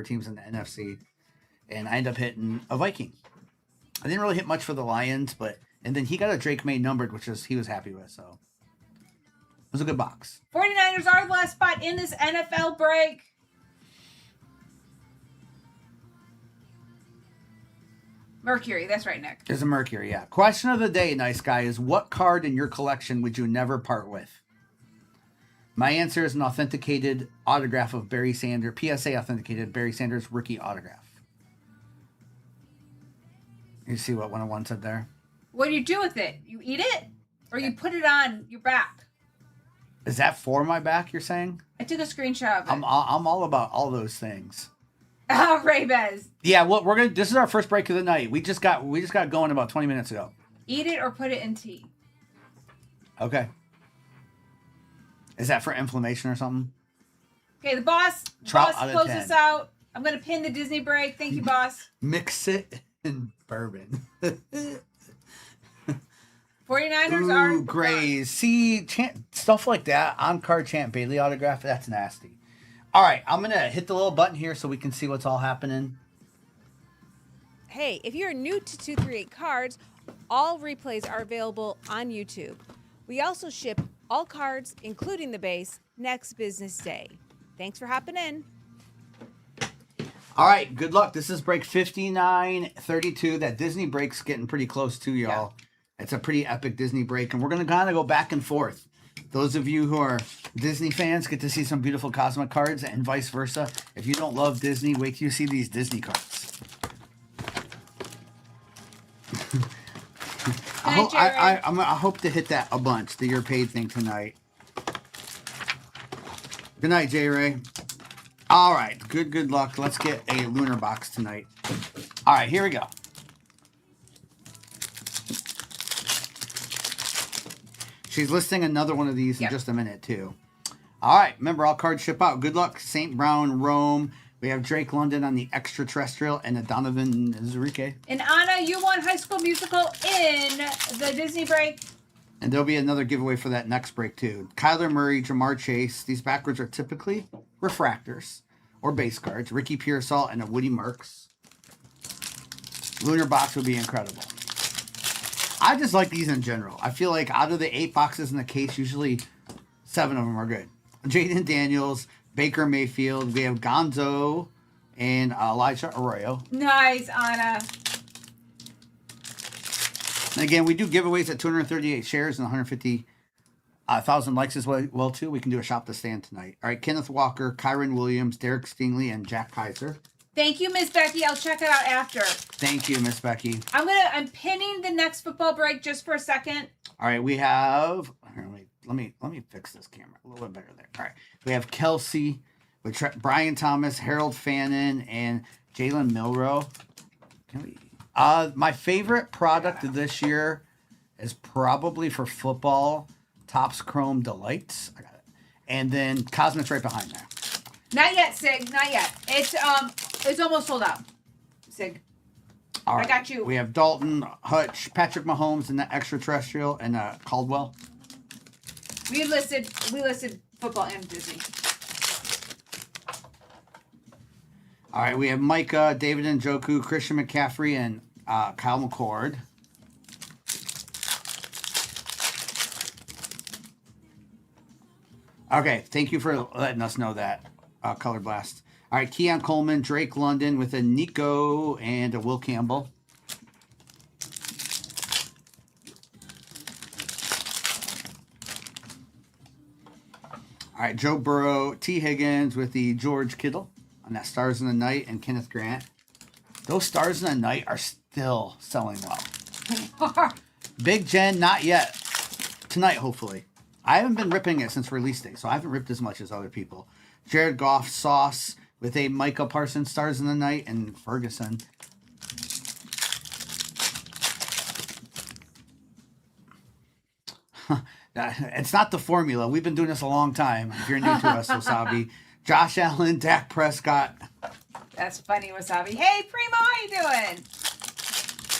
favorite teams in the NFC, and I ended up hitting a Viking. I didn't really hit much for the Lions, and then he got a Drake May numbered, which he was happy with. So it was a good box. 49ers are the last spot in this NFL break. Mercury, that's right, Nick. There's a Mercury, yeah. Question of the day, nice guy, is what card in your collection would you never part with? My answer is an authenticated autograph of Barry Sanders, PSA authenticated Barry Sanders rookie autograph. You see what 101 said there? What do you do with it? You eat it? Or you put it on your back? Is that for my back, you're saying? I took a screenshot of it. I'm all about all those things. Oh, Ray-Bez. Yeah, well, this is our first break of the night. We just got going about 20 minutes ago. Eat it or put it in tea. Okay. Is that for inflammation or something? Okay, the boss close us out. I'm going to pin the Disney break. Thank you, boss. Mix it in bourbon. 49ers are Grays. See, stuff like that. On-card Champ Bailey autograph. That's nasty. All right, I'm going to hit the little button here so we can see what's all happening. Hey, if you're new to 238 Cards, all replays are available on YouTube. We also ship all cards, including the base, next business day. Thanks for hopping in. All right, good luck. This is break 5932. That Disney break's getting pretty close too, y'all. Yeah. It's a pretty epic Disney break, and we're going to kind of go back and forth. Those of you who are Disney fans get to see some beautiful Cosmic cards, and vice versa. If you don't love Disney, wait till you see these Disney cards. I hope to hit that a bunch, the Your Paid thing tonight. Good night, J. Ray. All right, good luck. Let's get a lunar box tonight. All right, here we go. She's listing another one of these in just a minute, too. All right, remember, all cards ship out. Good luck, St. Brown, Rome. We have Drake London on the extraterrestrial and a Donovan Zurike. And Anna, you won High School Musical in the Disney break. And there'll be another giveaway for that next break, too. Kyler Murray, Jamar Chase. These backwards are typically refractors or base cards. Ricky Pearsall and a Woody Merckx. Lunar box would be incredible. I just like these in general. I feel like out of the 8 boxes in the case, usually 7 of them are good. Jaden Daniels, Baker Mayfield. We have Gonzo and Elijah Arroyo. Nice, Anna. And again, we do giveaways at 238 shares and 150,000 likes as well, too. We can do a shop to stand tonight. All right, Kenneth Walker, Kyron Williams, Derek Stingley, and Jack Kaiser. Thank you, Miss Becky. I'll check it out after. Thank you, Miss Becky. I'm pinning the next football break just for a second. All right, we have. Let me fix this camera a little bit better there. All right, we have Kelsey, with Brian Thomas, Harold Fannin, and Jalen Milroe. My favorite product of this year is probably for football, Topps Chrome Delights. I got it, and then Cosmic's right behind there. Not yet, Sig. Not yet. It's almost sold out. Sig. All right. I got you. We have Dalton, Hutch, Patrick Mahomes, and the extraterrestrial, and Caldwell. We listed football and Disney. All right, we have Micah, David Njoku, Christian McCaffrey, and Kyle McCord. Okay, thank you for letting us know that, Color Blast. All right, Keon Coleman, Drake London with a Nico and a Will Campbell. All right, Joe Burrow, T. Higgins with the George Kittle on that Stars in the Night, and Kenneth Grant. Those Stars in the Night are still selling well. Big Jen, not yet. Tonight, hopefully. I haven't been ripping it since release day, so I haven't ripped as much as other people. Jared Goff, Sauce with a Micah Parsons Stars in the Night, and Ferguson. It's not the formula. We've been doing this a long time. If you're new to us, Wasabi. Josh Allen, Dak Prescott. That's funny, Wasabi. Hey, Primo, how you doing?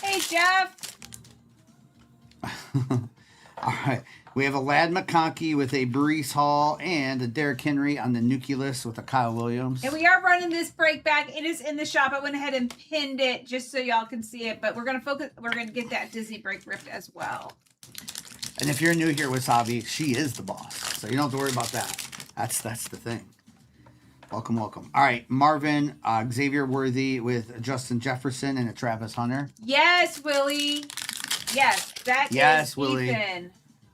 Hey, Jeff. All right. We have a Lad McConkey with a Brees Hall and a Derrick Henry on the nucleus with a Kyle Williams. And we are running this break back. It is in the shop. I went ahead and pinned it just so y'all can see it. But we're gonna focus. We're gonna get that Disney break ripped as well. And if you're new here, Wasabi, she is the boss, so you don't have to worry about that. That's the thing. Welcome. All right, Marvin, Xavier Worthy with Justin Jefferson and a Travis Hunter. Yes, Willie. Yes, Yes, Willie. Ethan.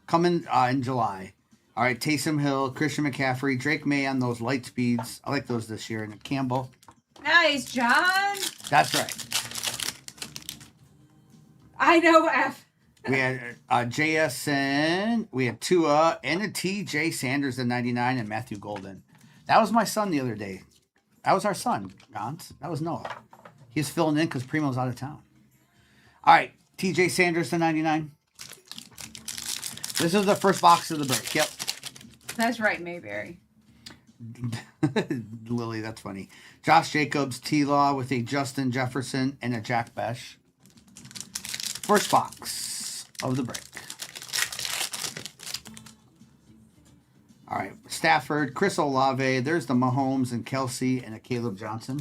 Coming in July. All right, Taysom Hill, Christian McCaffrey, Drake May on those light speeds. I like those this year. And Campbell. Nice, John. That's right. I know F. We had JSN. We had Tua and a TJ Sanders at 99 and Matthew Golden. That was my son the other day. That was our son, Gons. That was Noah. He's filling in because Primo's out of town. All right, TJ Sanders to 99. This is the first box of the break. Yep. That's right, Mayberry. Lily, that's funny. Josh Jacobs, T-Law with a Justin Jefferson and a Jack Besh. First box of the break. All right, Stafford, Chris Olave. There's the Mahomes and Kelsey and a Caleb Johnson.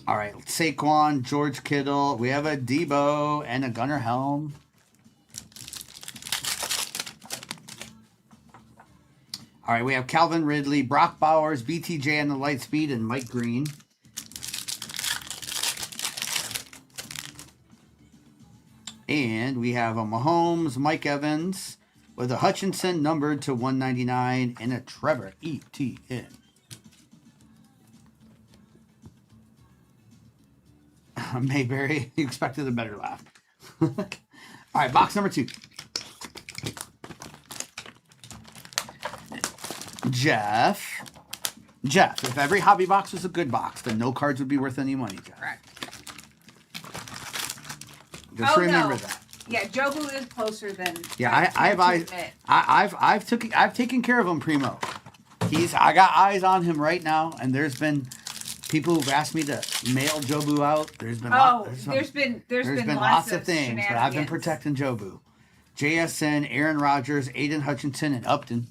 All right, Saquon, George Kittle. We have a Debo and a Gunnar Helm. All right, we have Calvin Ridley, Brock Bowers, BTJ on the light speed, and Mike Green. And we have a Mahomes, Mike Evans, with a Hutchinson numbered to 199, and a Trevor Etienne. Mayberry, you expected a better laugh. All right, box number 2. Jeff, if every hobby box was a good box, then no cards would be worth any money, Jeff. Correct. Just remember that. Yeah, Jobu is closer than. Yeah, I've taken care of him, Primo. I got eyes on him right now, and there's been people who've asked me to mail Jobu out. There's been lots of things, but I've been protecting Jobu. JSN, Aaron Rodgers, Aiden Hutchinson, and Upton.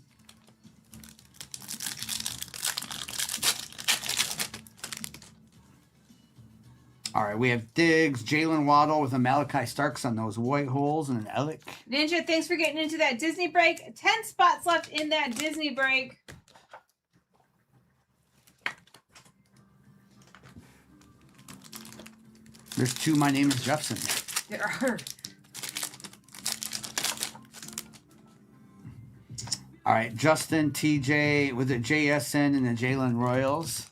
All right, we have Diggs, Jalen Waddle with a Malachi Starks on those white holes and an Ellick. Ninja, thanks for getting into that Disney break. 10 spots left in that Disney break. There's 2 My Name is Jeffson. There are. All right, Justin, TJ with a JSN and the Jalen Royals.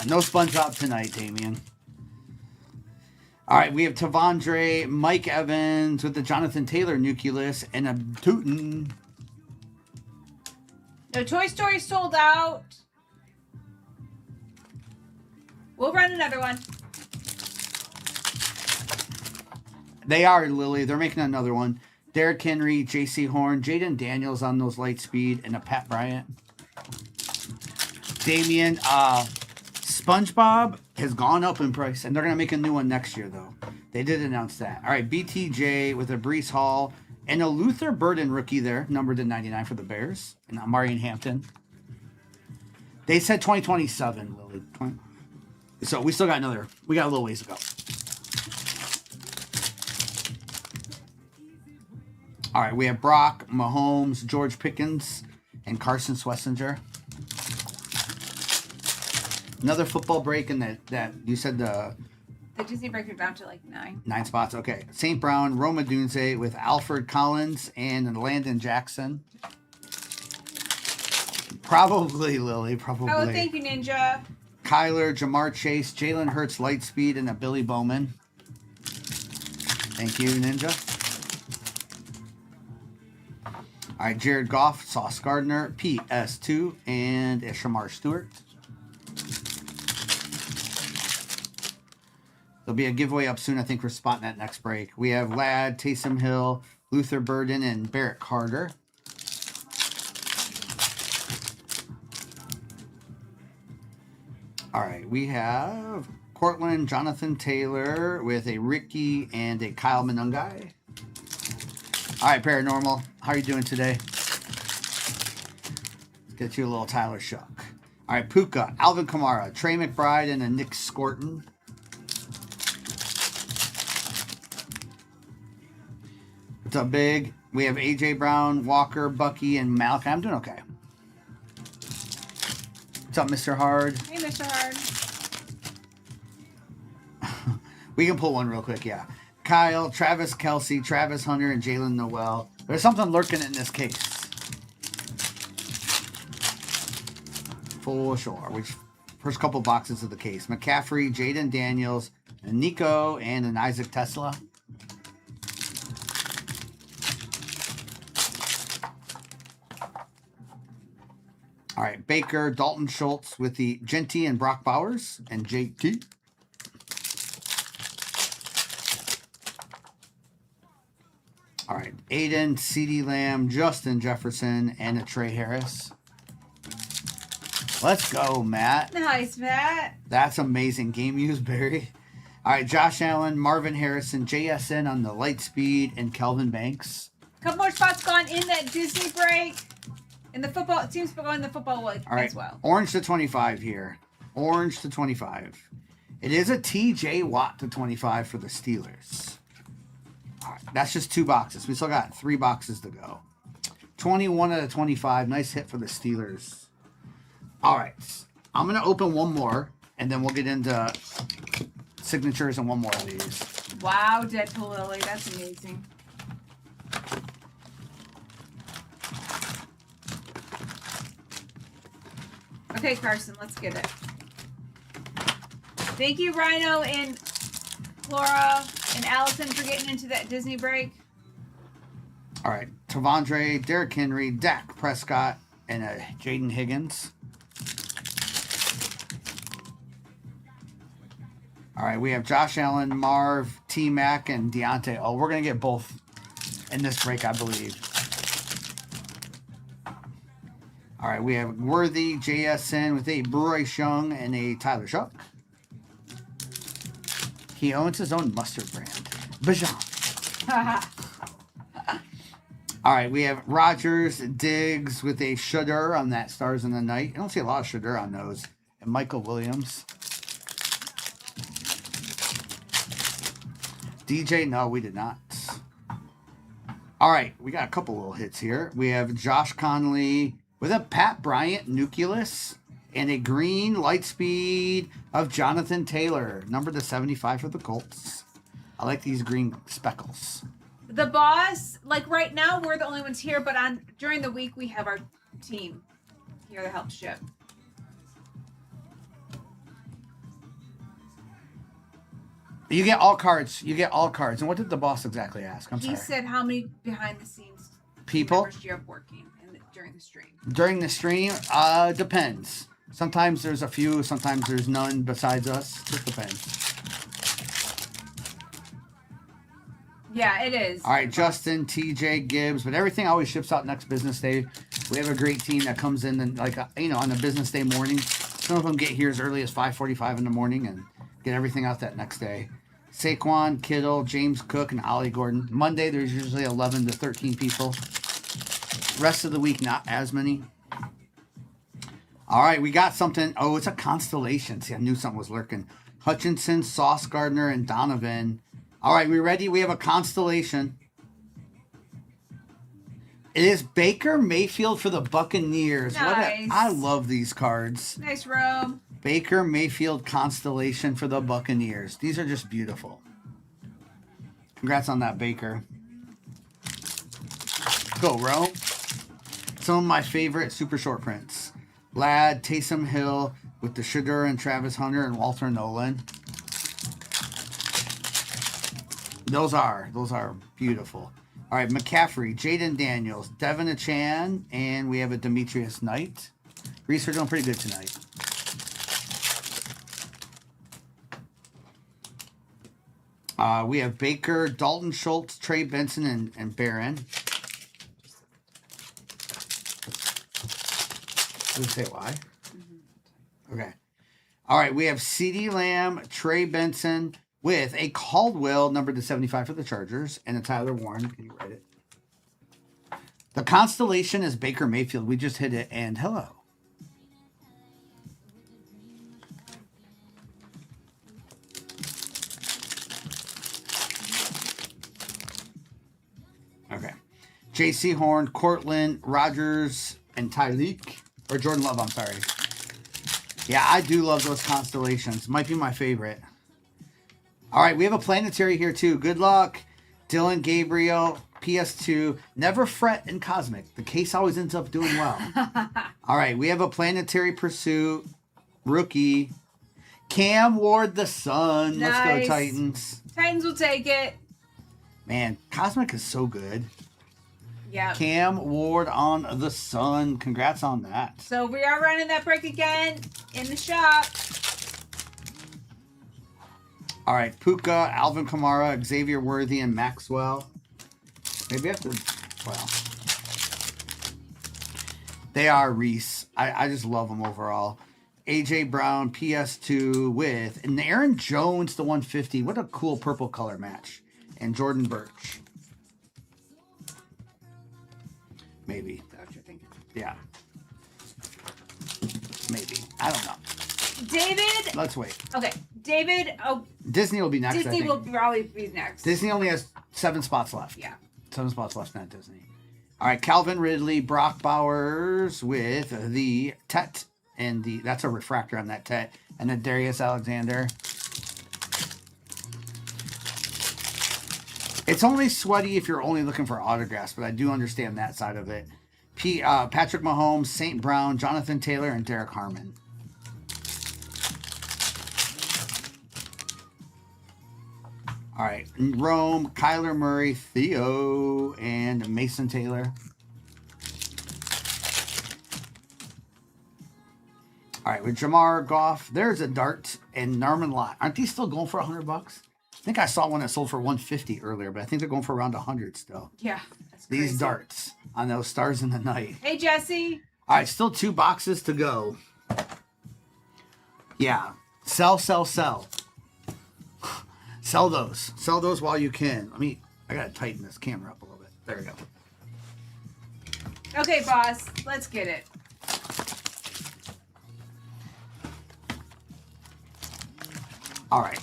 No SpongeBob tonight, Damien. All right, we have Tavondre, Mike Evans with the Jonathan Taylor nucleus and a Tootin. No, Toy Story sold out. We'll run another one. They are, Lily. They're making another one. Derrick Henry, J.C. Horn, Jaden Daniels on those light speed, and a Pat Bryant. Damien, SpongeBob has gone up in price, and they're going to make a new one next year, though. They did announce that. All right, BTJ with a Brees Hall and a Luther Burden rookie there, numbered to 99 for the Bears, and Marion Hampton. They said 2027, Lily. So we still got we got a little ways to go. All right, we have Brock, Mahomes, George Pickens, and Carson Schlesinger. Another football break in that you said the Disney break are down to like 9. 9 spots. Okay. St. Brown, Roma Dunze with Alfred Collins and Landon Jackson. Probably, Lily. Probably. Oh, thank you, Ninja. Kyler, Jamar Chase, Jalen Hurts, Lightspeed, and a Billy Bowman. Thank you, Ninja. All right, Jared Goff, Sauce Gardner, PS2, and a Shamar Stewart. There'll be a giveaway up soon, I think, for spotting that next break. We have Ladd, Taysom Hill, Luther Burden, and Barrett Carter. All right, we have Cortland, Jonathan Taylor with a Ricky and a Kyle Manungai. All right, Paranormal. How are you doing today? Let's get you a little Tyler Shuck. All right, Puka, Alvin Kamara, Trey McBride, and a Nick Scorton. What's up, Big? We have A.J. Brown, Walker, Bucky, and Malachi. I'm doing okay. What's up, Mr. Hard? Hey, Mr. Hard. We can pull one real quick, yeah. Kyle, Travis Kelsey, Travis Hunter, and Jalen Noel. There's something lurking in this case. For sure. Which first couple boxes of the case. McCaffrey, Jaden Daniels, and Nico, and an Isaac Tesla. All right, Baker, Dalton Schultz with the Genty and Brock Bowers, and JT. All right, Aiden, CeeDee Lamb, Justin Jefferson, and a Trey Harris. Let's go, Matt. Nice, Matt. That's amazing. Game used, Barry. All right, Josh Allen, Marvin Harrison, JSN on the Lightspeed, and Kelvin Banks. Couple more spots gone in that Disney break. And the football teams going in the football league All right, as well. Orange to 25 here. Orange to 25. It is a TJ Watt to 25 for the Steelers. All right, that's just 2 boxes. We still got 3 boxes to go. 21 out of 25. Nice hit for the Steelers. All right, I'm going to open one more, and then we'll get into signatures and one more of these. Wow, Deadpool Lily. That's amazing. Okay, Carson, let's get it. Thank you, Rhino and Flora and Allison, for getting into that Disney break. All right, Tavondre, Derrick Henry, Dak Prescott, and Jaden Higgins. All right, we have Josh Allen, Marv, T-Mac, and Deontay. Oh, we're going to get both in this break, I believe. All right, we have Worthy, JSN with a Bryce Young and a Tyler Shuck. He owns his own mustard brand. Bajan. All right, we have Rogers, Diggs with a Shudder on that Stars in the Night. I don't see a lot of Shudder on those. And Michael Williams. DJ, no, we did not. All right, we got a couple little hits here. We have Josh Conley with a Pat Bryant Nucleus and a green Lightspeed of Jonathan Taylor, number to 75 for the Colts. I like these green speckles. The boss, like right now, we're the only ones here, but during the week we have our team here to help ship. You get all cards. You get all cards. And what did the boss exactly ask? I'm sorry. He said how many behind the scenes People? members do you have working during the stream? During the stream, depends. Sometimes there's a few, sometimes there's none besides us. Just depends. Yeah, it is. All right, Justin, TJ, Gibbs, but everything always ships out next business day. We have a great team that comes in and on the business day morning. Some of them get here as early as 5:45 in the morning and get everything out that next day. Saquon, Kittle, James Cook, and Ollie Gordon. Monday, there's usually 11 to 13 people. Rest of the week, not as many. All right, we got something. Oh, it's a constellation. See, I knew something was lurking. Hutchinson, Sauce Gardner, and Donovan. All right, we ready? We have a constellation. It is Baker Mayfield for the Buccaneers. Nice. I love these cards. Nice, Rome. Baker Mayfield constellation for the Buccaneers. These are just beautiful. Congrats on that, Baker. Go, Rome. Some of my favorite super short prints. Ladd, Taysom Hill with the Shedeur and Travis Hunter and Walter Nolan. Those are beautiful. All right, McCaffrey, Jaden Daniels, Devin Achan, and we have a Demetrius Knight. Reese, we're doing pretty good tonight. We have Baker, Dalton Schultz, Trey Benson, and Barron. Does it say why? Okay. All right, we have CeeDee Lamb, Trey Benson with a Caldwell numbered to 75 for the Chargers and a Tyler Warren. Can you write it? The constellation is Baker Mayfield. We just hit it, and hello. Okay. J.C. Horn, Cortland, Rogers, and Tyreek. Or Jordan Love, I'm sorry. Yeah, I do love those constellations. Might be my favorite. All right, we have a planetary here, too. Good luck. Dylan Gabriel, PS2. Never fret in Cosmic. The case always ends up doing well. All right, we have a planetary pursuit. Rookie. Cam Ward the Sun. Let's go, Nice. Titans. Titans will take it. Man, Cosmic is so good. Yeah. Cam Ward on the Sun. Congrats on that. So we are running that break again in the shop. All right, Puka, Alvin Kamara, Xavier Worthy, and Maxwell. Maybe I have to, well. They are Reese. I just love them overall. AJ Brown, PS2 with, and Aaron Jones, the 150. What a cool purple color match. And Jordan Birch. Maybe. That's what you're thinking. Yeah. Maybe. I don't know. David. Let's wait. Okay. David. Oh, Disney will be next, I Disney think. will probably be next. Disney only has 7 spots left. Yeah. 7 spots left, not Disney. All right, Calvin Ridley, Brock Bowers with the Tet, and that's a refractor on that Tet, and then Darius Alexander. It's only sweaty if you're only looking for autographs, but I do understand that side of it. Patrick Mahomes, St. Brown, Jonathan Taylor, and Derek Harmon. All right, Rome, Kyler Murray, Theo, and Mason Taylor. All right, with Jamar Goff, there's a dart and Norman Lott. Aren't these still going for $100? I think I saw one that sold for $150 earlier, but I think they're going for around $100 still. Yeah. That's These crazy. darts on those stars in the night. Hey, Jesse. All right, still 2 boxes to go. Yeah, sell. Sell those. Sell those while you can. I gotta tighten this camera up a little bit. There we go. Okay, boss. Let's get it. All right.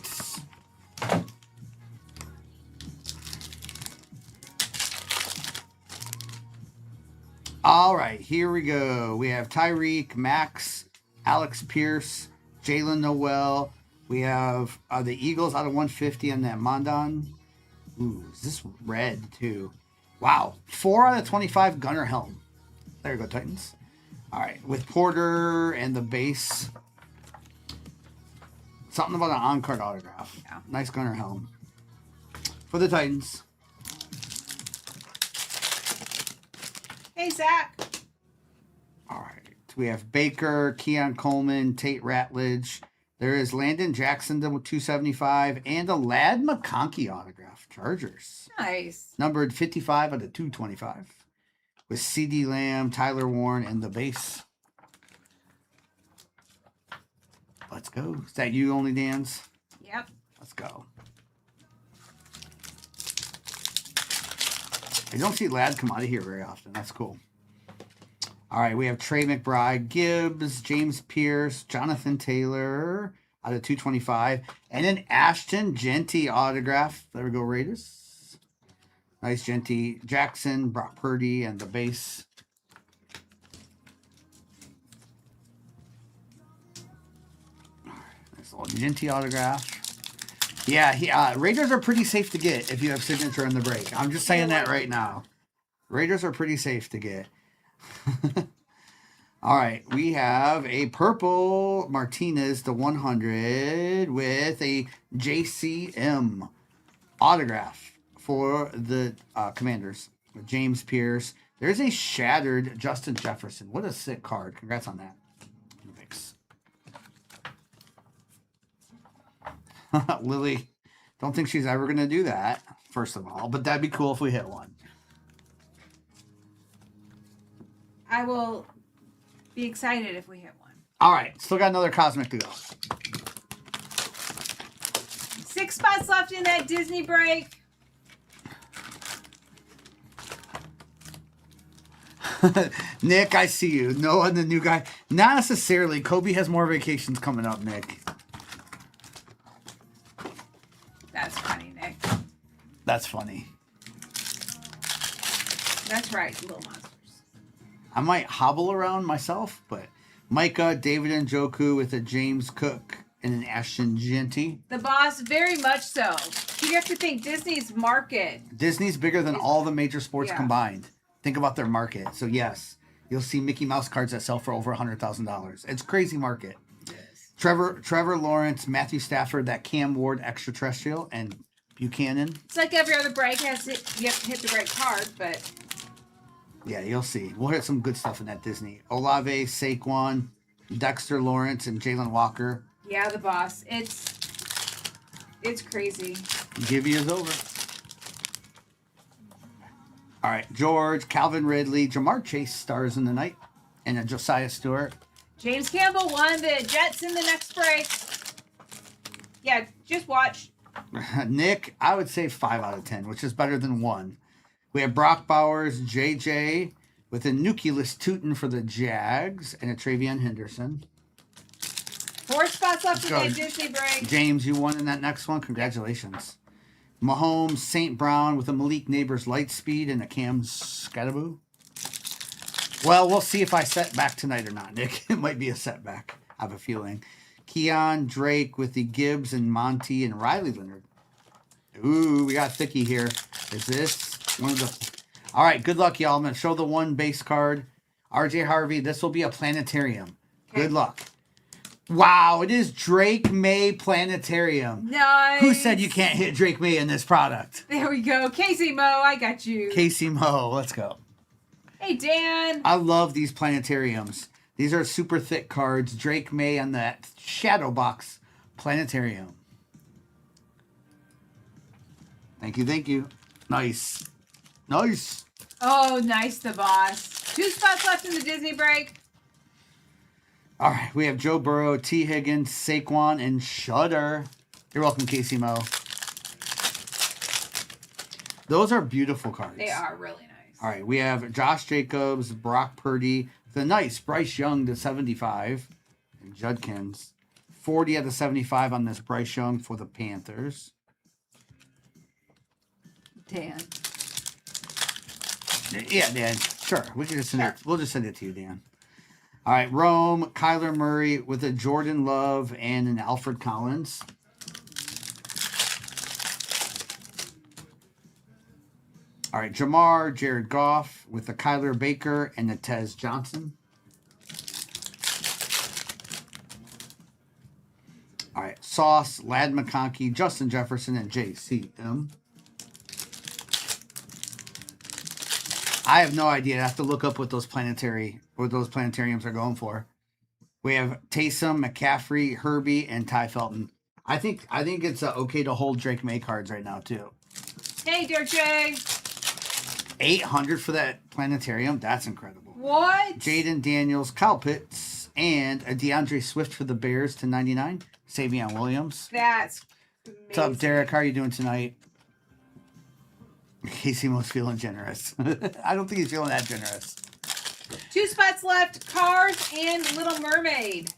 All right, here we go. We have Tyreek, Max, Alex Pierce, Jalen Noel. We have the Eagles out of 150 on that Mondon. Ooh, is this red too? Wow. 4 out of 25 Gunnar Helm. There you go, Titans. All right, with Porter and the base. Something about an on-card autograph. Yeah. Nice Gunnar Helm. For the Titans. Hey, Zach. All right. We have Baker, Keon Coleman, Tate Ratledge. There is Landon Jackson, 275, and a Ladd McConkey autograph. Chargers. Nice. Numbered 55 out of 225. With CeeDee Lamb, Tyler Warren, and the base. Let's go. Is that you only, Dan's? Yep. Let's go. I don't see Ladd come out of here very often. That's cool. All right, we have Trey McBride, Gibbs, James Pierce, Jonathan Taylor out of 225, and an Ashton Genty autograph. There we go, Raiders. Nice Genty. Jackson, Brock Purdy, and the base. All right, nice little Genty autograph. Yeah, Raiders are pretty safe to get if you have signature in the break. I'm just saying that right now. Raiders are pretty safe to get. All right, we have a purple Martinez to 100 with a JCM autograph for the Commanders. James Pierce. There's a shattered Justin Jefferson. What a sick card. Congrats on that. Thanks. Lily, don't think she's ever going to do that, first of all, but that'd be cool if we hit one. I will be excited if we hit one. All right, still got another Cosmic to go. 6 spots left in that Disney break. Nick, I see you. Noah, the new guy. Not necessarily. Kobe has more vacations coming up, Nick. That's funny, Nick. That's funny. That's right, little monsters. I might hobble around myself, but Micah, David Njoku with a James Cook and an Ashton Genty. The boss, very much so. You have to think Disney's market. Disney's bigger than all the major sports Yeah. combined. Think about their market. So yes, you'll see Mickey Mouse cards that sell for over $100,000. It's crazy market. Yes. Trevor Lawrence, Matthew Stafford, that Cam Ward extraterrestrial, and Buchanan. It's like every other break has to, you have to hit the right card, but Yeah, you'll see. We'll hit some good stuff in that Disney. Olave, Saquon, Dexter Lawrence, and Jalen Walker. yeah, the boss. It's crazy. Give you is over. All right, George, Calvin Ridley, Jamar Chase stars in the night, and a Josiah Stewart. James Campbell won the Jets in the next break. Yeah, just watch. Nick, I would say 5 out of 10, which is better than 1. We have Brock Bowers, JJ, with a Nucleus Tootin for the Jags, and a Travion Henderson. 4 spots left in Go. that Disney break. James, you won in that next one. Congratulations. Mahomes, St. Brown with a Malik Neighbors Lightspeed and a Cam Scattaboo. Well, we'll see if I set back tonight or not, Nick. It might be a setback. I have a feeling. Keon Drake with the Gibbs and Monty and Riley Leonard. Ooh, we got Thicky here. Is this one of the... All right, good luck, y'all. I'm going to show the one base card. RJ Harvey, this will be a planetarium. Okay. Good luck. Wow, it is Drake May Planetarium. Nice. Who said you can't hit Drake May in this product? There we go. Casey Mo, I got you. Casey Mo, let's go. Hey, Dan. I love these planetariums. These are super thick cards. Drake May on that Shadow Box Planetarium. Thank you, thank you. Nice. Nice. Oh, nice, the boss. 2 spots left in the Disney break. All right, we have Joe Burrow, T. Higgins, Saquon, and Shudder. You're welcome, Casey Mo. Those are beautiful cards. They are really nice. All right, we have Josh Jacobs, Brock Purdy, the nice Bryce Young to 75, and Judkins. 40 out of 75 on this Bryce Young for the Panthers. Dan. Yeah, Dan. Sure, we can just send it. We'll just send it to you, Dan. All right, Rome, Kyler Murray with a Jordan Love and an Alfred Collins. All right, Jamar, Jared Goff with a Kyler Baker and a Tez Johnson. All right, Sauce, Lad McConkey, Justin Jefferson, and JCM. I have no idea. I have to look up what those planetariums are going for. We have Taysom, McCaffrey, Herbie, and Ty Felton. I think it's okay to hold Drake May cards right now too. Hey, Dear Jay. 800 for that planetarium. That's incredible. What? Jaden Daniels, Kyle Pitts, and a DeAndre Swift for the Bears to 99. Savion Williams. That's amazing. What's up, Derek? How are you doing tonight? Casey Mo's feeling generous. I don't think he's feeling that generous. 2 spots left. Cars and Little Mermaid.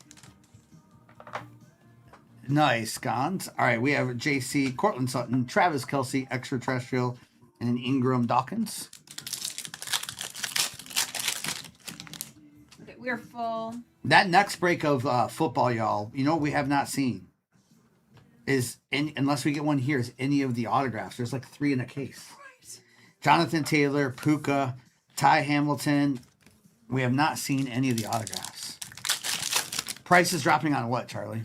Nice, Gons. All right, we have JC, Cortland Sutton, Travis Kelsey, extraterrestrial, and an Ingram Dawkins. Okay, we're full. That next break of football, y'all, you know what we have not seen is, unless we get one here, is any of the autographs. There's like 3 in a case. Jonathan Taylor, Puka, Ty Hamilton. We have not seen any of the autographs. Price is dropping on what, Charlie?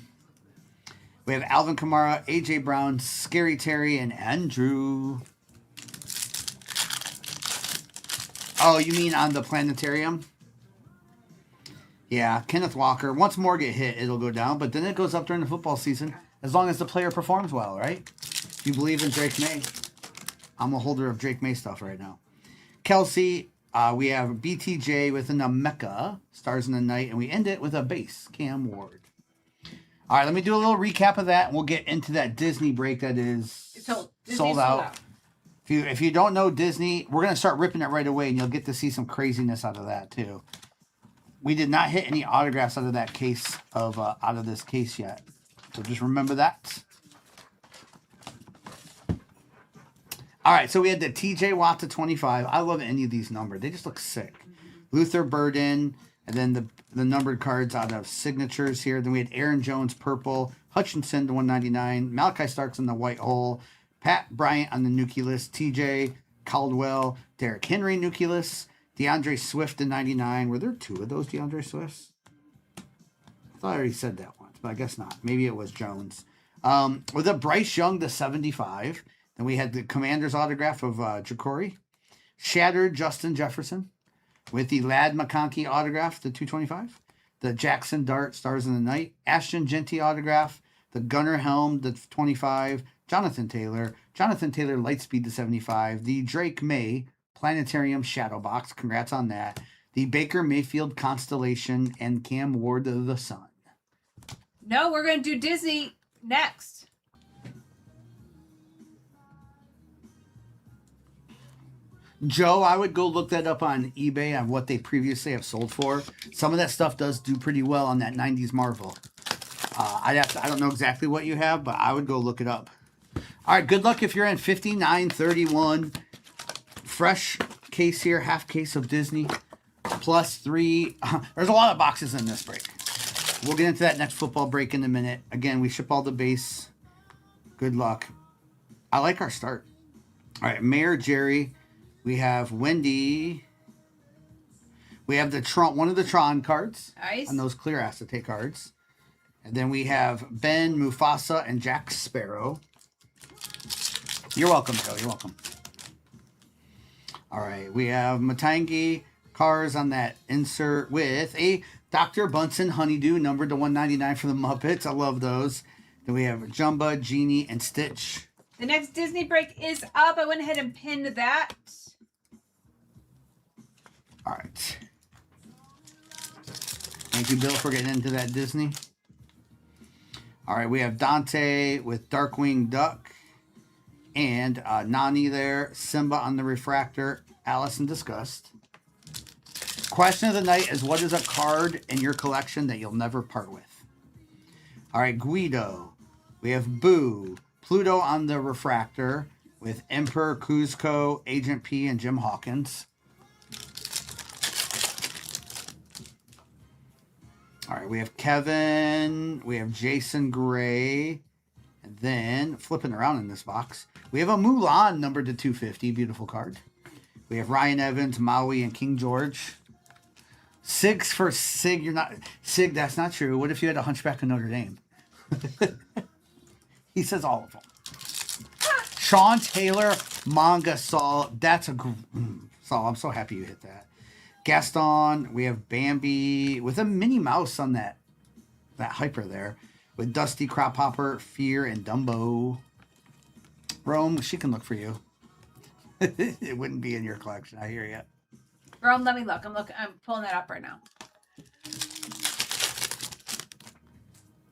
We have Alvin Kamara, AJ Brown, Scary Terry, and Andrew. Oh, you mean on the planetarium? Yeah, Kenneth Walker. Once more get hit, it'll go down, but then it goes up during the football season as long as the player performs well, right? If you believe in Drake May. I'm a holder of Drake May stuff right now. Kelsey, We have BTJ with an Mecca, Stars in the Night, and we end it with a base, Cam Ward. All right, let me do a little recap of that, and we'll get into that Disney break that is Disney's sold out. If you don't know Disney, we're going to start ripping it right away, and you'll get to see some craziness out of that, too. We did not hit any autographs out of that case, out of this case yet. So just remember that. All right, so we had the TJ Watt to 25. I love any of these numbered. They just look sick. Luther Burden, and then the numbered cards out of signatures here. Then we had Aaron Jones, purple. Hutchinson to 199. Malachi Starks on the white hole. Pat Bryant on the nucleus. TJ Caldwell. Derrick Henry nucleus. DeAndre Swift to 99. Were there two of those DeAndre Swifts? I thought I already said that once, but I guess not. Maybe it was Jones. With a Bryce Young to 75. Then we had the Commander's autograph of Ja'Cory. Shattered Justin Jefferson. With the Ladd McConkey autograph, the 225. The Jackson Dart, Stars in the Night. Ashton Genty autograph. The Gunnar Helm, the 25. Jonathan Taylor. Jonathan Taylor, Lightspeed to 75. The Drake May, Planetarium Shadow Box. Congrats on that. The Baker Mayfield Constellation and Cam Ward of the Sun. No, we're going to do Disney next. Joe, I would go look that up on eBay on what they previously have sold for. Some of that stuff does do pretty well on that 90s Marvel. I don't know exactly what you have, but I would go look it up. All right, good luck if you're in 5931. Fresh case here, half case of Disney, plus 3. There's a lot of boxes in this break. We'll get into that next football break in a minute. Again, we ship all the base. Good luck. I like our start. All right, Mayor Jerry. We have Wendy. We have the Tron, one of the Tron cards. Nice. On those clear acetate cards. And then we have Ben, Mufasa, and Jack Sparrow. You're welcome, Joe. You're welcome. All right. We have Matangi cars on that insert with a Dr. Bunsen Honeydew numbered to 199 for the Muppets. I love those. Then we have Jumba, Genie, and Stitch. The next Disney break is up. I went ahead and pinned that. All right. Thank you, Bill, for getting into that Disney. All right, we have Dante with Darkwing Duck and Nani there. Simba on the refractor. Alice in Disgust. Question of the night is, what is a card in your collection that you'll never part with? All right, Guido. We have Boo. Pluto on the refractor with Emperor Kuzco, Agent P, and Jim Hawkins. All right, we have Kevin, we have Jason Gray, and then flipping around in this box, we have a Mulan numbered to 250, beautiful card. We have Ryan Evans, Maui, and King George. Sigs for Sig, you're not, Sig, that's not true. What if you had a Hunchback of Notre Dame? He says all of them. Sean Taylor, Manga Saul, that's a, Saul, I'm so happy you hit that. Gaston, we have Bambi with a Minnie Mouse on that hyper there. With Dusty, Crop Hopper, Fear, and Dumbo. Rome, she can look for you. It wouldn't be in your collection, I hear you. Rome, let me look. I'm pulling that up right now.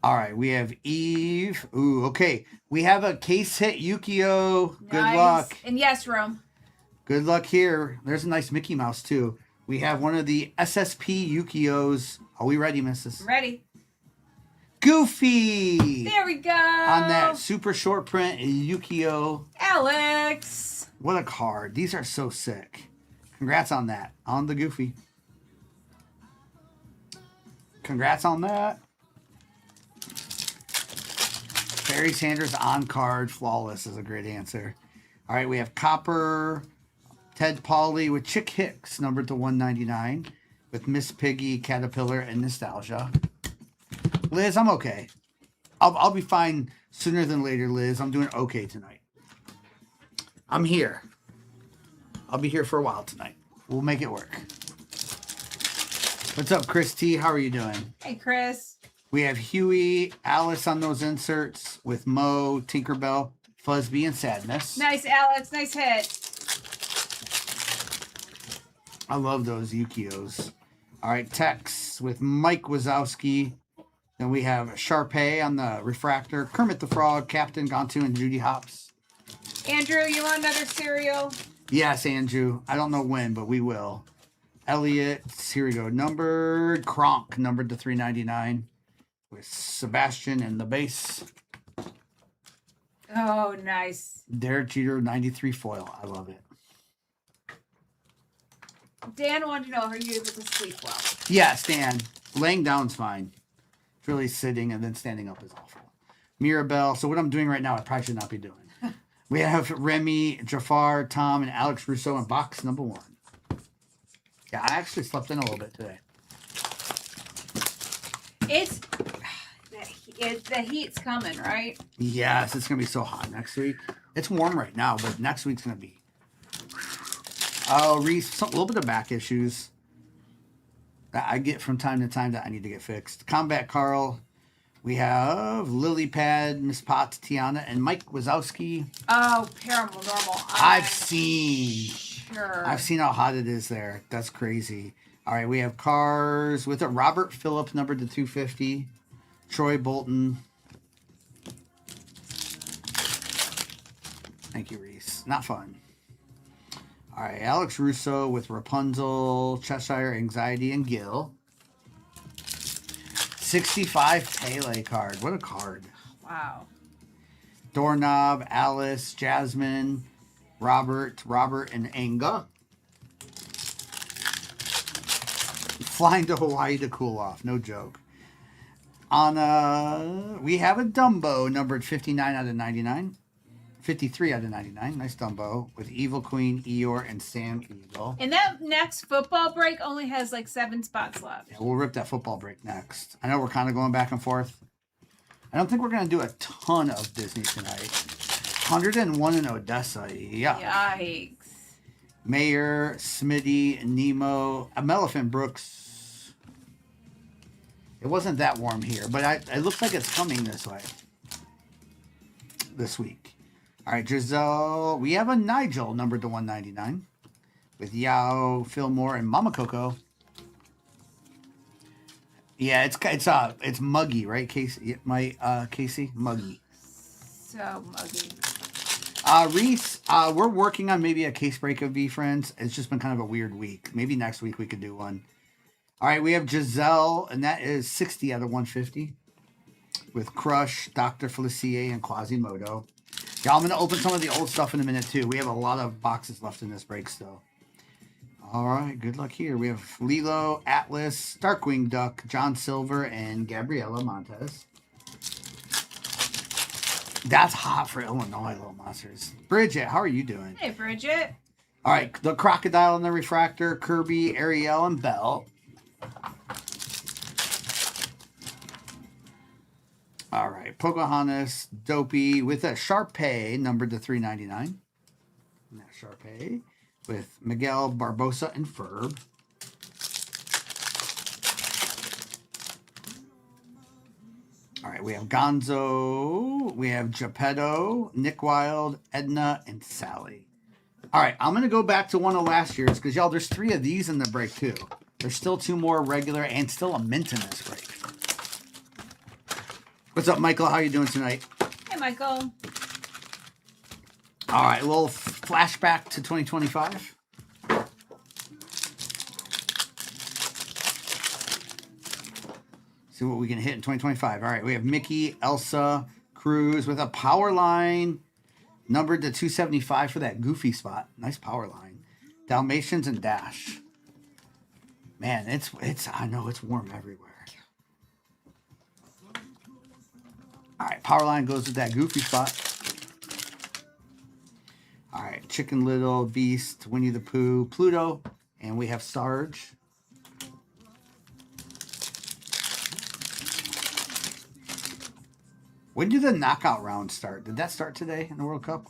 All right, we have Eve. Ooh, okay. We have a case hit Yukio. Good Nice. luck. And yes, Rome. Good luck here. There's a nice Mickey Mouse, too. We have one of the SSP Yukios. Are we ready, missus? Ready. Goofy! There we go. On that super short print Yukio. Alex. What a card. These are so sick. Congrats on that. On the Goofy. Congrats on that. Barry Sanders on card. Flawless is a great answer. All right, we have Copper. Ted Pauley with Chick Hicks, numbered to 199. With Miss Piggy, Caterpillar, and Nostalgia. Liz, I'm okay. I'll be fine sooner than later, Liz. I'm doing okay tonight. I'm here. I'll be here for a while tonight. We'll make it work. What's up, Chris T? How are you doing? Hey, Chris. We have Huey, Alice on those inserts with Mo, Tinkerbell, Fuzzbee, and Sadness. Nice, Alex. Nice hit. I love those Yukios. All right, Tex with Mike Wazowski. Then we have Sharpay on the refractor, Kermit the Frog, Captain Gontu, and Judy Hopps. Andrew, you want another cereal? Yes, Andrew. I don't know when, but we will. Elliot, here we go. Numbered Kronk, numbered to 399 with Sebastian in the base. Oh, nice. Derek Jeter, 93 foil. I love it. Dan wanted to know, are you able to sleep well? Yeah, Stan. Laying down's fine. It's really sitting and then standing up is awful. Mirabelle. So what I'm doing right now, I probably should not be doing. We have Remy, Jafar, Tom, and Alex Russo in box number 1. Yeah, I actually slept in a little bit today. The heat's coming, right? Yes, it's going to be so hot next week. It's warm right now, but next week's going to be... Oh, Reese, a little bit of back issues that I get from time to time that I need to get fixed. Combat Carl. We have Lily Pad, Miss Potts, Tiana, and Mike Wazowski. Oh, Paranormal. I've seen how hot it is there. That's crazy. All right, we have cars with a Robert Phillips numbered to 250. Troy Bolton. Thank you, Reese. Not fun. All right, Alex Russo with Rapunzel, Cheshire, Anxiety, and Gil. 65 Pele card. What a card. Wow. Doorknob, Alice, Jasmine, Robert, and Anga. Flying to Hawaii to cool off. No joke. We have a Dumbo numbered 59 out of 99. 53 out of 99. Nice Dumbo with Evil Queen, Eeyore, and Sam Eagle. And that next football break only has like 7 spots left. Yeah, we'll rip that football break next. I know we're kind of going back and forth. I don't think we're going to do a ton of Disney tonight. 101 in Odessa. Yeah. Yikes. Mayor, Smitty, Nemo, Amelphant Brooks. It wasn't that warm here, but it looks like it's coming this way. This week. All right, Giselle. We have a Nigel numbered to 199 with Yao, Fillmore, and Mama Coco. Yeah, it's muggy, right, Casey? Casey, muggy. So muggy. Reese, we're working on maybe a case break of V Friends. It's just been kind of a weird week. Maybe next week we could do one. All right, we have Giselle, and that is 60 out of 150 with Crush, Dr. Felicie, and Quasimodo. Yeah, I'm going to open some of the old stuff in a minute, too. We have a lot of boxes left in this break still. All right, good luck here. We have Lilo, Atlas, Darkwing Duck, John Silver, and Gabriela Montez. That's hot for Illinois, Little Monsters. Bridget, how are you doing? Hey, Bridget. All right, the Crocodile and the Refractor, Kirby, Ariel, and Belle. All right, Pocahontas, Dopey with a Sharpay numbered to 399. And that Sharpay with Miguel, Barbosa, and Ferb. All right, we have Gonzo, we have Geppetto, Nick Wilde, Edna, and Sally. All right, I'm going to go back to one of last year's because, y'all, there's 3 of these in the break, too. There's still 2 more regular and still a mint in this break. What's up, Michael? How you doing tonight? Hey, Michael. All right, a little flashback to 2025. See what we can hit in 2025. All right, we have Mickey, Elsa, Cruz with a power line numbered to 275 for that goofy spot. Nice power line. Dalmatians and Dash. Man, I know it's warm everywhere. All right, power line goes with that goofy spot. All right, Chicken Little, Beast, Winnie the Pooh, Pluto, and we have Sarge. When did the knockout round start? Did that start today in the World Cup?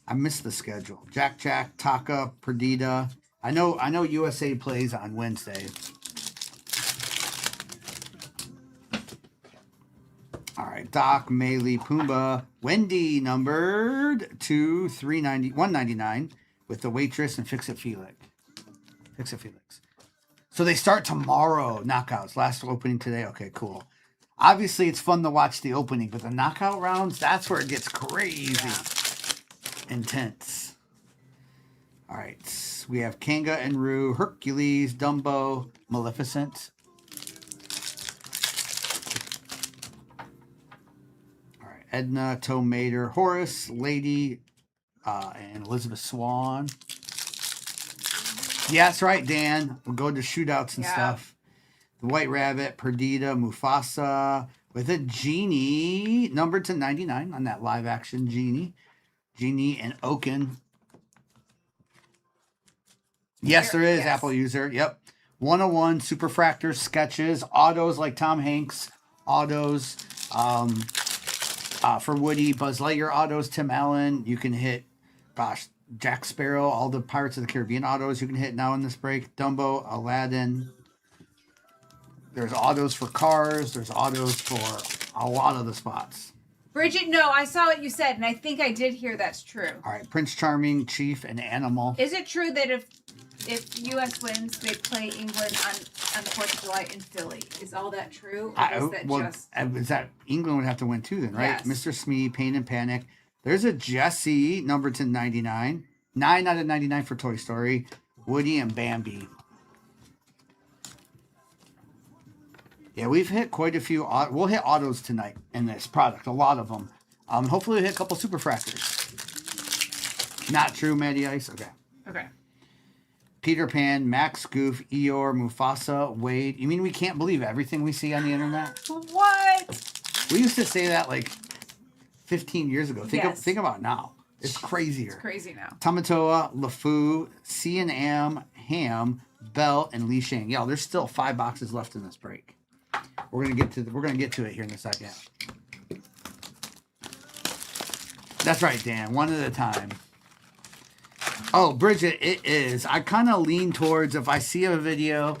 I missed the schedule. Jack, Taka, Perdita. I know USA plays on Wednesday. All right, Doc, Maylee, Pumbaa, Wendy numbered to 199 with the Waitress and Fix It Felix. Pixa Felix. So they start tomorrow. Knockouts. Last opening today. Okay, cool. Obviously, it's fun to watch the opening, but the knockout rounds, that's where it gets crazy. Intense. All right. We have Kanga and Rue, Hercules, Dumbo, Maleficent. All right. Edna, Tomater, Horace, Lady, and Elizabeth Swan. Yeah, that's right, Dan. We'll go to shootouts and stuff. The White Rabbit, Perdita, Mufasa, with a Genie, numbered to 99 on that live action Genie. Genie and Oaken. Yes, there is. Yes. Apple user. Yep. 101 Superfractors, sketches, autos like Tom Hanks, autos for Woody, Buzz Lightyear autos, Tim Allen. You can hit, gosh, Jack Sparrow, all the Pirates of the Caribbean autos you can hit now in this break. Dumbo, Aladdin. There's autos for cars. There's autos for a lot of the spots. Bridget, no, I saw what you said, and I think I did hear that's true. All right, Prince Charming, Chief, and Animal. Is it true that if U.S. wins, they play England on the 4th of July in Philly? Is all that true? Or is that England would have to win too then, right? Yes. Mr. Smee, Pain and Panic. There's a Jessie, numbered to 99. 9 out of 99 for Toy Story. Woody and Bambi. Yeah, we've hit quite a few. We'll hit autos tonight in this product, a lot of them. Hopefully, we'll hit a couple Superfractors. Not true, Matty Ice? Okay. Okay. Peter Pan, Max Goof, Eeyore, Mufasa, Wade. You mean we can't believe everything we see on the internet? What? We used to say that like 15 years ago. Think about it now. It's crazier. It's crazy now. Tamatoa, LeFou, C&M, Ham, Bell, and Li Shang. Yeah, there's still 5 boxes left in this break. We're gonna get to it here in a second. That's right, Dan. One at a time. Oh, Bridget, it is. I kind of lean towards if I see a video,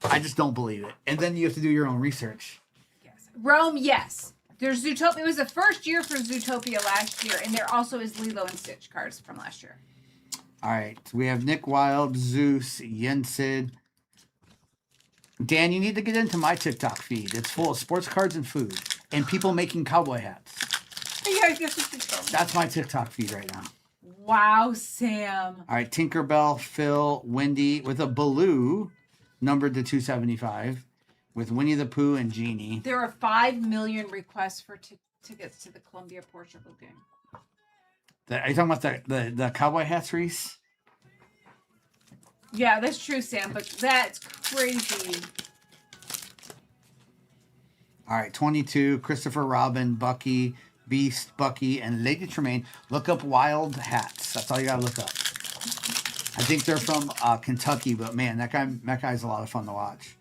I just don't believe it, and then you have to do your own research. Yes. Rome, yes. There's Zootopia. It was the first year for Zootopia last year, and there also is Lilo and Stitch cards from last year. All right, we have Nick Wilde, Zeus, Yensid. Dan, you need to get into my TikTok feed. It's full of sports cards and food, and people making cowboy hats. Yeah, I guess it's the That's my TikTok feed right now. Wow, Sam. All right, Tinkerbell, Phil, Wendy with a Baloo, numbered to 275, with Winnie the Pooh and Genie. There are 5 million requests for tickets to the Columbia Portugal game. Are you talking about the cowboy hats, Reese? Yeah, that's true, Sam, but that's crazy. All right, 22, Christopher Robin, Bucky, Beast, Bucky, and Lady Tremaine. Look up Wild Hats. That's all you gotta look up. I think they're from Kentucky, but man, that guy's a lot of fun to watch.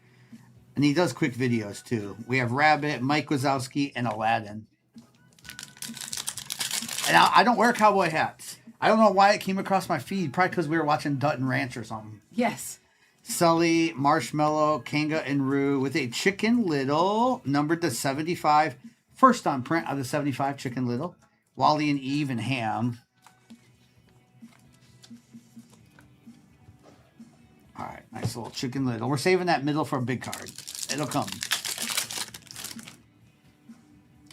And he does quick videos too. We have Rabbit, Mike Wazowski, and Aladdin. And I don't wear cowboy hats. I don't know why it came across my feed. Probably because we were watching Dutton Ranch or something. Yes. Sully, Marshmallow, Kanga, and Rue with a Chicken Little, numbered to 75. First on print out of 75, Chicken Little. Wally and Eve and Ham. All right, nice little Chicken Little. We're saving that middle for a big card. It'll come.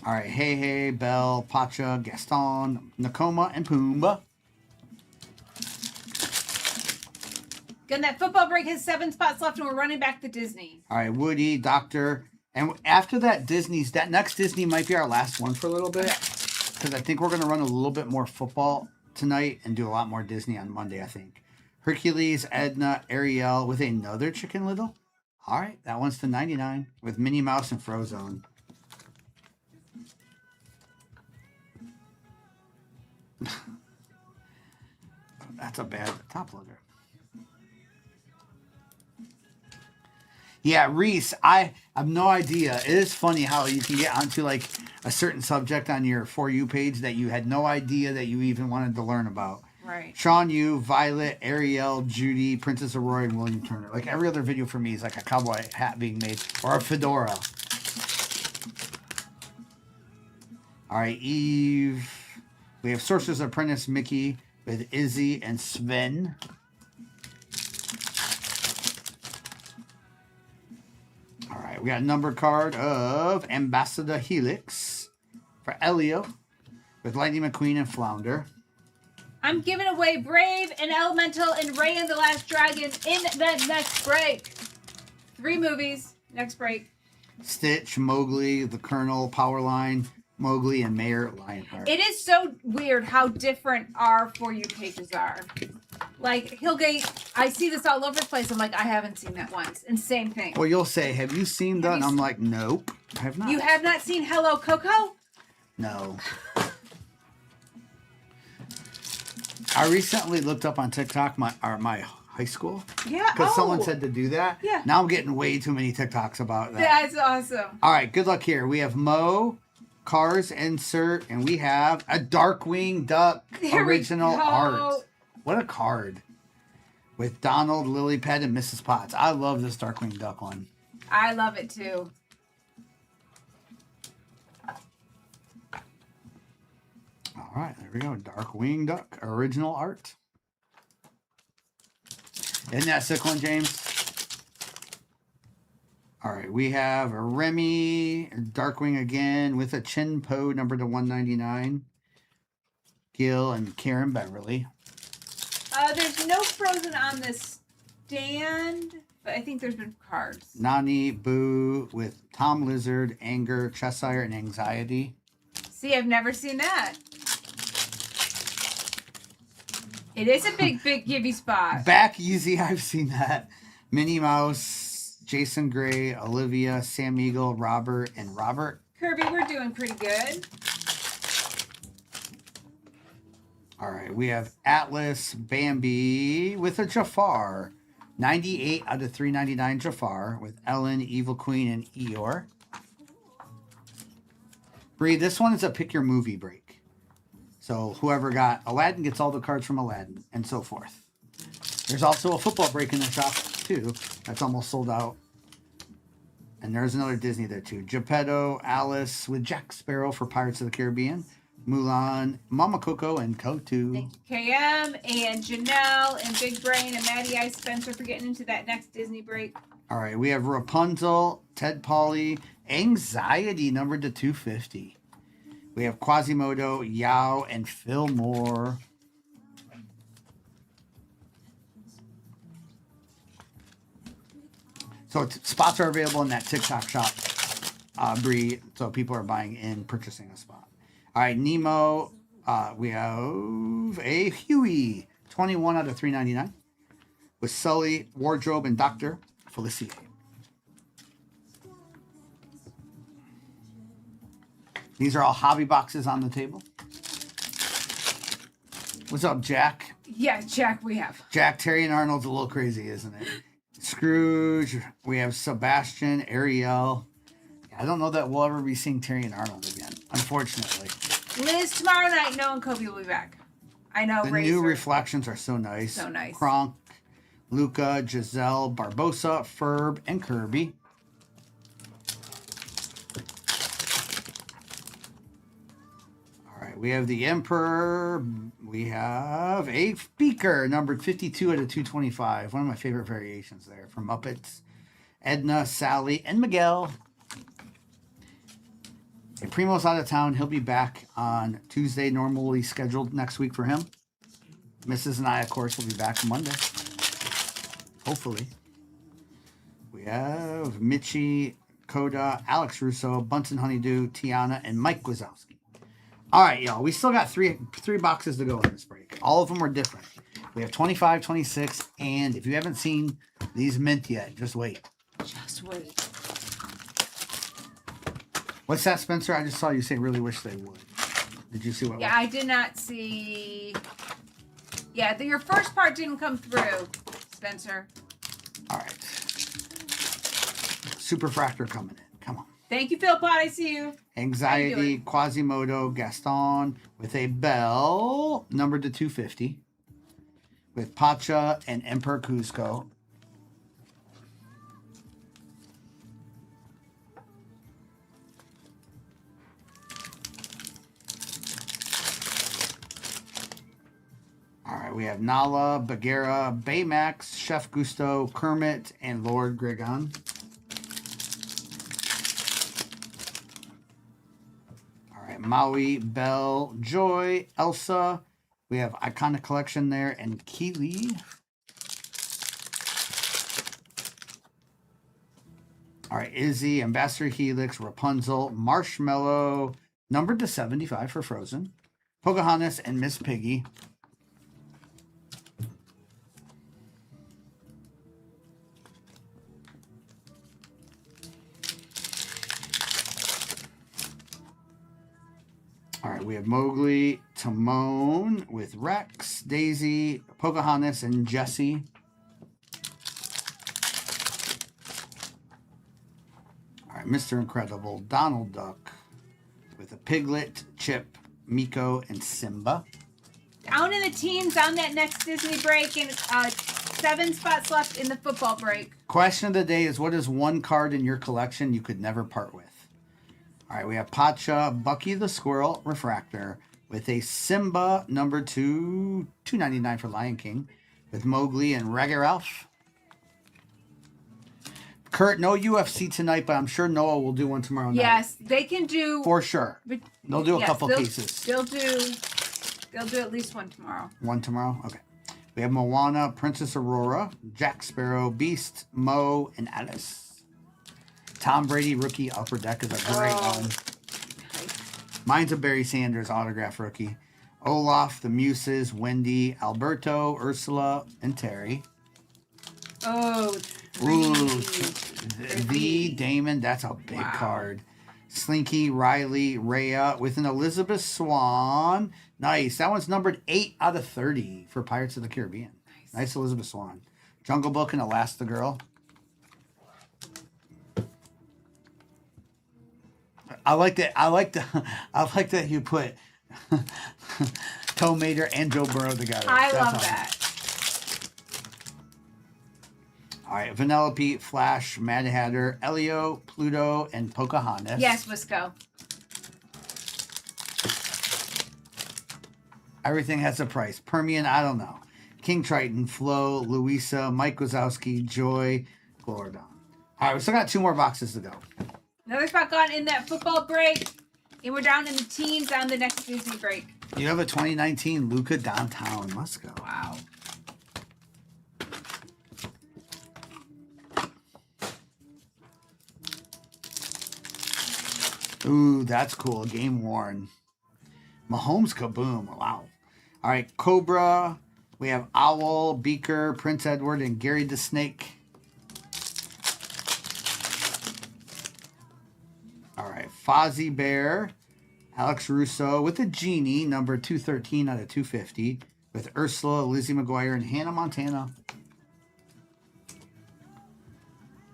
All right, Hey Hey, Belle, Pacha, Gaston, Nakoma, and Pumbaa. Again, that football break has 7 spots left, and we're running back to Disney. All right, Woody, Doctor. And after that, that next Disney might be our last one for a little bit. Because I think we're going to run a little bit more football tonight and do a lot more Disney on Monday, I think. Hercules, Edna, Ariel with another Chicken Little. All right, that one's to 99 with Minnie Mouse and Frozone. That's a bad top loader. Yeah, Reese, I have no idea. It is funny how you can get onto like a certain subject on your For You page that you had no idea that you even wanted to learn about. Right. Sean Yu, Violet, Ariel, Judy, Princess Aurora, and William Turner. Like every other video for me is like a cowboy hat being made or a fedora. All right, Eve. We have Sorcerer's Apprentice Mickey with Izzy and Sven. we got a numbered card of Ambassador Helix for Elio with Lightning McQueen and Flounder. I'm giving away Brave and Elemental and Ray and the Last Dragon in the next break. 3 movies. Next break. Stitch, Mowgli, the Colonel, Powerline, Mowgli, and Mayor Lionheart. It is so weird how different our For You pages are. Like, I see this all over the place. I'm like, I haven't seen that once. And same thing. Well, you'll say, have you seen that? And I'm like, nope, I have not. You have not seen Hello Coco? No. I recently looked up on TikTok my high school. Yeah. Because someone said to do that. Yeah. Now I'm getting way too many TikToks about that. That's awesome. All right, good luck here. We have Mo, Cars Insert, and we have a Darkwing Duck There we original go. art. What a card. With Donald, Lilypad, and Mrs. Potts. I love this Darkwing Duck one. I love it too. All right, there we go. Darkwing Duck original art. Isn't that sick one, James? All right, we have a Remy, Darkwing again with a Chin-Po number to 199. Gil and Karen Beverly. There's no Frozen on this stand, but I think there's been cards. Nani Boo with Tom Lizard, Anger, Cheshire, and Anxiety. See, I've never seen that. It is a big givey spot. Back easy, I've seen that. Minnie Mouse, Jason Gray, Olivia, Sam Eagle, Robert, and Robert. Kirby, we're doing pretty good. All right, we have Atlas, Bambi with a Jafar. 98 out of 399 Jafar with Ellen, Evil Queen, and Eeyore. Bree, this one is a pick your movie break. So whoever got Aladdin gets all the cards from Aladdin and so forth. There's also a football break in the shop too. That's almost sold out. And there's another Disney there too. Geppetto, Alice with Jack Sparrow for Pirates of the Caribbean. Mulan, Mama Coco, and Kotu. Thank you, KM and Janelle and Big Brain and Maddie Ice Spencer for getting into that next Disney break. All right, we have Rapunzel, Ted Polly, Anxiety numbered to 250. We have Quasimodo, Yao, and Phil Moore. So spots are available in that TikTok shop, Bree. So people are buying in, purchasing a spot. All right, Nemo. We have a Huey, 21 out of 399, with Sully, Wardrobe, and Dr. Felicity. These are all hobby boxes on the table. What's up, Jack? Yeah, Jack, we have. Jack, Terry, and Arnold's a little crazy, isn't it? Scrooge. We have Sebastian, Ariel. I don't know that we'll ever be seeing Terry and Arnold again, unfortunately. Liz, tomorrow night, Noah and Kobe will be back. I know. The Razor. new reflections are so nice. So nice. Kronk, Luca, Giselle, Barbosa, Ferb, and Kirby. All right, we have the Emperor. We have a Beaker, numbered 52 out of 225. One of my favorite variations there from Muppets. Edna, Sally, and Miguel. Okay, Primo's out of town. He'll be back on Tuesday, normally scheduled next week for him. Mrs. and I, of course, will be back Monday. Hopefully. We have Mitchie, Coda, Alex Russo, Bunsen Honeydew, Tiana, and Mike Wazowski. All right, y'all. We still got three boxes to go in this break. All of them are different. We have 25, 26, and if you haven't seen these mint yet, just wait. Just wait. What's that, Spencer? I just saw you say really wish they would. Did you see what? Yeah, I did not see. Yeah, your first part didn't come through, Spencer. All right. Superfractor coming in. Come on. Thank you, Philpott. I see you. Anxiety, Quasimodo, Gaston with a bell numbered to 250. With Pacha and Emperor Cusco. All right, we have Nala, Bagheera, Baymax, Chef Gusto, Kermit, and Lord Gregon. Maui, Belle, Joy, Elsa. We have Iconic Collection there, and Keeley. All right, Izzy, Ambassador Helix, Rapunzel, Marshmallow, numbered to 75 for Frozen, Pocahontas, and Miss Piggy. All right, we have Mowgli, Timon with Rex, Daisy, Pocahontas, and Jessie. All right, Mr. Incredible, Donald Duck with a Piglet, Chip, Miko, and Simba. Down in the teens on that next Disney break, and 7 spots left in the football break. Question of the day is, what is one card in your collection you could never part with? All right, we have Pacha, Bucky the Squirrel, Refractor, with a Simba number 2, $2.99 for Lion King, with Mowgli and Wreck-It Ralph. Kurt, no UFC tonight, but I'm sure Noah will do one tomorrow night. Yes, they can do. For sure. They'll do a couple cases. They'll do at least one tomorrow. One tomorrow? Okay. We have Moana, Princess Aurora, Jack Sparrow, Beast, Mo, and Alice. Tom Brady rookie upper deck is a great one. Mine's a Barry Sanders autograph rookie. Olaf, the Muses, Wendy, Alberto, Ursula, and Terry. Oh, Ooh, the Damon, that's a big card. Slinky, Riley, Rhea with an Elizabeth Swan. Nice. That one's numbered 8 out of 30 for Pirates of the Caribbean. Nice Elizabeth Swan. Jungle Book and Elastigirl. I like that you put Tow Mater and Joe Burrow together. I That's love awesome. that. All right, Vanellope, Flash, Mad Hatter, Elio, Pluto, and Pocahontas. Yes, Wisco. Everything has a price. Permian, I don't know. King Triton, Flo, Louisa, Mike Wazowski, Joy, Glorodon. All right, we still got 2 more boxes to go. Another spot gone in that football break, and we're down in the teens on the next Disney break. You have a 2019 Luca Downtown. Must go. Wow. Ooh, that's cool. Game worn. Mahomes Kaboom. Wow. All right, Cobra. We have Owl, Beaker, Prince Edward, and Gary the Snake. All right, Fozzie Bear, Alex Russo with a Genie, number 213 out of 250, with Ursula, Lizzie McGuire, and Hannah Montana.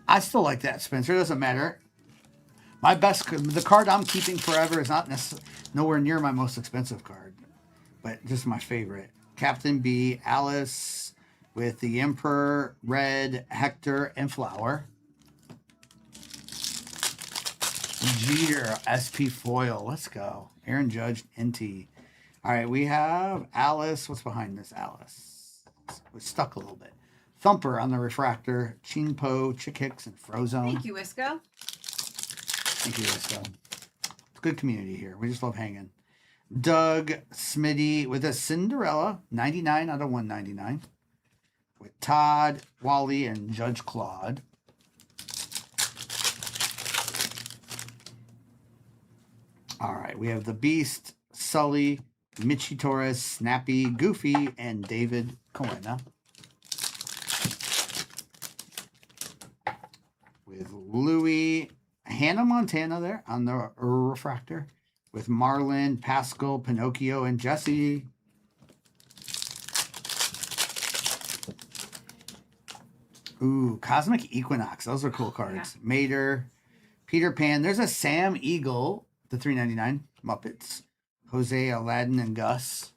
I still like that, Spencer. It doesn't matter. The card I'm keeping forever is not nowhere near my most expensive card, but just my favorite. Captain B, Alice with the Emperor, Red, Hector, and Flower. Jeter, SP Foil. Let's go. Aaron Judge, NT. All right, we have Alice. What's behind this, Alice? We're stuck a little bit. Thumper on the Refractor, Chinpo, Chick Hicks, and Frozone. Thank you, Wisco. Thank you, Wisco. It's a good community here. We just love hanging. Doug, Smitty with a Cinderella, 99 out of 199. With Todd, Wally, and Judge Claude. All right, we have the Beast, Sully, Mitchie Torres, Snappy, Goofy, and David Coena. With Louie, Hannah Montana there on the Refractor. With Marlon, Pascal, Pinocchio, and Jesse. Ooh, Cosmic Equinox. Those are cool cards. Yeah. Mater, Peter Pan. There's a Sam Eagle, the $3.99 Muppets. Jose, Aladdin, and Gus.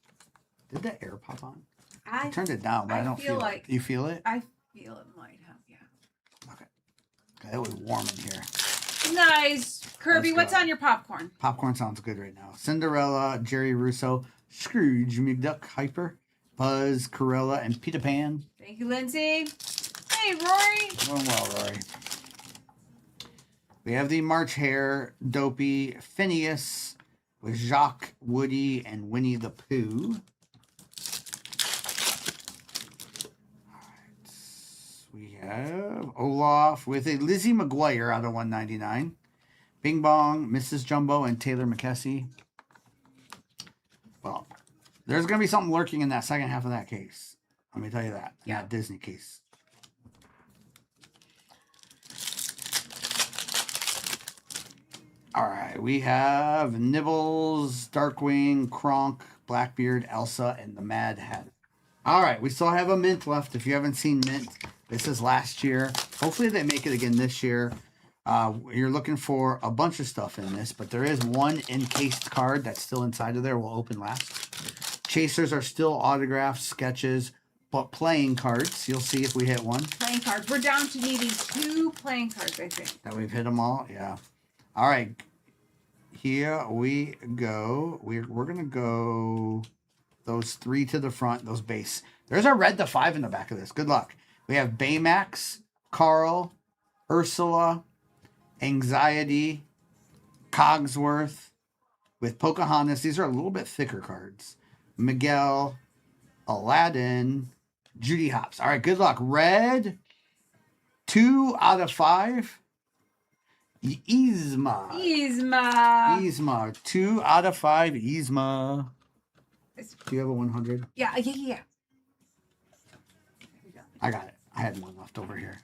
Did the air pop on? I turned it down, but I don't feel it. You feel it? I feel it might have, yeah. Okay. It was warm in here. Nice. Kirby, what's on your popcorn? Popcorn sounds good right now. Cinderella, Jerry Russo, Scrooge, McDuck, Hyper, Buzz, Corella, and Peter Pan. Thank you, Lindsay. Hey, Rory. Doing well, Rory. We have the March Hare, Dopey, Phineas, with Jacques, Woody, and Winnie the Pooh. We have Olaf with a Lizzie McGuire out of 199. Bing Bong, Mrs. Jumbo, and Taylor McKessie. Well, there's going to be something lurking in that second half of that case. Let me tell you that. Yeah. That Disney case. All right. We have Nibbles, Darkwing, Kronk, Blackbeard, Elsa, and the Mad Hatter. All right. We still have a Mint left. If you haven't seen Mint, this is last year. Hopefully they make it again this year. You're looking for a bunch of stuff in this, but there is one encased card that's still inside of there. We'll open last. Chasers are still autographs, sketches, but playing cards. You'll see if we hit one. Playing cards. We're down to needing 2 playing cards, I think. That we've hit them all. Yeah. All right. Here we go. We're going to go those 3 to the front, those base. There's a red to 5 in the back of this. Good luck. We have Baymax, Carl, Ursula, Anxiety, Cogsworth, with Pocahontas. These are a little bit thicker cards. Miguel, Aladdin, Judy Hopps. All right, good luck. Red, 2 out of 5. Yzma. Yzma. 2 out of 5. Yzma. Do you have a 100? Yeah. I got it. I had one left over here.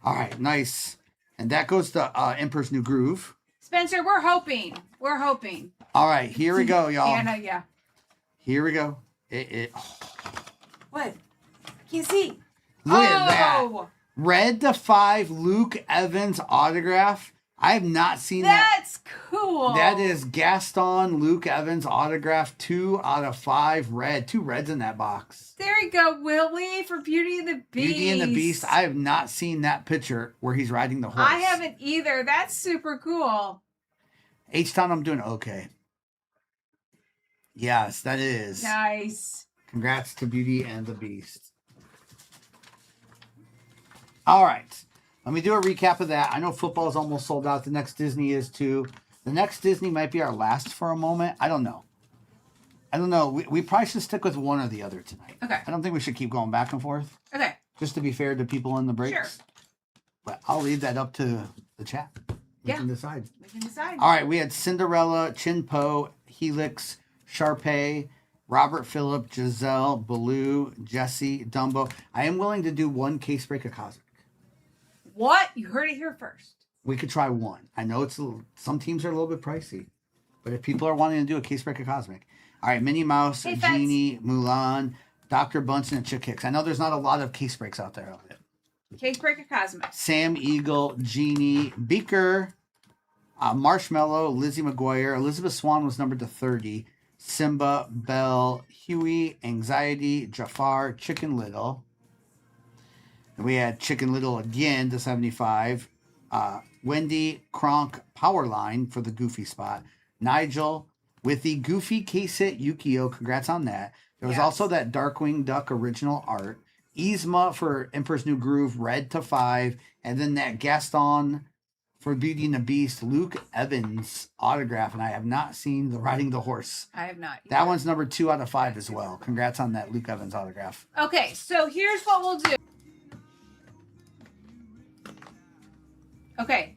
All right, nice. And that goes to Emperor's New Groove. Spencer, we're hoping. All right, here we go, y'all. Anna, yeah. Here we go. What? I can't see. Look at that. Red to 5, Luke Evans autograph. I have not seen that. That's cool. That is Gaston Luke Evans autograph. 2 out of 5 red. 2 reds in that box. There you go, Willie, for Beauty and the Beast. Beauty and the Beast. I have not seen that picture where he's riding the horse. I haven't either. That's super cool. H-Town, I'm doing okay. Yes, that is. Nice. Congrats to Beauty and the Beast. All right. Let me do a recap of that. I know football is almost sold out. The next Disney is too. The next Disney might be our last for a moment. I don't know. We probably should stick with one or the other tonight. Okay. I don't think we should keep going back and forth. Okay. Just to be fair to people in the breaks. Sure. But I'll leave that up to the chat. We can decide. All right. We had Cinderella, Chin-Po, Helix, Sharpay, Robert Phillip, Giselle, Baloo, Jesse, Dumbo. I am willing to do one case break of Cosmic. What? You heard it here first. We could try one. I know some teams are a little bit pricey, but if people are wanting to do a case break of Cosmic. All right, Minnie Mouse, Hey, Genie, Mulan, Dr. Bunsen, and Chick Hicks. I know there's not a lot of case breaks out there of it. Case break of Cosmic. Sam Eagle, Genie, Beaker, Marshmallow, Lizzie McGuire. Elizabeth Swan was numbered to 30. Simba, Belle, Huey, Anxiety, Jafar, Chicken Little. And we had Chicken Little again to 75. Wendy, Kronk, Powerline for the Goofy spot. Nigel with the Goofy case hit, Yukio. Congrats on that. There was also that Darkwing Duck original art. Yzma for Emperor's New Groove, red to 5. And then that Gaston for Beauty and the Beast, Luke Evans autograph. And I have not seen the Riding the Horse. I have not. That one's number 2 out of 5 as well. Congrats on that Luke Evans autograph. Okay, so here's what we'll do. Okay.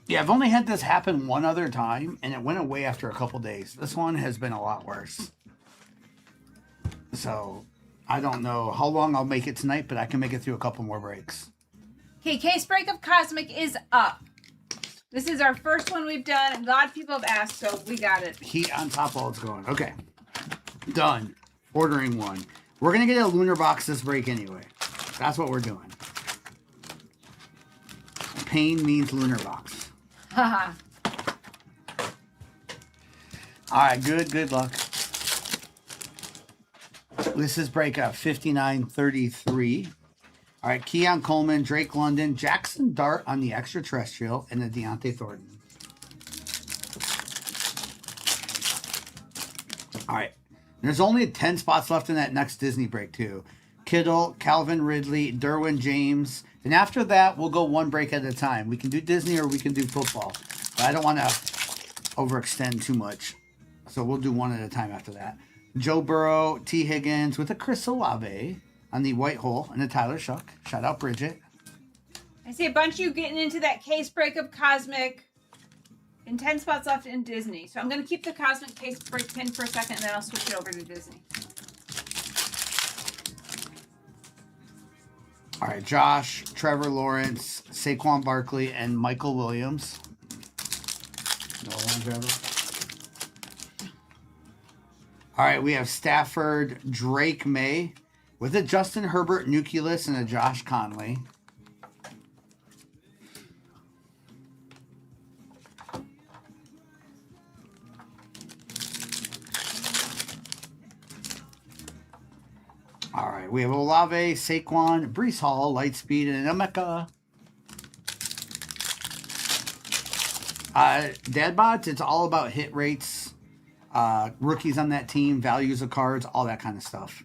Yeah, I've only had this happen one other time, and it went away after a couple days. This one has been a lot worse. So, I don't know how long I'll make it tonight, but I can make it through a couple more breaks. Okay, case break of Cosmic is up. This is our first one we've done. A lot of people have asked, so we got it. Heat on top while it's going. Okay. Done. Ordering one. We're going to get a lunar box this break anyway. That's what we're doing. Pain means lunar box. Haha. All right, good luck. This is breakout 5933. All right, Keon Coleman, Drake London, Jackson Dart on the extraterrestrial, and the Deontay Thornton. All right, there's only 10 spots left in that next Disney break too. Kittle, Calvin Ridley, Derwin James. And after that, we'll go one break at a time. We can do Disney or we can do football. But I don't want to overextend too much. So we'll do one at a time after that. Joe Burrow, T. Higgins with a Chris Olave on the white hole and a Tyler Shuck. Shout out Bridget. I see a bunch of you getting into that case break of Cosmic. And 10 spots left in Disney. So I'm going to keep the Cosmic case break pin for a second, and then I'll switch it over to Disney. All right, Josh, Trevor Lawrence, Saquon Barkley, and Michael Williams. No one, Trevor. All right, we have Stafford, Drake May with a Justin Herbert nucleus and a Josh Conley. All right, we have Olave, Saquon, Brees Hall, Lightspeed, and Emeka. Dadbots, it's all about hit rates, rookies on that team, values of cards, all that kind of stuff.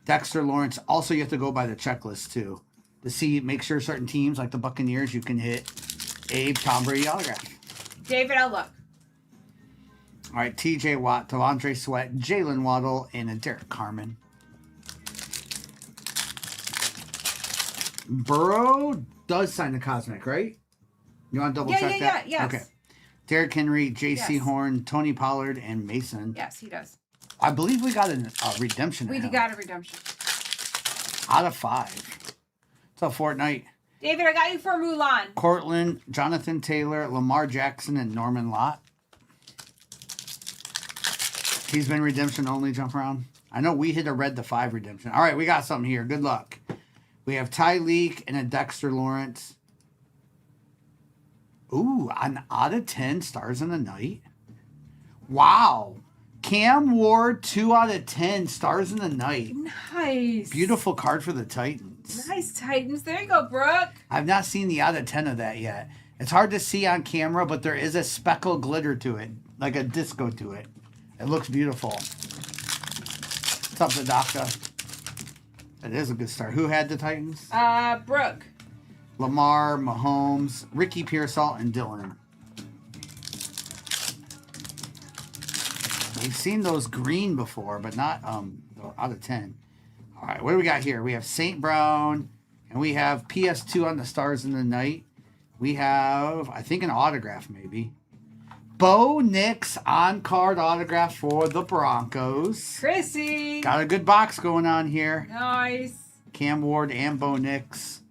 Dexter Lawrence, also you have to go by the checklist too. To see, make sure certain teams like the Buccaneers, you can hit a Tom Brady autograph. David, I'll look. All right, TJ Watt, Devondre Sweat, Jalen Waddle, and a Derek Carmen. Burrow does sign the Cosmic, right? You want to double check that? Yeah, yes. Okay. Derrick Henry, J.C. Yes. Horn, Tony Pollard, and Mason. Yes, he does. I believe we got a redemption. We got a redemption. Out of 5. What's up, Fortnite? David, I got you for Mulan. Cortland, Jonathan Taylor, Lamar Jackson, and Norman Lott. He's been redemption only, jump around. I know we hit a red to 5 redemption. All right, we got something here. Good luck. We have Tyreek and a Dexter Lawrence. Ooh, an out of 10 stars in the night. Wow. Cam Ward, 2 out of 10 stars in the night. Nice. Beautiful card for the Titans. Nice, Titans. There you go, Brooke. I've not seen the out of 10 of that yet. It's hard to see on camera, but there is a speckle glitter to it, like a disco to it. It looks beautiful. What's up, Zadaka? It is a good start. Who had the Titans? Brooke. Lamar, Mahomes, Ricky Pearsall, and Dylan. We've seen those green before, but not out of 10. All right, what do we got here? We have St. Brown, and we have PS2 on the Stars in the Night. We have, I think, an autograph maybe. Bo Nix on-card autograph for the Broncos. Chrissy. Got a good box going on here. Nice. Cam Ward and Bo Nix.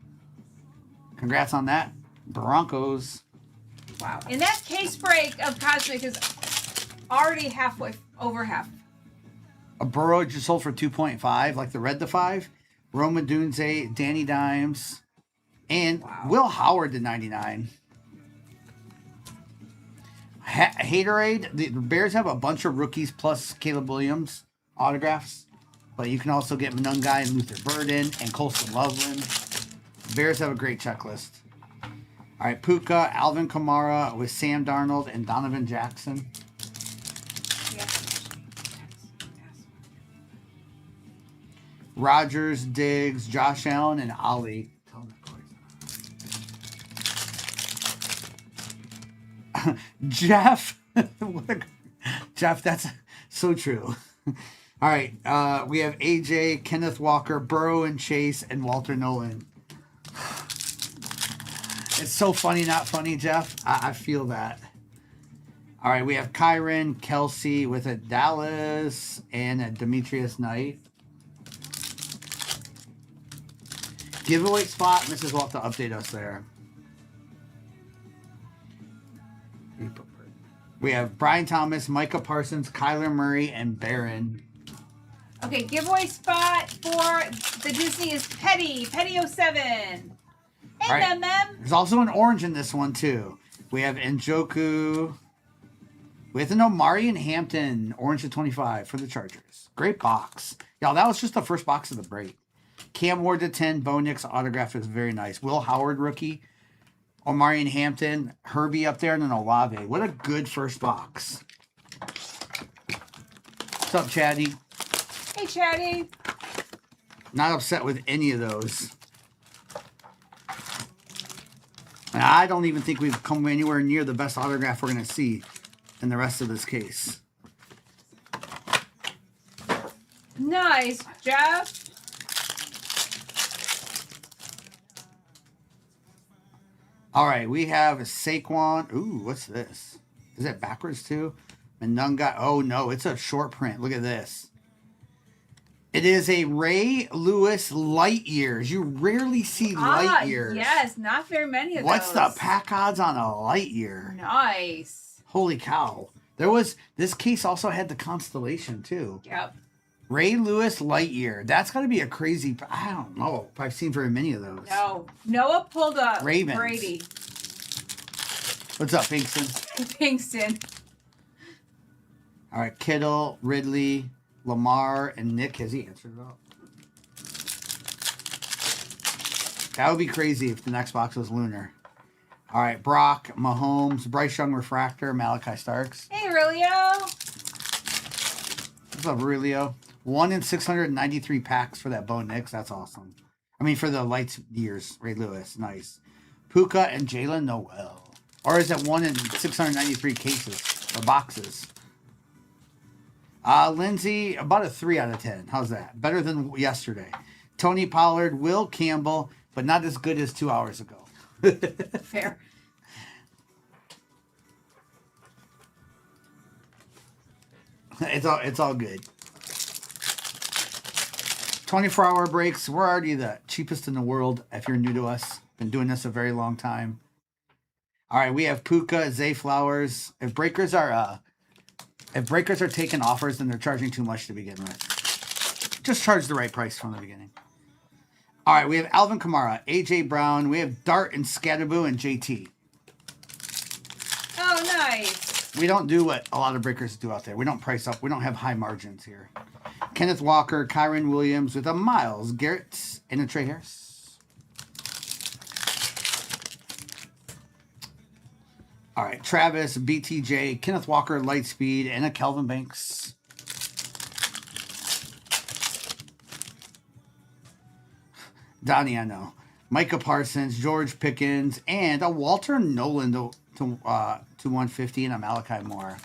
Congrats on that. Broncos. Wow. And that case break of Cosmic is already halfway, over half. A Burrow just sold for 2.5, like the red to 5. Roma Dunze, Danny Dimes, and Will Howard to 99. Haterade, the Bears have a bunch of rookies plus Caleb Williams autographs, but you can also get Manungai and Luther Burden and Colston Loveland. Bears have a great checklist. All right, Puka, Alvin Kamara with Sam Darnold and Donovan Jackson. Rodgers, Diggs, Josh Allen, and Ali. Jeff. Jeff, that's so true. All right. We have AJ, Kenneth Walker, Burrow and Chase, and Walter Nolan. It's so funny, not funny, Jeff. I feel that. All right. We have Kyron, Kelsey with a Dallas and a Demetrius Knight. Giveaway spot. Mrs. will have to update us there. We have Brian Thomas, Micah Parsons, Kyler Murray, and Barron. Okay, giveaway spot for the Disney is Petty 07. Hey, Right. Mem. There's also an orange in this one, too. We have Njoku with an Omari and Hampton, orange to 25 for the Chargers. Great box. Y'all, that was just the first box of the break. Cam Ward to 10, Bo Nix autograph is very nice. Will Howard rookie. Omari and Hampton, Herbie up there, and then Olave. What a good first box. What's up, Chatty? Hey, Chatty. Not upset with any of those. And I don't even think we've come anywhere near the best autograph we're going to see. in the rest of this case. Nice, Jeff. All right, we have Saquon. Ooh, what's this? Is it backwards too? Manunga. Oh no, it's a short print. Look at this. It is a Ray Lewis Light Years. You rarely see Light Years. Yes, not very many of What's those. the pack odds on a Light Year? Nice. Holy cow. There was, this case also had the Constellation too. Yep. Ray Lewis Light Year. That's got to be a crazy, I don't know if I've seen very many of those. No. Noah pulled up Ravens. Brady. What's up, Pinkston? Pinkston. All right, Kittle, Ridley, Lamar, and Nick. Has he answered it all? That would be crazy if the next box was lunar. All right, Brock, Mahomes, Bryce Young Refractor, Malachi Starks. Hey, Aurelio. What's up, Aurelio? 1 in 693 packs for that Bo Nix. That's awesome. I mean, for the Lights Years, Ray Lewis. Nice. Puka and Jalen Noel. Or is it 1 in 693 cases or boxes? Lindsay, about a 3 out of 10. How's that? Better than yesterday. Tony Pollard, Will Campbell, but not as good as 2 hours ago. Fair. It's all good. 24-hour breaks. We're already the cheapest in the world if you're new to us. Been doing this a very long time. All right, we have Puka, Zay Flowers. If breakers are taking offers, then they're charging too much to begin with. Just charge the right price from the beginning. All right, we have Alvin Kamara, AJ Brown. We have Dart and Scatterboo and JT. Oh, nice. We don't do what a lot of breakers do out there. We don't price up. We don't have high margins here. Kenneth Walker, Kyron Williams with a Miles Garrett and a Trey Harris. All right, Travis, BTJ, Kenneth Walker, Lightspeed, and a Kelvin Banks. Donnie, I know. Micah Parsons, George Pickens, and a Walter Nolan to 150 and a Malachi Moore.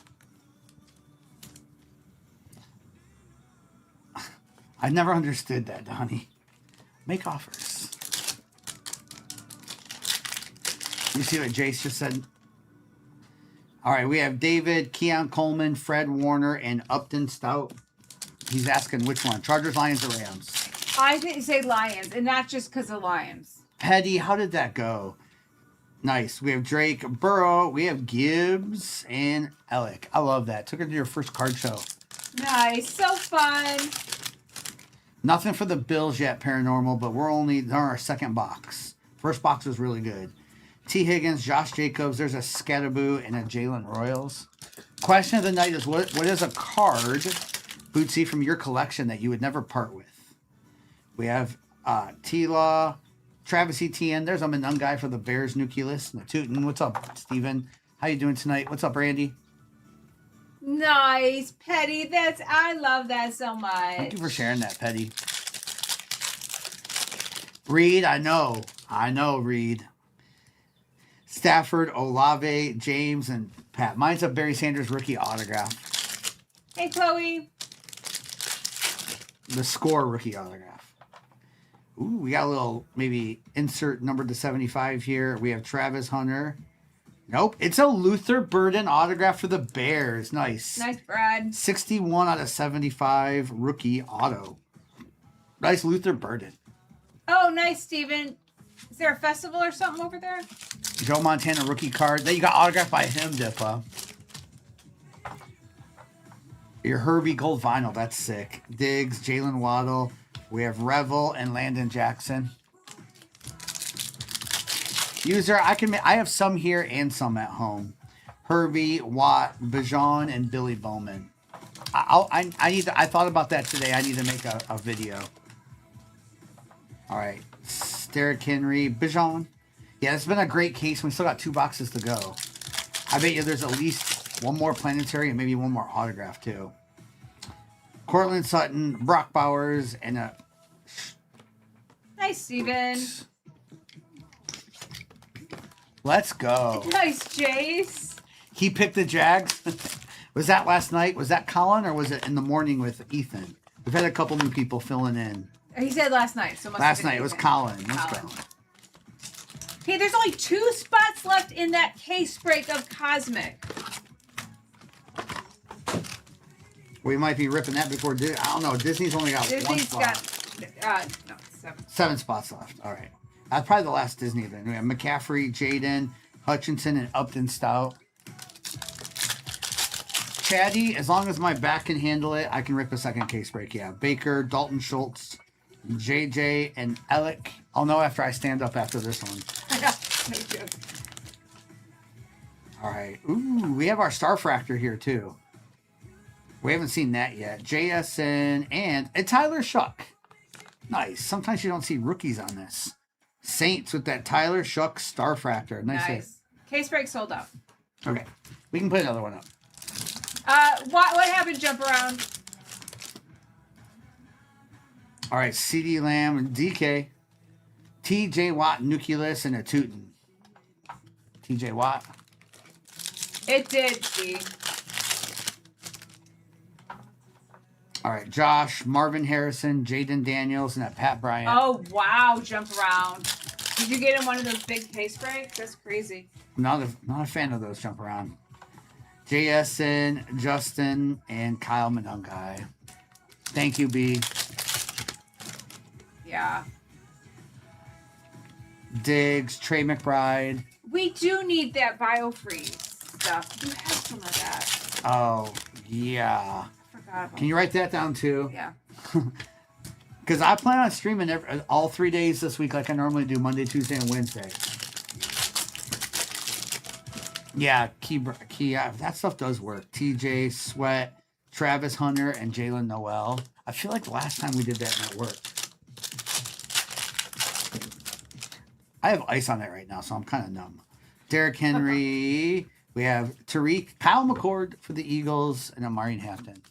I've never understood that, Donnie. Make offers. You see what Jace just said? All right, we have David, Keon Coleman, Fred Warner, and Upton Stout. He's asking which one, Chargers, Lions, or Rams? I didn't say Lions, and not just because of Lions. Petty, how did that go? Nice. We have Drake, Burrow, we have Gibbs, and Alec. I love that. Took it to your first card show. Nice. So fun. Nothing for the Bills yet, Paranormal, but we're only on our second box. First box was really good. T. Higgins, Josh Jacobs, there's a Scatterboo and a Jalen Royals. Question of the night is, what is a card, Bootsy, from your collection that you would never part with? We have T-Law, Travis Etienne. There's a Manung guy for the Bears nucleus. Natutin. What's up, Steven? How you doing tonight? What's up, Randy? Nice, Petty. I love that so much. Thank you for sharing that, Petty. Reed, I know, Reed. Stafford, Olave, James, and Pat. Mine's a Barry Sanders rookie autograph. Hey, Chloe. The score rookie autograph. Ooh, we got a little, maybe insert number to 75 here. We have Travis Hunter. Nope. It's a Luther Burden autograph for the Bears. Nice. Nice, Brad. 61 out of 75 rookie auto. Nice Luther Burden. Oh, nice, Steven. Is there a festival or something over there? Joe Montana rookie card. That you got autographed by him, Dippa. Your Herbie gold vinyl. That's sick. Diggs, Jalen Waddle. We have Revel and Landon Jackson. User, I have some here and some at home. Herbie, Watt, Bijan, and Billy Bowman. I thought about that today. I need to make a video. All right. Derrick Henry, Bijan. Yeah, it's been a great case. We still got 2 boxes to go. I bet you there's at least one more planetary and maybe one more autograph too. Cortland Sutton, Brock Bowers, and a... Nice, Steven. Let's go. Nice, Jace. He picked the Jags. Was that last night? Was that Colin or was it in the morning with Ethan? We've had a couple new people filling in. He said last night. So Last night it was Colin. Let's go. Okay, there's only 2 spots left in that case break of Cosmic. We might be ripping that before Disney. I don't know. Disney's only got one Disney's spot. got no 7. 7 spots left. All right. That's probably the last Disney event. We have McCaffrey, Jaden, Hutchinson, and Upton Stout. Chatty, as long as my back can handle it, I can rip a second case break. Yeah. Baker, Dalton Schultz, JJ, and Alec. I'll know after I stand up after this one. All right. Ooh, we have our Starfractor here too. We haven't seen that yet. JSN and Tyler Shuck. Nice. Sometimes you don't see rookies on this. Saints with that Tyler Shuck Starfractor. Nice hit. Case break sold out. Okay. We can put another one up. What happened, jump around? All right. CD Lamb and DK. TJ Watt, Nucleus, and a Tootin. TJ Watt. It did, see. All right. Josh, Marvin Harrison, Jaden Daniels, and a Pat Bryant. Oh, wow, jump around. Did you get in one of those big case breaks? That's crazy. Not a fan of those jump around. JSN, Justin, and Kyle Manungai. Thank you, B. Yeah. Diggs, Trey McBride. We do need that biofreeze stuff. You have some of that. Oh, yeah. I forgot about Can you write that down too? Yeah. Because I plan on streaming all 3 days this week like I normally do, Monday, Tuesday, and Wednesday. Yeah, that stuff does work. TJ, Sweat, Travis Hunter, and Jalen Noel. I feel like the last time we did that and it worked. I have ice on it right now, so I'm kind of numb. Derrick Henry. We have Tariq, Kyle McCord for the Eagles, and Amari Hampton.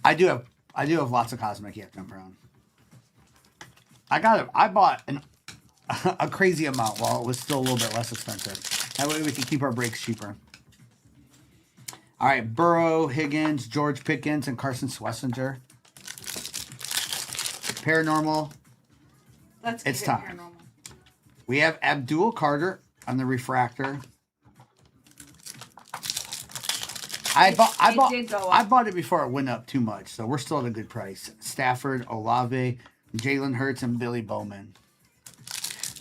I do have lots of Cosmic yet jump around. I bought a crazy amount while it was still a little bit less expensive. That way we can keep our breaks cheaper. All right, Burrow, Higgins, George Pickens, and Carson Schlesinger. Paranormal. It's time. We have Abdul Carter on the refractor. I bought it before it went up too much, so we're still at a good price. Stafford, Olave, Jalen Hurts, and Billy Bowman.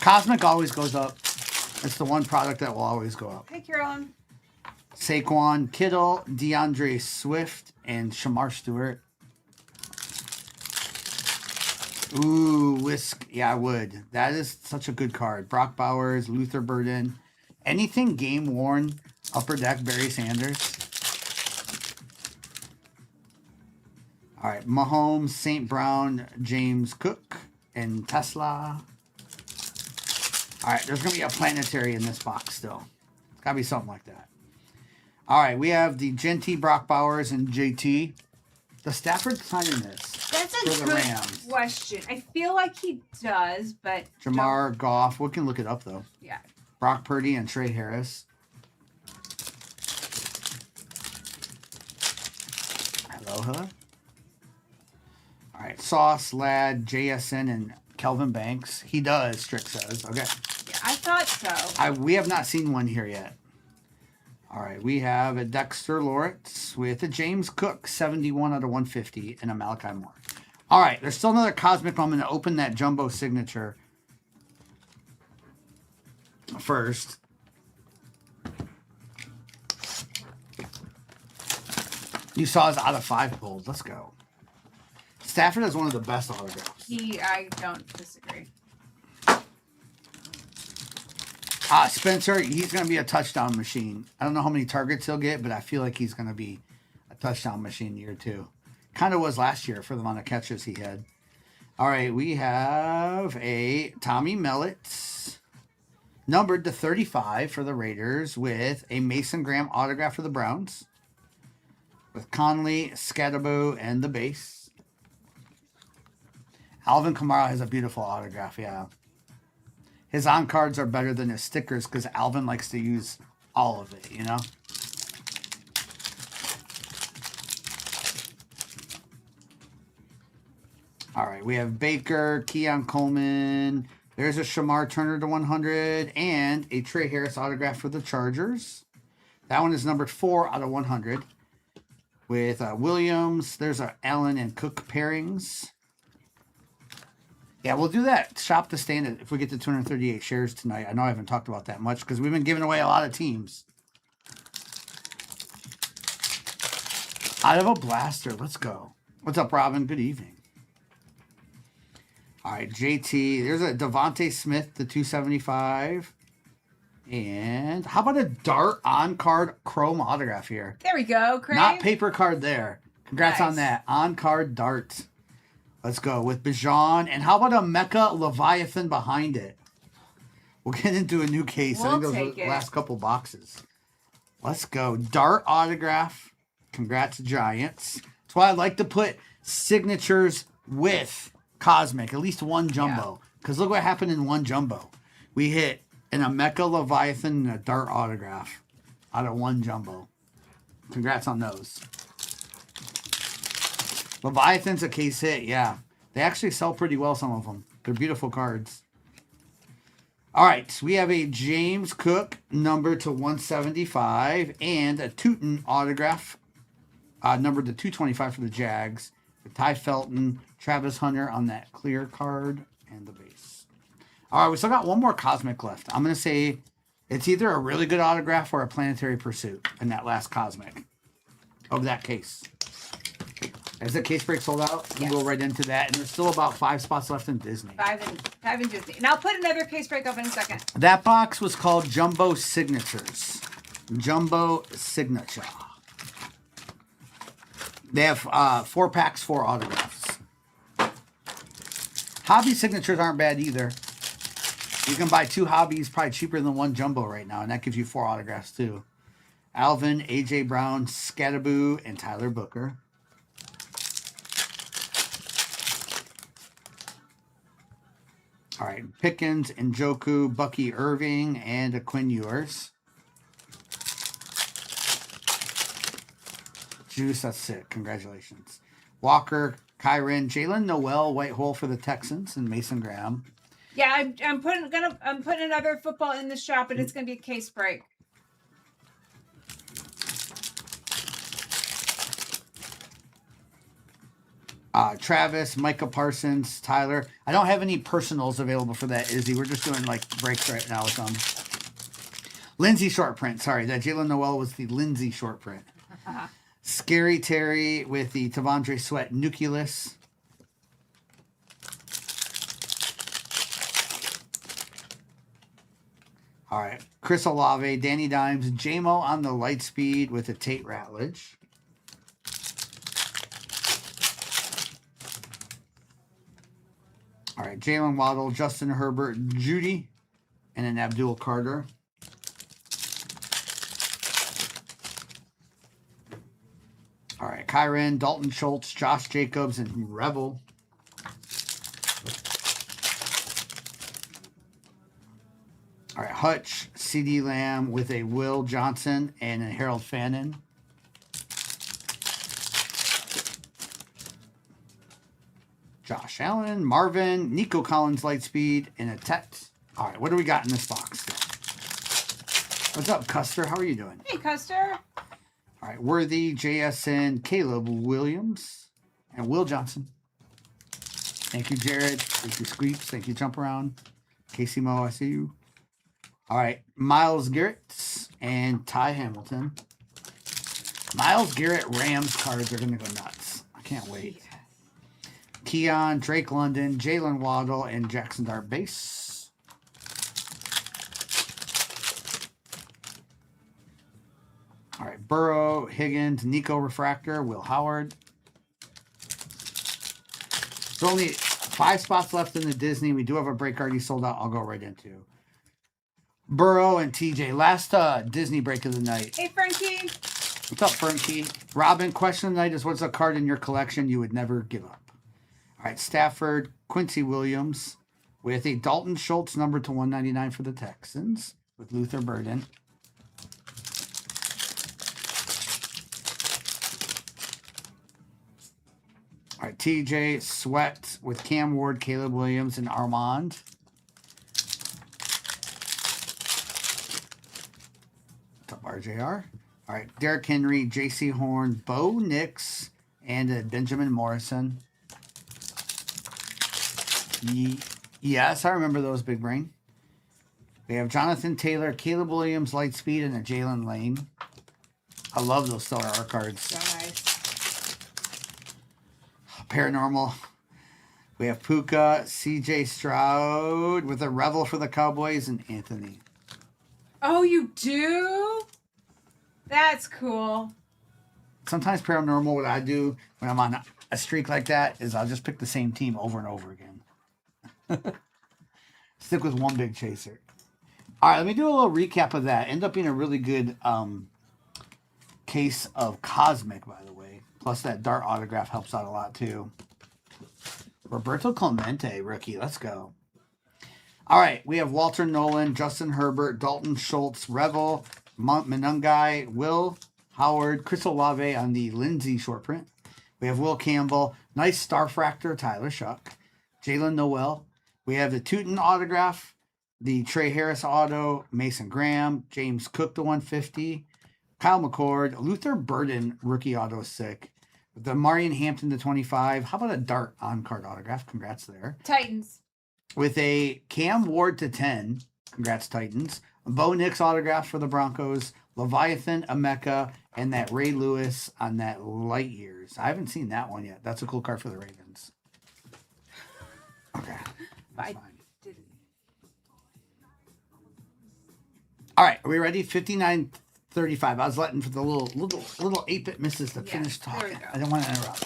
Cosmic always goes up. It's the one product that will always go up. Hey, Carolyn. Saquon, Kittle, DeAndre Swift, and Shamar Stewart. Ooh, Whisk. Yeah, I would. That is such a good card. Brock Bowers, Luther Burden. Anything game worn, upper deck, Barry Sanders. All right, Mahomes, St. Brown, James Cook, and Tesla. All right, there's going to be a planetary in this box still. It's got to be something like that. All right, we have the Genty, Brock Bowers, and JT. Does Stafford sign in this? That's a for the good Rams? question. I feel like he does, but... Jamar Goff. We can look it up, though. Yeah. Brock Purdy and Trey Harris. Aloha. All right, Sauce, Ladd, JSN, and Kelvin Banks. He does, Strick says. Okay. Yeah, I thought so. We have not seen one here yet. All right, we have a Dexter Lawrence with a James Cook, 71 out of 150, and a Malachi Moore. All right, there's still another Cosmic. I'm going to open that Jumbo signature first. You saw his out of 5 pulled. Let's go. Stafford has one of the best autographs. I don't disagree. Spencer, he's going to be a touchdown machine. I don't know how many targets he'll get, but I feel like he's going to be a touchdown machine year 2. Kind of was last year for the amount of catches he had. All right, we have a Tommy Mellett, numbered to 35 for the Raiders, with a Mason Graham autograph for the Browns, with Conley, Scatterbo, and the base. Alvin Kamara has a beautiful autograph, yeah. His on-cards are better than his stickers because Alvin likes to use all of it, you know? All right, we have Baker, Keon Coleman. There's a Shamar Turner to 100 and a Trey Harris autograph for the Chargers. That one is numbered 4 out of 100. With Williams, there's our Allen and Cook pairings. Yeah, we'll do that. Shop the stand if we get to 238 shares tonight. I know I haven't talked about that much because we've been giving away a lot of teams. Out of a blaster. Let's go. What's up, Robin? Good evening. All right, JT. There's a Devontae Smith, the 275. And how about a Dart on-card chrome autograph here? There we go, Craig. Not paper card there. Congrats Nice. on that. On-card Dart. Let's go with Bijan. And how about a Mecha Leviathan behind it? We'll get into a new case. I We'll think those are take the it. last couple boxes. Let's go. Dart autograph. Congrats, Giants. That's why I like to put signatures with Cosmic. At least one jumbo. Because look what happened in one jumbo. We hit an Mecha Leviathan and a Dart autograph out of one jumbo. Congrats on those. Leviathan's a case hit, yeah. They actually sell pretty well, some of them. They're beautiful cards. All right, so we have a James Cook number to 175 and a Tootin autograph numbered to 225 for the Jags. With Ty Felton, Travis Hunter on that clear card and the base. All right, we still got one more Cosmic left. I'm going to say it's either a really good autograph or a Planetary Pursuit in that last Cosmic of that case. As the case break sold out, we'll go right into that. And there's still about 5 spots left in Disney. Five in Disney. And I'll put another case break up in a second. That box was called Jumbo Signatures. Jumbo Signature. They have 4 packs, 4 autographs. Hobby signatures aren't bad either. You can buy 2 hobbies, probably cheaper than 1 jumbo right now, and that gives you 4 autographs too. Alvin, AJ Brown, Scattaboo, and Tyler Booker. All right, Pickens, Njoku, Bucky Irving, and a Quinn Ewers. Juice, that's sick. Congratulations. Walker, Kyron, Jalen Noel, white hole for the Texans, and Mason Graham. Yeah, I'm putting another football in the shop, but it's gonna be a case break. Travis, Micah Parsons, Tyler. I don't have any personals available for that, Izzy. We're just doing like breaks right now with them. Lindsay short print. Sorry, that Jalen Noel was the Lindsay short print. Scary Terry with the Tavondre Sweat Nucleus. All right. Chris Olave, Danny Dimes, J-Mo on the Lightspeed with a Tate Ratledge. All right. Jalen Waddle, Justin Herbert, Judy, and an Abdul Carter. All right, Kyron, Dalton Schultz, Josh Jacobs, and Rebel. All right, Hutch, CD Lamb with a Will Johnson and a Harold Fannin. Josh Allen, Marvin, Nico Collins, Lightspeed, and a Tet. All right, what do we got in this box? What's up, Custer? How are you doing? Hey, Custer. All right, Worthy, JSN, Caleb Williams, and Will Johnson. Thank you, Jared. Thank you, Squeeps. Thank you, Jump Around. Casey Mo, I see you. All right, Myles Garrett and Ty Hamilton. Myles Garrett Rams cards are going to go nuts. I can't wait. Keon, Drake London, Jalen Waddle, and Jackson Dart base. All right, Burrow, Higgins, Nico Refractor, Will Howard. There's only 5 spots left in the Disney. We do have a break already sold out. I'll go right into Burrow and TJ. Last Disney break of the night. Hey, Frankie. What's up, Frankie? Robin, question of the night is, what's a card in your collection you would never give up? All right, Stafford, Quincy Williams with a Dalton Schultz number to 199 for the Texans with Luther Burden. All right, TJ Sweat with Cam Ward, Caleb Williams, and Armand. What's up, RJR? All right, Derrick Henry, J.C. Horn, Bo Nix, and Benjamin Morrison. Yes, I remember those, Big Brain. We have Jonathan Taylor, Caleb Williams, Lightspeed, and a Jalen Lane. I love those Stellar Art cards. So nice. Paranormal. We have Puka, CJ Stroud with a Revel for the Cowboys, and Anthony. Oh, you do? That's cool. Sometimes Paranormal, what I do when I'm on a streak like that is I'll just pick the same team over and over again. Stick with one big chaser. All right, let me do a little recap of that. End up being a really good case of Cosmic, by the way. Plus that Dart autograph helps out a lot too. Roberto Clemente, rookie. Let's go. All right, we have Walter Nolan, Justin Herbert, Dalton Schultz, Revel, Menungai, Will Howard, Chris Olave on the Lindsay short print. We have Will Campbell, nice Starfractor, Tyler Shuck, Jalen Noel. We have the Tootin autograph, the Trey Harris auto, Mason Graham, James Cook, the 150, Kyle McCord, Luther Burden, rookie auto sick, the Marion Hampton, the 25. How about a Dart on-card autograph? Congrats there. Titans. With a Cam Ward to 10. Congrats, Titans. Bo Nix autograph for the Broncos. Leviathan, Emeka, and that Ray Lewis on that Light Years. I haven't seen that one yet. That's a cool card for the Ravens. Okay. That's I fine. didn't. All right. Are we ready? 59-35. I was letting for the little 8-bit misses to finish there we talking. go. I didn't want to interrupt.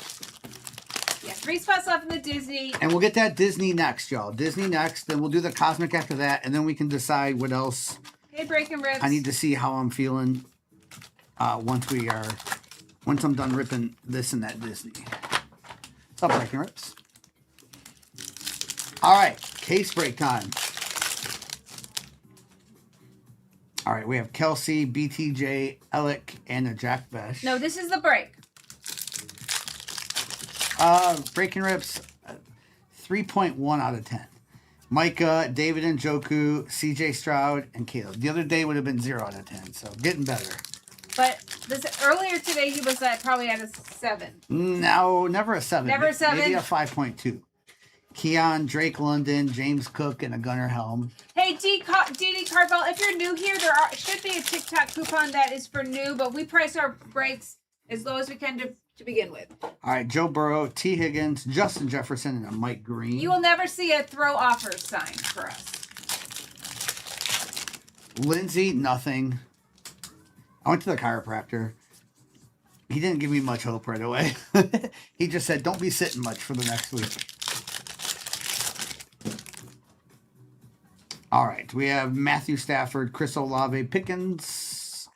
Yeah, 3 spots left in the Disney. And we'll get that Disney next, y'all. Disney next. Then we'll do the Cosmic after that. And then we can decide what else. Hey, Breaking Ribs. I need to see how I'm feeling once I'm done ripping this and that Disney. What's up, Breaking Rips? All right, case break time. All right, we have Kelsey, BTJ, Alec, and a Jack Besh. No, this is the break. Breaking Rips, 3.1 out of 10. Micah, David Njoku, CJ Stroud, and Caleb. The other day would have been 0 out of 10, so getting better. But this earlier today he was probably at a 7. No, never a 7. Never a 7? Maybe a 5.2. Keon, Drake London, James Cook, and a Gunnar Helm. Hey, DD Carvel, if you're new here, there should be a TikTok coupon that is for new, but we price our breaks as low as we can to begin with. All right, Joe Burrow, T. Higgins, Justin Jefferson, and a Mike Green. You will never see a throw offer sign for us. Lindsay, nothing. I went to the chiropractor. He didn't give me much hope right away. He just said, don't be sitting much for the next week. All right, we have Matthew Stafford, Chris Olave, Pickens.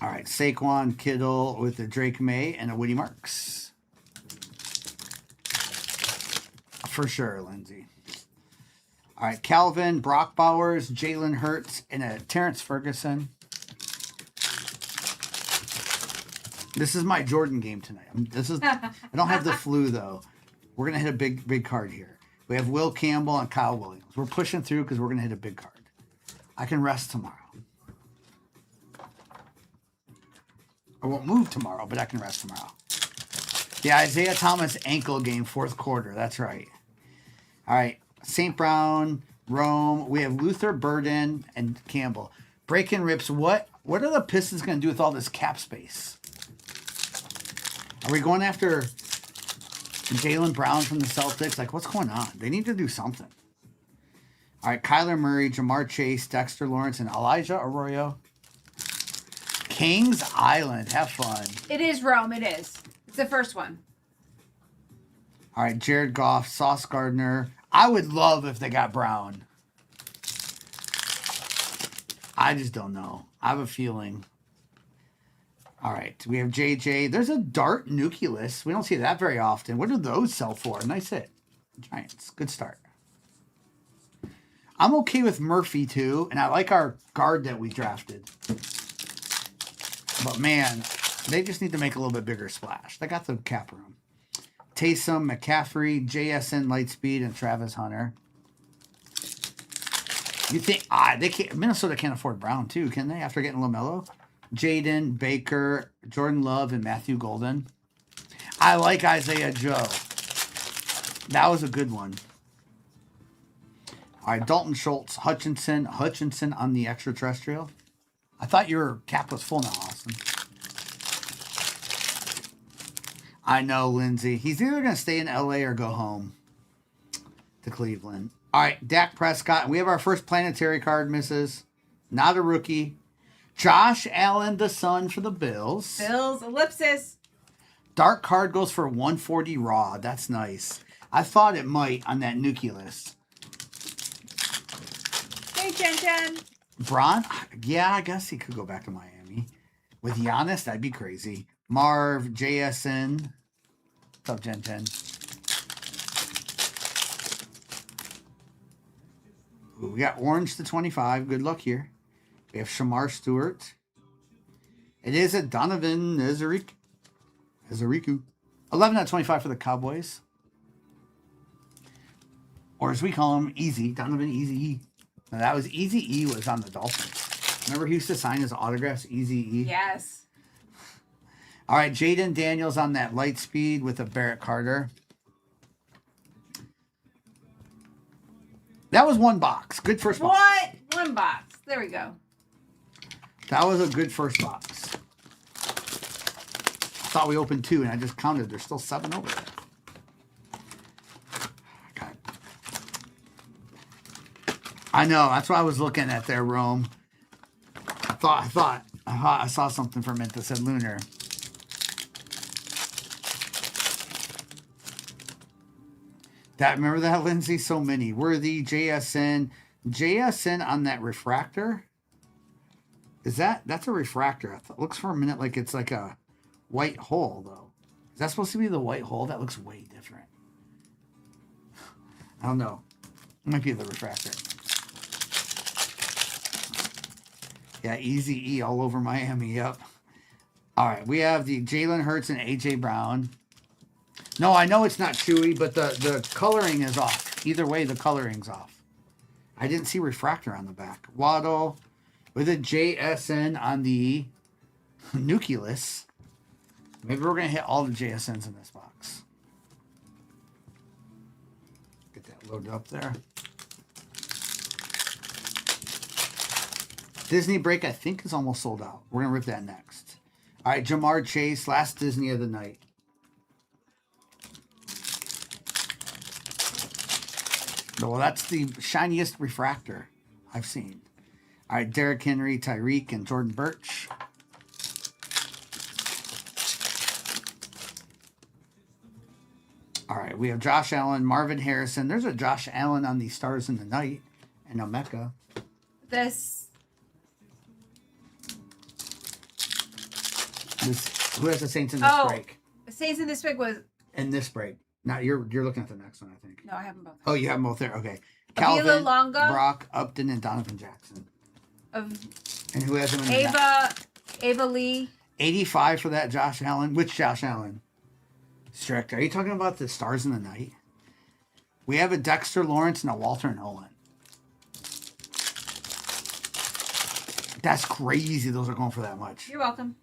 All right, Saquon, Kittle with the Drake May and a Woody Marks. For sure, Lindsay. All right, Calvin, Brock Bowers, Jalen Hurts, and a Terrence Ferguson. This is my Jordan game tonight. I don't have the flu though. We're gonna hit a big card here. We have Will Campbell and Kyle Williams. We're pushing through because we're gonna hit a big card. I can rest tomorrow. I won't move tomorrow, but I can rest tomorrow. Yeah, Isaiah Thomas ankle game, 4th quarter. That's right. All right, St. Brown, Rome. We have Luther Burden and Campbell. Breaking Rips. What are the Pistons gonna do with all this cap space? Are we going after Jaylen Brown from the Celtics? Like, what's going on? They need to do something. All right, Kyler Murray, Jamar Chase, Dexter Lawrence, and Elijah Arroyo. Kings Island. Have fun. It is Rome. It is. It's the first one. All right, Jared Goff, Sauce Gardner. I would love if they got Brown. I just don't know. I have a feeling. All right, we have JJ. There's a Dart Nucleus. We don't see that very often. What do those sell for? Nice hit. Giants. Good start. I'm okay with Murphy too, and I like our guard that we drafted. But man, they just need to make a little bit bigger splash. They got the cap room. Taysom, McCaffrey, JSN Lightspeed, and Travis Hunter. You think they can't? Minnesota can't afford Brown too, can they? After getting LaMelo, Jaden Baker, Jordan Love, and Matthew Golden. I like Isaiah Joe. That was a good one. All right, Dalton Schultz, Hutchinson on the extraterrestrial. I thought your cap was full now, Austin. I know, Lindsay. He's either going to stay in LA or go home to Cleveland. All right, Dak Prescott. We have our first planetary card, misses. Not a rookie. Josh Allen, the son for the Bills. Bills, ellipsis. Dark card goes for 140 raw. That's nice. I thought it might on that nucleus. Hey, Chen Chen. Braun? Yeah, I guess he could go back to Miami. With Giannis, that'd be crazy. Marv, JSN. What's up, Jen Jen? Ooh, we got orange to 25. Good luck here. We have Shamar Stewart. It is a Donovan Ezeriku. 11 out of 25 for the Cowboys. Or as we call him, Easy. Donovan Easy E. Now that was Easy E was on the Dolphins. Remember he used to sign his autographs, Easy E? Yes. All right, Jaden Daniels on that light speed with a Barrett Carter. That was one box. Good first box. What? One box. There we go. That was a good first box. I thought we opened 2, and I just counted. There's still 7 over there. Okay. I know. That's why I was looking at there, Rome. I thought I saw something from it that said Lunar. Remember that, Lindsay? So many. Worthy, JSN. JSN on that refractor? That's a refractor. It looks for a minute like it's like a white hole, though. Is that supposed to be the white hole? That looks way different. I don't know. It might be the refractor. Yeah, Easy E all over Miami. Yep. All right, we have the Jalen Hurts and A.J. Brown. No, I know it's not chewy, but the coloring is off. Either way, the coloring's off. I didn't see refractor on the back. Waddle with a JSN on the nucleus. Maybe we're going to hit all the JSNs in this box. Get that loaded up there. Disney Break, I think, is almost sold out. We're going to rip that next. All right, Jamar Chase, last Disney of the night. Well, that's the shiniest refractor I've seen. All right, Derrick Henry, Tyreek, and Jordan Birch. All right, we have Josh Allen, Marvin Harrison. There's a Josh Allen on the Stars in the Night, and a Mecca. Who has the Saints in this break? The Saints in this break was in this break. Now you're looking at the next one, I think. No, I have them both. Oh, you have them both there. Okay. Avila Calvin, Longa, Brock, Upton, and Donovan Jackson. And who has them in Ava Lee. 85 for that Josh Allen. Which Josh Allen? Strict. Are you talking about the Stars in the Night? We have a Dexter Lawrence and a Walter Nolan. That's crazy. Those are going for that much. You're welcome.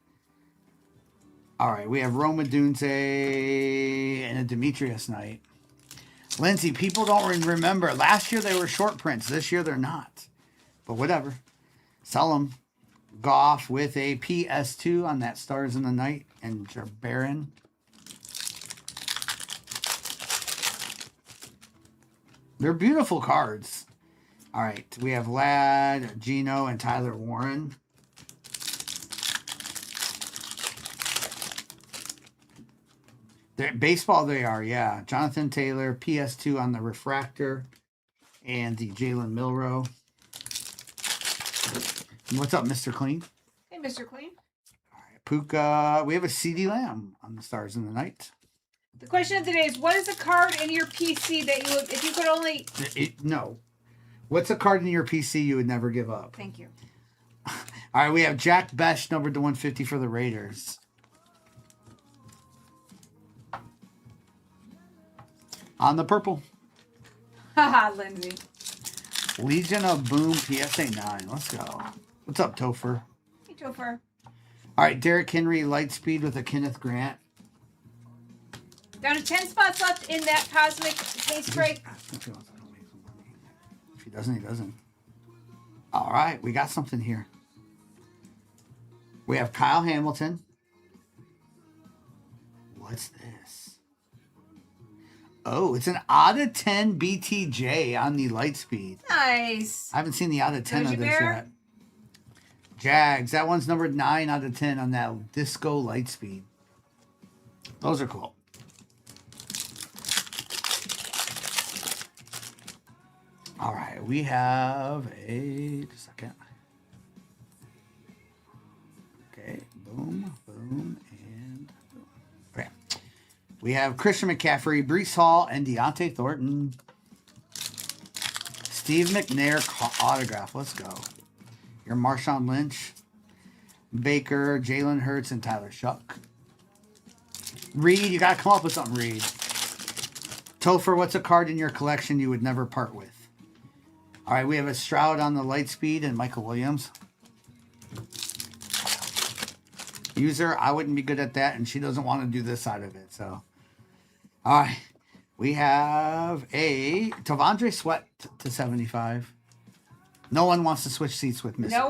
All right, we have Roma Dunze and a Demetrius Knight. Lindsay, people don't remember. Last year they were short prints. This year they're not. But whatever. Sell them. Goff with a PS2 on that Stars in the Night. And Baron. They're beautiful cards. All right, we have Ladd, Gino, and Tyler Warren. Baseball they are, yeah. Jonathan Taylor, PS2 on the refractor, and the Jalen Milroe. What's up, Mr. Clean? Hey, Mr. Clean. All right, Puka. We have a CD Lamb on the Stars in the Night. The question of the day is, what is a card in your PC that you would, if you could only... No. What's a card in your PC you would never give up? Thank you. All right, we have Jack Besh numbered to 150 for the Raiders. On the purple. Haha, Lindsay. Legion of Boom PSA 9. Let's go. What's up, Topher? Hey, Topher. All right, Derrick Henry Lightspeed with a Kenneth Grant. Down to 10 spots left in that cosmic case break. If he doesn't, he doesn't. All right, we got something here. We have Kyle Hamilton. What's this? Oh, it's an out of 10 BTJ on the Lightspeed. Nice. I haven't seen the out of 10 Doji of this Bear? yet. Jags. That one's numbered 9 out of 10 on that Disco Lightspeed. Those are cool. All right, we have a second. Okay, boom, boom, and boom. Okay. We have Christian McCaffrey, Brees Hall, and Deontay Thornton. Steve McNair autograph. Let's go. Your Marshawn Lynch, Baker, Jalen Hurts, and Tyler Shuck. Reed, you got to come up with something, Reed. Topher, what's a card in your collection you would never part with? All right, we have a Stroud on the Lightspeed and Michael Williams. User, I wouldn't be good at that, and she doesn't want to do this side of it. So, all right, we have a Tavondre Sweat to 75. No one wants to switch seats with Mrs. No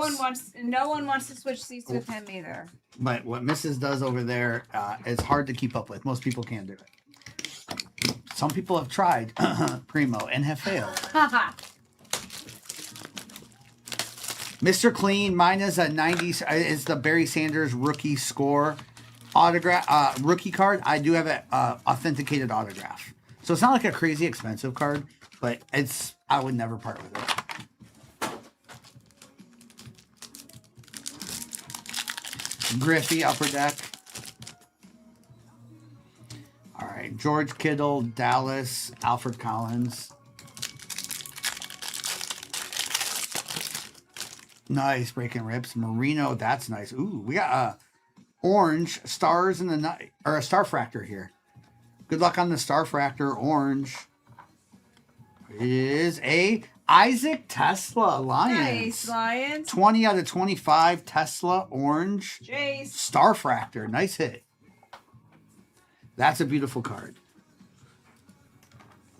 one wants to switch seats with him either. But what Mrs. does over there is hard to keep up with. Most people can't do it. Some people have tried Primo and have failed. Haha. Mr. Clean, mine is a 90s. It's the Barry Sanders rookie score autograph, rookie card. I do have an authenticated autograph. So it's not like a crazy expensive card, but I would never part with it. Griffey, Upper Deck. All right, George Kittle, Dallas, Alfred Collins. Nice, breaking rips. Marino, that's nice. Ooh, we got orange stars in the night, or a Starfractor here. Good luck on the Starfractor orange. It is a Isaac Tesla Lions. Nice, Lions. 20 out of 25 Tesla orange Jace. Starfractor. Nice hit. That's a beautiful card.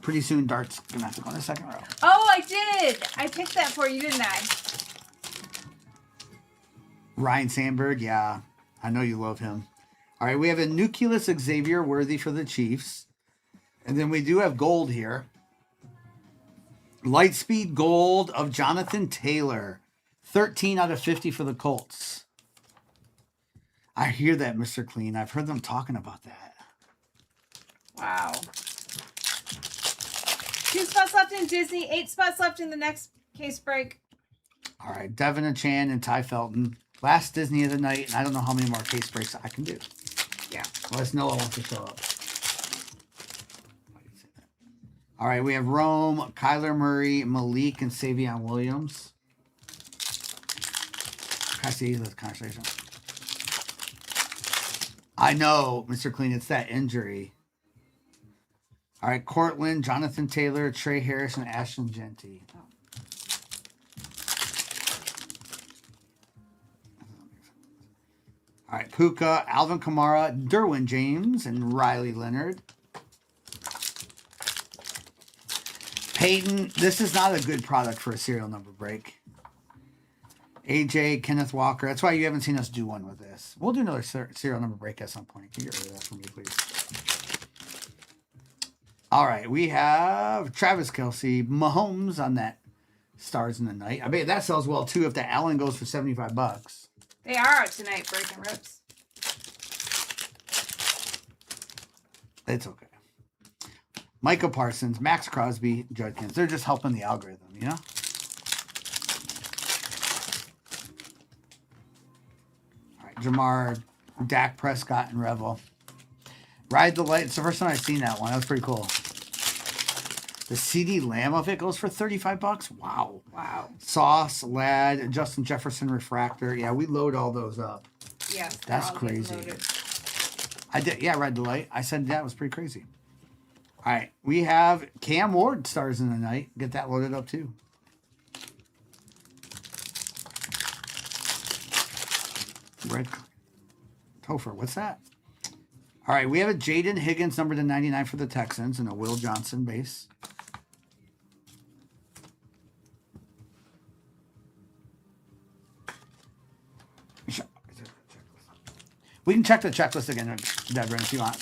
Pretty soon, Dart's gonna have to go in the second row. Oh, I did. I picked that for you, didn't I? Ryan Sandberg, yeah. I know you love him. All right, we have a Nucleus Xavier Worthy for the Chiefs. And then we do have gold here. Lightspeed gold of Jonathan Taylor. 13 out of 50 for the Colts. I hear that, Mr. Clean. I've heard them talking about that. Wow. 2 spots left in Disney, 8 spots left in the next case break. All right, Devin Achan and Ty Felton. Last Disney of the night, and I don't know how many more case breaks I can do. Yeah. Unless Noah wants to show up. All right, we have Rome, Kyler Murray, Malik, and Savion Williams. Can I see this conversation? I know, Mr. Clean, it's that injury. All right, Cortland, Jonathan Taylor, Trey Harris, and Ashton Genty. All right, Puka, Alvin Kamara, Derwin James, and Riley Leonard. Peyton, this is not a good product for a serial number break. AJ, Kenneth Walker. That's why you haven't seen us do one with this. We'll do another serial number break at some point. Can you get rid of that for me, please? All right, we have Travis Kelce, Mahomes on that Stars in the Night. I bet that sells well, too, if the Allen goes for $75. They are out tonight, breaking rips. It's okay. Micah Parsons, Max Crosby, Judkins. They're just helping the algorithm, you know? All right, Jamar, Dak Prescott, and Revel. Ride the Light. It's the first time I've seen that one. That was pretty cool. The CD Lamb of it goes for $35. Wow. Wow. Sauce, Lad, Justin Jefferson Refractor. Yeah, we load all those up. Yes. they're That's all getting crazy. loaded. I did. Yeah, Red Delight. I said that was pretty crazy. All right. We have Cam Ward stars in the night. Get that loaded up too. Red Topher. What's that? All right. We have a Jaden Higgins number to 99 for the Texans and a Will Johnson base. We can check the checklist again, Deborah, if you want.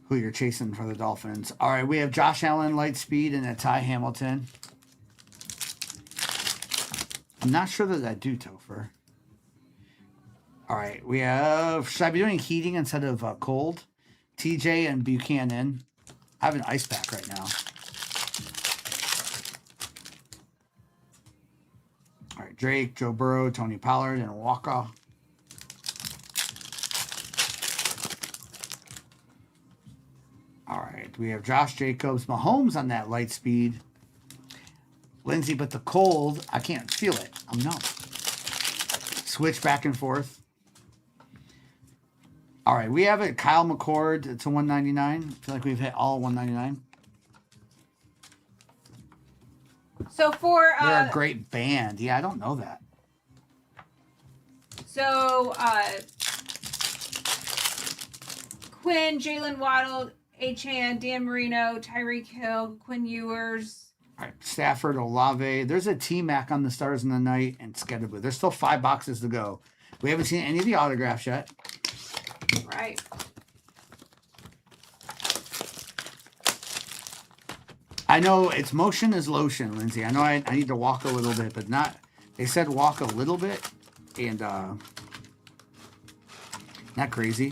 Who you're chasing for the Dolphins. All right, we have Josh Allen, light speed, and a Ty Hamilton. I'm not sure that I do, Topher. All right, we have... Should I be doing heating instead of cold? TJ and Buchanan. I have an ice pack right now. All right, Drake, Joe Burrow, Tony Pollard, and Walker. All right, we have Josh Jacobs, Mahomes on that light speed. Lindsey, but the cold, I can't feel it. I'm numb. Switch back and forth. All right, we have it. Kyle McCord to 199. I feel like we've hit all 199. So for They're a great band. Yeah, I don't know that. so Quinn, Jalen Waddle, Achan, Dan Marino, Tyreek Hill, Quinn Ewers. All right, Stafford, Olave. There's a T-Mac on the Stars in the Night and Skedaboo. There's still 5 boxes to go. We haven't seen any of the autographs yet. Right. I know it's motion is lotion, Lindsay. I know I need to walk a little bit, but not. They said walk a little bit, and not crazy.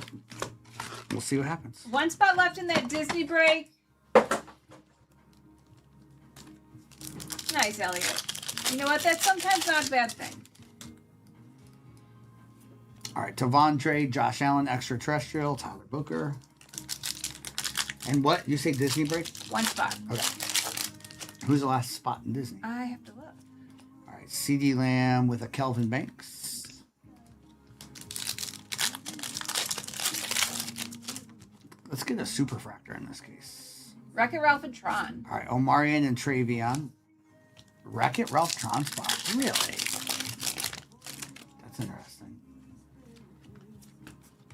We'll see what happens. One spot left in that Disney break. Nice, Elliot. You know what? That's sometimes not a bad thing. All right, Tavondre, Josh Allen, extraterrestrial, Tyler Booker. And what? You say Disney break? One spot. Okay. Who's the last spot in Disney? I have to look. All right, CD Lamb with a Kelvin Banks. Let's get a superfractor in this case. Wreck-It Ralph and Tron. All right, Omarion and Travion. Wreck-It Ralph Tron spot. Really? That's interesting.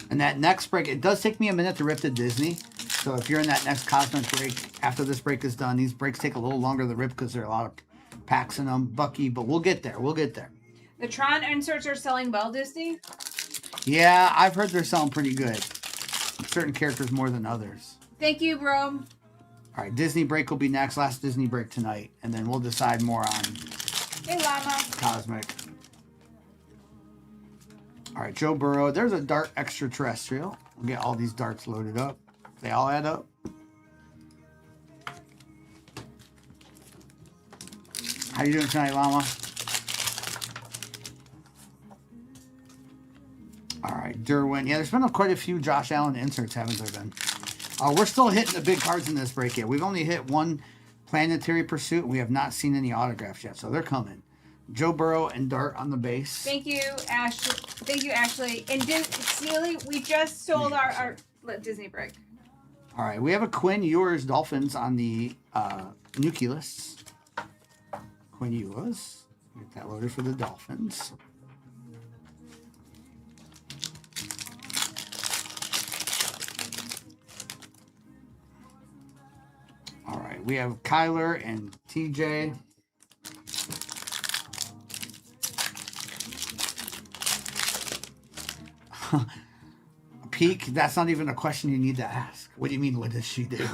And that next break, it does take me a minute to rip to Disney. So if you're in that next Cosmic break, after this break is done, these breaks take a little longer to rip because there are a lot of packs in them. Bucky, but we'll get there. We'll get there. The Tron inserts are selling well, Disney. Yeah, I've heard they're selling pretty good. Certain characters more than others. Thank you, bro. All right, Disney break will be next. Last Disney break tonight. And then we'll decide more on Hey, Llama. Cosmic. All right, Joe Burrow. There's a dart extraterrestrial. We'll get all these darts loaded up. They all add up. How you doing tonight, Llama? All right, Derwin. Yeah, there's been quite a few Josh Allen inserts, haven't there been? We're still hitting the big cards in this break yet. We've only hit one Planetary Pursuit. We have not seen any autographs yet, so they're coming. Joe Burrow and Dart on the base. Thank you, Ashley. Thank you, Ashley. And Sealy, we just sold our Disney break. All right, we have a Quinn Ewers Dolphins on the Nucleus. Quinn Ewers. Get that loaded for the Dolphins. All right, we have Kyler and TJ. Peak, that's not even a question you need to ask. What do you mean, what does she do?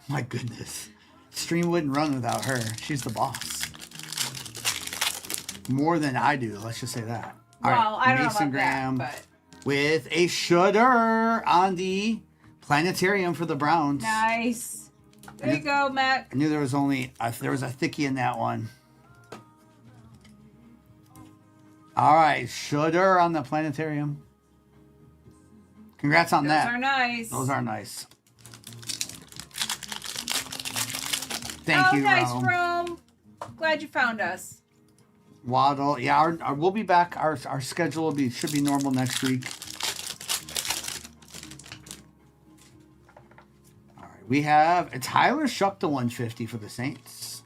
My goodness. Stream wouldn't run without her. She's the boss. More than I do, let's just say that. All Well, right, I don't know Mason about Graham that, with a shudder on the planetarium for the Browns. Nice. There you go, Matt. I knew there was only there was a thickie in that one. All right, shudder on the planetarium. Congrats on that. Those are nice. Those are nice. Thank you, nice, Rome. Rome. Glad you found us. Waddle. Yeah, we'll be back. Our schedule should be normal next week. All right, we have Tyler Shuck to 150 for the Saints.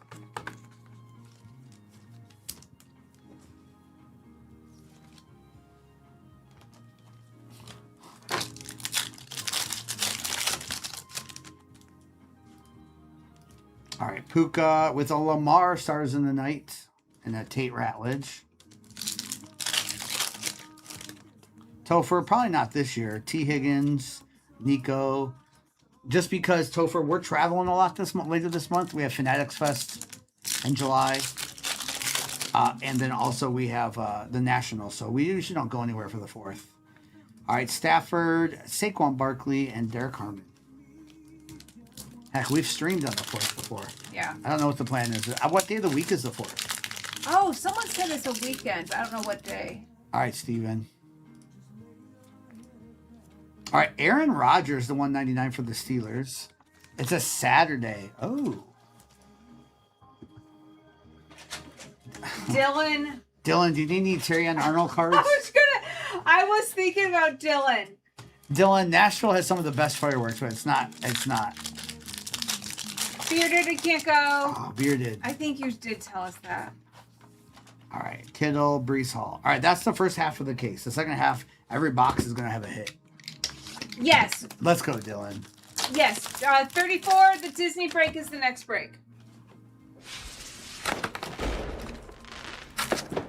All right, Puka with a Lamar Stars in the Night and a Tate Ratledge. Topher, probably not this year. T. Higgins, Nico. Just because, Topher, we're traveling a lot later this month. We have Fanatics Fest in July. And then also we have the National. So we usually don't go anywhere for the 4th. All right, Stafford, Saquon Barkley, and Derek Harmon. Heck, we've streamed on the 4th before. Yeah. I don't know what the plan is. What day of the week is the 4th? Oh, someone said it's a weekend, but I don't know what day. All right, Steven. All right, Aaron Rodgers, the 199 for the Steelers. It's a Saturday. Oh. Dylan. Dylan, do you need any Terry and Arnold cards? I was thinking about Dylan. Dylan, Nashville has some of the best fireworks, but it's not. Bearded, it can't go. Oh, bearded. I think you did tell us that. All right, Kittle, Brees Hall. All right, that's the first half of the case. The second half, every box is going to have a hit. Yes. Let's go, Dylan. Yes. 34, the Disney break is the next break.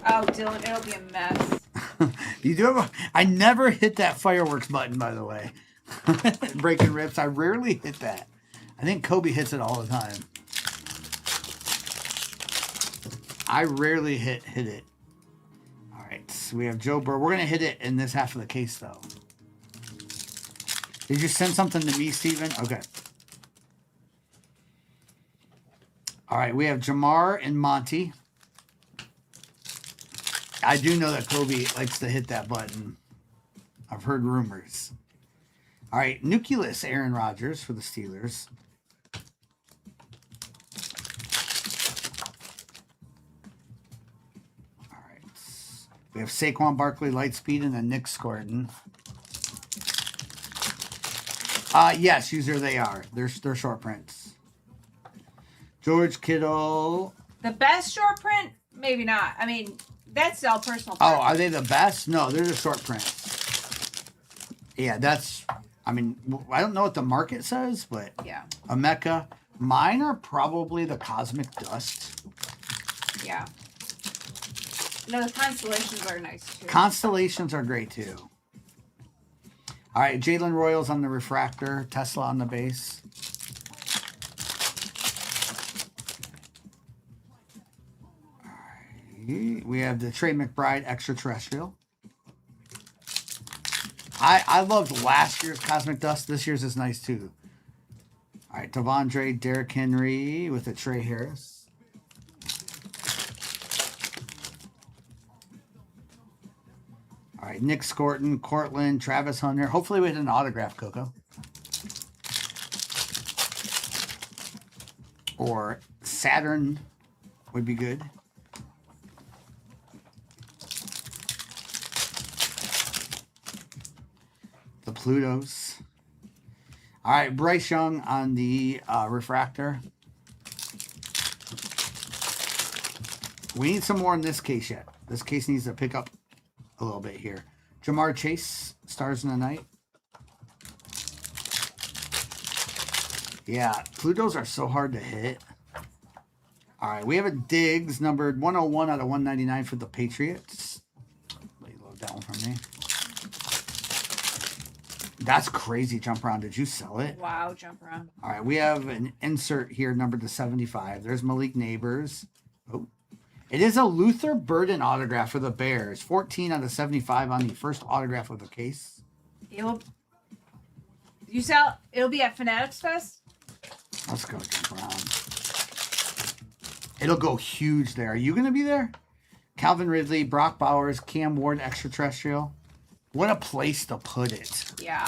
Oh, Dylan, it'll be a mess. You do have I never hit that fireworks button, by the way. Breaking rips. I rarely hit that. I think Kobe hits it all the time. I rarely hit it. All right, so we have Joe Burrow. We're going to hit it in this half of the case, though. Did you send something to me, Steven? Okay. All right, we have Jamar and Monty. I do know that Kobe likes to hit that button. I've heard rumors. All right, Nucleus Aaron Rodgers for the Steelers. All right. We have Saquon Barkley, Lightspeed, and then Nick Scordon. Yes, user they are. They're short prints. George Kittle. The best short print? Maybe not. I mean, that's all personal. Oh, are they the best? No, they're the short prints. Yeah, that's. I mean, I don't know what the market says, but Yeah. a Mecca. Mine are probably the Cosmic Dust. Yeah. No, the constellations are nice too. Constellations are great too. All right, Jalen Royals on the refractor, Tesla on the base. All right, we have the Trey McBride extraterrestrial. I loved last year's Cosmic Dust. This year's is nice too. All right, Devondre, Derrick Henry with a Trey Harris. All right, Nick Scorton, Cortland, Travis Hunter. Hopefully we hit an autograph, Coco. Or Saturn would be good. The Plutos. All right, Bryce Young on the refractor. We need some more in this case yet. This case needs to pick up a little bit here. Jamar Chase, Stars in the Night. Yeah, Plutos are so hard to hit. All right, we have a Diggs numbered 101 out of 199 for the Patriots. Let me load that one from me. That's crazy, Jump Around. Did you sell it? Wow, jump around. All right, we have an insert here numbered to 75. There's Malik Neighbors. Oh, it is a Luther Burden autograph for the Bears. 14 out of 75 on the first autograph of the case. It'll be at Fanatics Fest? Let's go, Jump Around. It'll go huge there. Are you going to be there? Calvin Ridley, Brock Bowers, Cam Ward, extraterrestrial. What a place to put it. Yeah.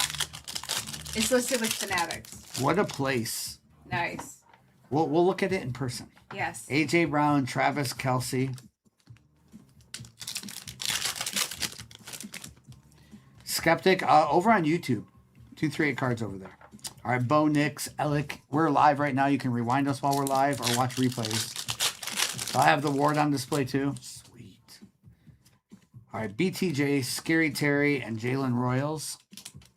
It's listed with Fanatics. What a place. Nice. We'll look at it in person. Yes. AJ Brown, Travis Kelsey. Skeptic over on YouTube. 238 cards over there. All right, Bo Nix, Alec. We're live right now. You can rewind us while we're live or watch replays. So I have the Ward on display too. Sweet. All right, BTJ, Scary Terry, and Jalen Royals.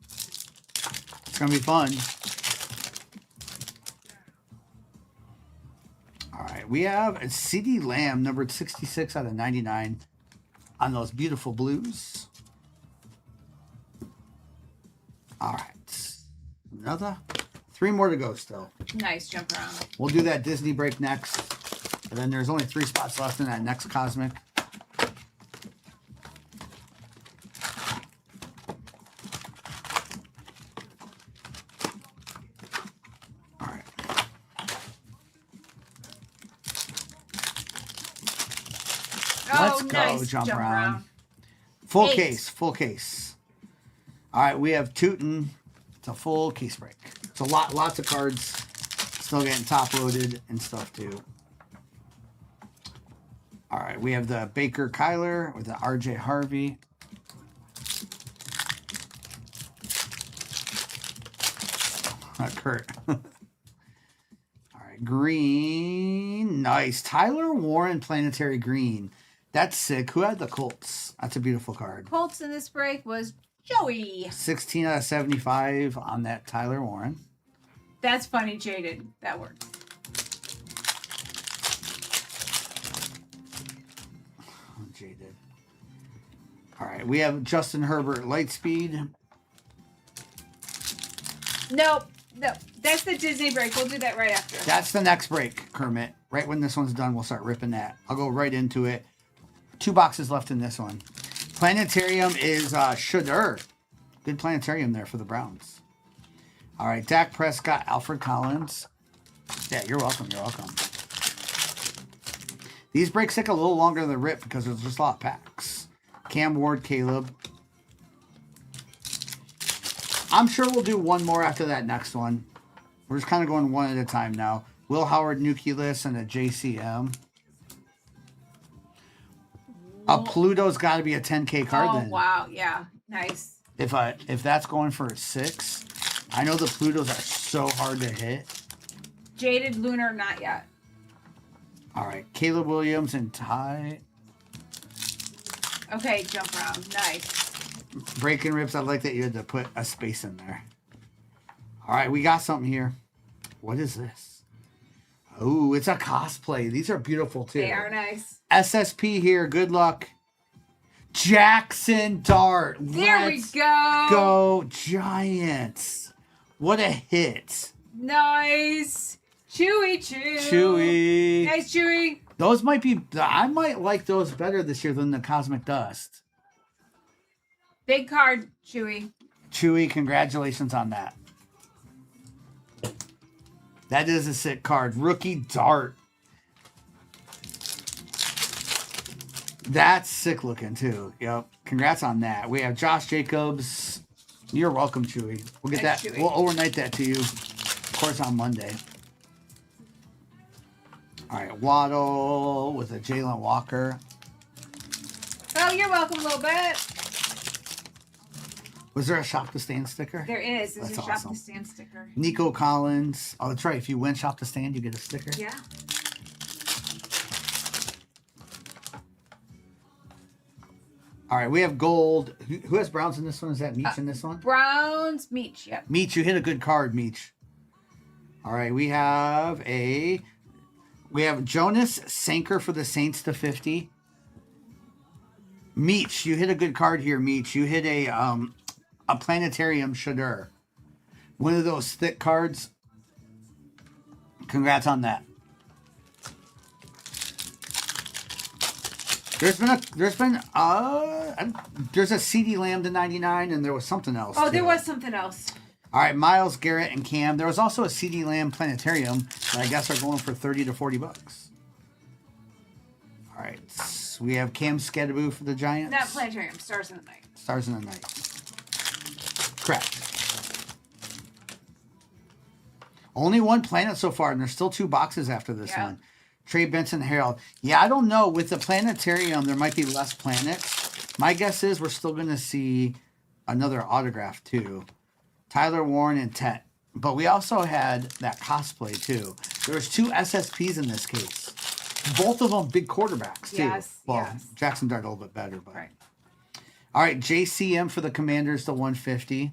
It's going to be fun. All right, we have a CD Lamb, numbered 66 out of 99 on those beautiful blues. All right. Another 3 more to go still. Nice jump around. We'll do that Disney break next. And then there's only 3 spots left in that next Cosmic. All right. Let's go, nice jump around. Full case, full case. All right, we have Tootin'. It's a full case break. It's a lots of cards. Still getting top loaded and stuff too. All right, we have the Baker Kyler with the RJ Harvey. Kurt. All right, green. Nice. Tyler Warren Planetary Green. That's sick. Who had the Colts? That's a beautiful card. Colts in this break was Joey. 16 out of 75 on that Tyler Warren. That's funny, Jaded. That worked. Oh, Jaded. All right, we have Justin Herbert Lightspeed. Nope. No, that's the Disney break. We'll do that right after. That's the next break, Kermit. Right when this one's done, we'll start ripping that. I'll go right into it. 2 boxes left in this one. Planetarium is Shedeur. Good planetarium there for the Browns. All right, Dak Prescott, Alfred Collins. Yeah, you're welcome. You're welcome. These breaks take a little longer than the rip because there's just a lot of packs. Cam Ward, Caleb. I'm sure we'll do one more after that next one. We're just kind of going one at a time now. Will Howard, Nucleus, and a JCM. A Pluto's got to be a 10K card then. Oh, wow. Yeah. Nice. If that's going for a 6, I know the Plutos are so hard to hit. Jaded Lunar, not yet. All right, Caleb Williams and Ty. Okay, jump around. Nice. Breaking rips, I like that you had to put a space in there. All right, we got something here. What is this? Oh, it's a cosplay. These are beautiful too. They are nice. SSP here. Good luck. Jackson Dart. There we Let's go. go Giants. What a hit. Nice. Chewy. Chewy. Nice, Chewy. Those might be, I might like those better this year than the Cosmic Dust. Big card, Chewy. Chewy, congratulations on that. That is a sick card. Rookie Dart. That's sick looking too. Yep. Congrats on that. We have Josh Jacobs. You're welcome, Chewy. We'll get Thanks, that. Chewy. We'll overnight that to you, of course, on Monday. All right, Waddle with a Jalen Walker. Oh, you're welcome a little bit. Was there a Shop to Stand sticker? There is. There's That's a Shop awesome. to Stand sticker. Nico Collins. Oh, that's right. If you win Shop to Stand, you get a sticker. Yeah. All right, we have gold. Who has Browns in this one? Is that Meach in this one? Browns, Meach. Yep. Meach, you hit a good card, Meach. All right, we have Jonas Sanker for the Saints to 50. Meach, you hit a good card here, Meach. You hit a Planetarium Shedeur. One of those thick cards. Congrats on that. There's a CD Lamb to 99, and there was something else. Oh, too. there was something else. All right, Miles Garrett and Cam. There was also a CD Lamb Planetarium that I guess are going for 30 to 40 bucks. All right, we have Cam Skadaboo for the Giants. Not Planetarium. Stars in the Night. Stars in the Night. Correct. Only one planet so far, and there's still 2 boxes after this Yeah. one. Trey Benson Harold. Yeah, I don't know. With the planetarium, there might be less planets. My guess is we're still going to see another autograph, too. Tyler Warren and Tet. But we also had that cosplay, too. There was 2 SSPs in this case. Both of them big quarterbacks, too. Yes, Well, yes. Jackson Dart a little bit better. But. Right. All right, JCM for the Commanders, the 150.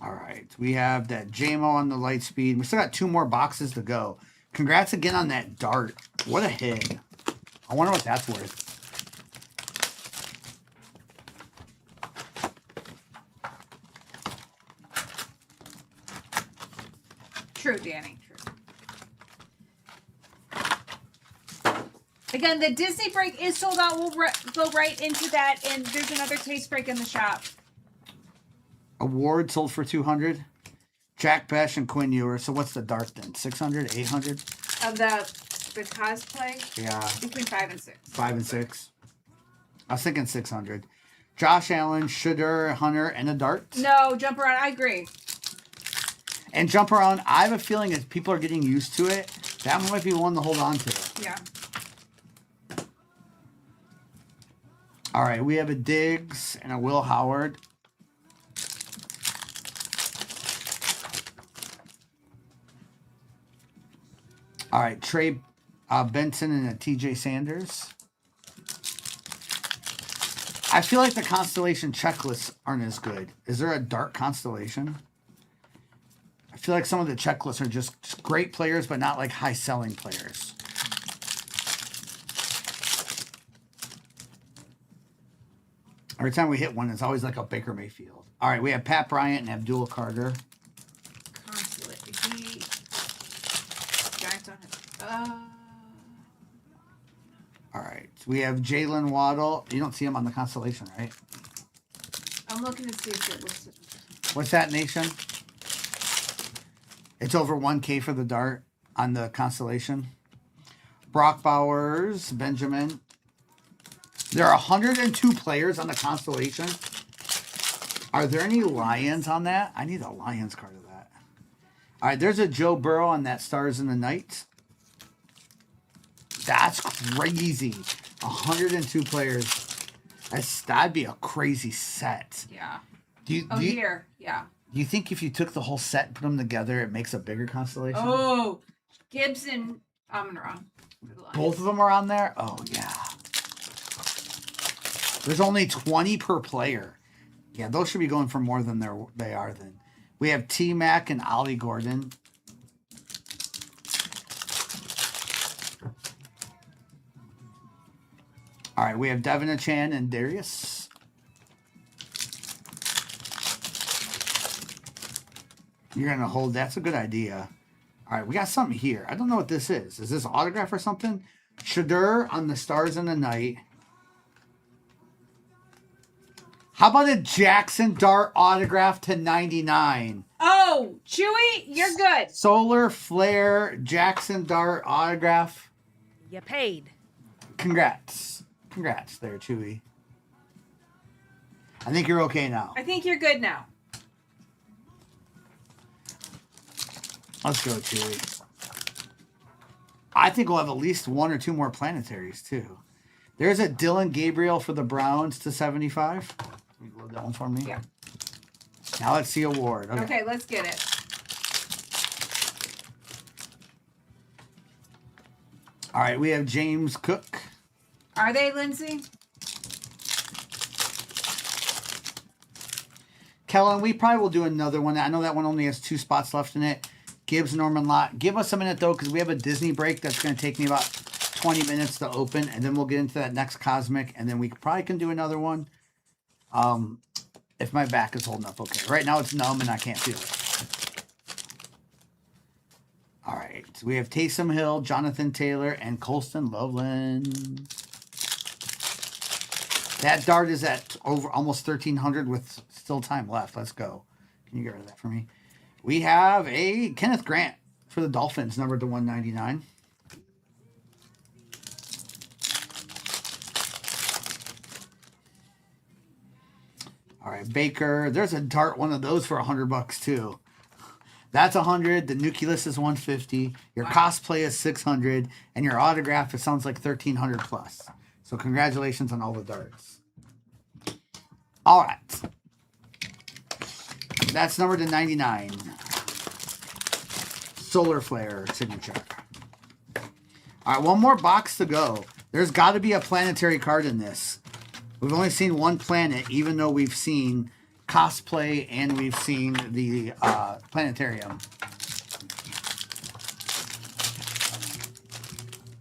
All right, we have that JMO on the light speed. We still got 2 more boxes to go. Congrats again on that dart. What a hit. I wonder what that's worth. True, Danny. True. Again, the Disney break is sold out. We'll go right into that, and there's another case break in the shop. Award sold for 200. Jack Besh and Quinn Ewer. So what's the dart then? 600, 800? Of the cosplay, Yeah, between 5 and 6. 5 and 6. I was thinking 600. Josh Allen, Shedeur, Hunter, and a dart. No, jump around. I agree. And jump around. I have a feeling as people are getting used to it, that might be one to hold on to. Yeah. All right, we have a Diggs and a Will Howard. All right, Trey Benson and a TJ Sanders. I feel like the constellation checklists aren't as good. Is there a dart constellation? I feel like some of the checklists are just great players, but not like high selling players. Every time we hit one, it's always like a Baker Mayfield. All right, we have Pat Bryant and Abdul Carter. Consulate. He. Giants on it. All right, we have Jalen Waddle. You don't see him on the constellation, right? I'm looking to see if it was. What's that, Nation? It's over 1K for the dart on the constellation. Brock Bowers, Benjamin. There are 102 players on the constellation. Are there any Lions on that? I need a Lions card of that. All right, there's a Joe Burrow on that Stars in the Night. That's crazy. 102 players. That'd be a crazy set. Yeah. Do you Here. Yeah. do you think if you took the whole set and put them together, it makes a bigger constellation? Oh, Gibson. Amon-Ra. Both of them are on there? Oh, yeah. There's only 20 per player. Yeah, those should be going for more than they are then. We have T-Mac and Ollie Gordon. All right, we have Devin Achan and Darius. You're going to hold. That's a good idea. All right, we got something here. I don't know what this is. Is this autograph or something? Shedeur on the Stars in the Night. How about a Jackson Dart autograph to 99? Oh, Chewy, you're good. Solar Flare Jackson Dart autograph. You paid. Congrats. Congrats there, Chewy. I think you're okay now. I think you're good now. Let's go, Chewy. I think we'll have at least 1 or 2 more planetaries, too. There's a Dylan Gabriel for the Browns to 75. Can you load that one for me? Yeah. Now let's see award. Okay. Okay, let's get it. All right, we have James Cook. Are they, Lindsay? Kellen, we probably will do another one. I know that one only has 2 spots left in it. Gibbs, Norman Lott. Give us a minute, though, because we have a Disney break that's going to take me about 20 minutes to open, and then we'll get into that next Cosmic, and then we probably can do another one if my back is holding up okay. Right now it's numb and I can't feel it. All right, so we have Taysom Hill, Jonathan Taylor, and Colston Loveland. That dart is at over almost 1,300 with still time left. Let's go. Can you get rid of that for me? We have a Kenneth Grant for the Dolphins, numbered to 199. All right, Baker. There's a dart one of those for $100 too. That's 100. The nucleus is 150. Your cosplay is 600, and your autograph it sounds like 1300 plus. So congratulations on all the darts. All right, that's numbered to 99. Solar Flare signature. All right, one more box to go. There's got to be a planetary card in this. We've only seen one planet, even though we've seen cosplay and we've seen the planetarium.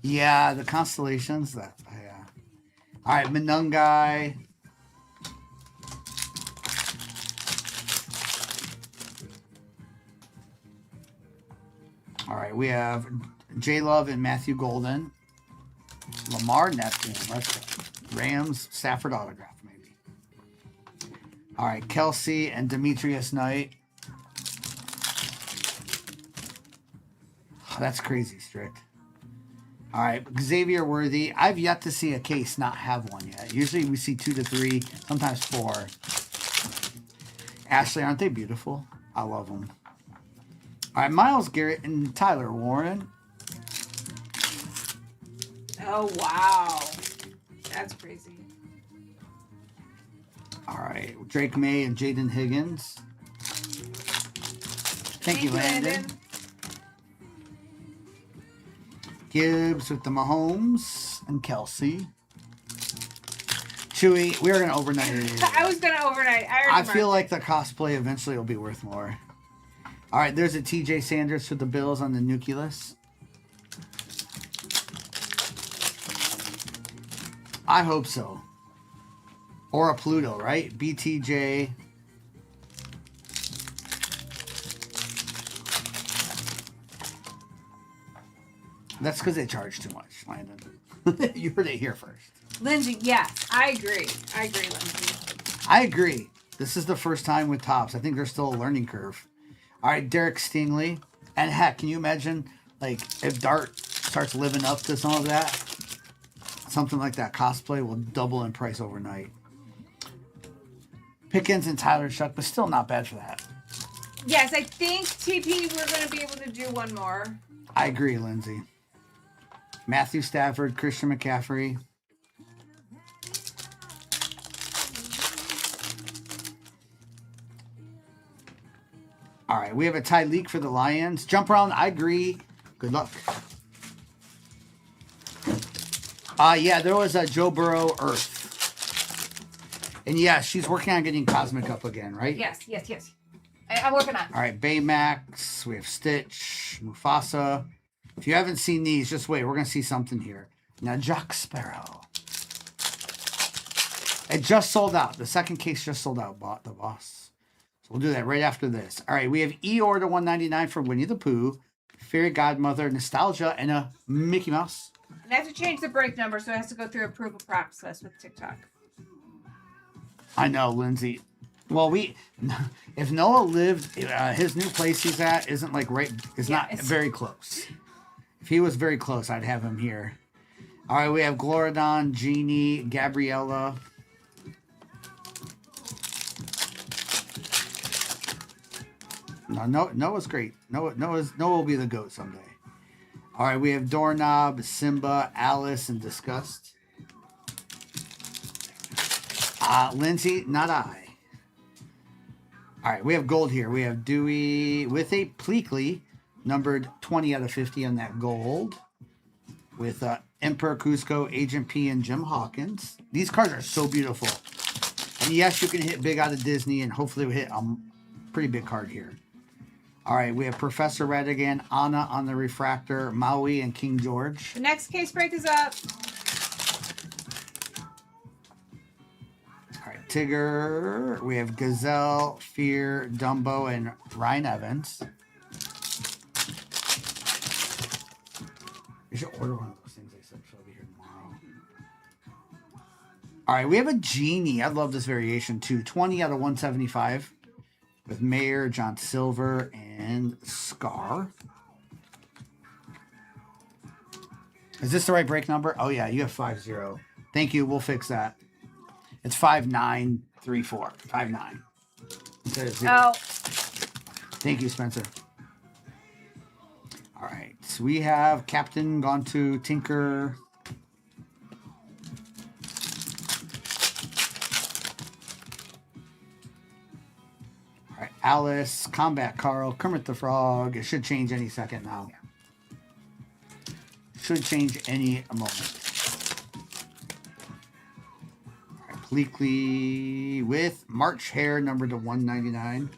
Yeah, the constellations. That yeah. All right, Menungai. All right, we have J Love and Matthew Golden. Lamar Neptune. Let's go. Rams Stafford autograph, maybe. All right, Kelsey and Demetrius Knight. Oh, that's crazy strict. All right, Xavier Worthy. I've yet to see a case not have one yet. Usually we see 2 to 3, sometimes 4. Ashley, aren't they beautiful? I love them. All right, Myles Garrett and Tyler Warren. Oh, wow. That's crazy. All right, Drake May and Jaden Higgins. Thank you, Landon. Gibbs with the Mahomes and Kelsey. Chewy, we are going to overnight it. I was going to overnight. I feel like the cosplay eventually will be worth more. All right, there's a TJ Sanders for the Bills on the nucleus. I hope so. Or a Pluto, right? BTJ. That's because they charge too much, Landon. You heard it here first. Lindsay, yes, I agree. I agree, Lindsay. I agree. This is the first time with Topps. I think there's still a learning curve. All right, Derek Stingley. And heck, can you imagine, like, if Dart starts living up to some of that? Something like that cosplay will double in price overnight. Pickens and Tyler Shuck, but still not bad for that. Yes, I think, TP, we're going to be able to do one more. I agree, Lindsay. Matthew Stafford, Christian McCaffrey. All right, we have a Tyreek for the Lions. Jump around, I agree. Good luck. Yeah, there was a Joe Burrow Earth. And yeah, she's working on getting Cosmic up again, right? Yes. I'm working on it. All right, Baymax. We have Stitch, Mufasa. If you haven't seen these, just wait. We're going to see something here. Now, Jack Sparrow. It just sold out. The second case just sold out, the boss. So we'll do that right after this. All right, we have Eeyore to 199 for Winnie the Pooh, Fairy Godmother, Nostalgia, and a Mickey Mouse. And I have to change the break number, so it has to go through approval process with TikTok. I know, Lindsay. Well, if Noah lived, his new place he's at isn't like right. It's not very close. If he was very close, I'd have him here. All right, we have Glorodon, Genie, Gabriella. No, Noah's great. Noah will be the GOAT someday. All right, we have Doorknob, Simba, Alice, and Disgust. Lindsay, not I. All right, we have gold here. We have Dewey with a Pleakley, numbered 20 out of 50 on that gold. With Emperor Cusco, Agent P, and Jim Hawkins. These cards are so beautiful. And yes, you can hit big out of Disney, and hopefully we hit a pretty big card here. All right, we have Professor Radigan, Anna on the Refractor, Maui, and King George. The next case break is up. All right, Tigger. We have Gazelle, Fear, Dumbo, and Ryan Evans. You should order one of those things I said, so I'll be here tomorrow. All right, we have a Genie. I love this variation too. 20 out of 175 with Mayer, John Silver, and Scar. Is this the right break number? Oh, yeah, you have 5-0. Thank you. We'll fix that. It's 5-9-3. 3-4, 5-9. Instead of 0. Oh, Thank you, Spencer. All right. So we have Captain gone to Tinker. All right. Alice, Combat Carl, Kermit the Frog. It should change any second now. Should change any moment. All right. Bleakley with March Hare, numbered to 199.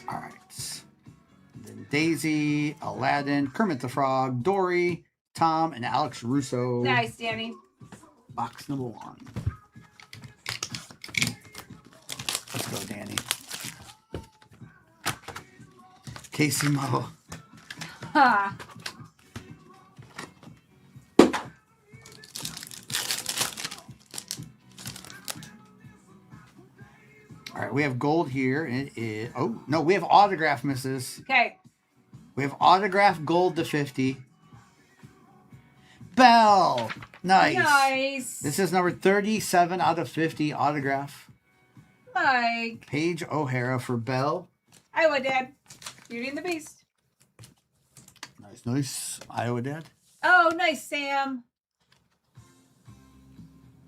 All right. Then Daisy, Aladdin, Kermit the Frog, Dory, Tom, and Alex Russo. nice, Danny. Box number 1. Let's go, Danny. Casey Mo. Ha. All right, we have gold here. And it is, oh, no, we have autograph misses. Okay. We have autograph gold to 50. Bell. Nice. Nice. This is number 37 out of 50 autograph. Mike. Paige O'Hara for Bell. Iowa Dad. Beauty and the Beast. Nice, nice. Iowa Dad. Oh, nice, Sam.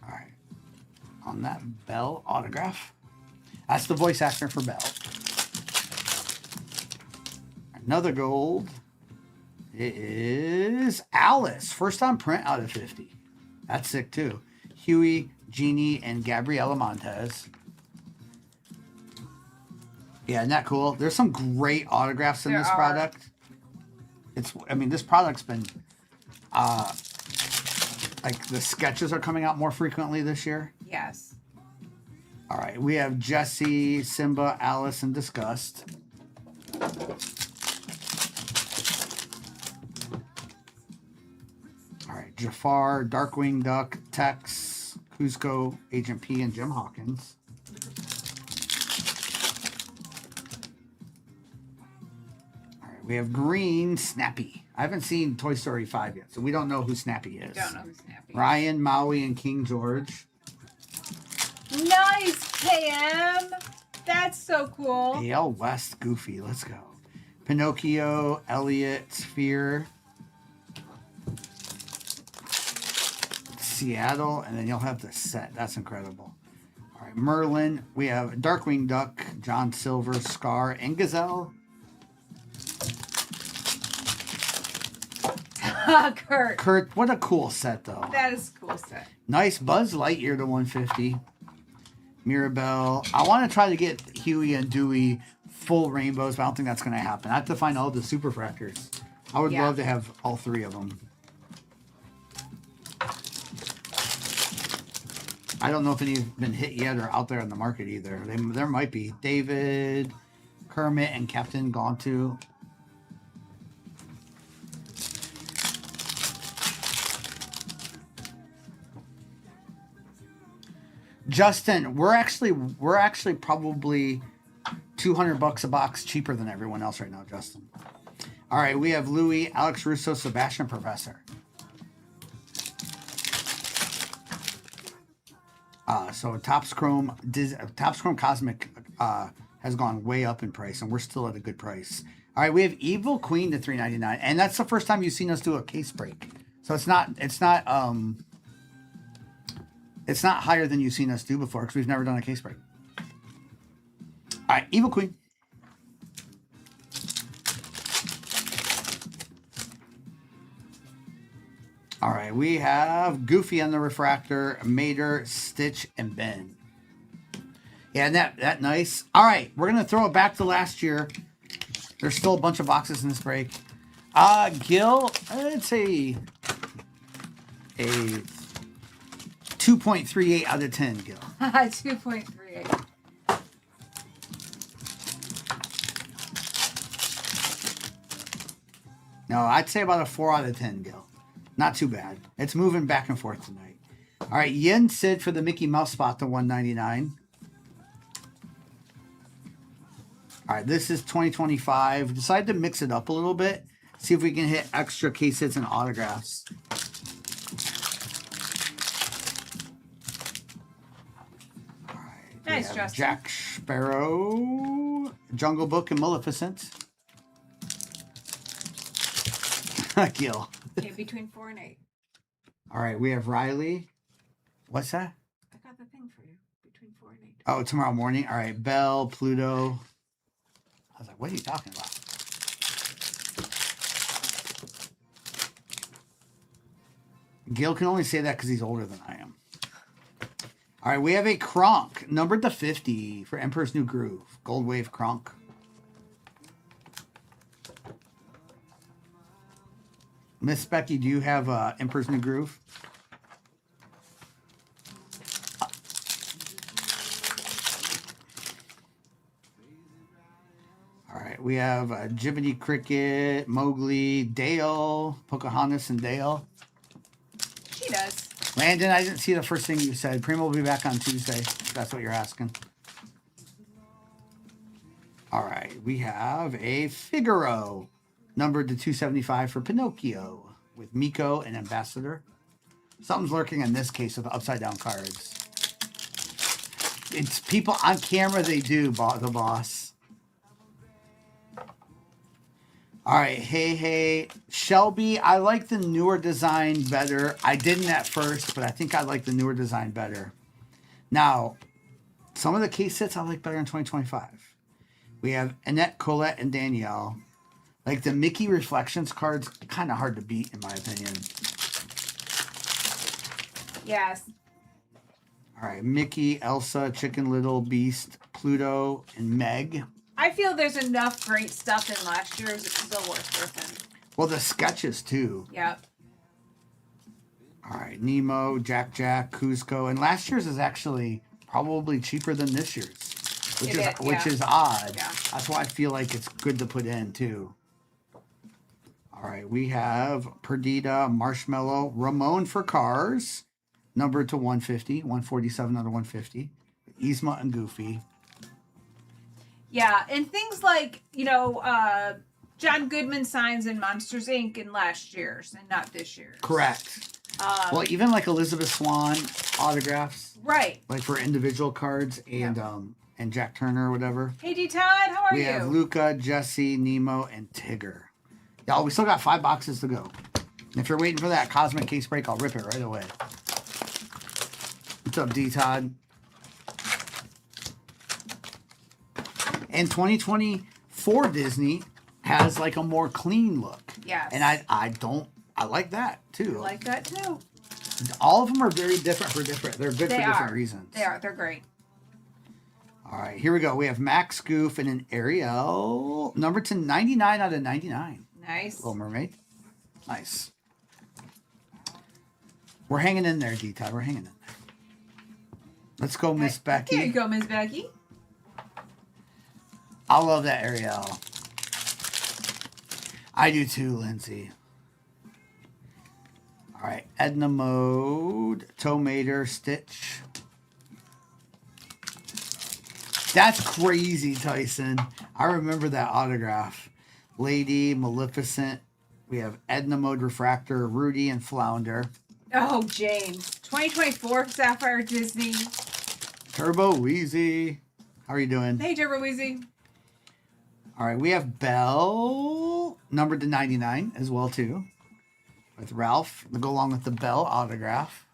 All right. On that Bell autograph. That's the voice actor for Bell. Another gold. It is Alice. First on print out of 50. That's sick too. Huey, Jeannie, and Gabriela Montez. Yeah, isn't that cool? There's some great autographs in There this are. product. This product's been like the sketches are coming out more frequently this year. Yes. All right, we have Jesse, Simba, Alice, and Disgust. All right, Jafar, Darkwing Duck, Tex, Kuzco, Agent P, and Jim Hawkins. All right, we have Green, Snappy. I haven't seen Toy Story 5 yet, so we don't know who Snappy is. Don't know who's Snappy. Ryan, Maui, and King George. Nice, KM. That's so cool. AL West, Goofy. Let's go. Pinocchio, Elliot, Sphere. Seattle, and then you'll have the set. That's incredible. All right, Merlin. We have Darkwing Duck, John Silver, Scar, and Gazelle. Kurt. Kurt, what a cool set, though. That is a cool set. Nice Buzz Lightyear to 150. Mirabelle. I want to try to get Huey and Dewey full rainbows, but I don't think that's going to happen. I have to find all the super fractors. I would Yeah. love to have all 3 of them. I don't know if any have been hit yet or out there on the market either. There might be. David, Kermit, and Captain Gontu. Justin, we're actually probably $200 a box cheaper than everyone else right now, Justin. All right, we have Louis, Alex Russo, Sebastian Professor. So Topps Chrome Cosmic has gone way up in price, and we're still at a good price. All right, we have Evil Queen to $3.99, and that's the first time you've seen us do a case break. So it's not higher than you've seen us do before because we've never done a case break. All right, Evil Queen. All right, we have Goofy on the Refractor, Mater, Stitch, and Ben. Yeah, and that nice. All right, we're going to throw it back to last year. There's still a bunch of boxes in this break. Gil, I'd say a 2.38 out of 10, Gil. 2.38. No, I'd say about a 4 out of 10, Gil. Not too bad. It's moving back and forth tonight. All right, Yen Sid for the Mickey Mouse spot to $199. All right, this is 2025. Decided to mix it up a little bit. See if we can hit extra case hits and autographs. All right. we Nice, have Justin. Jack Sparrow, Jungle Book, and Maleficent. Gil. Okay, between 4 and 8. All right, we have Riley. What's that? I got the thing for you. Between 4 and 8. Oh, tomorrow morning. All right, Belle, Pluto. I was like, what are you talking about? Gil can only say that because he's older than I am. All right, we have a Kronk, numbered to 50 for Emperor's New Groove. Gold Wave Kronk. Miss Becky, do you have Emperor's New Groove? All right, we have Jiminy Cricket, Mowgli, Dale, Pocahontas, and Dale. She does. Landon, I didn't see the first thing you said. Primo will be back on Tuesday. If that's what you're asking. All right, we have a Figaro, numbered to 275 for Pinocchio, with Miko and Ambassador. Something's lurking in this case with the upside down cards. It's people on camera, they do, the boss. All right, hey, Shelby, I like the newer design better. I didn't at first, but I think I like the newer design better. Now, some of the case sets I like better in 2025. We have Annette, Colette, and Danielle. Like the Mickey Reflections cards, kind of hard to beat in my opinion. Yes. All right, Mickey, Elsa, Chicken Little, Beast, Pluto, and Meg. I feel there's enough great stuff in last year's. It's still worth ripping. Well, the sketches too. Yep. All right, Nemo, Jack, Cusco, and last year's is actually probably cheaper than this year's, which is odd. Yeah. That's why I feel like it's good to put in too. All right, we have Perdita, Marshmallow, Ramon for cars, numbered to 150, 147 out of 150. Yzma and Goofy. Yeah, and things like, John Goodman signs in Monsters, Inc. in last year's and not this year's. Correct. Well, even like Elizabeth Swan autographs, Right. like for individual cards, and Jack Turner or whatever. Hey, D. Todd, how are We you? have Luca, Jesse, Nemo, and Tigger. Y'all, we still got 5 boxes to go. And if you're waiting for that cosmic case break, I'll rip it right away. What's up, D. Todd? And 2024 Disney has like a more clean look. Yes. And I like that too. I like that too. All of them are very different for different. They're good for different reasons. They are. They're great. All right, here we go. We have Max Goof and an Ariel, numbered to 99 out of 99. Nice. Little Mermaid. Nice. We're hanging in there, D-Todd. We're hanging in there. Let's go, Miss Becky. Here you go, Miss Becky. I love that Ariel. I do too, Lindsay. All right, Edna Mode, Tomater, Stitch. That's crazy, Tyson. I remember that autograph. Lady, Maleficent. We have Edna Mode, Refractor, Rudy, and Flounder. Oh, James. 2024 Sapphire Disney. Turbo Wheezy. How are you doing? Hey, Turbo Weezy. All right, we have Belle, numbered to 99 as well, too. With Ralph, to go along with the Belle autograph.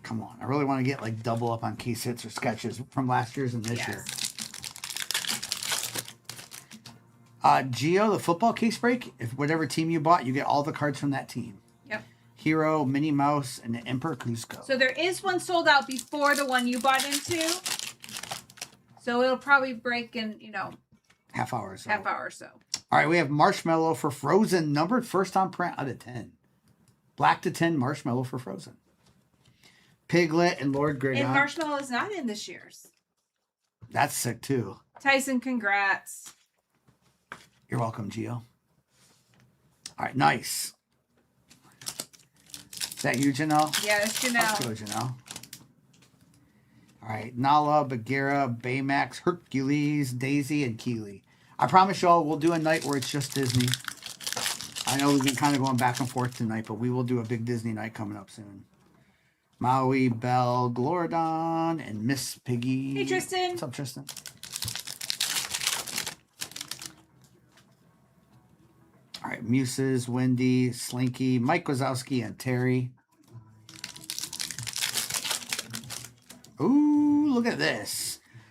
Come on, I really want to get like double up on case hits or sketches from last year's and this year. Geo, the football case break. If whatever team you bought, you get all the cards from that team. Yep. Hero, Minnie Mouse, and the Emperor Cusco. So there is one sold out before the one you bought into. So it'll probably break in, Half hour or so. half hour or so. All right, we have Marshmallow for Frozen, numbered first on print out of 10. Black to 10 Marshmallow for Frozen. Piglet and Lord Gregon. And Marshmallow is not in this year's. That's sick too. Tyson, congrats. You're welcome, Gio. All right, nice. Is that you, Janelle? Yeah, it's Janelle. Let's go, Janelle. All right, Nala, Bagheera, Baymax, Hercules, Daisy, and Keeley. I promise y'all we'll do a night where it's just Disney. I know we've been kind of going back and forth tonight, but we will do a big Disney night coming up soon. Maui, Belle, Glorodon, and Miss Piggy. Hey, Tristan. What's up, Tristan? All right, Muses, Wendy, Slinky, Mike Wazowski, and Terry. Ooh, look at this.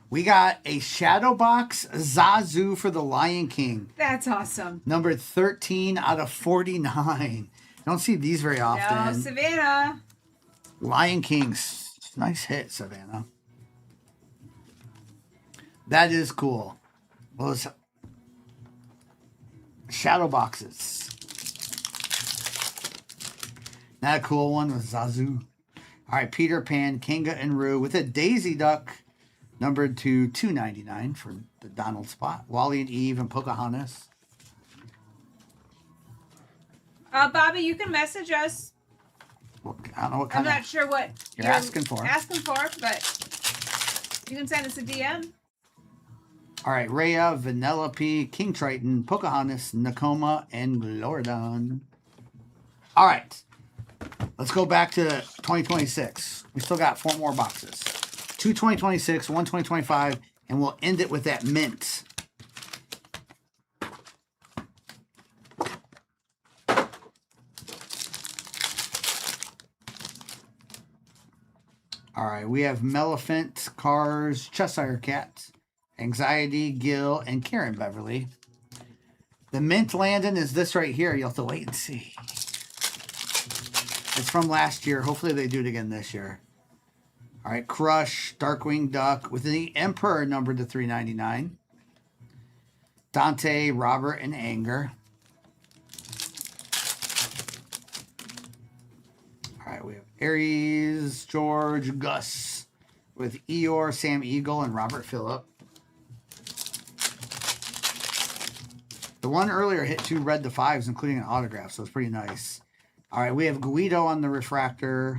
We got a Shadow Box Zazu for the Lion King. That's awesome. Number 13 out of 49. Don't see these very often. No, Savannah. Lion King's. Nice hit, Savannah. That is cool. Those Shadow Boxes. That a cool one with Zazu. All right, Peter Pan, Kinga, and Roo with a Daisy Duck. Numbered to $2.99 for the Donald spot. Wally and Eve and Pocahontas. Bobby, you can message us. Well, I don't know what I'm kind not sure what you're asking for. But you can send us a DM. All right, Rhea, Vanellope, King Triton, Pocahontas, Nakoma, and Glorodon. All right, let's go back to 2026. We still got 4 more boxes. 2 2026, 1 2025, and we'll end it with that mint. All right, we have Maleficent, Cars, Cheshire Cat, Anxiety, Gil, and Karen Beverly. The mint Landon is this right here. You'll have to wait and see. It's from last year. Hopefully they do it again this year. All right, Crush, Darkwing Duck with the Emperor numbered to $3.99. Dante, Robert, and Anger. All right, we have Aries, George, Gus with Eeyore, Sam Eagle, and Robert Phillip. The one earlier hit 2 red to 5s, including an autograph, so it's pretty nice. All right, we have Guido on the refractor.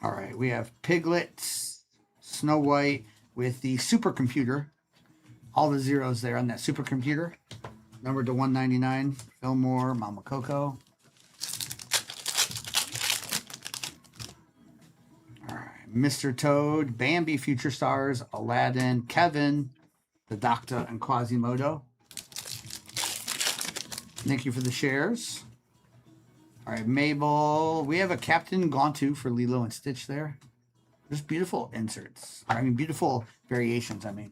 All right, we have Piglet, Snow White with the supercomputer. All the zeros there on that supercomputer. Numbered to $1.99. Fillmore, Mama Coco. All right, Mr. Toad, Bambi, Future Stars, Aladdin, Kevin, the Doctor, and Quasimodo. Thank you for the shares. All right, Mabel. We have a Captain Gauntu for Lilo and Stitch there. Just beautiful inserts. I mean, beautiful variations, I mean.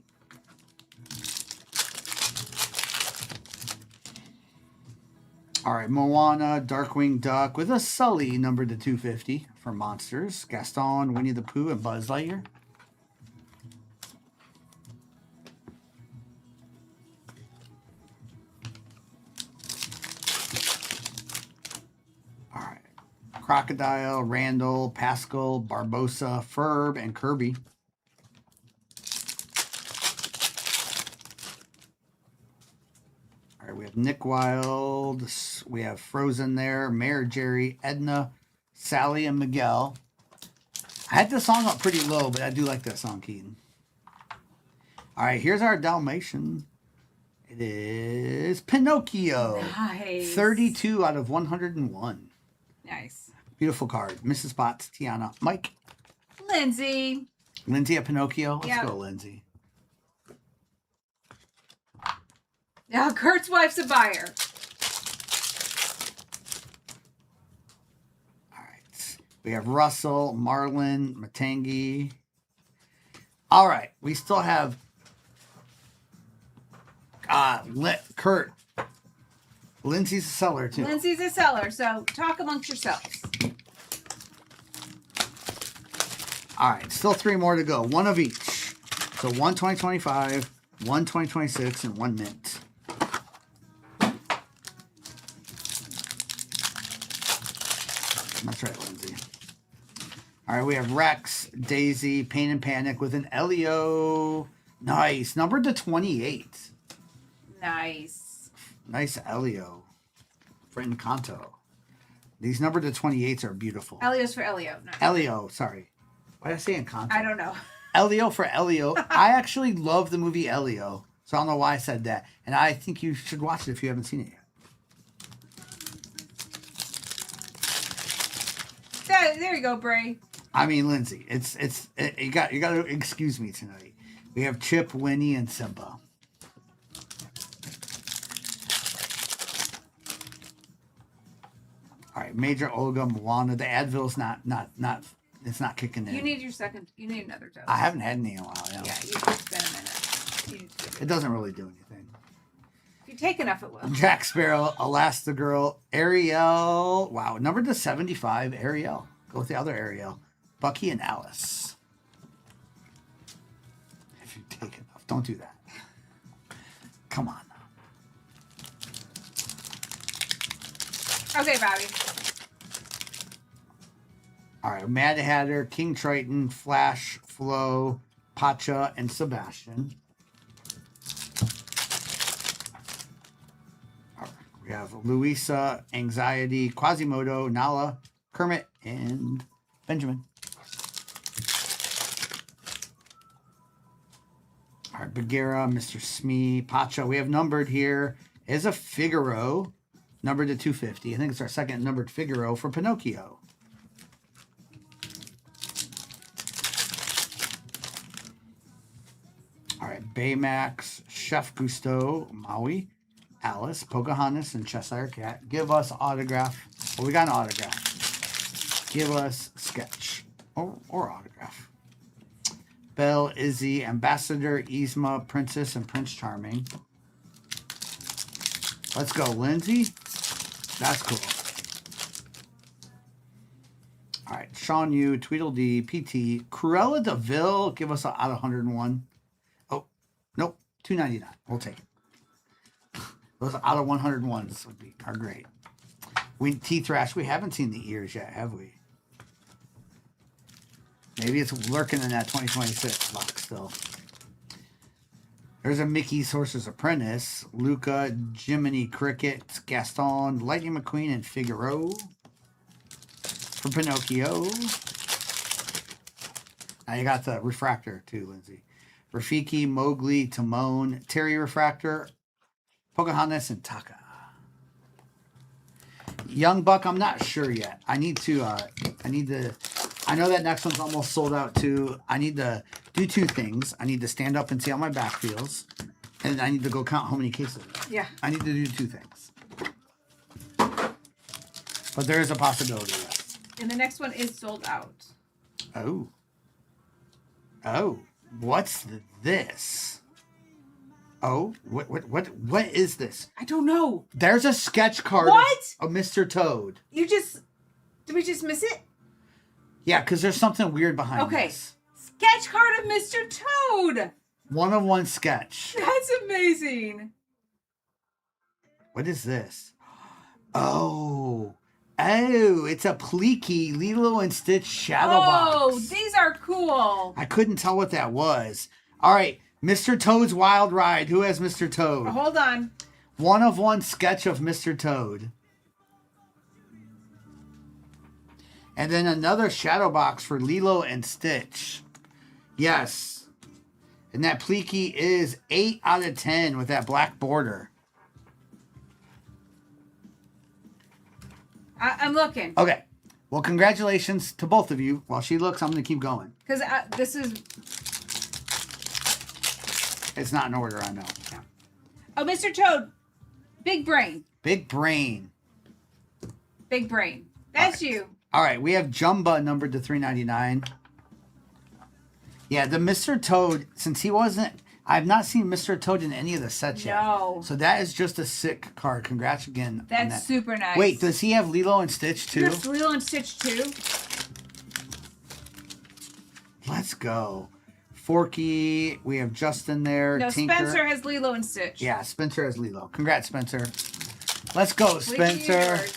All right, Moana, Darkwing Duck with a Sully numbered to 250 for Monsters. Gaston, Winnie the Pooh, and Buzz Lightyear. All right, Crocodile, Randall, Pascal, Barbosa, Ferb, and Kirby. All right, we have Nick Wilde. We have Frozen there. Mayor Jerry, Edna, Sally, and Miguel. I had this song up pretty low, but I do like that song, Keaton. All right, here's our Dalmatian. It is Pinocchio. Nice. 32 out of 101. Nice. Beautiful card. Mrs. Potts, Tiana, Mike. Lindsay. Lindsay at Pinocchio. Let's Yep. go, Lindsay. Now, Kurt's wife's a buyer. All right. We have Russell, Marlin, Matangi. All right. We still have Kurt. Lindsay's a seller, too. Lindsay's a seller, so talk amongst yourselves. All right. Still 3 more to go. 1 of each. So 1 2025, 1 2026, and 1 mint. That's right, Lindsay. All right, we have Rex, Daisy, Pain and Panic with an Elio. Nice. Numbered to 28. Nice. Nice Elio. For Encanto. These numbered to 28s are beautiful. Elio's for Elio. No. Elio, sorry. Why did I say Encanto? I don't know. Elio for Elio. I actually love the movie Elio, so I don't know why I said that. And I think you should watch it if you haven't seen it yet. There you go, Bray. I mean, Lindsay, you got to excuse me tonight. We have Chip, Winnie, and Simba. All right, Major Olga, Moana. The Advil's not. It's not kicking in. You need another dose. I haven't had any in a while. Yeah. Yeah, it's been a minute. You need to- It doesn't really do anything. If you take enough, it will. Jack Sparrow, Elastigirl, Ariel. Wow, number to 75, Ariel. Go with the other Ariel. Bucky and Alice. If you take enough, don't do that. Come on. Okay, Bobby. All right, Mad Hatter, King Triton, Flash, Flo, Pacha, and Sebastian. All right, we have Luisa, Anxiety, Quasimodo, Nala, Kermit, and Benjamin. All right, Bagheera, Mr. Smee, Pacha. We have numbered here is a Figaro, numbered to 250. I think it's our second numbered Figaro for Pinocchio. All right, Baymax, Chef Gusteau, Maui, Alice, Pocahontas, and Cheshire Cat. Give us autograph. Well, we got an autograph. Give us sketch or autograph. Belle, Izzy, Ambassador, Yzma, Princess, and Prince Charming. Let's go, Lindsay. That's cool. All right, Sean Yu, Tweedledee, PT, Cruella de Vil. Give us out of 101. Oh, nope, 299. We'll take it. Those out of 101s are great. T-Thrash, we haven't seen the ears yet, have we? Maybe it's lurking in that 2026 box still. There's a Mickey Sorcerer's Apprentice, Luca, Jiminy Cricket, Gaston, Lightning McQueen, and Figaro. For Pinocchio. Now you got the Refractor too, Lindsay. Rafiki, Mowgli, Timon, Terry Refractor, Pocahontas, and Taka. Young Buck, I'm not sure yet. I know that next one's almost sold out too. I need to do two things. I need to stand up and see how my back feels. And I need to go count how many cases. Yeah. I need to do two things. But there is a possibility, yes. And the next one is sold out. Oh. Oh. What's this? Oh, what is this? I don't know. There's a sketch card What? of Mr. Toad. Did we just miss it? Yeah, because there's something weird behind this. Sketch card of Mr. Toad. One of one sketch. That's amazing. What is this? Oh, it's a Pleaky Lilo and Stitch shadow box. Oh, these are cool. I couldn't tell what that was. All right, Mr. Toad's Wild Ride. Who has Mr. Toad? Oh, hold on. One of one sketch of Mr. Toad. And then another shadow box for Lilo and Stitch. Yes. And that Pleaky is 8 out of 10 with that black border. I'm looking. Okay. Well, congratulations to both of you. While she looks, I'm going to keep going. Because this is... It's not in order, I know. No. Oh, Mr. Toad. Big brain. Big brain. Big brain. That's All right. you. All right. We have Jumba numbered to 399. Yeah, the Mr. Toad, since he wasn't... I've not seen Mr. Toad in any of the sets yet. No. So that is just a sick card. Congrats again. on That's that. super nice. Wait, does he have Lilo and Stitch too? There's Lilo and Stitch too. Let's go. Forky. We have Justin there. No, Tinker. Spencer has Lilo and Stitch. Yeah, Spencer has Lilo. Congrats, Spencer. Let's go, Look Spencer. at yours.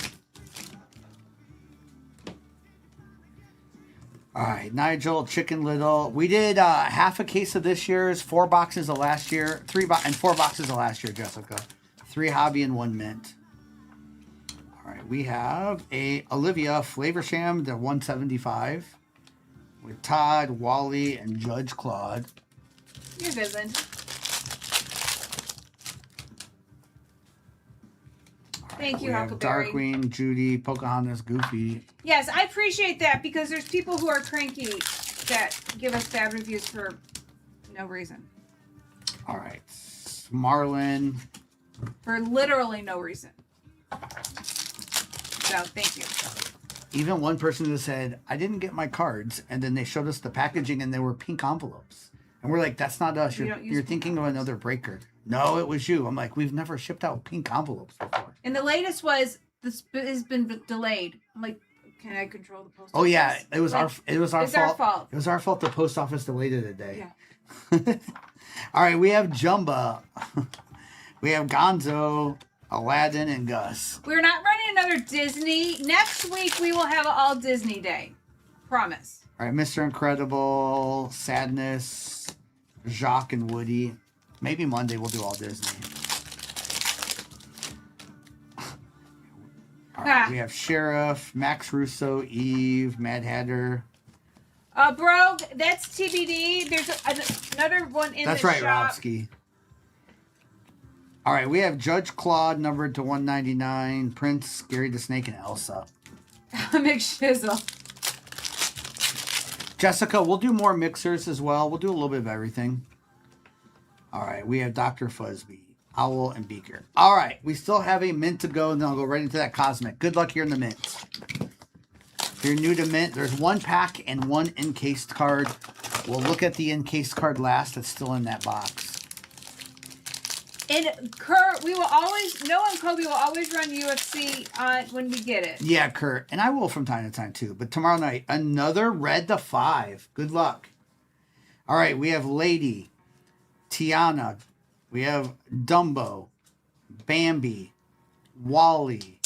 All right, Nigel, Chicken Little. We did half a case of this year's, 4 boxes of last year, 4 boxes of last year, Jessica. 3 hobby and 1 mint. All right, we have a Olivia Flavor Sham, the 175. with Todd, Wally, and Judge Claude. You're good, Lynn. Thank you, We have Huckleberry. Darkwing, Judy, Pocahontas, Goofy. Yes, I appreciate that because there's people who are cranky that give us bad reviews for no reason. All right. Marlin. For literally no reason. So, thank you. Even one person who said, I didn't get my cards. And then they showed us the packaging and they were pink envelopes. And we're like, that's not us. We You're, don't use you're pink thinking of another breaker. No, it was you. I'm like, we've never shipped out pink envelopes before. And the latest was, this has been delayed. I'm like, can I control the post Oh yeah, office? it was Like, our it's our fault. fault. It was our fault. The post office delayed it a day. Yeah. All right, we have Jumba, we have Gonzo, Aladdin, and Gus. We're not running another Disney. Next week we will have an all Disney day. Promise. All right, Mr. Incredible, Sadness, Jacques, and Woody. Maybe Monday we'll do all Disney. All right, we have Sheriff, Max Russo, Eve, Mad Hatter. Bro, that's TBD. There's another one in That's the right, shop. Robski. All right, we have Judge Claude numbered to 199, Prince, Gary the Snake, and Elsa. McShizzle. Jessica, we'll do more mixers as well. We'll do a little bit of everything. All right, we have Dr. Fuzby, Owl, and Beaker. All right, we still have a mint to go, and then I'll go right into that Cosmic. Good luck here in the mint. If you're new to mint, there's one pack and one encased card. We'll look at the encased card last. That's still in that box. And Kurt, we will always, Noah and Kobe will always run UFC when we get it. Yeah, Kurt. And I will from time to time, too. But tomorrow night, another red to 5. Good luck. All right, we have Lady, Tiana. We have Dumbo, Bambi, Wally,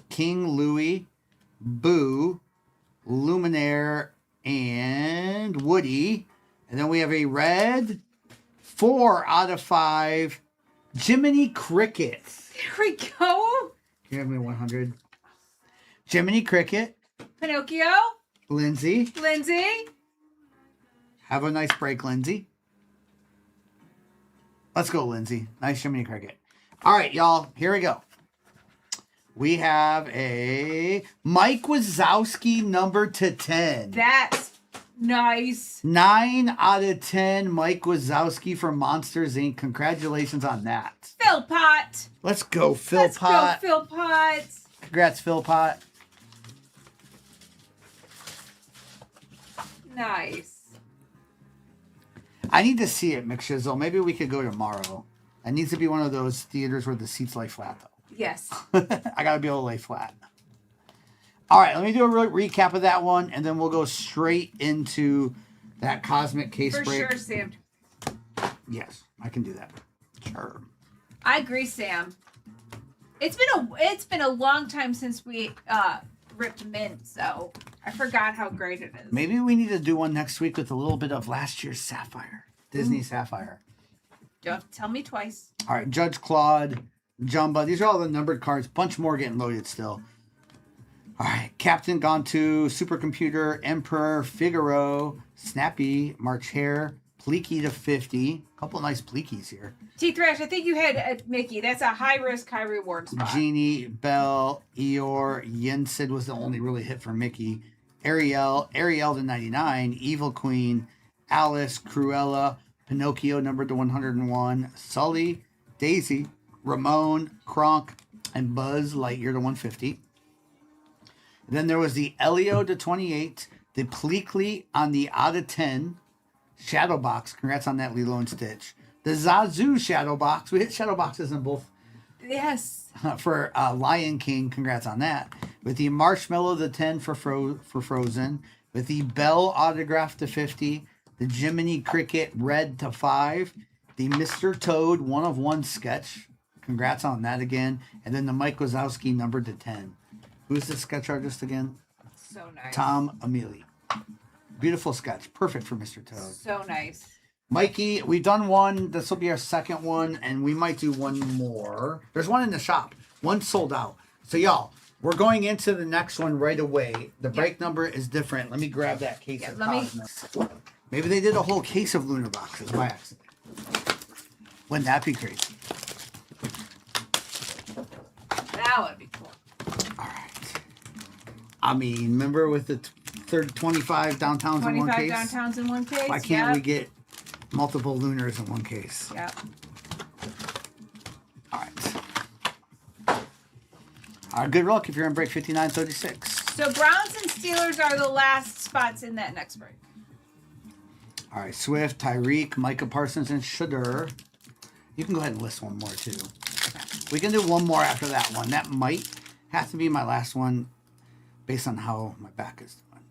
King Louie, Boo, Luminaire, and Woody. And then we have a red 4 out of 5. Jiminy Cricket. Here we go. You have me 100. Jiminy Cricket. Pinocchio. Lindsay. Lindsay. Have a nice break, Lindsay. Let's go, Lindsay. Nice Jiminy Cricket. All right, y'all. Here we go. We have a Mike Wazowski number to 10. That's nice. 9 out of 10 Mike Wazowski from Monsters, Inc. Congratulations on that. Philpot. Let's go, Let's Philpot. go, Philpot. Congrats, Philpot. Nice. I need to see it, McShizzle. Maybe we could go tomorrow. It needs to be one of those theaters where the seats lay flat, though. Yes. I got to be able to lay flat. All right, let me do a recap of that one, and then we'll go straight into that Cosmic case For break. sure, Sam. Yes, I can do that. Sure. I agree, Sam. It's been a long time since we ripped mint, so I forgot how great it is. Maybe we need to do one next week with a little bit of last year's Sapphire. Disney Sapphire. Don't tell me twice. All right, Judge Claude, Jumba. These are all the numbered cards. Bunch more getting loaded still. All right, Captain Gontu, Supercomputer, Emperor, Figaro, Snappy, March Hare, Pleaky to 50. A couple nice Pleakies here. T-Thrash, I think you had Mickey. That's a high risk, high reward spot. Genie, Belle, Eeyore, Yensid was the only really hit for Mickey. Ariel to 99, Evil Queen, Alice, Cruella, Pinocchio numbered to 101, Sully, Daisy, Ramon, Kronk, and Buzz Lightyear to 150. Then there was the Elio to 28, the Pleakley on the out of 10, Shadow Box. Congrats on that, Lilo and Stitch. The Zazu Shadow Box. We hit Shadow Boxes in both Yes. for Lion King. Congrats on that. With the Marshmallow to 10 for Frozen. With the Belle autograph to 50. The Jiminy Cricket red to 5. The Mr. Toad 1 of 1 sketch. Congrats on that again. And then the Mike Wazowski numbered to 10. Who's the sketch artist again? So nice. Tom Amelie. Beautiful sketch. Perfect for Mr. Toad. So nice. Mikey, we've done one. This will be our second one, and we might do one more. There's one in the shop. One sold out. So, y'all, We're going into the next one right away. The break number is different. Let me grab that case of Cosmos. Maybe they did a whole case of lunar boxes by accident. Wouldn't that be crazy? That would be cool. All right. I mean, remember with the 25 downtowns in one 25 case? downtowns in one case. Why can't we get multiple lunars in one case? Yeah. All right. All right, good luck if you're in break 5936. So Browns and Steelers are the last spots in that next break. All right, Swift, Tyreek, Micah Parsons, and Shedeur. You can go ahead and list one more, too. We can do one more after that one. That might have to be my last one based on how my back is doing.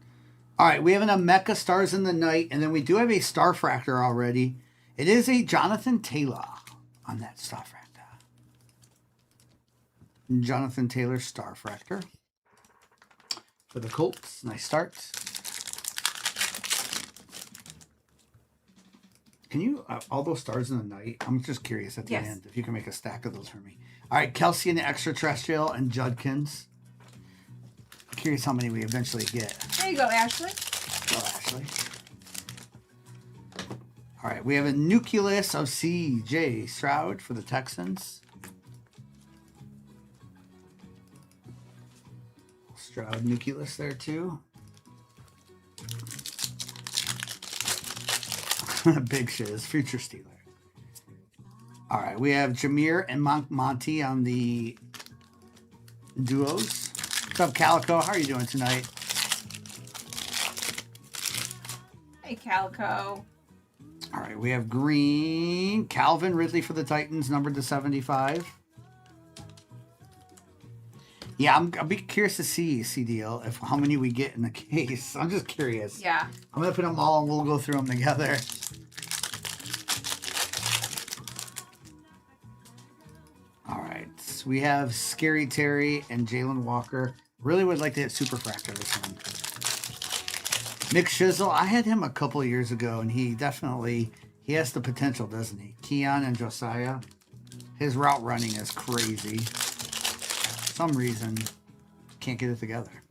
All right, we have an Emeka Stars in the Night, and then we do have a Star Fractor already. It is a Jonathan Taylor on that Star Fractor. Jonathan Taylor Star Fractor. For the Colts, nice start. Can you, all those stars in the night? I'm just curious at the end if you can make a stack of those for me. All right, Kelsey and the Extraterrestrial and Judkins. Curious how many we eventually get. There you go, Ashley. Go, Ashley. All right, we have a nucleus of C.J. Stroud for the Texans. Stroud nucleus there too. Big shiz, future Steeler. All right, we have Jameer and Monty on the duos. What's up, Calico? How are you doing tonight? Hey, Calico. All right, we have green. Calvin Ridley for the Titans, numbered to 75. Yeah, I'll be curious to see, CDL, if how many we get in the case. I'm just curious. Yeah. I'm going to put them all and we'll go through them together. All right. So we have Scary Terry and Jalen Walker. Really would like to hit Superfractor this one. Nick Shizzle, I had him a couple of years ago, and he has the potential, doesn't he? Keon and Josiah. His route running is crazy. For some reason, can't get it together.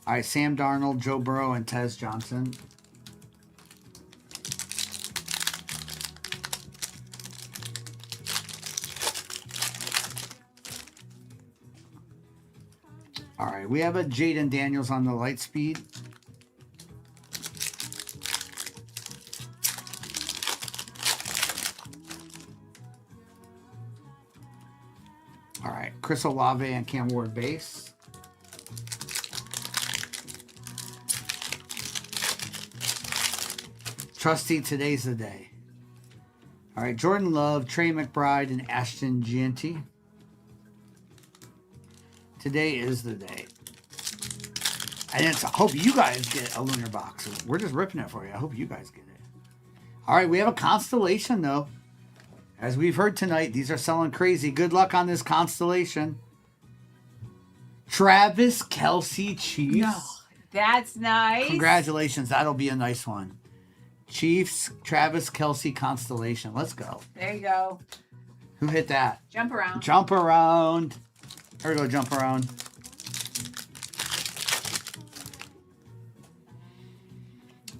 All right, Sam Darnold, Joe Burrow, and Tez Johnson. All right, we have a Jaden Daniels on the Lightspeed. All right, Chris Olave and Cam Ward base. Trusty, today's the day. All right, Jordan Love, Trey McBride, and Ashton Gianti. Today is the day. And I hope you guys get a lunar box. We're just ripping it for you. I hope you guys get it. All right, we have a constellation, though. As we've heard tonight, these are selling crazy. Good luck on this constellation. Travis Kelce Chiefs. No, that's nice. Congratulations. That'll be a nice one. Chiefs, Travis Kelce constellation. Let's go. There you go. Who hit that? Jump around. Jump around. Here we go, jump around.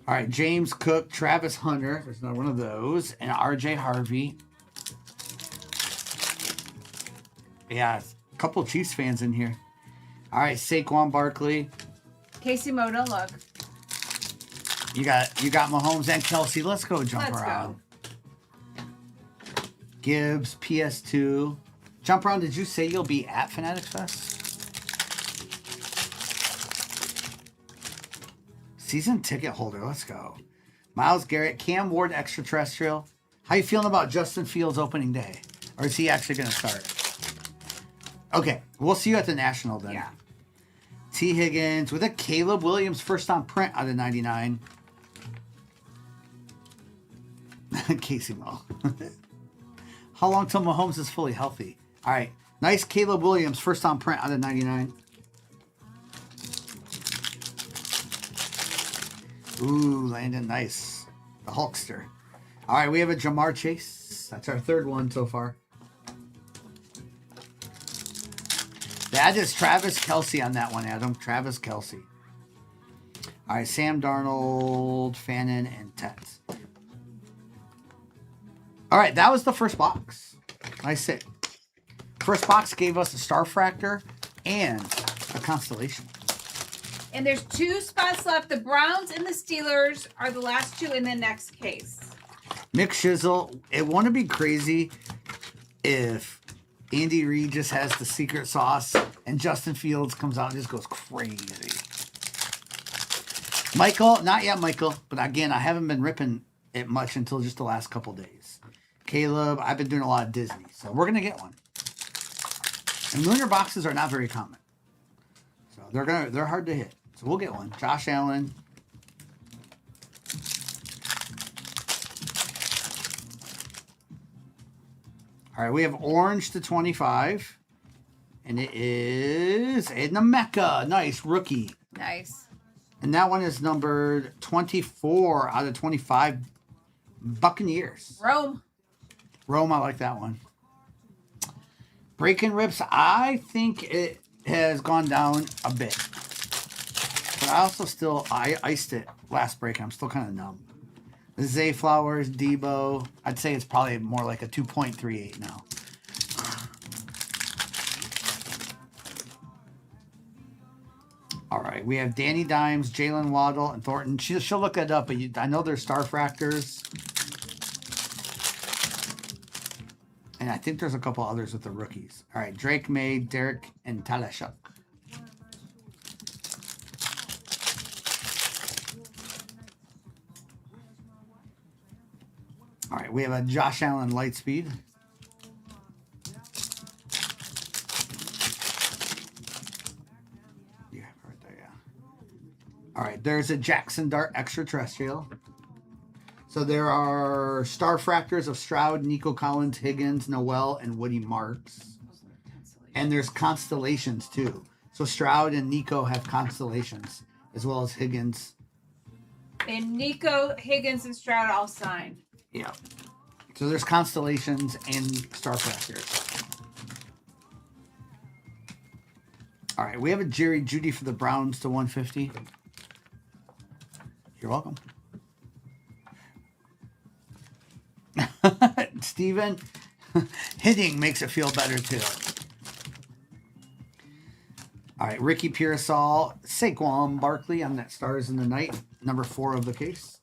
All right, James Cook, Travis Hunter. There's not one of those. And RJ Harvey. Yeah, a couple Chiefs fans in here. All right, Saquon Barkley. Casey Moda, look. You got Mahomes and Kelsey. Let's go jump around. Go. Gibbs, PS2. Jump around, did you say you'll be at Fanatics Fest? Season ticket holder, let's go. Myles Garrett, Cam Ward, Extraterrestrial. How you feeling about Justin Fields opening day? Or is he actually going to start? Okay, we'll see you at the National then. Yeah. T. Higgins with a Caleb Williams first on print out of 99. Casey Mo. How long till Mahomes is fully healthy? All right. Nice Caleb Williams first on print out of 99. Ooh, Landon, nice. The Hulkster. All right, we have a Jamar Chase. That's our third one so far. That is Travis Kelce on that one, Adam. Travis Kelce. All right, Sam Darnold, Fannin, and Tet. All right, that was the first box. Nice hit. First box gave us a Starfractor and a Constellation. And there's 2 spots left. The Browns and the Steelers are the last 2 in the next case. Mick Shizzle, it wouldn't be crazy if Andy Reid just has the secret sauce and Justin Fields comes out and just goes crazy. Michael, not yet, Michael. But again, I haven't been ripping it much until just the last couple days. Caleb, I've been doing a lot of Disney, so we're gonna get one. And lunar boxes are not very common, so they're hard to hit. So we'll get one. Josh Allen. All right, we have orange to 25, and it is Edna Mecca. Nice rookie. Nice. And that one is numbered 24 out of 25. Buccaneers. Rome, I like that one. Breaking Rips, I think it has gone down a bit. But I also I iced it last break. I'm still kind of numb. The Zay Flowers, Debo, I'd say it's probably more like a 2.38 now. All right, we have Danny Dimes, Jalen Waddle, and Thornton. She'll look that up, but I know they're Starfractors. And I think there's a couple others with the rookies. All right, Drake May, Derek, and Talashuk. All right, we have a Josh Allen Lightspeed. Yeah, right there, yeah. All right, there's a Jackson Dart Extraterrestrial. So there are Starfractors of Stroud, Nico Collins, Higgins, Noel, and Woody Marks. And there's Constellations too. So Stroud and Nico have Constellations, as well as Higgins. And Nico, Higgins, and Stroud all signed. Yeah. So there's Constellations and Starfractors. All right, we have a Jerry Jeudy for the Browns to 150. You're welcome. Steven, hitting makes it feel better too. All right, Ricky Pearsall, Saquon Barkley on that Stars in the Night, number 4 of the case.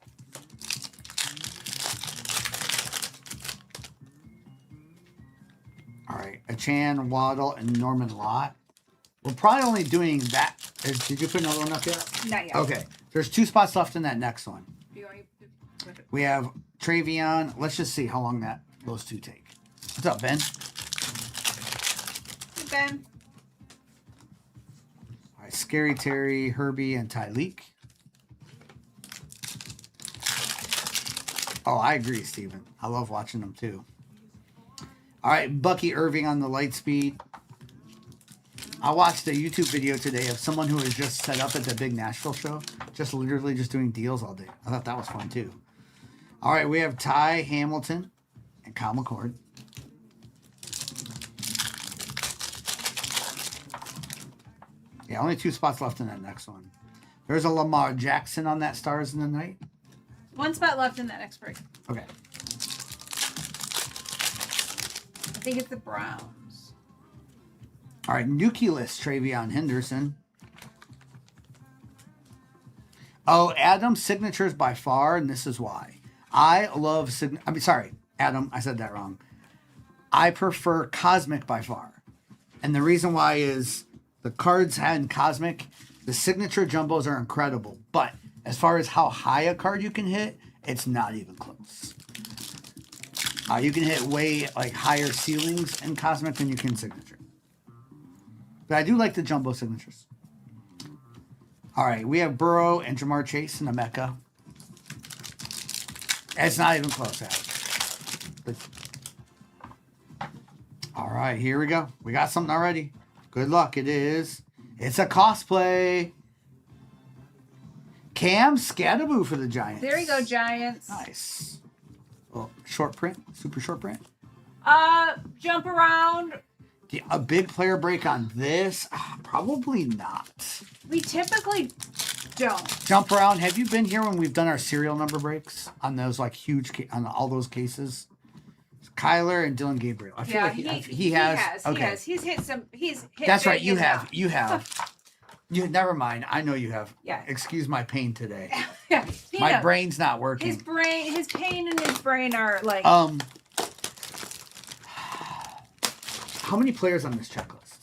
All right, Achan, Waddle, and Norman Lott. We're probably only doing that. Did you put another one up yet? Not yet. Okay, there's 2 spots left in that next one. Do you want to- We have Travion. Let's just see how long those 2 take. What's up, Ben? Hey, Ben. All right, Scary Terry, Herbie, and Tyleek. Oh, I agree, Steven. I love watching them too. All right, Bucky Irving on the Lightspeed. I watched a YouTube video today of someone who was just set up at the big Nashville show, just literally just doing deals all day. I thought that was fun too. All right, we have Ty Hamilton and Kyle McCord. Yeah, only 2 spots left in that next one. There's a Lamar Jackson on that Stars in the Night. 1 spot left in that next break. Okay. I think it's the Browns. All right, Nucleus Travion Henderson. Oh, Adam's signatures by far, and this is why. I love Adam, I said that wrong. I prefer Cosmic by far. And the reason why is the cards had Cosmic, the signature jumbos are incredible. But as far as how high a card you can hit, it's not even close. You can hit way higher ceilings in Cosmic than you can signature. But I do like the jumbo signatures. All right, we have Burrow and Jamar Chase in the Mecca. It's not even close, Alex. All right, here we go. We got something already. Good luck. It's a cosplay. Cam Scattaboo for the Giants. There you go, Giants. Nice. Oh, short print. Super short print. Jump around. A big player break on this? Probably not. We typically don't. Jump around. Have you been here when we've done our serial number breaks on those like huge on all those cases? Kyler and Dylan Gabriel. I feel like he has. Okay. He's hit some. He's hit. That's right. big You and have. not. You have. You never mind. I know you have. Yeah. Excuse my pain today. Yeah. My knows. brain's not working. His pain and his brain are like. How many players on this checklist?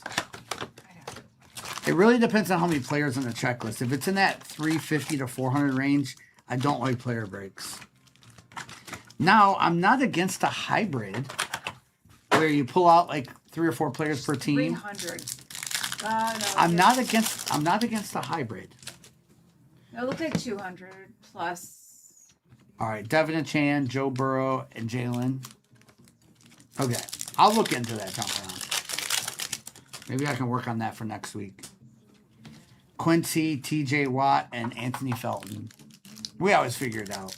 It really depends on how many players on the checklist. If it's in that 350 to 400 range, I don't like player breaks. Now, I'm not against a hybrid where you pull out like 3 or 4 players per team. 300. No, I'm not against a hybrid. It looked like 200 plus. All right, Devin and Chan, Joe Burrow, and Jalen. Okay, I'll look into that jump around. Maybe I can work on that for next week. Quincy, TJ Watt, and Anthony Felton. We always figure it out.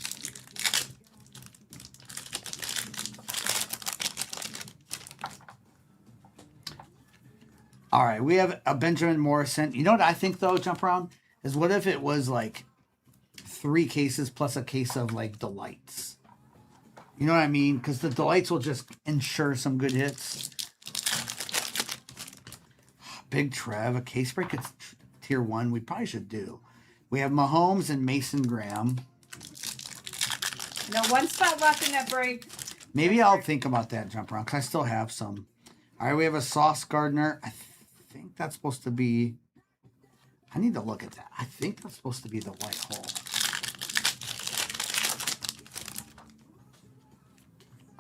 All right, we have a Benjamin Morrison. You know what I think, though, jump around? Is what if it was like 3 cases plus a case of like delights? You know what I mean? Because the delights will just ensure some good hits. Big Trev, a case break at tier 1. We probably should do. We have Mahomes and Mason Graham. No, 1 spot left in that break. Maybe I'll think about that jump around because I still have some. All right, we have a Sauce Gardner. I think that's supposed to be. I need to look at that. I think that's supposed to be the white hole.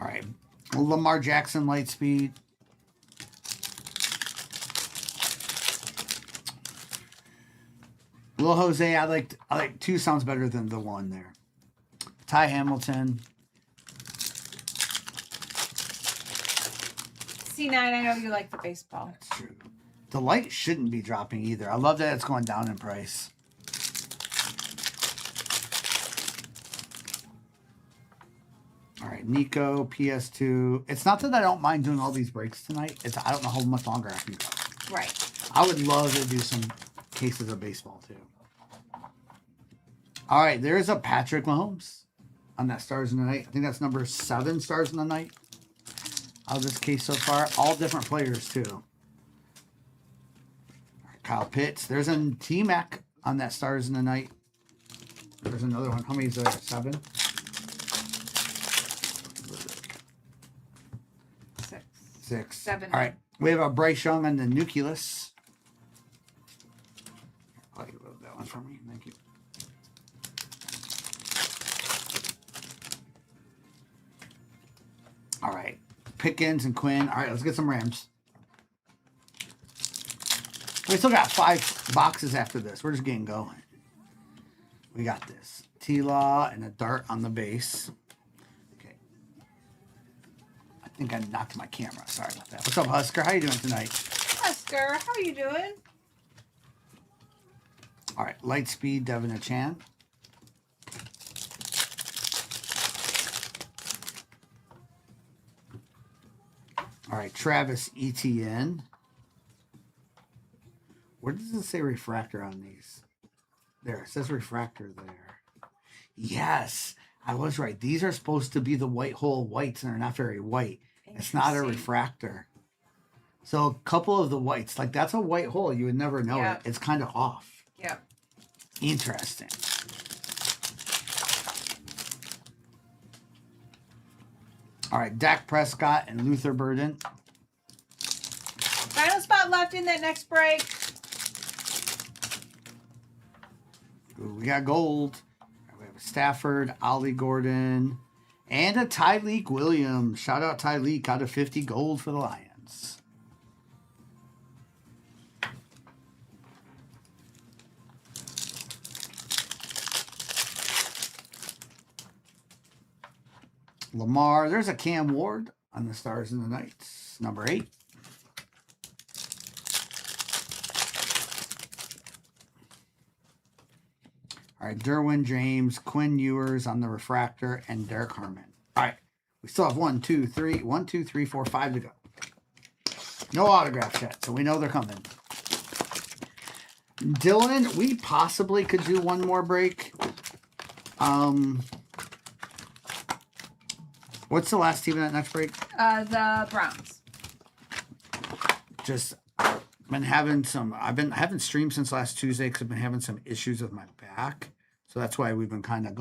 All right, Lamar Jackson, Lightspeed. Lil Jose, I like 2 sounds better than the 1 there. Ty Hamilton. C9, I know you like the baseball. That's true. The light shouldn't be dropping either. I love that it's going down in price. All right, Nico, PS2. It's not that I don't mind doing all these breaks tonight. It's I don't know how much longer I can go. Right. I would love to do some cases of baseball too. All right, there's a Patrick Mahomes on that Stars in the Night. I think that's number 7 Stars in the Night of this case so far. All different players too. All right, Kyle Pitts. There's a T-Mac on that Stars in the Night. There's another one. How many is there? 7? 6. 7. All right. We have a Bryce Young on the Nucleus. Oh, you wrote that one for me. Thank you. All right. Pickens and Quinn. All right, let's get some Rams. We still got 5 boxes after this. We're just getting going. We got this. T-Law and a dart on the base. Okay. I think I knocked my camera. Sorry about that. What's up, Husker? How you doing tonight? Husker, how are you doing? All right. Lightspeed, Devin and Chan. All right, Travis Etienne. Where does it say refractor on these? There, it says refractor there. Yes, I was right. These are supposed to be the white hole whites, and they're not very white. It's not a refractor. So a couple of the whites, like that's a white hole. You would never know it. It's kind of off. Yep. Interesting. All right, Dak Prescott and Luther Burden. Final spot left in that next break. Ooh, we got gold. We have a Stafford, Ollie Gordon, and a Tyreek Williams. Shout out Tyreek, out of 50 gold for the Lions. Lamar, there's a Cam Ward on the Stars in the Nights, number 8. All right, Derwin James, Quinn Ewers on the refractor, and Derek Harmon. All right, we still have 1, 2, 3, 4, 5 to go. No autographs yet, so we know they're coming. Dylan, we possibly could do one more break. What's the last team in that next break? The Browns. Just been having some. I haven't streamed since last Tuesday because I've been having some issues with my back. So that's why we've been kind of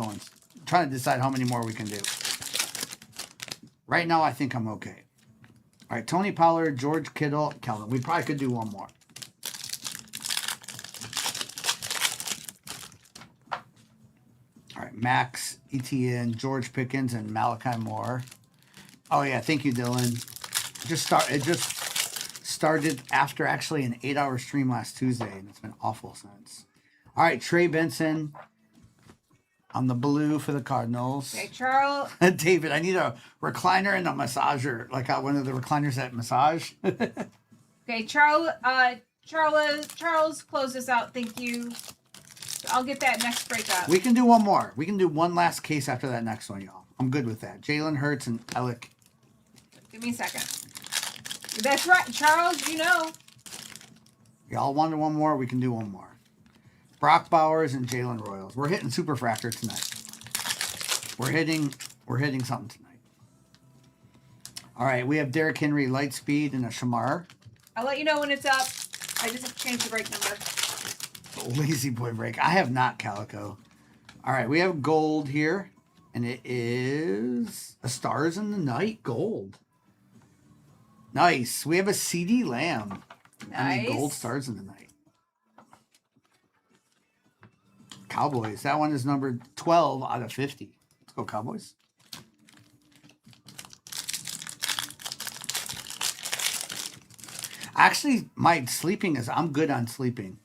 trying to decide how many more we can do. Right now, I think I'm okay. All right, Tony Pollard, George Kittle, Kelvin. We probably could do one more. All right, Max, Etienne, George Pickens, and Malachi Moore. Oh yeah, thank you, Dylan. It just started after actually an 8-hour stream last Tuesday, and it's been awful since. All right, Trey Benson on the blue for the Cardinals. Okay, Charles. David, I need a recliner and a massager, like one of the recliners that massage. Okay, Charles, close this out. Thank you. I'll get that next break up. We can do one more. We can do one last case after that next one, y'all. I'm good with that. Jalen Hurts and Alec. Give me a second. That's right, Charles. You know. Y'all wanted one more. We can do one more. Brock Bowers and Jalen Royals. We're hitting Superfractor tonight. We're hitting something tonight. All right, we have Derrick Henry, Lightspeed, and a Shamar. I'll let you know when it's up. I just have to change the break number. Lazy boy break. I have not Calico. All right, we have gold here, and it is a Stars in the Night gold. Nice. We have a CD Lamb. Nice. And the gold Stars in the Night. Cowboys. That one is numbered 12 out of 50. Let's go, Cowboys. Actually, my sleeping is, I'm good on sleeping.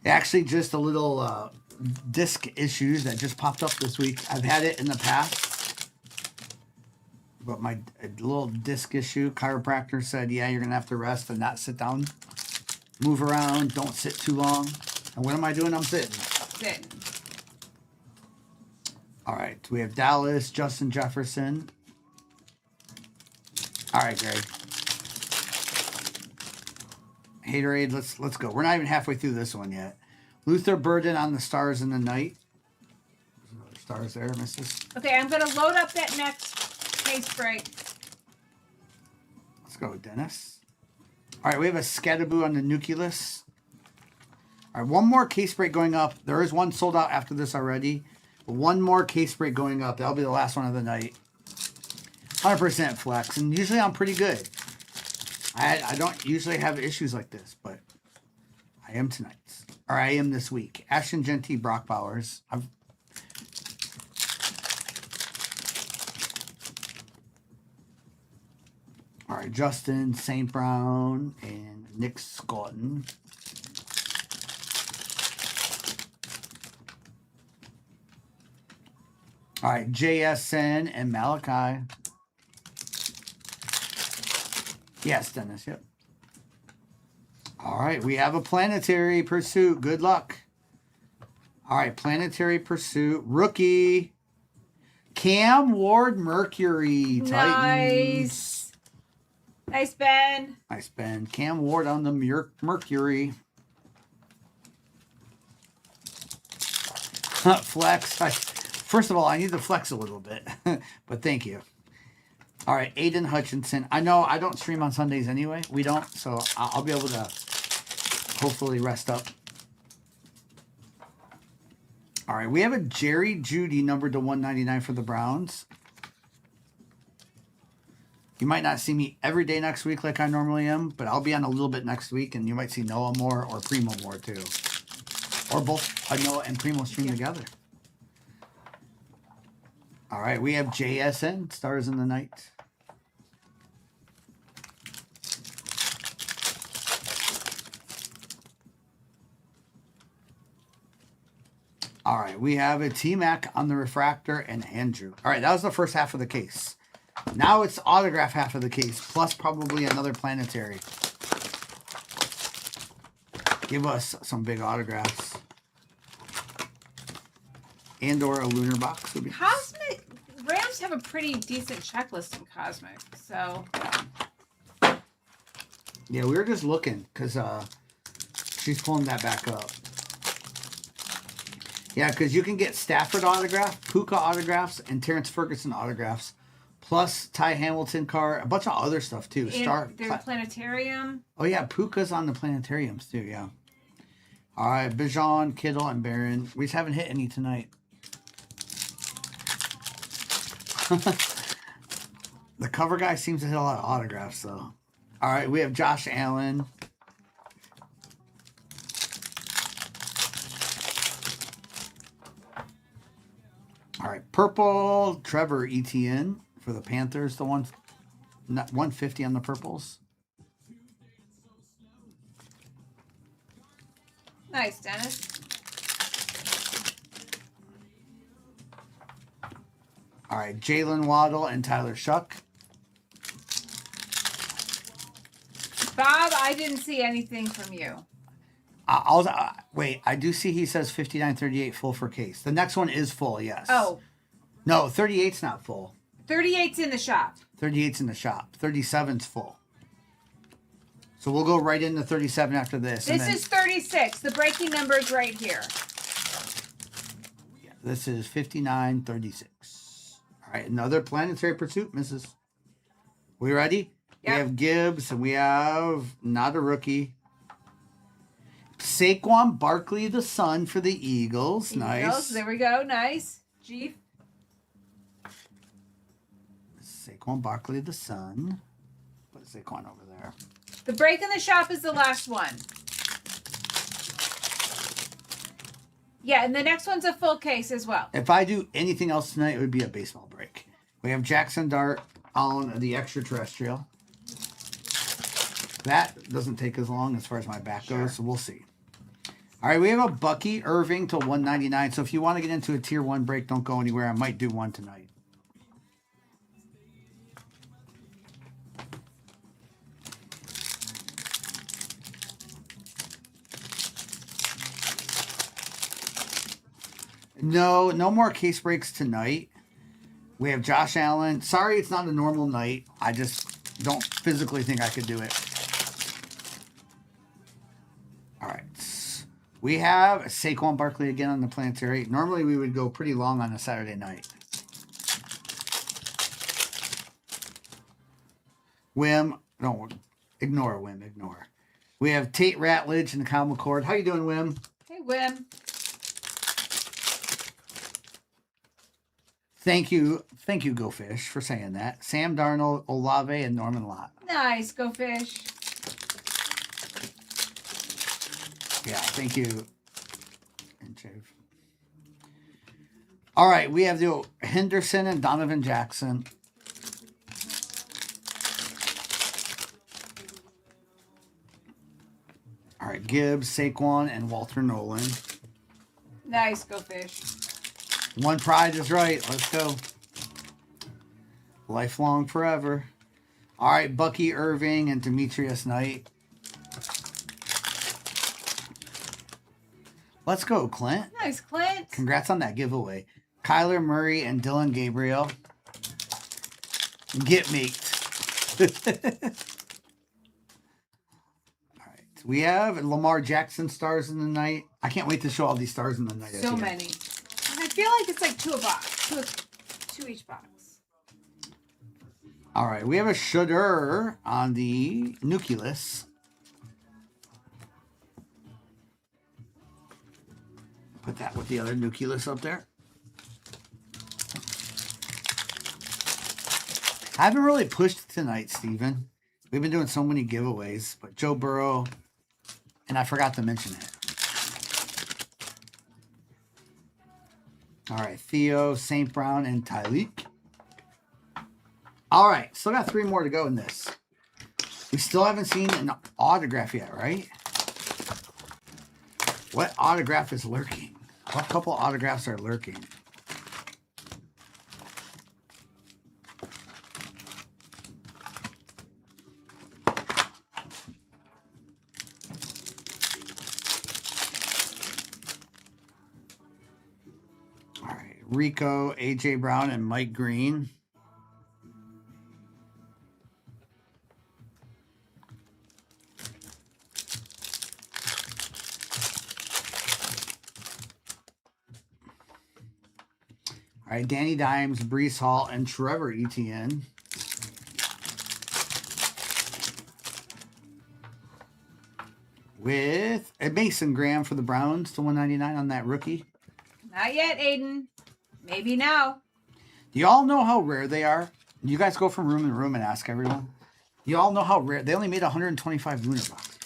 Actually, just a little disc issues that just popped up this week. I've had it in the past. But my little disc issue, chiropractor said, yeah, you're going to have to rest and not sit down. Move around. Don't sit too long. And what am I doing? I'm sitting. Sitting. All right. We have Dallas, Justin Jefferson. All right, Greg. Haterade, let's go. We're not even halfway through this one yet. Luther Burden on the Stars in the Night. There's another Stars there, missus. Okay, I'm going to load up that next case break. Let's go, Dennis. All right, we have a Scatterboo on the Nucleus. All right, one more case break going up. There is one sold out after this already. But one more case break going up. That'll be the last one of the night. 100% flex. And usually I'm pretty good. I don't usually have issues like this, but I am tonight. Or I am this week. Ashton Genty, Brock Bowers. All right, Justin St. Brown and Nick Scotton. All right, JSN and Malachi. Yes, Dennis, yep. All right, we have a Planetary Pursuit. Good luck. All right, Planetary Pursuit. Rookie. Cam Ward Mercury. Titans. Nice. Nice, Ben. Nice, Ben. Cam Ward on the Mercury. Flex. First of all, I need to flex a little bit, but thank you. All right, Aiden Hutchinson. I know I don't stream on Sundays anyway. We don't, so I'll be able to hopefully rest up. All right, we have a Jerry Jeudy numbered to 199 for the Browns. You might not see me every day next week like I normally am, but I'll be on a little bit next week, and you might see Noah more or Primo more too. Or both Noah and Primo stream together. All right, we have JSN, Stars in the Night. All right, we have a T-Mac on the Refractor and Andrew. All right, that was the first half of the case. Now it's autograph half of the case, plus probably another Planetary. Give us some big autographs. And or a lunar box would be Cosmic Rams have a pretty decent checklist in Cosmic, so Yeah, we were just looking because she's pulling that back up. Yeah, because you can get Stafford autograph, Puka autographs, and Terrence Ferguson autographs, plus Ty Hamilton card, a bunch of other stuff too. And their planetarium. Oh yeah, Puka's on the planetariums too. Yeah. All right, Bijan, Kittle, and Barron. We just haven't hit any tonight. The cover guy seems to hit a lot of autographs though. All right, we have Josh Allen. All right, purple, Trevor Etienne for the Panthers. The one, not 150 on the purples. Nice, Dennis. All right, Jalen Waddle and Tyler Shuck. Bob, I didn't see anything from you. Wait. I do see he says 59.38 full for case. The next one is full. Yes. Oh, No, 38's not full. 38's in the shop. 38's in the shop. 37's full. So we'll go right into 37 after this. This is 36. The breaking number is right here. Yeah, this is 59.36. All right, another Planetary Pursuit, Mrs. We ready? Yep. We have Gibbs, and we have not a rookie. Saquon Barkley, the son for the Eagles. Nice. Eagles, there we go. Nice. Chief. Saquon Barkley, the son. Put Saquon over there. The break in the shop is the last one. Yeah, and the next one's a full case as well. If I do anything else tonight, it would be a baseball break. We have Jackson Dart on the extraterrestrial. That doesn't take as long as far as my back goes, so we'll see. All right, we have a Bucky Irving to 199. So if you want to get into a tier 1 break, don't go anywhere. I might do one tonight. No more case breaks tonight. We have Josh Allen. Sorry, it's not a normal night. I just don't physically think I could do it. All right. We have Saquon Barkley again on the planetary. Normally, we would go pretty long on a Saturday night. No, ignore Wim, ignore. We have Tate Ratledge and Kyle McCord. How you doing, Wim? Hey, Wim. Thank you, Go Fish, for saying that. Sam Darnold, Olave, and Norman Lott. Nice, go fish. Yeah, thank you. And Jave. All right, we have the Henderson and Donovan Jackson. All right, Gibbs, Saquon, and Walter Nolan. Nice, go fish. One pride is right. Let's go. Lifelong forever. All right, Bucky Irving and Demetrius Knight. Let's go, Clint. Nice, Clint. Congrats on that giveaway. Kyler Murray and Dylan Gabriel. Get me. All right. We have Lamar Jackson stars in the night. I can't wait to show all these stars in the night. So many. I feel like it's like two a box. Two each box. All right. We have a Shudder on the Nucleus. Put that with the other Nucleus up there. I haven't really pushed tonight, Steven. We've been doing so many giveaways, but Joe Burrow, and I forgot to mention it. All right, Theo, St. Brown, and Tyleek. All right, still got 3 more to go in this. We still haven't seen an autograph yet, right? What autograph is lurking? What couple autographs are lurking? All right, Rico, AJ Brown, and Mike Green. All right, Danny Dimes, Brees Hall, and Trevor Etienne. With a Mason Graham for the Browns to 199 on that rookie. Not yet, Aiden. Maybe now. Do you all know how rare they are? You guys go from room to room and ask everyone. You all know how rare. They only made 125 lunar boxes.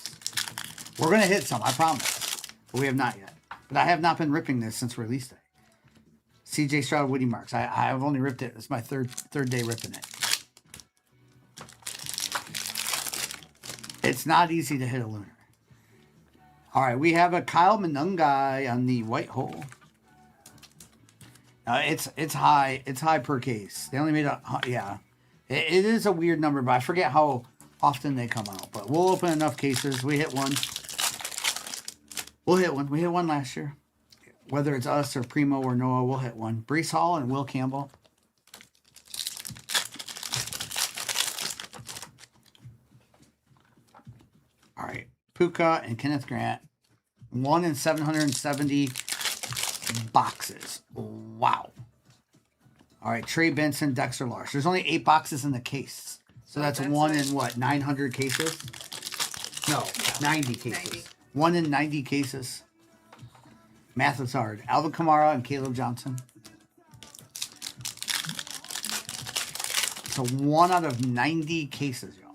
We're going to hit some, I promise. But we have not yet. But I have not been ripping this since release day. CJ Stroud, Woody Marks. I've only ripped it. It's my third day ripping it. It's not easy to hit a lunar. All right, we have a Kyle Monangai on the white hole. It's high. It's high per case. They only made yeah. It is a weird number, but I forget how often they come out. But we'll open enough cases. We hit one. We'll hit one. We hit one last year. Whether it's us or Primo or Noah, we'll hit one. Brees Hall and Will Campbell. All right. Puka and Kenneth Grant. 1 in 770 boxes. Wow. All right. Trey Benson, Dexter Large. There's only 8 boxes in the case. So that's 1 in what, 900 cases? No, 90 cases. 90. 1 in 90 cases. Math is hard. Alvin Kamara and Caleb Johnson. So 1 out of 90 cases, y'all.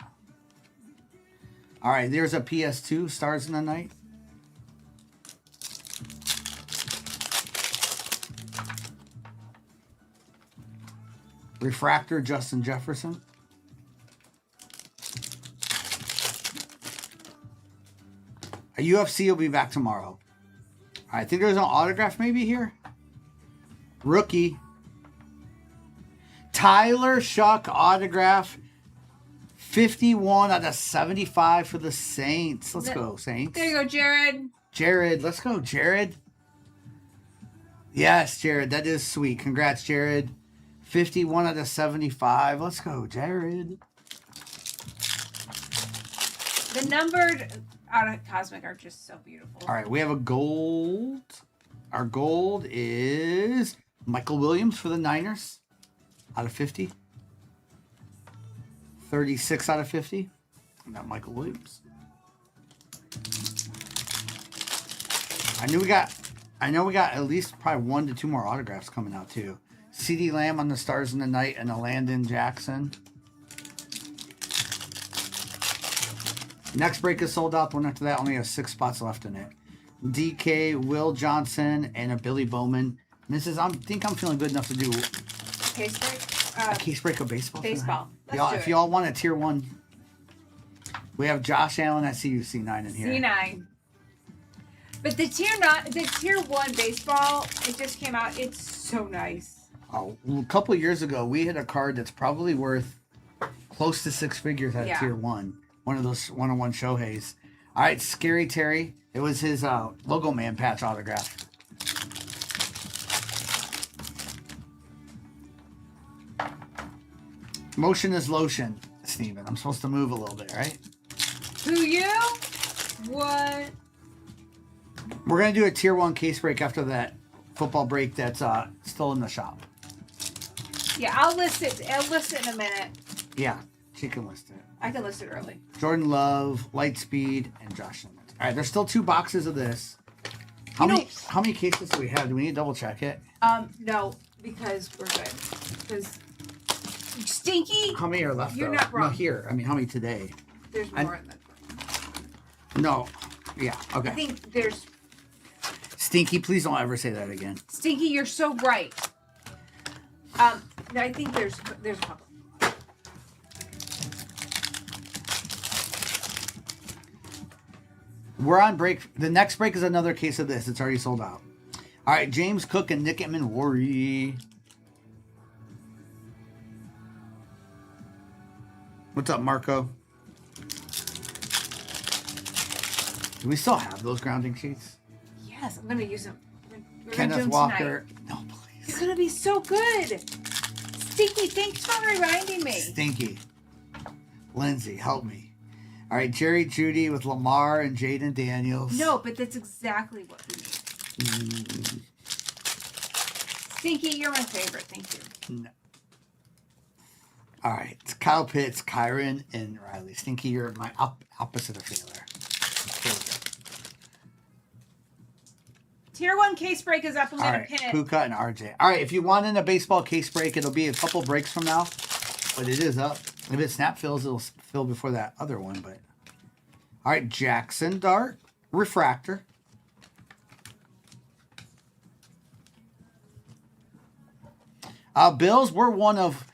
All right, there's a PS2, Stars in the Night. Refractor, Justin Jefferson. A UFC will be back tomorrow. I think there's an autograph maybe here. Rookie. Tyler Shuck autograph. 51 out of 75 for the Saints. Let's go, Saints. There you go, Jared. Jared, let's go, Jared. Yes, Jared, that is sweet. Congrats, Jared. 51 out of 75. Let's go, Jared. The numbered out of Cosmic are just so beautiful. All right, we have a gold. Our gold is Michael Williams for the Niners out of 50. 36 out of 50. I got Michael Williams. I know we got at least probably 1 to 2 more autographs coming out too. CeeDee Lamb on the Stars in the Night and a Landon Jackson. Next break is sold out. The one after that only has 6 spots left in it. DK, Will Johnson, and a Billy Bowman. I think I'm feeling good enough to do Case break. a case break of baseball. Baseball. If y'all want a tier 1, we have Josh Allen at CUC9 in here. C9. But the tier 1 baseball, it just came out. It's so nice. Oh, a couple of years ago, we hit a card that's probably worth close to 6 figures at tier 1. One of those one-on-one Shoheis. All right, Scary Terry. It was his Logo Man patch autograph. Motion is lotion, Steven. I'm supposed to move a little bit, right? Who you? What? We're going to do a tier 1 case break after that football break that's still in the shop. Yeah, I'll list it. I'll list it in a minute. Yeah, she can list it. I can list it early. Jordan Love, Lightspeed, and Josh Simmons. All right, there's still 2 boxes of this. How many cases do we have? Do we need to double check it? No, because we're good. Because Stinky. How many are left? You're though? not wrong. No, here. I mean, how many today? There's more in the. No. Yeah. Okay. I think there's. Stinky, please don't ever say that again. Stinky, you're so right. I think there's a couple. We're on break. The next break is another case of this. It's already sold out. All right, James Cook and Nick Emmanwori. What's up, Marco? Do we still have those grounding sheets? Yes, I'm gonna use them. We're gonna do Kenneth them Walker. tonight. No, please. It's gonna be so good. Stinky, thanks for reminding me. Stinky. Lindsay, help me. All right, Jerry Judy with Lamar and Jaden Daniels. No, but that's exactly what we need. Stinky, you're my favorite. Thank you. No. All right. It's Kyle Pitts, Kyron, and Riley. Stinky, you're my opposite of failure. Tier 1 case break is up. I'm All going to right. pin it. Puka and RJ. All right. If you want in a baseball case break, it'll be a couple breaks from now, but it is up. If it snap fills, it'll fill before that other one. But all right. Jackson Dart, refractor. Bills, we're one of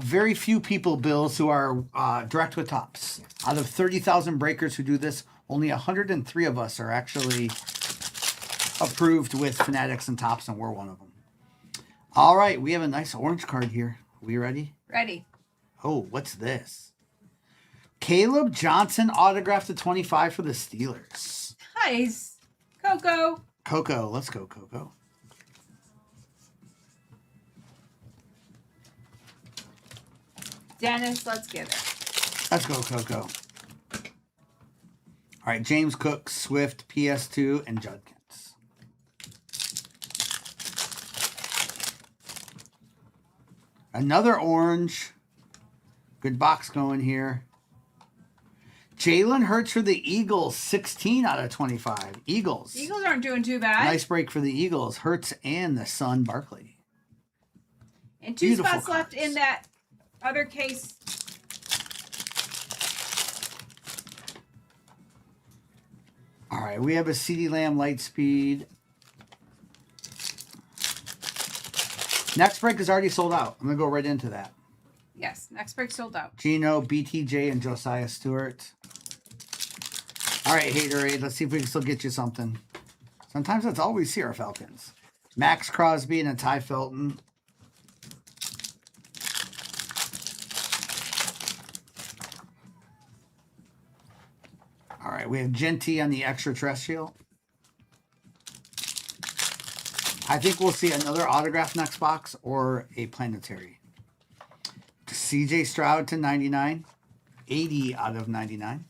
very few people, Bills, who are direct with tops. Out of 30,000 breakers who do this, only 103 of us are actually approved with Fanatics and Tops, and we're one of them. All right, we have a nice orange card here. We ready? Ready. Oh, what's this? Caleb Johnson autographed to 25 for the Steelers. Nice. Coco. Coco, let's go, Coco. Dennis, let's get it. Let's go, Coco. All right, James Cook, Swift, PS2, and Judkins. Another orange. Good box going here. Jalen Hurts for the Eagles, 16 out of 25. Eagles. Eagles aren't doing too bad. Nice break for the Eagles. Hurts and the son, Barkley. And two Beautiful spots left cards. in that other case. All right, we have a CeeDee Lamb Lightspeed. Next break is already sold out. I'm going to go right into that. Yes, next break sold out. Gino, BTJ, and Josiah Stewart. All right, Haterade, let's see if we can still get you something. Sometimes that's all we see are Falcons. Max Crosby and a Ty Felton. All right, we have Genty on the extraterrestrial. I think we'll see another autograph next box or a planetary. CJ Stroud to 99. 80 out of 99.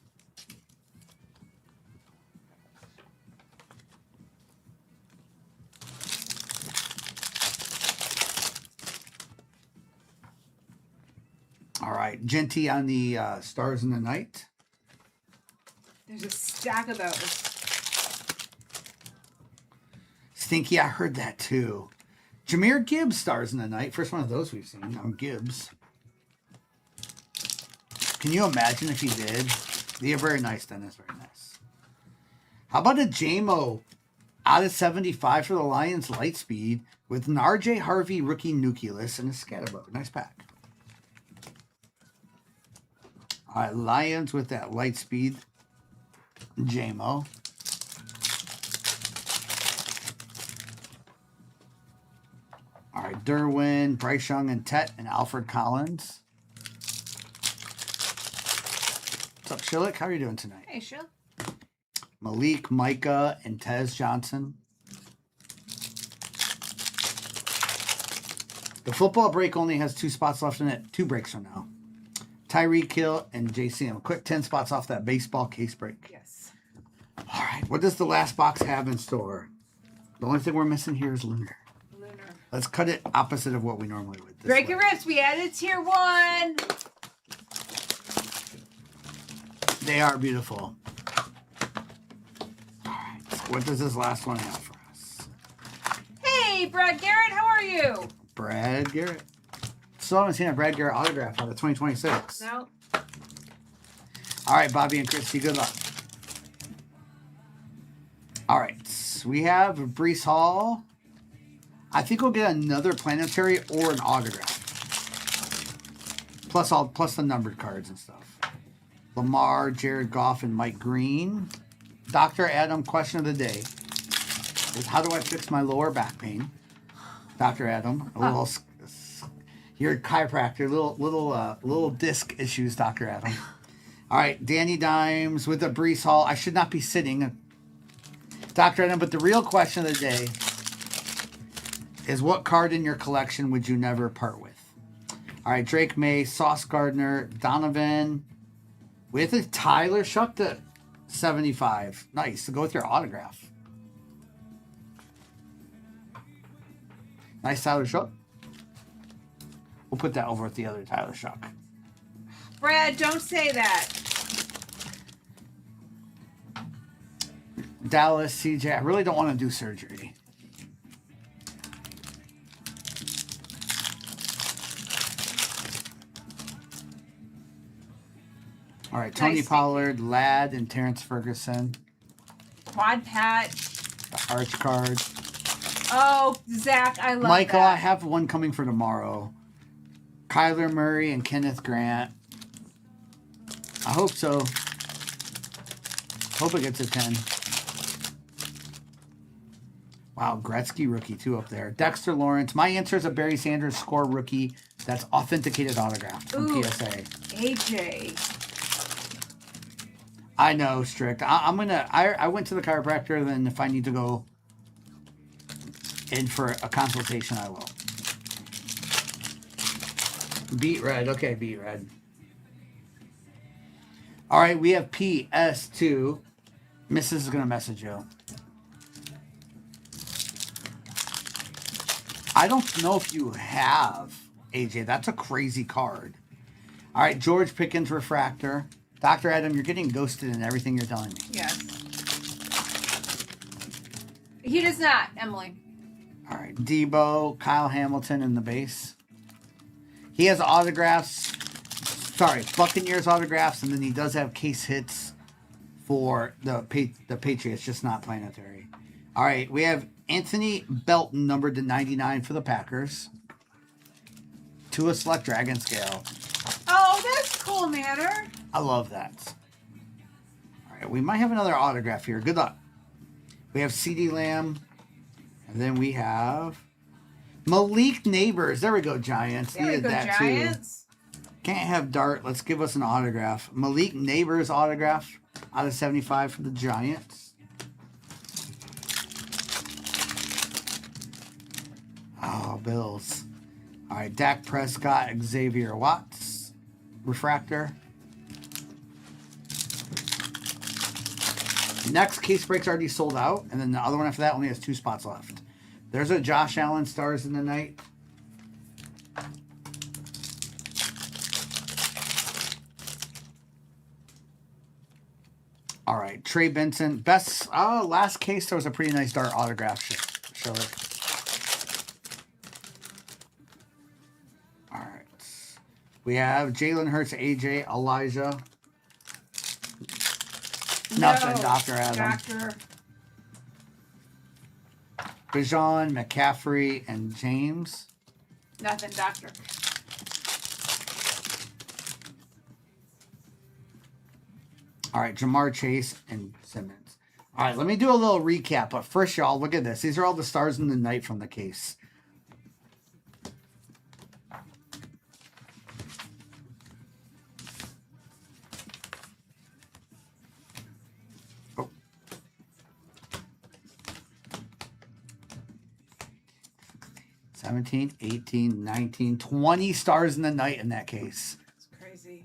All right, Genty on the Stars in the Night. There's a stack of those. Stinky, I heard that too. Jahmyr Gibbs, Stars in the Night. First one of those we've seen on Gibbs. Can you imagine if he did? They're very nice, Dennis. Very nice. How about a JMO out of 75 for the Lions Lightspeed with an RJ Harvey rookie nucleus and a Scatterbug. Nice pack. All right, Lions with that Lightspeed JMO. All right, Derwin, Bryce Young, and Tet, and Alfred Collins. What's up, Shillick? How are you doing tonight? Hey, Shil. Malik, Micah, and Tez Johnson. The football break only has 2 spots left in it. 2 breaks from now. Tyreek Hill and JCM. A quick 10 spots off that baseball case break. Yes. All right, what does the last box have in store? The only thing we're missing here is Lunar. Lunar. Let's cut it opposite of what we normally would. Break your rips. We added tier 1. They are beautiful. All right, so what does this last one have for us? Hey, Brad Garrett, how are you? Brad Garrett. Still haven't seen a Brad Garrett autograph out of 2026. No. All right, Bobby and Christy, good luck. All right, so we have Brees Hall. I think we'll get another planetary or an autograph. Plus the numbered cards and stuff. Lamar, Jared Goff, and Mike Green. Dr. Adam, question of the day is how do I fix my lower back pain? Dr. Adam, you're a chiropractor, little disc issues, Dr. Adam. All right, Danny Dimes with the Brees Hall. I should not be sitting, Dr. Adam, but the real question of the day is what card in your collection would you never part with? All right, Drake May, Sauce Gardner, Donovan, with a Tyler Shuck to 75. Nice, to go with your autograph. Nice Tyler Shook. We'll put that over with the other Tyler Shook. Brad, don't say that. Dallas, CJ. I really don't want to do surgery. All right, Tony Nice. Pollard, Ladd, and Terrence Ferguson. Quad Pat. The Arch card. Oh, Zach, I love Michael, I that. have one coming for tomorrow. Kyler Murray and Kenneth Grant. I hope so. Hope it gets a 10. Wow, Gretzky rookie too up there. Dexter Lawrence. My answer is a Barry Sanders score rookie that's authenticated autograph from Ooh. PSA. AJ. I know, Strict. I went to the chiropractor, then if I need to go in for a consultation, I will. Beat red. Okay, beat red. All right, we have PS2. Mrs. is going to message you. I don't know if you have, AJ. That's a crazy card. All right, George Pickens refractor. Dr. Adam, you're getting ghosted in everything you're telling me. Yes. He does not, Emily. All right, Debo, Kyle Hamilton in the base. He has autographs. Sorry, Buccaneers autographs, and then he does have case hits for the Patriots, just not planetary. All right, we have Anthony Belton, numbered to 99 for the Packers. To a select Dragon Scale. Oh, that's cool, Matter. I love that. All right, we might have another autograph here. Good luck. We have CD Lamb, and then we have Malik Neighbors. There we go, Giants. There we Needed go, that Giants. too. Can't have Dart. Let's give us an autograph. Malik Neighbors autograph out of 75 for the Giants. Oh, Bills. All right, Dak Prescott, Xavier Watts, refractor. Next case break's already sold out, and then the other one after that only has 2 spots left. There's a Josh Allen Stars in the Night. All right, Trey Benson. Best last case there was a pretty nice Dart autograph show. All right, we have Jalen Hurts, AJ, Elijah. Nothing, Dr. Adam. Doctor. Bijan, McCaffrey, and James. Nothing, Doctor. All right, Jamar Chase and Simmons. All right, let me do a little recap. But first, y'all, look at this. These are all the stars in the night from the case. Oh. $17, $18, $19, $20 stars in the night in that case. It's crazy.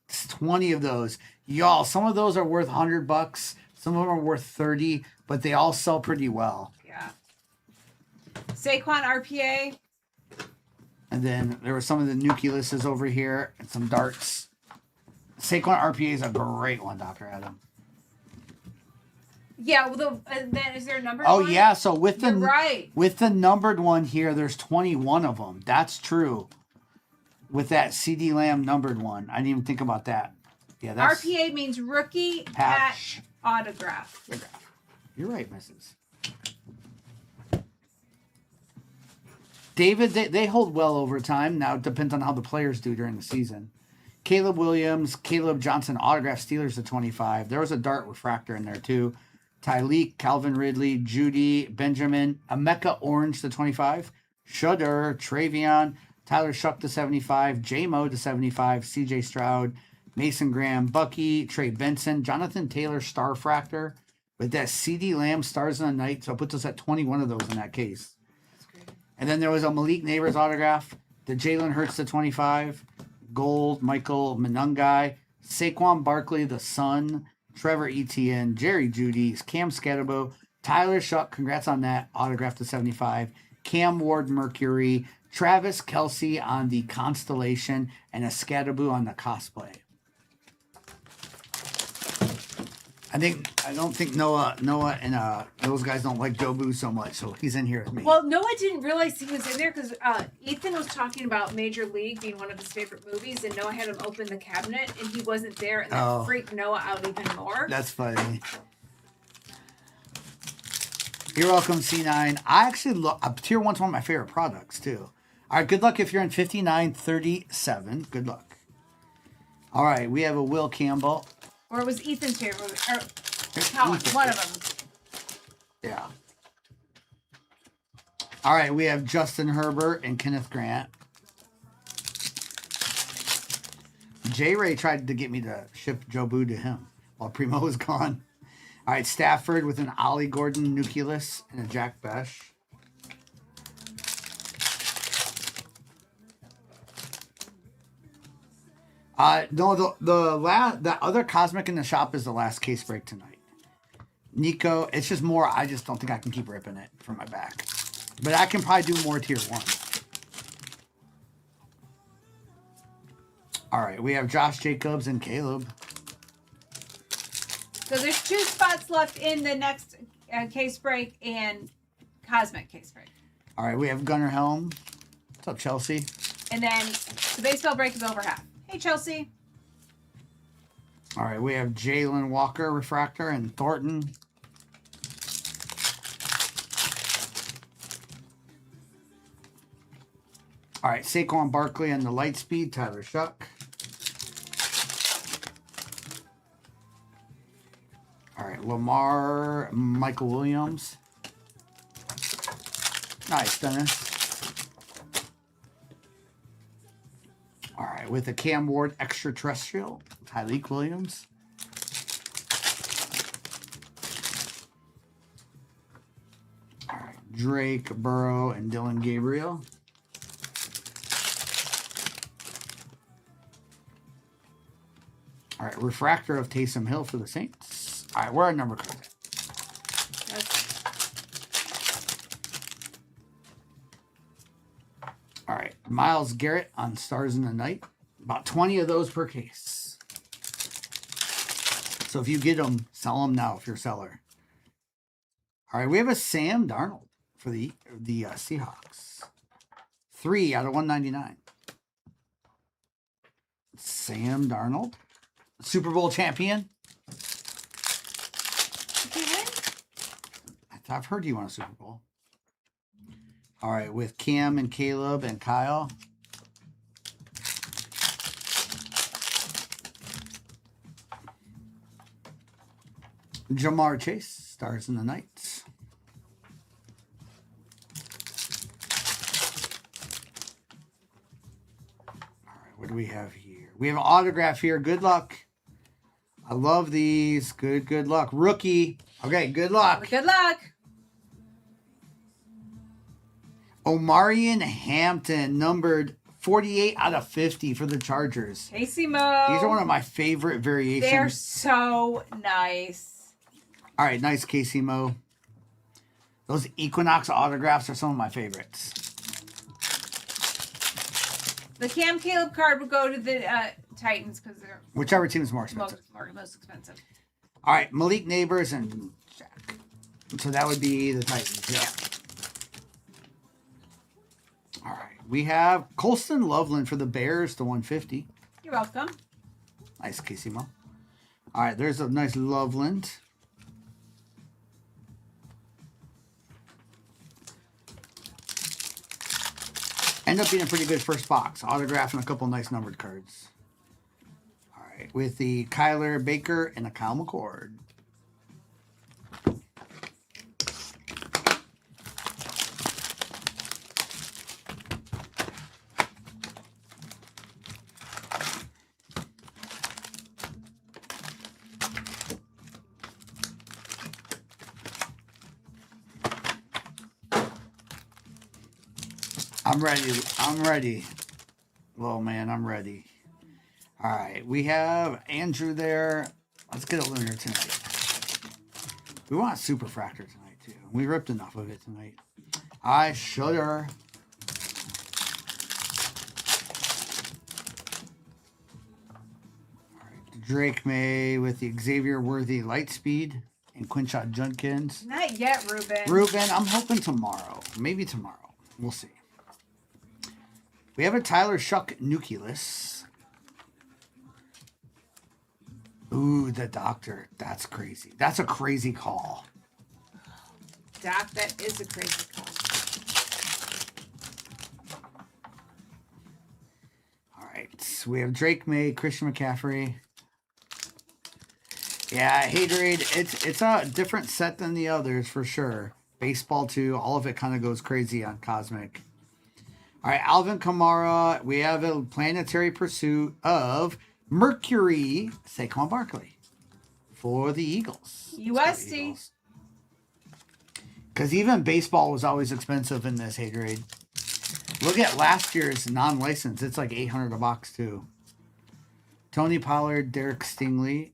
It's 20 of those. Y'all, some of those are worth $100. Some of them are worth 30, but they all sell pretty well. Yeah. Saquon RPA. And then there were some of the nucleuses over here and some darts. Saquon RPA is a great one, Dr. Adam. Yeah, well, then is there a number? Oh, one? yeah. So with the You're right. with the numbered one here, there's 21 of them. That's true. With that CD Lamb numbered one. I didn't even think about that. Yeah, that's RPA means rookie patch. patch autograph. You're right, Mrs. David, they hold well over time. Now it depends on how the players do during the season. Caleb Williams, Caleb Johnson autograph Steelers to 25. There was a Dart refractor in there too. Tyleek, Calvin Ridley, Judy, Benjamin, Emeka Orange to 25. Shudder, Travion, Tyler Shuck to 75. J-Mo to 75. CJ Stroud, Mason Graham, Bucky, Trey Benson, Jonathan Taylor, Starfractor. With that CD Lamb Stars in the Night. So it puts us at 21 of those in that case. And then there was a Malik Neighbors autograph. The Jalen Hurts to 25. Gold, Michael Menungai. Saquon Barkley, the Sun. Trevor Etienne. Jerry Jeudy. Cam Scatterbo. Tyler Shuck, congrats on that. Autograph to 75. Cam Ward Mercury, Travis Kelsey on the Constellation, and a Scatterboo on the Cosplay. I don't think Noah and those guys don't like Jobu so much, so he's in here with me. Well, Noah didn't realize he was in there because Ethan was talking about Major League being one of his favorite movies, and Noah had him open the cabinet, and he wasn't there, and that freaked Noah out even more. That's funny. You're welcome, C9. I actually love Tier 1's one of my favorite products too. All right, good luck if you're in 5937. Good luck. All right, we have a Will Campbell. Or it was Ethan's favorite movie. Or Ethan. one of them. Yeah. All right, we have Justin Herbert and Kenneth Grant. J. Ray tried to get me to ship Jobu to him while Primo was gone. All right, Stafford with an Ollie Gordon Nucleus and a Jack Besh. No, the other Cosmic in the shop is the last case break tonight. Nico, it's just more. I just don't think I can keep ripping it from my back, but I can probably do more Tier 1. All right, we have Josh Jacobs and Caleb. So there's 2 spots left in the next case break and Cosmic case break. All right, we have Gunnar Helm. What's up, Chelsea? And then the baseball break is over half. Hey, Chelsea. All right, we have Jalen Walker, Refractor, and Thornton. All right, Saquon Barkley and the Lightspeed, Tyler Shuck. All right, Lamar, Michael Williams. Nice, Dennis. All right, with a Cam Ward Extraterrestrial, Tyleek Williams. All right, Drake, Burrow, and Dylan Gabriel. All right, Refractor of Taysom Hill for the Saints. All right, where are number cards at? All right, Myles Garrett on Stars in the Night. About 20 of those per case. So if you get them, sell them now if you're a seller. All right, we have a Sam Darnold for the Seahawks. 3 out of 199. Sam Darnold. Super Bowl champion. Did he win? I've heard you won a Super Bowl. All right, with Cam and Caleb and Kyle. Jamar Chase, Stars in the Night. All right, what do we have here? We have an autograph here. Good luck. I love these. Good luck. Rookie. Okay, good luck. Good luck. Omarion Hampton, numbered 48 out of 50 for the Chargers. Casey Mo. These are one of my favorite variations. They're so nice. All right, nice Casey Mo. Those Equinox autographs are some of my favorites. The Cam Caleb card would go to the Titans because they're Whichever team is more expensive. most expensive. All right, Malik Neighbors and Jack. So that would be the Titans. Yeah. All right, we have Colston Loveland for the Bears to 150. You're welcome. Nice Casey Mo. All right, there's a nice Loveland. End up being a pretty good first box. Autograph and a couple nice numbered cards. All right, with the Kyler Baker and a Kyle McCord. I'm ready. Little man, I'm ready. All right, we have Andrew there. Let's get a Lunar tonight. We want a Super Fractor tonight, too. We ripped enough of it tonight. I shudder. All right, Drake May with the Xavier Worthy Lightspeed and Quinshot Judkins. Not yet, Ruben. Ruben, I'm hoping tomorrow. Maybe tomorrow. We'll see. We have a Tyler Shuck Nucleus. Ooh, the doctor. That's crazy. That's a crazy call. Doc, that is a crazy call. All right. We have Drake May, Christian McCaffrey. Yeah, Haterade. It's a different set than the others for sure. Baseball too. All of it kind of goes crazy on Cosmic. All right, Alvin Kamara. We have a planetary pursuit of Mercury. Saquon Barkley for the Eagles. USD. Because even baseball was always expensive in this Haterade. Look at last year's non-licensed. It's like $800 a box too. Tony Pollard, Derek Stingley.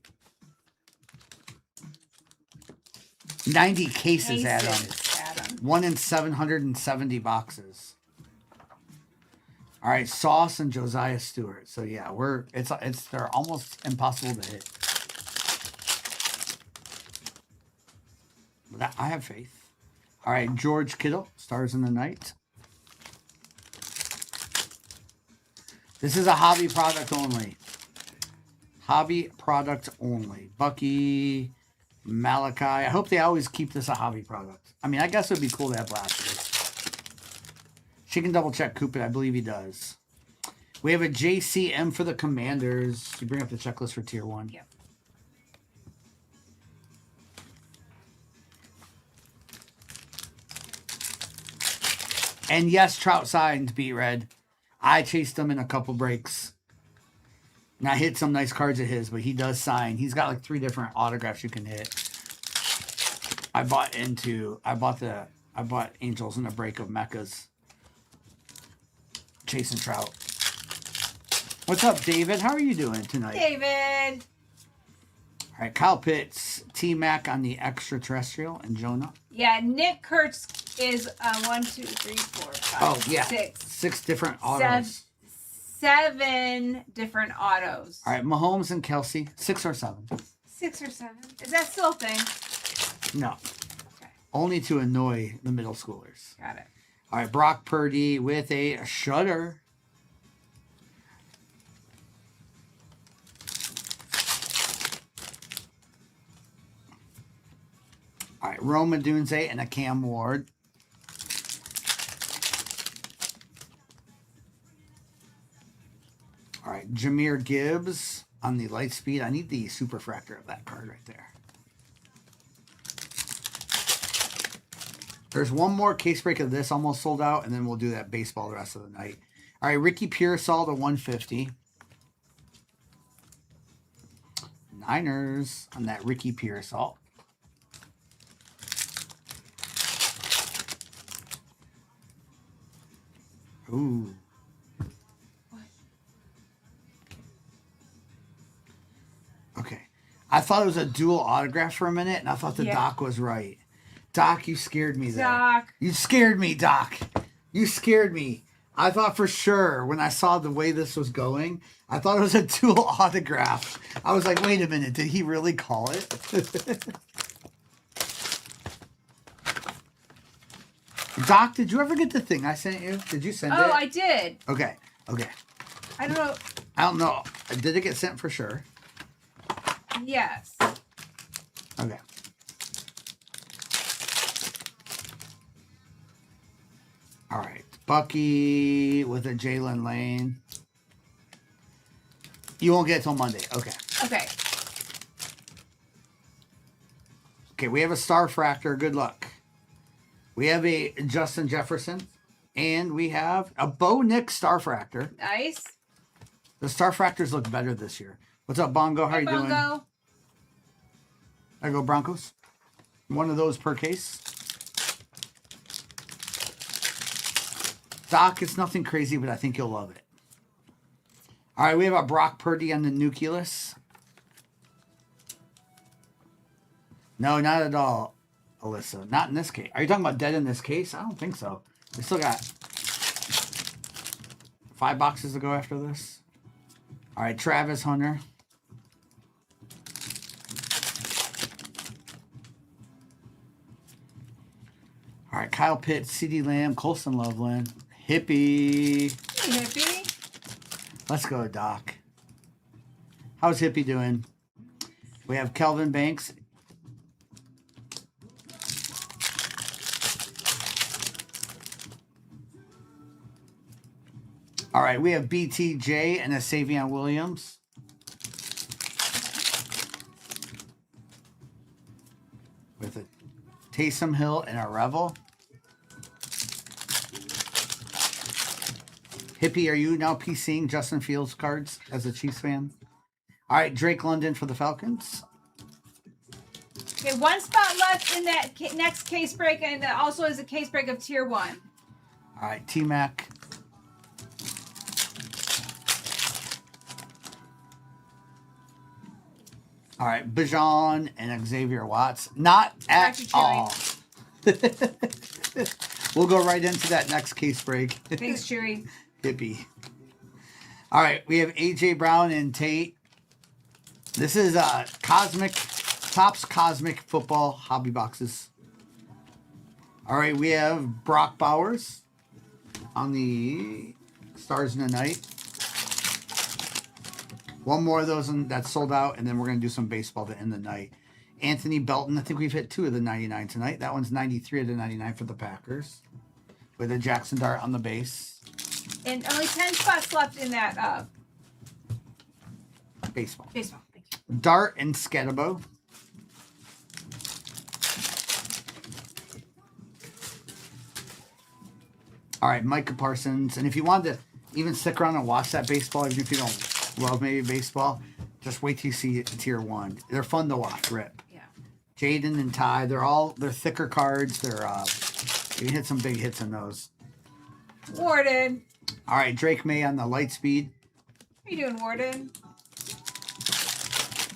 90 cases, Adam. 1 in 770 boxes. All right, Sauce and Josiah Stewart. So yeah, they're almost impossible to hit. But I have faith. All right, George Kittle, Stars in the Night. This is a hobby product only. Hobby product only. Bucky, Malachi. I hope they always keep this a hobby product. I mean, I guess it would be cool to have blasters. She can double check Cupid. I believe he does. We have a JCM for the Commanders. You bring up the checklist for tier 1. Yep. And yes, Trout signed, Beat Red. I chased him in a couple breaks. And I hit some nice cards of his, but he does sign. He's got like 3 different autographs you can hit. I bought Angels in a break of Mechas. Chasing Trout. What's up, David? How are you doing tonight? David. All right, Kyle Pitts, T-Mac on the extraterrestrial, and Jonah. Yeah, Nick Kurtz is 1, 2, 3, 4, 5, Oh, yeah. 6. 6 different autos. 7 different autos. All right, Mahomes and Kelsey, 6 or 7. 6 or 7. Is that still a thing? No. Okay. Only to annoy the middle schoolers. Got it. All right, Brock Purdy with a shutter. All right, Roma Dunze and a Cam Ward. All right, Jahmyr Gibbs on the Lightspeed. I need the superfractor of that card right there. There's one more case break of this almost sold out, and then we'll do that baseball the rest of the night. All right, Ricky Pearsall to 150. Niners on that Ricky Pearsall. Ooh. Okay. I thought it was a dual autograph for a minute, and I thought the doc was right. Doc, you scared me there. Doc. You scared me, Doc. You scared me. I thought for sure when I saw the way this was going, I thought it was a dual autograph. I was like, wait a minute, did he really call it? Doc, did you ever get the thing I sent you? Did you send it? Oh, I did. Okay. I don't know. I don't know. Did it get sent for sure? Yes. Okay. All right. Bucky with a Jalen Lane. You won't get it till Monday. Okay. Okay. Okay, we have a Starfractor. Good luck. We have a Justin Jefferson. And we have a Bo Nick Starfractor. Nice. The Starfractors look better this year. What's up, Bongo? How Hey, you doing? Bongo. There you go, Broncos. One of those per case. Doc, it's nothing crazy, but I think you'll love it. All right, we have a Brock Purdy on the Nucleus. No, not at all. Alyssa. Not in this case. Are you talking about dead in this case? I don't think so. We still got 5 boxes to go after this. All right, Travis Hunter. All right, Kyle Pitts, CeeDee Lamb, Colson Loveland, Hippie. Hey, Hippie. Let's go, Doc. How's Hippie doing? We have Kelvin Banks. All right, we have BTJ and a Savion Williams. With a Taysom Hill and a Revel. Hippie, are you now PCing Justin Fields cards as a Chiefs fan? All right, Drake London for the Falcons. Okay, 1 spot left in that next case break, and that also is a case break of tier 1. All right, T-Mac. All right, Bijan and Xavier Watts. Not at Scratchy all. We'll go right into that next case break. Thanks, Chewy. Hippie. All right, we have AJ Brown and Tate. This is Topps Cosmic Football Hobby Boxes. All right, we have Brock Bowers on the Stars in the Night. One more of those that's sold out, and then we're going to do some baseball to end the night. Anthony Belton, I think we've hit 2 of the 99 tonight. That one's 93 of the 99 for the Packers. With a Jackson Dart on the base. And only 10 spots left in that Baseball. baseball. Thank you. Dart and Scatterbo. All right, Micah Parsons. And if you wanted to even stick around and watch that baseball, even if you don't love maybe baseball, just wait till you see it in tier 1. They're fun to watch, Rip. Yeah. Jaden and Ty, they're thicker cards. They're you can hit some big hits in those. Warden. All right, Drake May on the light speed. How you doing, Warden?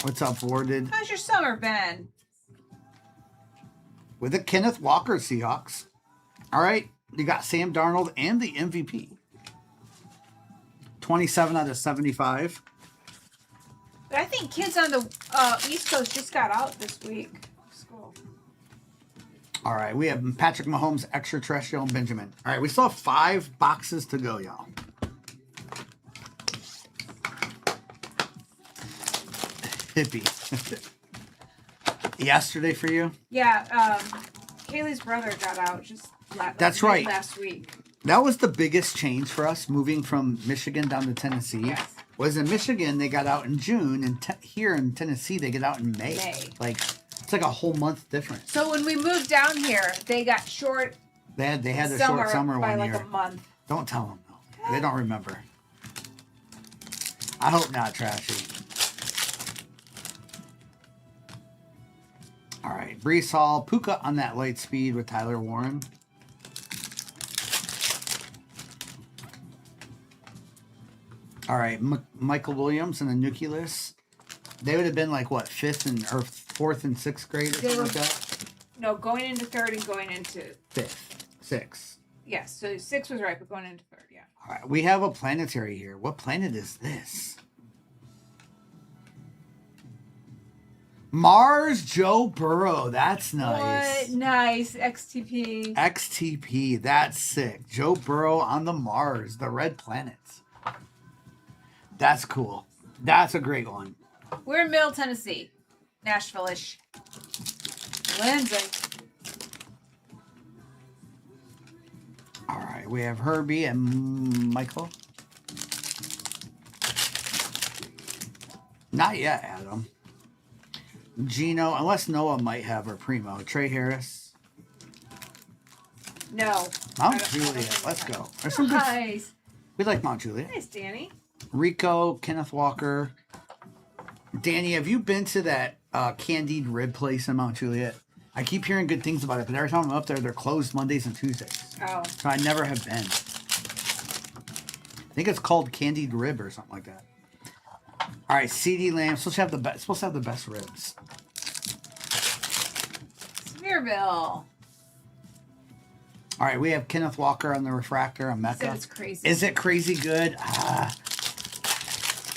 What's up, Warded? How's your summer been? With a Kenneth Walker Seahawks. All right, you got Sam Darnold and the MVP. 27 out of 75. But I think kids on the East Coast just got out this week. School. All right, we have Patrick Mahomes, extraterrestrial, and Benjamin. All right, we still have 5 boxes to go, y'all. Hippie. Yesterday for you? Yeah, Kaylee's brother got out just That's right. last week. That was the biggest change for us moving from Michigan down to Tennessee. Yes. Was in Michigan, they got out in June, and here in Tennessee, they get out in May. Like, it's like a whole month difference. So when we moved down here, they got short. They had their short summer by one like year. a month. Don't tell them, though. They don't remember. I hope not, Trashy. All right, Brees Hall, Puka on that light speed with Tyler Warren. All right, Michael Williams and the Nucleus. They would have been like what, 4th and 6th grade or something like that. No, going into 3rd and going into 5th, 6th. yes. So 6 was right, but going into 3rd, yeah. All right, we have a planetary here. What planet is this? Mars Joe Burrow. That's nice. What? Nice. XTP. XTP. That's sick. Joe Burrow on the Mars, the red planet. That's cool. That's a great one. We're in Middle Tennessee. Nashville-ish. Lindsay. All right, we have Herbie and Michael. Not yet, Adam. Gino, unless Noah might have her primo. Trey Harris. No. Mount Juliet. Let's go. There's some good. Nice. We like Mount Juliet. Nice, Danny. Rico, Kenneth Walker. Danny, have you been to that candied rib place in Mount Juliet? I keep hearing good things about it, but every time I'm up there, they're closed Mondays and Tuesdays. Oh. So I never have been. I think it's called candied rib or something like that. All right, CeeDee Lamb supposed to have the best ribs. Severe Placerville. All right, we have Kenneth Walker on the refractor on So Mecca. it's crazy. Is it crazy good?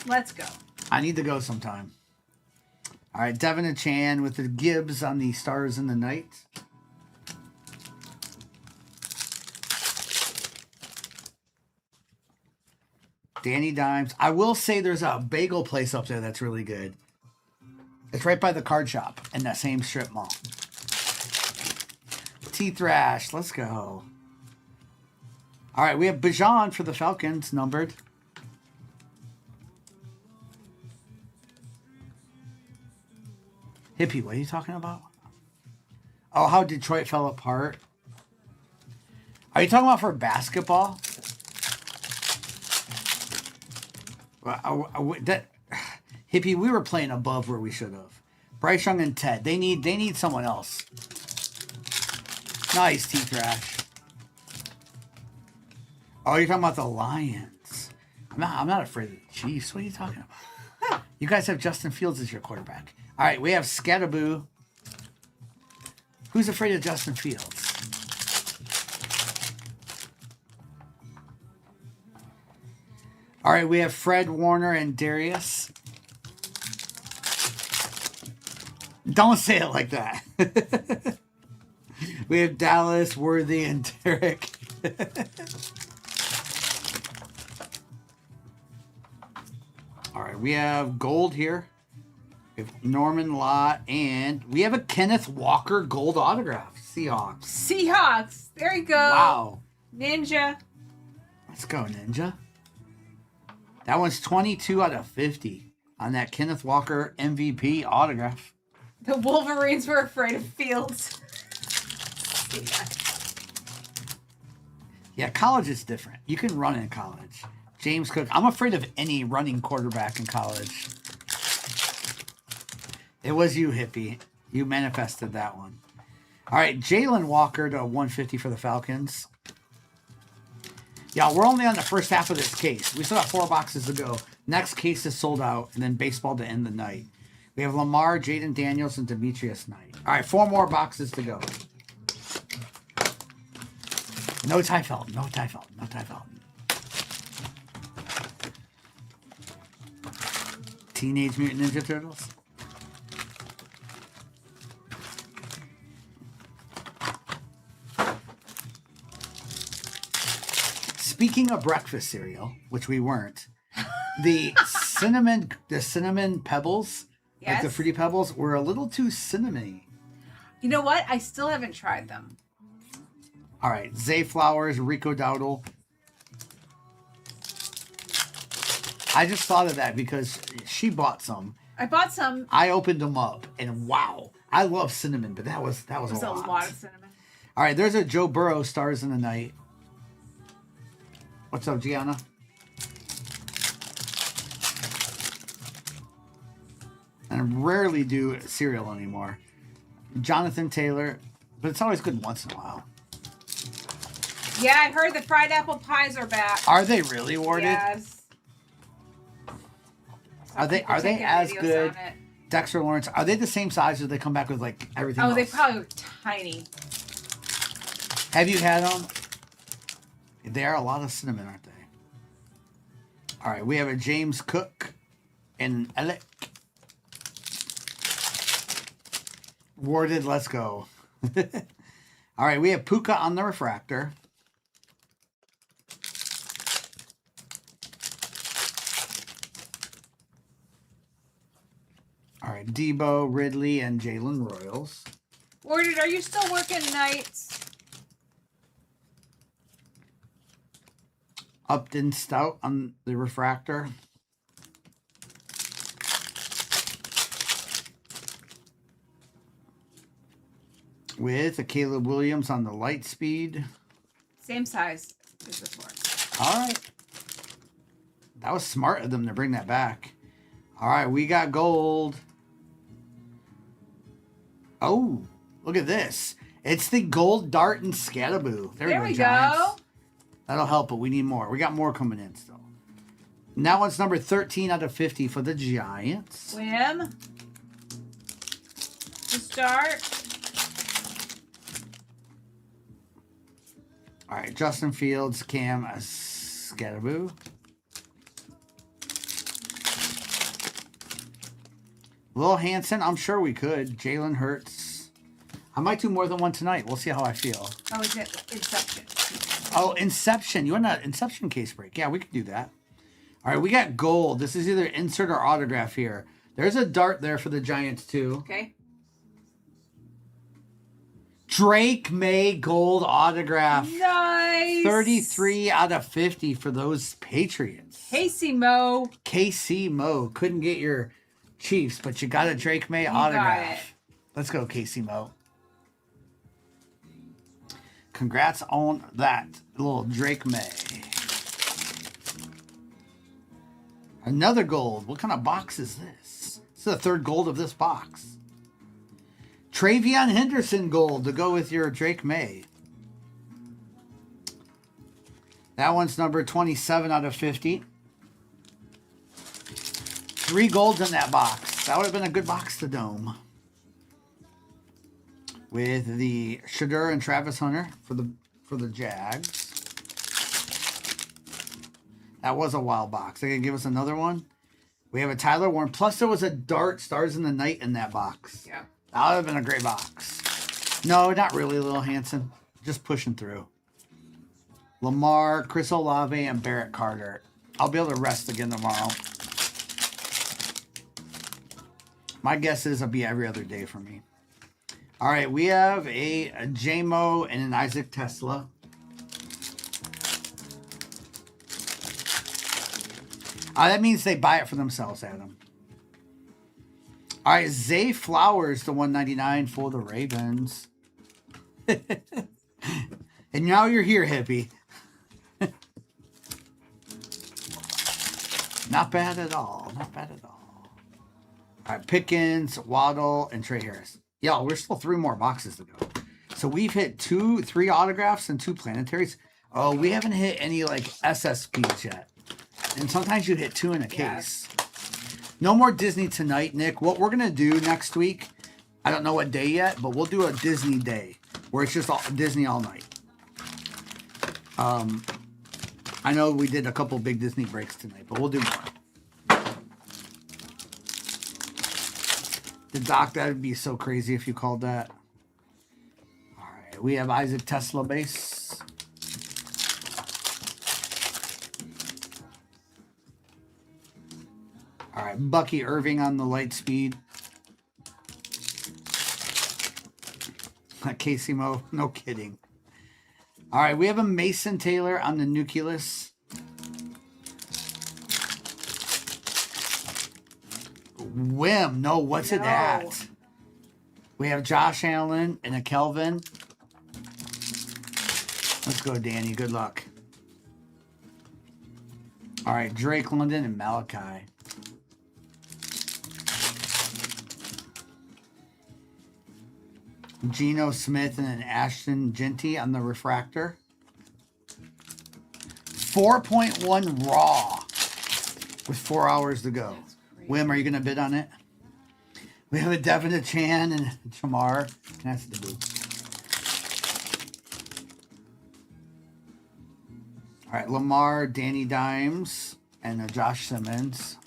Let's go. I need to go sometime. All right, Devin and Chan with the Gibbs on the Stars in the Night. Danny Dimes. I will say there's a bagel place up there that's really good. It's right by the card shop in that same strip mall. T-Thrash, let's go. All right, we have Bijan for the Falcons, numbered. Hippie, what are you talking about? Oh, how Detroit fell apart. Are you talking about for basketball? Hippie, we were playing above where we should have. Bryce Young and Ted. They need someone else. Nice, T-Thrash. Oh, you're talking about the Lions. I'm not afraid of the Chiefs. What are you talking about? You guys have Justin Fields as your quarterback. All right, we have Scatterboo. Who's afraid of Justin Fields? All right, we have Fred Warner and Darius. Don't say it like that. We have Dallas, Worthy, and Derek. All right, we have gold here. We have Norman Lott, and we have a Kenneth Walker gold autograph. Seahawks. Seahawks. There you go. Wow. Ninja. Let's go, Ninja. That one's 22 out of 50 on that Kenneth Walker MVP autograph. The Wolverines were afraid of Fields. Yeah, college is different. You can run in college. James Cook. I'm afraid of any running quarterback in college. It was you, Hippie. You manifested that one. All right, Jalen Walker to 150 for the Falcons. Yeah, we're only on the first half of this case. We still got 4 boxes to go. Next case is sold out, and then baseball to end the night. We have Lamar, Jaden Daniels, and Demetrius Knight. All right, 4 more boxes to go. No Ty Felton, no Ty Felton, no Ty Felton. Teenage Mutant Ninja Turtles. Speaking of breakfast cereal, which we weren't, the cinnamon pebbles, like the Yes. Fruity Pebbles, were a little too cinnamony. You know what? I still haven't tried them. All right, Zay Flowers, Rico Dowdle. I just thought of that because she bought some. I bought some. I opened them up, and wow, I love cinnamon, but that was It was a a lot. lot of cinnamon. All right, there's a Joe Burrow Stars in the Night. What's up, Gianna? And I rarely do cereal anymore. Jonathan Taylor, but it's always good once in a while. Yeah, I heard the fried apple pies are back. Are they really awarded? Yes. Are they Taking as videos good? on it. Dexter Lawrence, are they the same size or do they come back with like everything Oh, else? they probably were tiny. Have you had them? They are a lot of cinnamon, aren't they? All right, we have a James Cook and Alec. Warded, let's go. All right, we have Puka on the refractor. All right, Debo, Ridley, and Jalen Royals. Warded, are you still working nights? Upton Stout on the refractor. With a Caleb Williams on the light speed. Same size as before. All right. That was smart of them to bring that back. All right, we got gold. Oh, look at this. It's the gold dart and Scatterboo. There we Giants. go. That'll help, but we need more. We got more coming in still. And that one's number 13 out of 50 for the Giants. Wim. To start. All right, Justin Fields, Cam Scatterboo. Lil Hansen, I'm sure we could. Jalen Hurts. I might do more than one tonight. We'll see how I feel. Oh, is it Inception? Oh, Inception. You want an Inception case break? Yeah, we could do that. All right, we got gold. This is either insert or autograph here. There's a dart there for the Giants, too. Okay. Drake May gold autograph. Nice. 33 out of 50 for those Patriots. Casey Mo. KC Mo. Couldn't get your Chiefs, but you got a Drake May autograph. Let's go, KC Mo. Congrats on that little Drake May. Another gold. What kind of box is this? This is the third gold of this box. Travion Henderson gold to go with your Drake May. That one's number 27 out of 50. 3 golds in that box. That would have been a good box to dome. With the Shedeur and Travis Hunter for the Jags. That was a wild box. They're going to give us another one. We have a Tyler Warren. Plus, there was a Dart Stars in the Night in that box. Yeah. That would have been a great box. No, not really, Lil Hansen. Just pushing through. Lamar, Chris Olave, and Barrett Carter. I'll be able to rest again tomorrow. My guess is it'll be every other day for me. All right, we have a J-Mo and an Isaac Tesla. That means they buy it for themselves, Adam. All right, Zay Flowers to 199 for the Ravens. And now you're here, hippie. Not bad at all. Not bad at all. All right, Pickens, Waddle, and Trey Harris. Y'all, we're still 3 more boxes to go. So we've hit 3 autographs and 2 planetaries. Oh, we haven't hit any like SSPs yet. And sometimes you hit 2 in a case. No more Disney tonight, Nick. What we're going to do next week, I don't know what day yet, but we'll do a Disney day where it's just all, Disney all night. I know we did a couple big Disney breaks tonight, but we'll do more. The Doc, that would be so crazy if you called that. All right, we have Isaac Tesla base. All right, Bucky Irving on the light speed. Casey Mo, no kidding. All right, we have a Mason Taylor on the nucleus. Whim, no, what's it at? We have Josh Allen and a Kelvin. Let's go, Danny. Good luck. All right, Drake London and Malachi. Geno Smith and an Ashton Genty on the refractor. 4.1 raw with 4 hours to go. Wim, are you going to bid on it? We have a Devin Chan and Jamar. That's the boo. All right, Lamar, Danny Dimes, and Josh Simmons.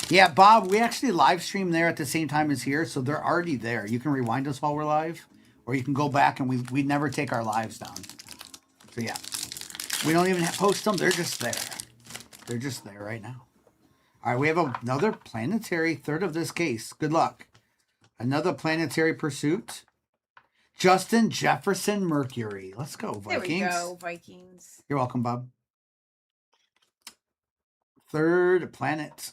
Yeah, Bob, we actually live stream there at the same time as here, so they're already there. You can rewind us while we're live, or you can go back and we never take our lives down. So yeah, we don't even post them. They're just there. They're just there right now. All right, we have another planetary, third of this case. Good luck. Another planetary pursuit. Justin Jefferson Mercury. Let's go, Vikings. There we go, Vikings. You're welcome, Bob. Third planet.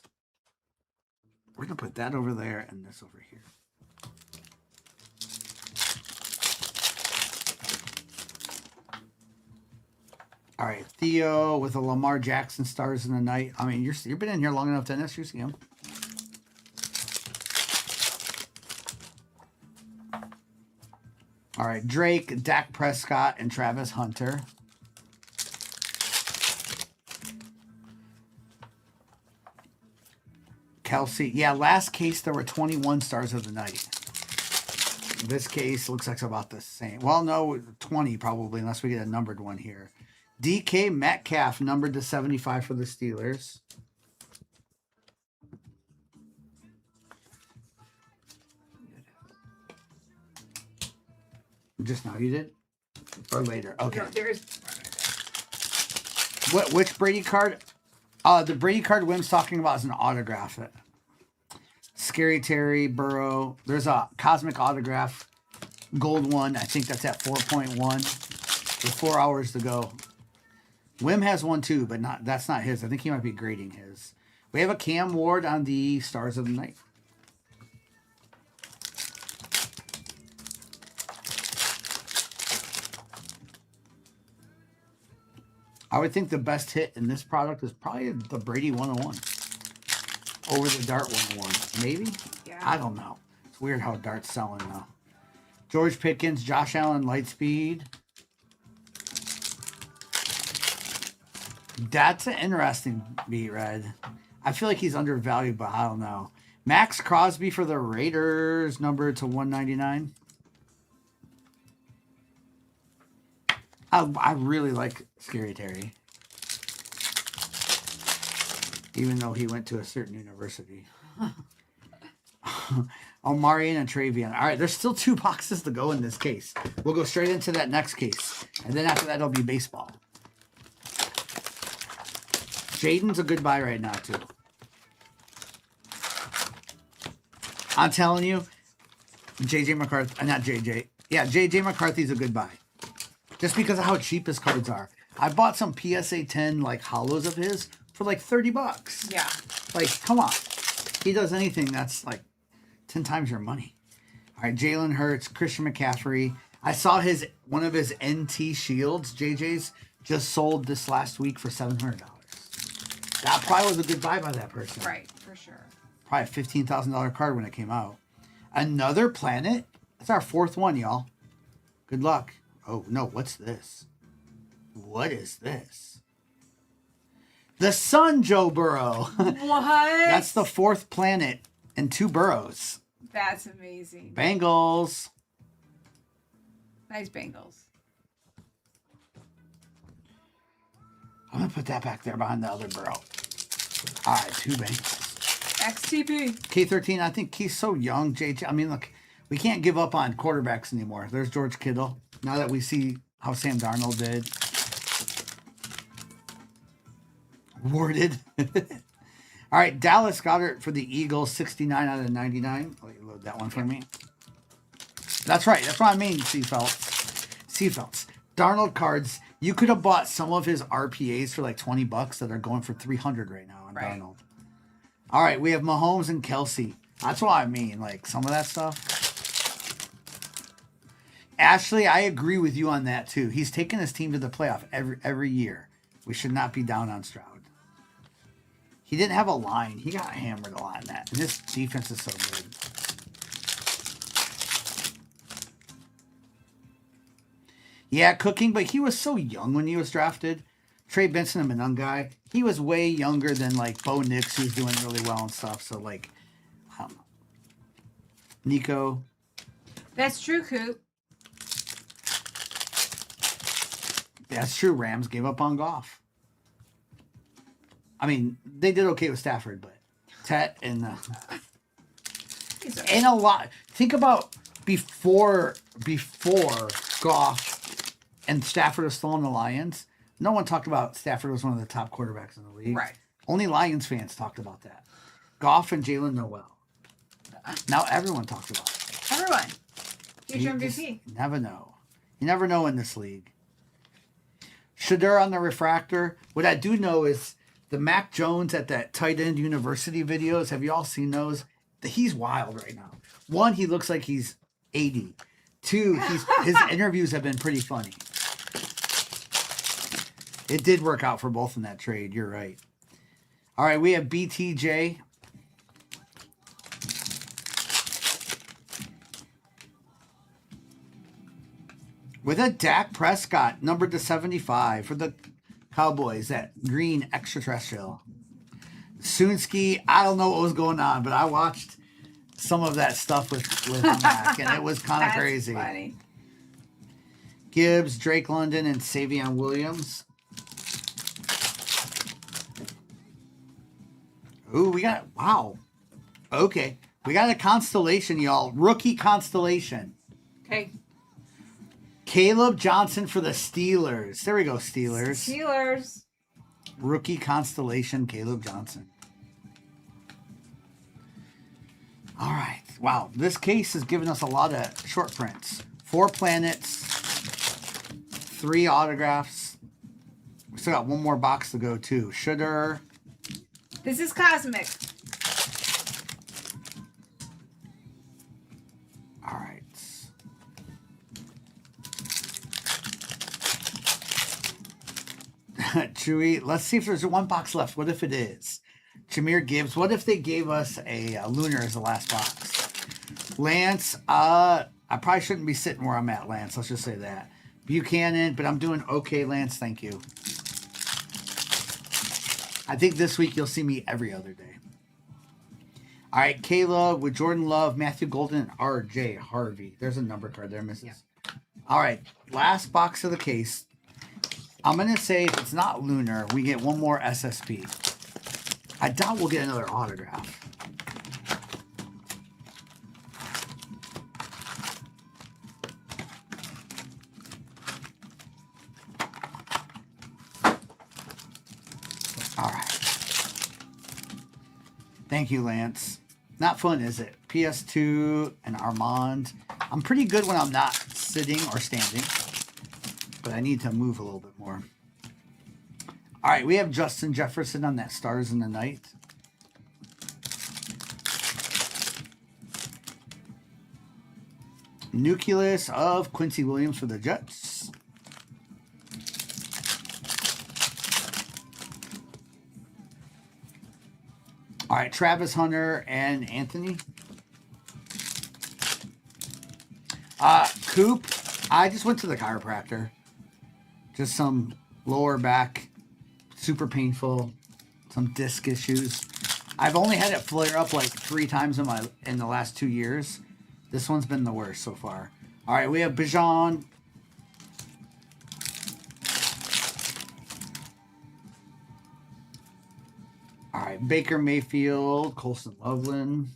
We're going to put that over there and this over here. All right, Theo with a Lamar Jackson Stars in the Night. I mean, you've been in here long enough, Dennis. You see him. All right, Drake, Dak Prescott, and Travis Hunter. Kelsey. Yeah, last case there were 21 Stars of the Night. This case looks like it's about the same. Well, no, 20 probably, unless we get a numbered one here. DK Metcalf, numbered to 75 for the Steelers. Just now you did? Or later? Okay. No, there's Which Brady card? The Brady card Wim's talking about is an autograph. Scary Terry, Burrow. There's a Cosmic autograph. Gold one. I think that's at 4.1. With 4 hours to go. Wim has one too, but that's not his. I think he might be grading his. We have a Cam Ward on the Stars of the Night. I would think the best hit in this product is probably the Brady 101 over the Dart 101. Maybe? Yeah. I don't know. It's weird how Dart's selling now. George Pickens, Josh Allen, Lightspeed. That's an interesting beat, Red. I feel like he's undervalued, but I don't know. Max Crosby for the Raiders, numbered to 199. I really like Scary Terry. Even though he went to a certain university. Omarion and Travion. All right, there's still 2 boxes to go in this case. We'll go straight into that next case. And then after that, it'll be baseball. Jaden's a good buy right now, too. I'm telling you, JJ McCarthy, not JJ. Yeah, JJ McCarthy's a good buy. Just because of how cheap his cards are. I bought some PSA 10 like hollows of his for like $30. yeah. Like, come on. He does anything that's like 10 times your money. All right, Jalen Hurts, Christian McCaffrey. I saw one of his NT Shields, JJ's, just sold this last week for $700. That probably was a good buy by that person. Right, for sure. Probably a $15,000 card when it came out. Another Planet. That's our 4th one, y'all. Good luck. Oh, no, what's this? What is this? The Sun, Joe Burrow. What? That's the 4th Planet and 2 Burrows. That's amazing. Bengals. Nice Bengals. I'm going to put that back there behind the other Burrow. All right, 2 Bengals. XTP. K13, I think he's so young, JJ. I mean, look, we can't give up on quarterbacks anymore. There's George Kittle. Now that we see how Sam Darnold did. Warded. All right, Dallas Goedert for the Eagles, 69 out of 99. Oh, you load that one for me. That's right. That's what I mean, Seafelds. Darnold cards. You could have bought some of his RPAs for like $20 that are going for $300 right now on Right. Darnold. All right, we have Mahomes and Kelsey. That's what I mean. Like some of that stuff. Ashley, I agree with you on that too. He's taken his team to the playoff every year. We should not be down on Stroud. He didn't have a line. He got hammered a lot in that. And his defense is so good. Yeah, Cooking, but he was so young when he was drafted. Trey Benson, a Manung guy. He was way younger than like Bo Nix, who's doing really well and stuff. So like, I don't know. Nico. That's true, Coop. That's true. Rams gave up on Goff. I mean, they did okay with Stafford, but Tet and a lot. Think about before Goff and Stafford was still on the Lions. No one talked about Stafford was one of the top quarterbacks in the league. Right. Only Lions fans talked about that. Goff and Jalen Noel. Now everyone talks about it. Everyone. Future You just MVP. never know. You never know in this league. Shedeur on the refractor. What I do know is the Mac Jones at that tight end university videos. Have you all seen those? He's wild right now. One, he looks like he's 80. Two, his interviews have been pretty funny. It did work out for both in that trade. You're right. All right, we have BTJ. With a Dak Prescott, numbered to 75 for the Cowboys, that green extraterrestrial. Soonski, I don't know what was going on, but I watched some of that stuff with Mac, and it was kind of That's crazy. funny. Gibbs, Drake London, and Savion Williams. Ooh, we got, wow. Okay. We got a constellation, y'all. Rookie constellation. Okay. Caleb Johnson for the Steelers. There we go, Steelers. Steelers. Rookie constellation, Caleb Johnson. All right. Wow. This case has given us a lot of short prints. 4 planets, 3 autographs. We still got one more box to go, too. Shooter. This is Cosmic. All right. Chewy, let's see if there's one box left. What if it is? Jameer Gibbs. What if they gave us a Lunar as the last box? Lance, I probably shouldn't be sitting where I'm at, Lance. Let's just say that. Buchanan, but I'm doing okay, Lance. Thank you. I think this week you'll see me every other day. All right, Kayla with Jordan Love, Matthew Golden, and R.J. Harvey. There's a number card there, Mrs. Yeah. All right, last box of the case. I'm going to say if it's not Lunar, we get one more SSP. I doubt we'll get another autograph. All right. Thank you, Lance. Not fun, is it? PS2 and Armand. I'm pretty good when I'm not sitting or standing, but I need to move a little bit more. All right, we have Justin Jefferson on that Stars in the Night. Nucleus of Quincy Williams for the Jets. All right, Travis Hunter and Anthony. Coop, I just went to the chiropractor. Just some lower back, super painful, some disc issues. I've only had it flare up like 3 times in the last 2 years. This one's been the worst so far. All right, we have Bijan. All right, Baker Mayfield, Colson Loveland.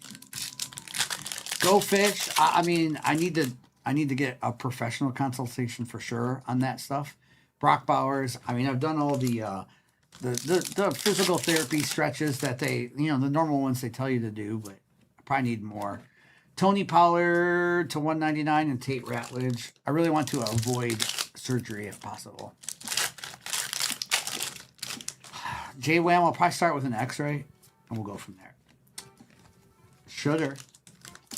Go Fish. I mean, I need to get a professional consultation for sure on that stuff. Brock Bowers. I mean, I've done all the physical therapy stretches that they, the normal ones they tell you to do, but I probably need more. Tony Pollard to 199 and Tate Ratledge. I really want to avoid surgery if possible. Jay Wham, I'll probably start with an X-ray, and we'll go from there. Shooter.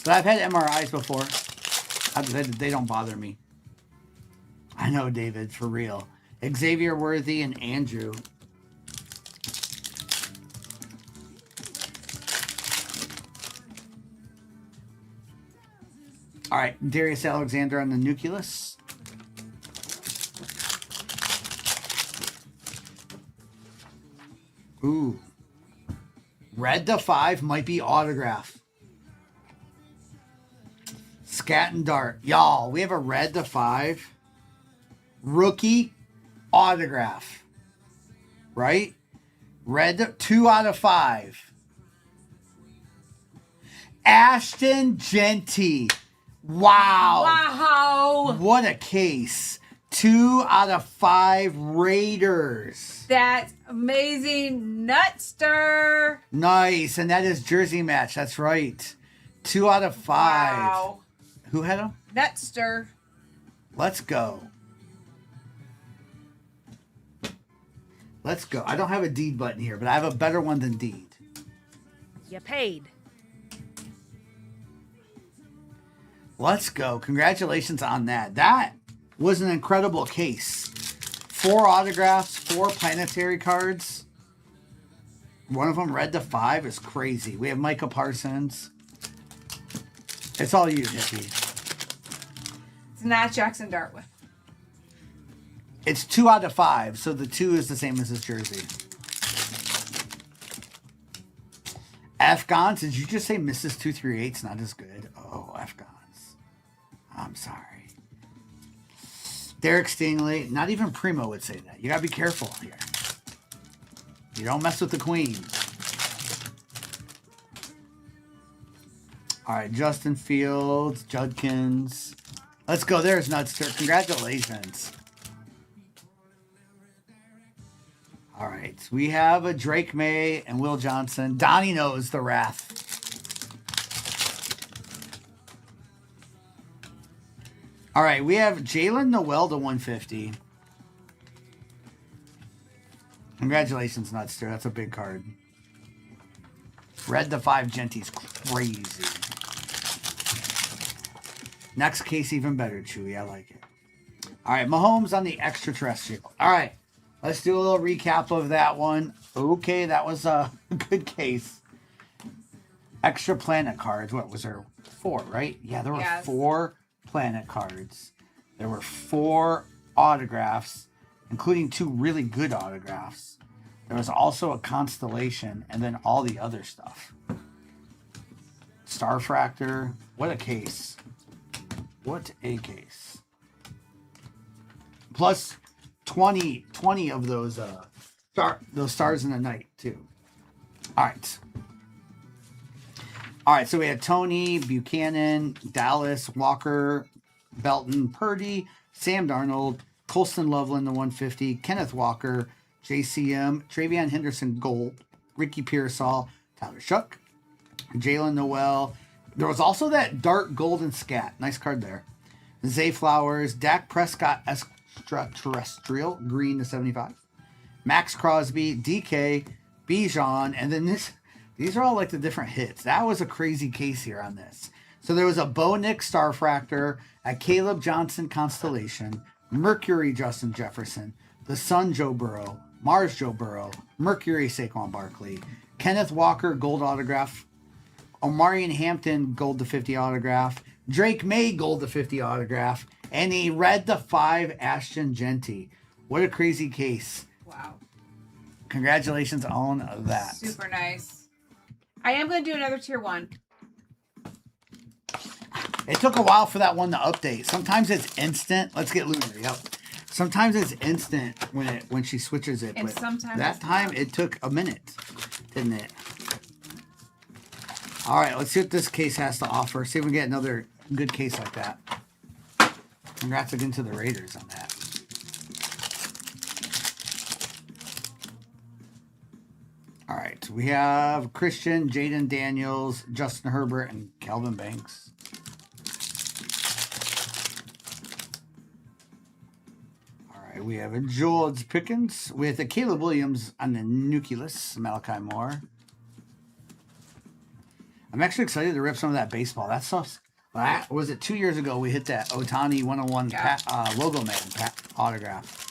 But I've had MRIs before. They don't bother me. I know, David, for real. Xavier Worthy and Andrew. All right, Darius Alexander on the Nucleus. Ooh. Red to 5 might be autograph. Scat and Dart. Y'all, we have a red to 5 rookie autograph. Right? Red to 2 out of 5. Ashton Genty. Wow. Wow. What a case. 2 out of 5 Raiders. That's amazing. Nutster. Nice. And that is jersey match. That's right. 2 out of 5. Wow. Who had them? Nutster. Let's go. Let's go. I don't have a deed button here, but I have a better one than deed. You paid. Let's go. Congratulations on that. That was an incredible case. 4 autographs, 4 planetary cards. One of them red to 5 is crazy. We have Micah Parsons. It's all you, Hippie. It's not Jackson Dartmouth. It's 2 out of 5, so the 2 is the same as his jersey. Afghans, did you just say Mrs. 238's not as good? Oh, Afghans. I'm sorry. Derek Stingley, not even Primo would say that. You got to be careful here. You don't mess with the queen. All right, Justin Fields, Judkins. Let's go. There's Nutster. Congratulations. All right, we have a Drake May and Will Johnson. Donnie knows the wrath. All right, we have Jalen Noel to 150. Congratulations, Nutster. That's a big card. Red to 5 Genty's crazy. Next case, even better, Chewy. I like it. All right, Mahomes on the extraterrestrial. All right, let's do a little recap of that one. Okay, that was a good case. Extra planet cards. What was there? 4, right? Yeah, there were 4 planet cards. There were 4 autographs, including 2 really good autographs. There was also a constellation, and then all the other stuff. Starfractor. What a case. What a case. Plus 20 of those stars in the night, too. All right. All right, so we had Tony, Buchanan, Dallas, Walker, Belton, Purdy, Sam Darnold, Colston Loveland, the 150, Kenneth Walker, JCM, Travion Henderson, Gold, Ricky Pearsall, Tyler Shuck, Jalen Noel. There was also that dark golden scat. Nice card there. Zay Flowers, Dak Prescott, Extraterrestrial, green to 75. Max Crosby, DK, Bijan, and then these are all like the different hits. That was a crazy case here on this. So there was a Bo Nick Starfractor, a Caleb Johnson Constellation, Mercury Justin Jefferson, the Sun Joe Burrow, Mars Joe Burrow, Mercury Saquon Barkley, Kenneth Walker Gold Autograph, Omarion Hampton Gold to 50 Autograph, Drake May Gold to 50 Autograph, and a Red to 5 Ashton Genty. What a crazy case. Wow. Congratulations on that. Super nice. I am going to do another tier 1. It took a while for that one to update. Sometimes it's instant. Let's get Lunar. Yep. Sometimes it's instant when she switches it. And but sometimes that time it took a minute, didn't it? All right, let's see what this case has to offer. See if we can get another good case like that. Congrats again to the Raiders on that. All right, we have Christian, Jaden Daniels, Justin Herbert, and Calvin Banks. All right, we have a George Pickens with a Caleb Williams on the nucleus, Malachi Moore. I'm actually excited to rip some of that baseball. That stuff, was it 2 years ago we hit that Otani 101 Logo Man autograph.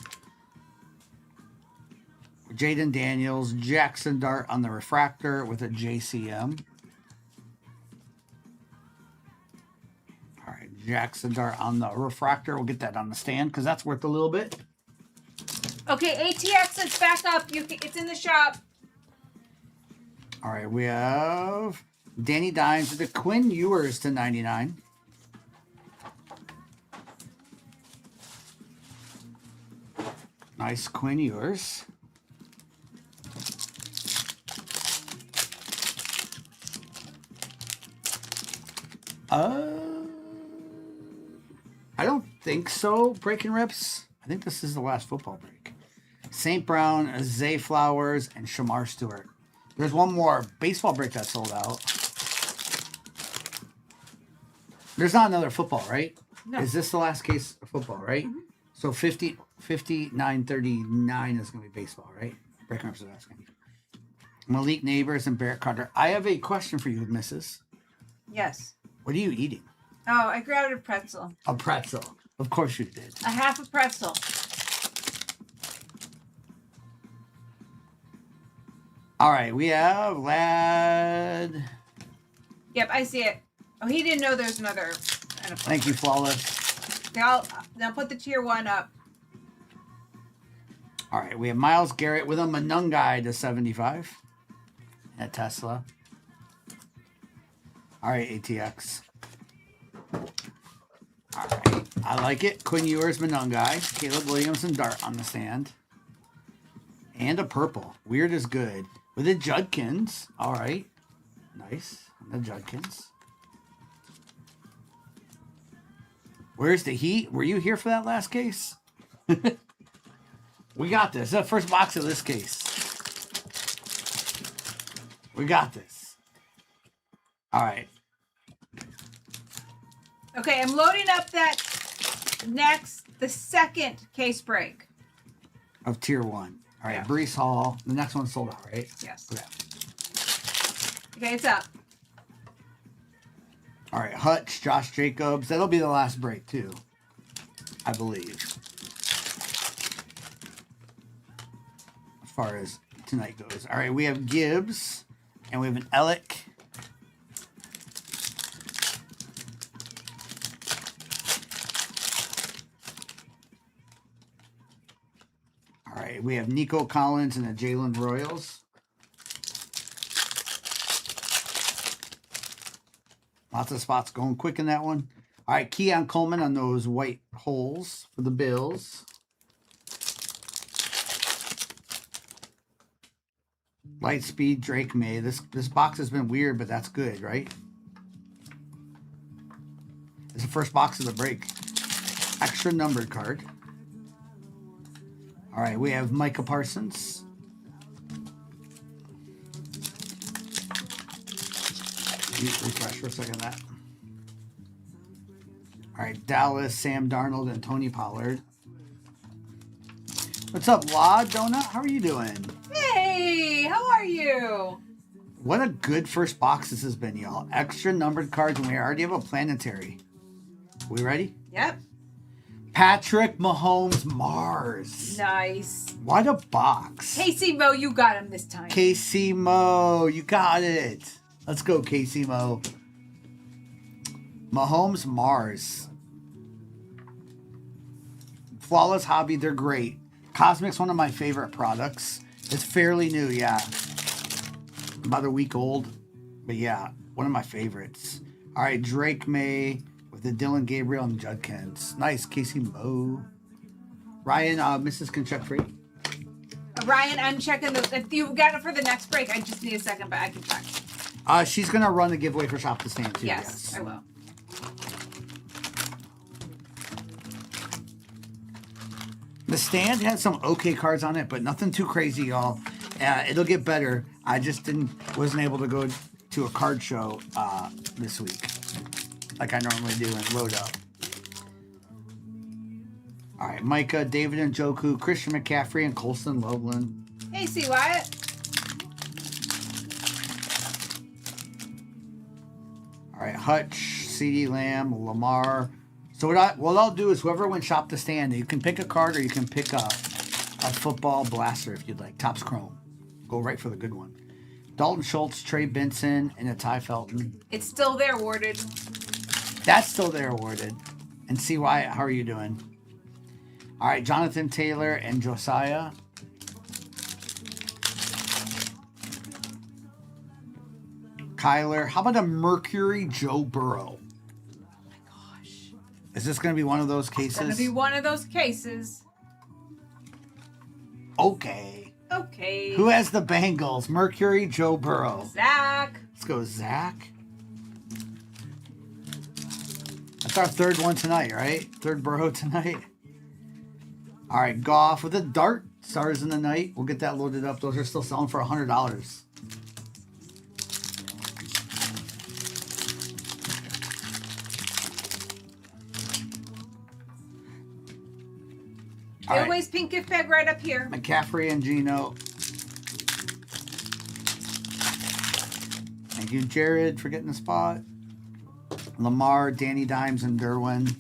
Jaden Daniels, Jackson Dart on the refractor with a JCM. All right, Jackson Dart on the refractor. We'll get that on the stand because that's worth a little bit. Okay, ATX, it's back up. It's in the shop. All right, we have Danny Dimes with the Quinn Ewers to 99. Nice Quinn Ewers. I don't think so. Breaking rips. I think this is the last football break. St. Brown, Zay Flowers, and Shamar Stewart. There's one more baseball break that sold out. There's not another football, right? No. Is this the last case of football, right? Mm-hmm. So 59-39 is going to be baseball, right? Breaking rips is asking. Malik Neighbors and Barrett Carter. I have a question for you, Mrs. Yes. What are you eating? Oh, I grabbed a pretzel. A pretzel. Of course you did. A half a pretzel. All right, we have Lad. Yep, I see it. Oh, he didn't know there's another. Thank you, Flawless. Okay, I'll put the tier 1 up. All right, we have Myles Garrett with a Manungai to 75. And a Tesla. All right, ATX. All right, I like it. Quinn Ewers, Monungai, Caleb Williams, and Dart on the stand. And a purple. Weird is good. With the Judkins. All right. Nice. The Judkins. Where's the Heat? Were you here for that last case? We got this. The first box of this case. We got this. All right. Okay, I'm loading up the second case break. Of tier 1. All right, Yeah. Brees Hall. The next one's sold out, right? Yes. Okay. Okay, it's up. All right, Hutch, Josh Jacobs. That'll be the last break, too. I believe. As far as tonight goes. All right, we have Gibbs. And we have an Ellick. All right, we have Nico Collins and the Jalen Royals. Lots of spots going quick in that one. All right, Keon Coleman on those white holes for the Bills. Lightspeed Drake May. This box has been weird, but that's good, right? It's the first box of the break. Extra numbered card. All right, we have Micah Parsons. Refresh for a second that. All right, Dallas, Sam Darnold, and Tony Pollard. What's up, La Donut? How are you doing? Hey, how are you? What a good first box this has been, y'all. Extra numbered cards, and we already have a planetary. We ready? Yep. Patrick Mahomes Mars. Nice. What a box. Casey Mo, you got him this time. Casey Mo, you got it. Let's go, Casey Mo. Mahomes Mars. Flawless Hobby, they're great. Cosmic's one of my favorite products. It's fairly new, yeah. About a week old. But yeah, one of my favorites. All right, Drake May with the Dylan Gabriel and Judkins. Nice, Casey Mo. Ryan, Mrs. can check for you. Ryan, I'm checking the. If you got it for the next break, I just need a second, but I can check. She's going to run the giveaway for Shop the Stand, too. Yes, I will. The stand has some okay cards on it, but nothing too crazy, y'all. It'll get better. I just wasn't able to go to a card show this week, like I normally do, and load up. All right, Micah, David Njoku, Christian McCaffrey, and Colston Loveland. Hey, C. Wyatt. All right, Hutch, CeeDee Lamb, Lamar. So what I'll do is whoever wins Shop the Stand, you can pick a card or you can pick a football blaster if you'd like. Topps Chrome. Go right for the good one. Dalton Schultz, Trey Benson, and a Ty Felton. It's still there, Warded. That's still there, awarded. And CY, how are you doing? All right, Jonathan Taylor and Josiah. Kyler. How about a Mercury Joe Burrow? Oh my gosh. Is this going to be one of those cases? It's going to be one of those cases. Okay. Okay. Who has the Bengals? Mercury Joe Burrow. Zach. Let's go, Zach. That's our third one tonight, right? Third Burrow tonight. All right, Goff with a dart. Stars in the night. We'll get that loaded up. Those are still selling for $100. All right. Always pink gift bag right up here. McCaffrey and Gino. Thank you, Jared, for getting the spot. Lamar, Danny Dimes, and Derwin.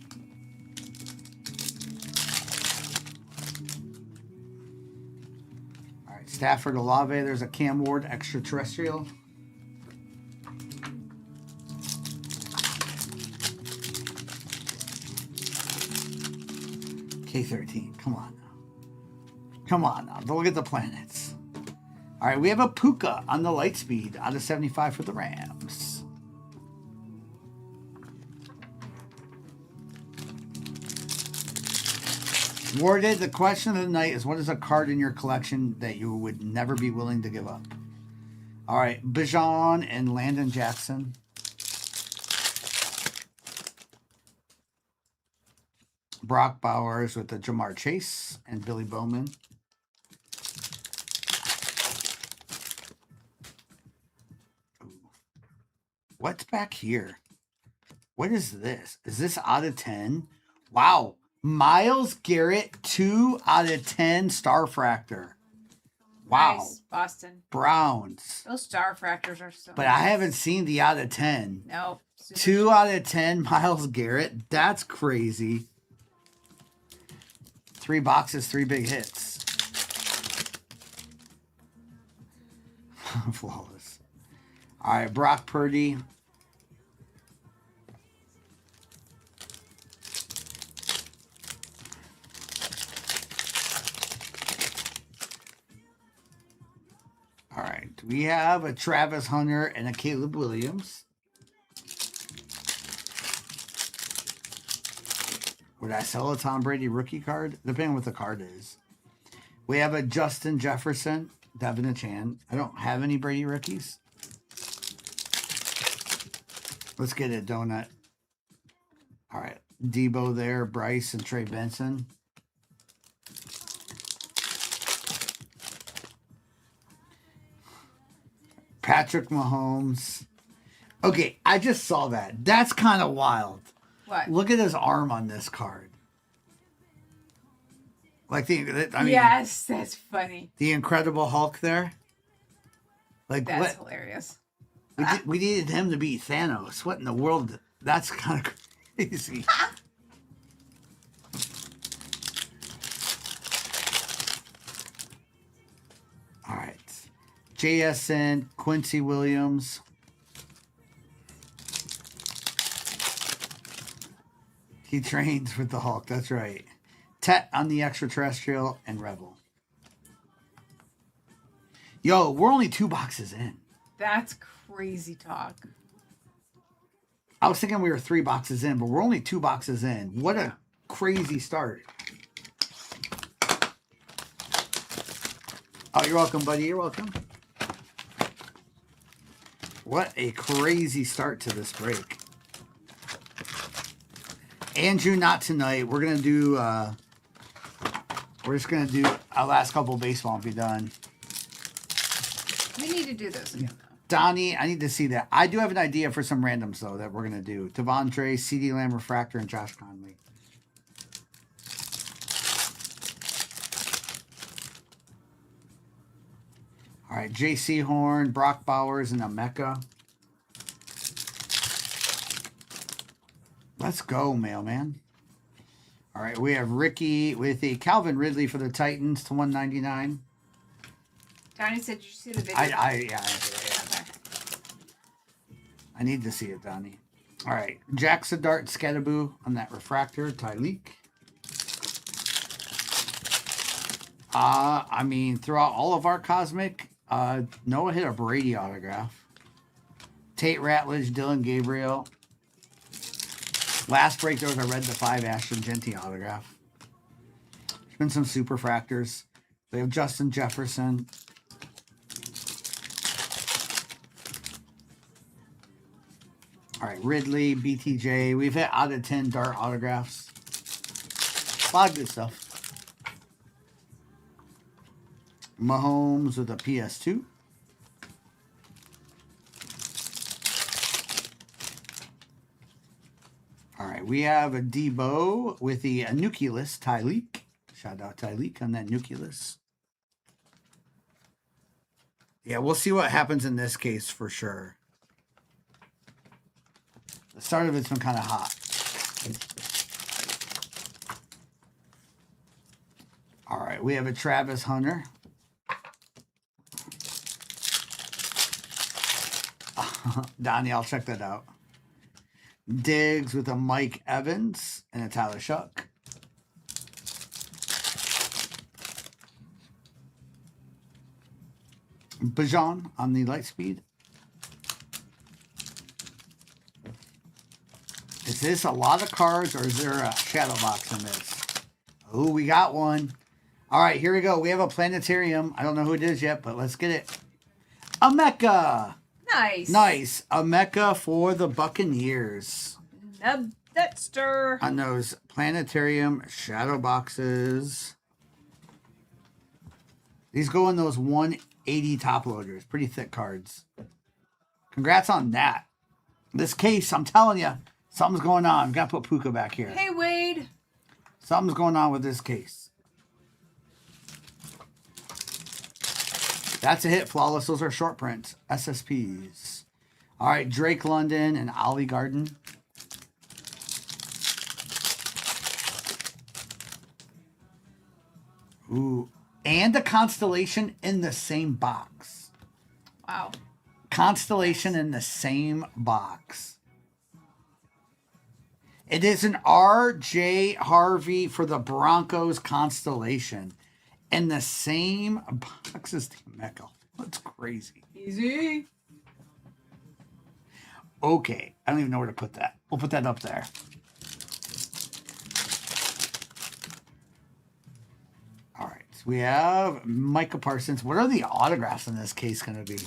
All right, Stafford, Olave. There's a Cam Ward extraterrestrial. K13. Come on now. Come on now. Don't look at the planets. All right, we have a Puka on the Lightspeed out of 75 for the Rams. Warded, the question of the night is, what is a card in your collection that you would never be willing to give up? All right, Bijan and Landon Jackson. Brock Bowers with the Jamar Chase and Billy Bowman. Ooh. What's back here? What is this? Is this out of 10? Wow. Miles Garrett, 2 out of 10 Starfractor. Wow. Nice, Boston. Browns. Those star fractors are so But I haven't seen the out of 10. No. 2 out of 10 Miles Garrett. That's crazy. 3 boxes, 3 big hits. Flawless. All right, Brock Purdy. All right, we have a Travis Hunter and a Caleb Williams. Would I sell a Tom Brady rookie card? Depending on what the card is. We have a Justin Jefferson, Devin Chan. I don't have any Brady rookies. Let's get it, Donut. All right, Debo there, Bryce and Trey Benson. Patrick Mahomes. Okay, I just saw that. That's kind of wild. What? Look at his arm on this card. Like I mean, yes, that's funny. the Incredible Hulk there. Like That's what? hilarious. We needed him to beat Thanos. What in the world? That's kind of crazy. All right, JSN, Quincy Williams. He trains with the Hulk. That's right. Tet on the Extraterrestrial and Rebel. Yo, we're only 2 boxes in. That's crazy talk. I was thinking we were 3 boxes in, but we're only 2 boxes in. What a crazy start. Oh, you're welcome, buddy. You're welcome. What a crazy start to this break. Andrew, not tonight. We're gonna do we're just gonna do our last couple of baseball and be done. We need to do those again, though. Donnie, I need to see that. I do have an idea for some randoms though that we're gonna do. Devondre, CD Lamb Refractor, and Josh Conley. All right, J.C. Horn, Brock Bowers, and Emeka. Let's go, mailman. All right, we have Ricky with a Calvin Ridley for the Titans to 199. Donnie said, "Did you see the video?" Yeah. Okay. I need to see it, Donnie. All right, Jackson Dart Scatterboo on that refractor, Tyleek. I mean, throughout all of our Cosmic, Noah hit a Brady autograph. Tate Ratledge, Dylan Gabriel. Last break, there was a Red to 5 Ashton Genty autograph. There's been some super fractors. We have Justin Jefferson. All right, Ridley, BTJ. We've hit out of 10 Dart autographs. A lot of good stuff. Mahomes with a PS2. All right, we have a Debo with the Nucleus Tyleek. Shout out Tyleek on that Nucleus. Yeah, we'll see what happens in this case for sure. The start of it's been kind of hot. All right, we have a Travis Hunter. Donnie, I'll check that out. Diggs with a Mike Evans and a Tyler Shuck. Bijan on the Lightspeed. Is this a lot of cards or is there a shadow box in this? Oh, we got one. All right, here we go. We have a planetarium. I don't know who it is yet, but let's get it. A Mecca. Nice. Nice. A Mecca for the Buccaneers. Dexter. On those planetarium shadow boxes. These go in those 180 top loaders. Pretty thick cards. Congrats on that. This case, I'm telling you, something's going on. Got to put Puka back here. Hey, Wade. Something's going on with this case. That's a hit, Flawless. Those are short prints. SSPs. All right, Drake London and Ollie Garden. Ooh. And a Constellation in the same box. Wow. Constellation in the same box. It is an R.J. Harvey for the Broncos Constellation. In the same box as the Mecca. That's crazy. Easy. Okay. I don't even know where to put that. We'll put that up there. All right. So we have Micah Parsons. What are the autographs in this case going to be?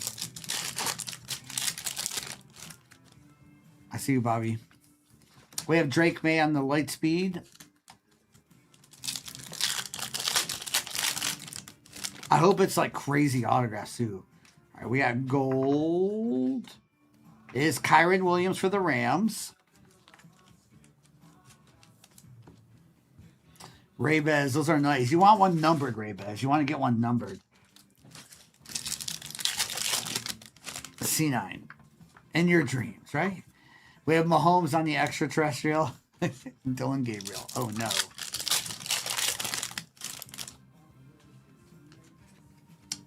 I see you, Bobby. We have Drake May on the light speed. I hope it's like crazy autographs too. All right, we got gold. It is Kyron Williams for the Rams. Ray-Bez, those are nice. You want one numbered, Ray-Bez. You want to get one numbered. C9. In your dreams, right? We have Mahomes on the extraterrestrial. Dylan Gabriel. Oh, no.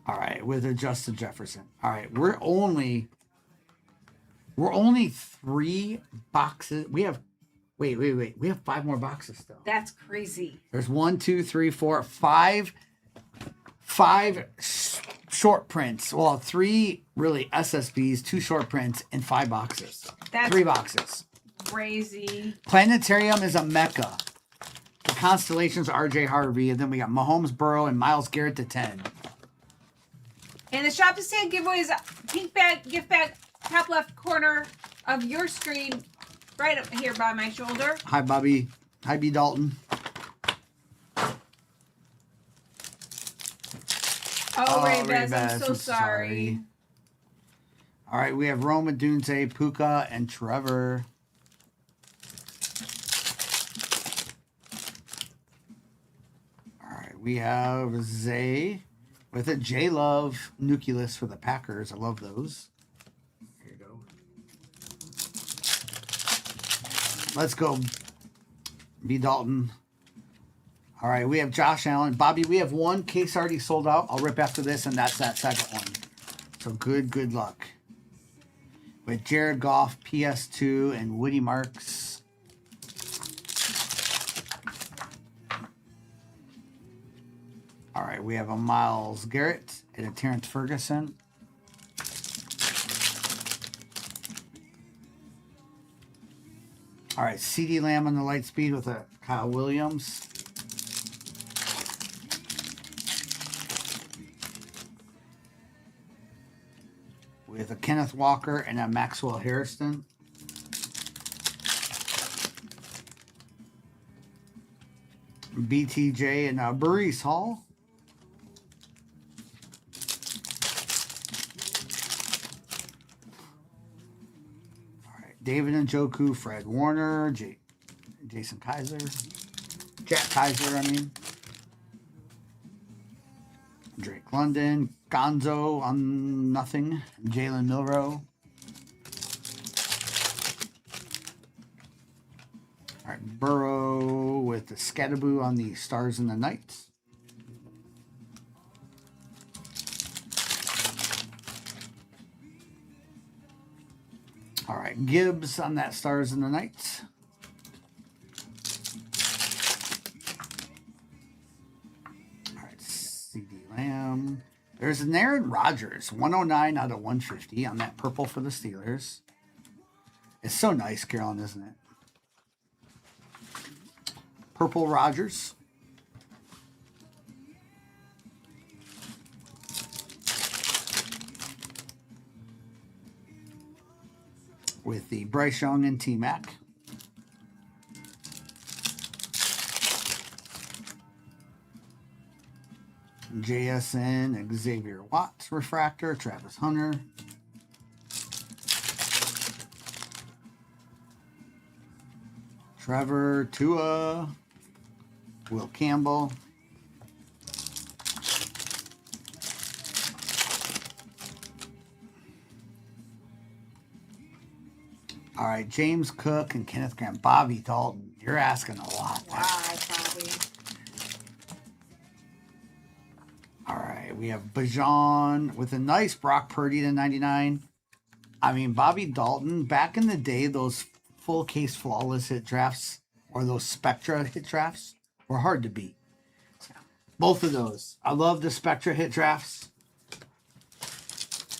All right, with a Justin Jefferson. All right, we're only 3 boxes. We have, wait. We have 5 more boxes still. That's crazy. There's 1, 2, 3, 4, 5 short prints. Well, 3 really SSBs, 2 short prints, and 5 boxes. That's 3 boxes. Crazy. Planetarium is a Mecca. The Constellations, R.J. Harvey, and then we got Mahomes, Burrow, and Myles Garrett to 10. And the Shop to Stand giveaway is a pink bag, gift bag, top left corner of your screen, right up here by my shoulder. Hi, Bobby. Hi, B. Dalton. Oh, Ray-Baz, I'm Ray-Baz, so sorry. All right, we have Roma Dunze, Puka, and Trevor. All right, we have Zay with a J-Love Nucleus for the Packers. I love those. Here you go. Let's go, B. Dalton. All right, we have Josh Allen. Bobby, we have 1 case already sold out. I'll rip after this, and that's that second one. So good luck. With Jared Goff, PS2, and Woody Marks. All right, we have a Myles Garrett and a Terrence Ferguson. All right, CeeDee Lamb on the light speed with a Kyle Williams. With a Kenneth Walker and a Maxwell Harrison. BTJ and Breece Hall. All right, David Njoku, Fred Warner, Jason Kaiser, Jack Kaiser, I mean. Drake London, Gonzo on nothing, Jalen Milrow. All right, Burrow with the Scatterboo on the Stars and the Knights. All right, Gibbs on that Stars and the Knights. All right, CeeDee Lamb. There's an Aaron Rodgers, 109 out of 150 on that purple for the Steelers. It's so nice, Carolyn, isn't it? Purple Rodgers. with the Bryce Young and T-Mac. JSN Xavier Watts refractor, Travis Hunter. Trevor Tua, Will Campbell. All right, James Cook and Kenneth Grant. Bobby Dalton, you're asking a lot there. Wow, Bobby. All right, we have Bajan with a nice Brock Purdy to 99. I mean, Bobby Dalton, back in the day, those full case flawless hit drafts or those Spectra hit drafts were hard to beat. Both of those. I love the Spectra hit drafts.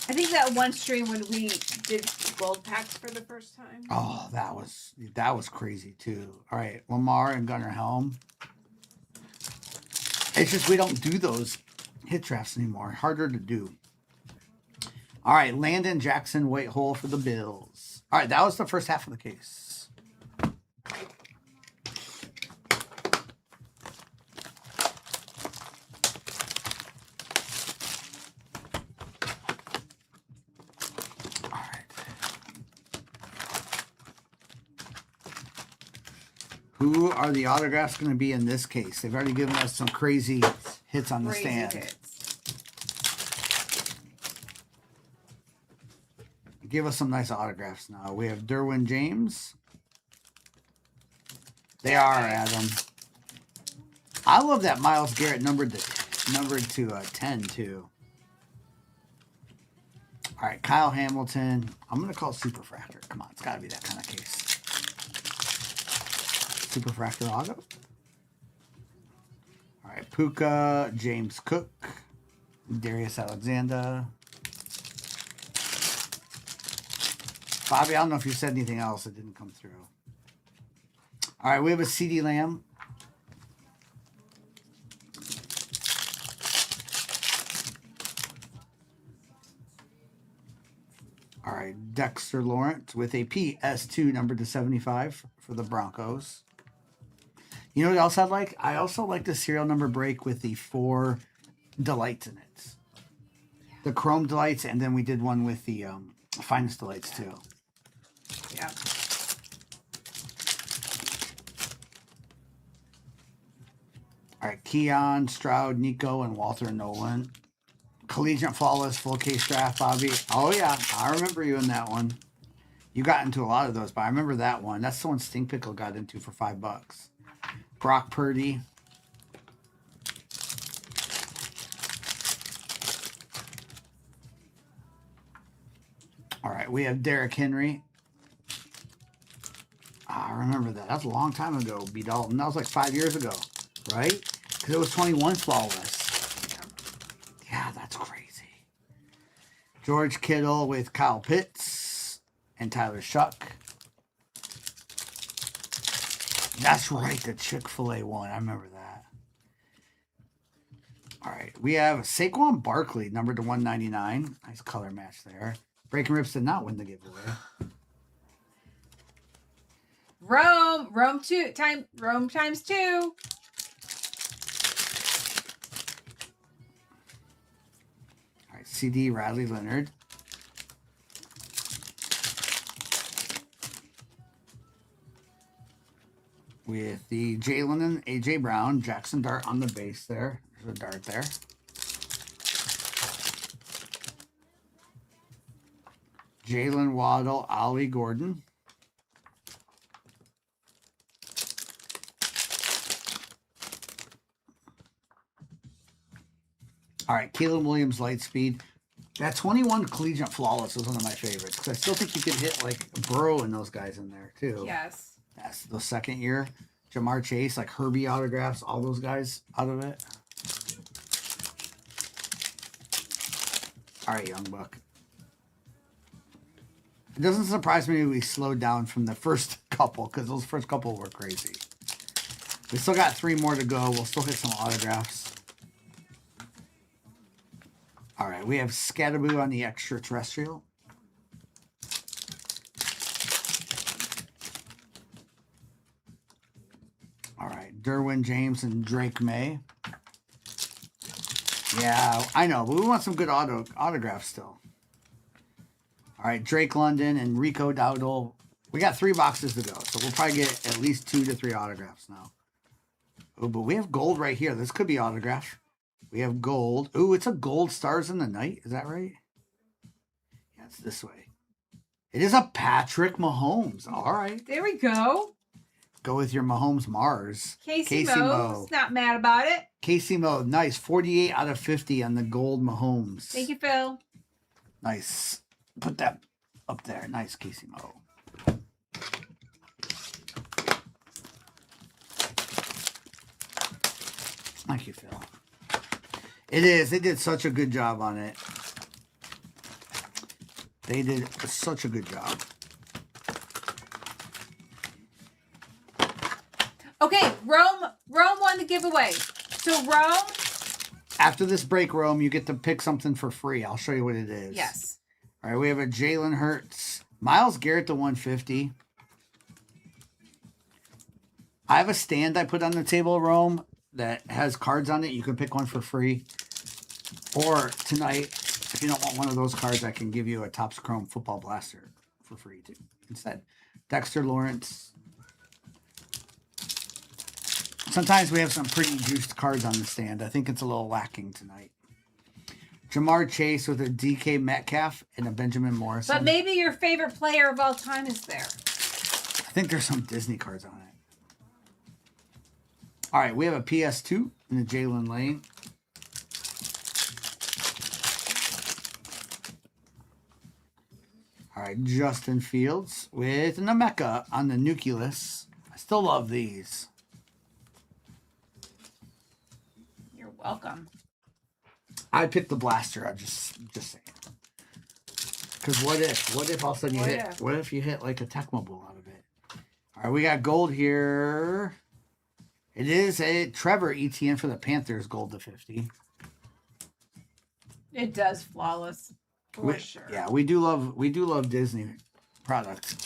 I think that one stream when we did gold packs for the first time. Oh, that was crazy too. All right, Lamar and Gunnar Helm. It's just we don't do those hit drafts anymore. Harder to do. All right, Landon Jackson White Hole for the Bills. All right, that was the first half of the case. All right. Who are the autographs going to be in this case? They've already given us some crazy hits on the Crazy stand. hits. Give us some nice autographs now. We have Derwin James. They are, Adam. I love that Myles Garrett numbered to 10 too. All right, Kyle Hamilton. I'm gonna call Superfractor. Come on, it's got to be that kind of case. Superfractor auto. All right, Puka, James Cook, Darius Alexander. Bobby, I don't know if you said anything else that didn't come through. All right, we have a CeeDee Lamb. All right, Dexter Lawrence with a PS2 numbered to 75 for the Broncos. You know what else I like? I also like the serial number break with the 4 delights in it. The Chrome delights, and then we did one with the Finest delights too. Yeah. All right, Keon, Stroud, Nico, and Walter Nolan. Collegiate Flawless full case draft, Bobby. Oh yeah, I remember you in that one. You got into a lot of those, but I remember that one. That's the one Stink Pickle got into for $5. Brock Purdy. All right, we have Derrick Henry. I remember that. That's a long time ago, B. Dalton. That was like 5 years ago, right? Because it was 21 flawless. Yeah, that's crazy. George Kittle with Kyle Pitts and Tyler Shuck. That's right, the Chick-fil-A one. I remember that. All right, we have Saquon Barkley, numbered to 199. Nice color match there. Breaking Rips did not win the giveaway. Rome times 2. All right, CD Riley Leonard. With the Jalen and AJ Brown, Jackson Dart on the base there. There's a dart there. Jalen Waddle, Ollie Gordon. All right, Caleb Williams, Lightspeed. That 21 Collegiate Flawless was one of my favorites because I still think you could hit like Burrow and those guys in there too. Yes. That's the second year. Jamar Chase, like Herbie autographs, all those guys out of it. All right, Young Buck. It doesn't surprise me we slowed down from the first couple because those first couple were crazy. We still got 3 more to go. We'll still hit some autographs. All right, we have Scatterboo on the extraterrestrial. Derwin James and Drake May. Yeah, I know, but we want some good autographs still. All right, Drake London and Rico Dowdle. We got 3 boxes to go, so we'll probably get at least 2 to 3 autographs now. Oh, but we have gold right here. This could be autograph. We have gold. Oh, it's a gold Stars in the Night. Is that right? Yeah, it's this way. It is a Patrick Mahomes. All right. There we go. Go with your Mahomes Mars. Casey Mo's not mad about it. Casey Mo. Nice. 48 out of 50 on the gold Mahomes. Thank you, Phil. Nice. Put that up there. Nice, Casey Mo. Thank you, Phil. It is. They did such a good job on it. They did such a good job. Okay, Rome won the giveaway. So Rome. After this break, Rome, you get to pick something for free. I'll show you what it is. Yes. All right, we have a Jalen Hurts. Myles Garrett to 150. I have a stand I put on the table, Rome, that has cards on it. You can pick one for free. Or tonight, if you don't want one of those cards, I can give you a Topps Chrome Football Blaster for free too. Instead, Dexter Lawrence. Sometimes we have some pretty juiced cards on the stand. I think it's a little lacking tonight. Jamar Chase with a DK Metcalf and a Benjamin Morrison. But maybe your favorite player of all time is there. I think there's some Disney cards on it. All right, we have a PS2 in the Jalen Lane. All right, Justin Fields with Nemeka on the Nucleus. I still love these. You're welcome. I picked the blaster. I'm just saying. Because what if all of a sudden what if you hit like a Tecmo Bowl out of it? All right, we got gold here. It is a Trevor Etienne for the Panthers, gold to 50. It does flawless. For sure. Yeah, we do love Disney products.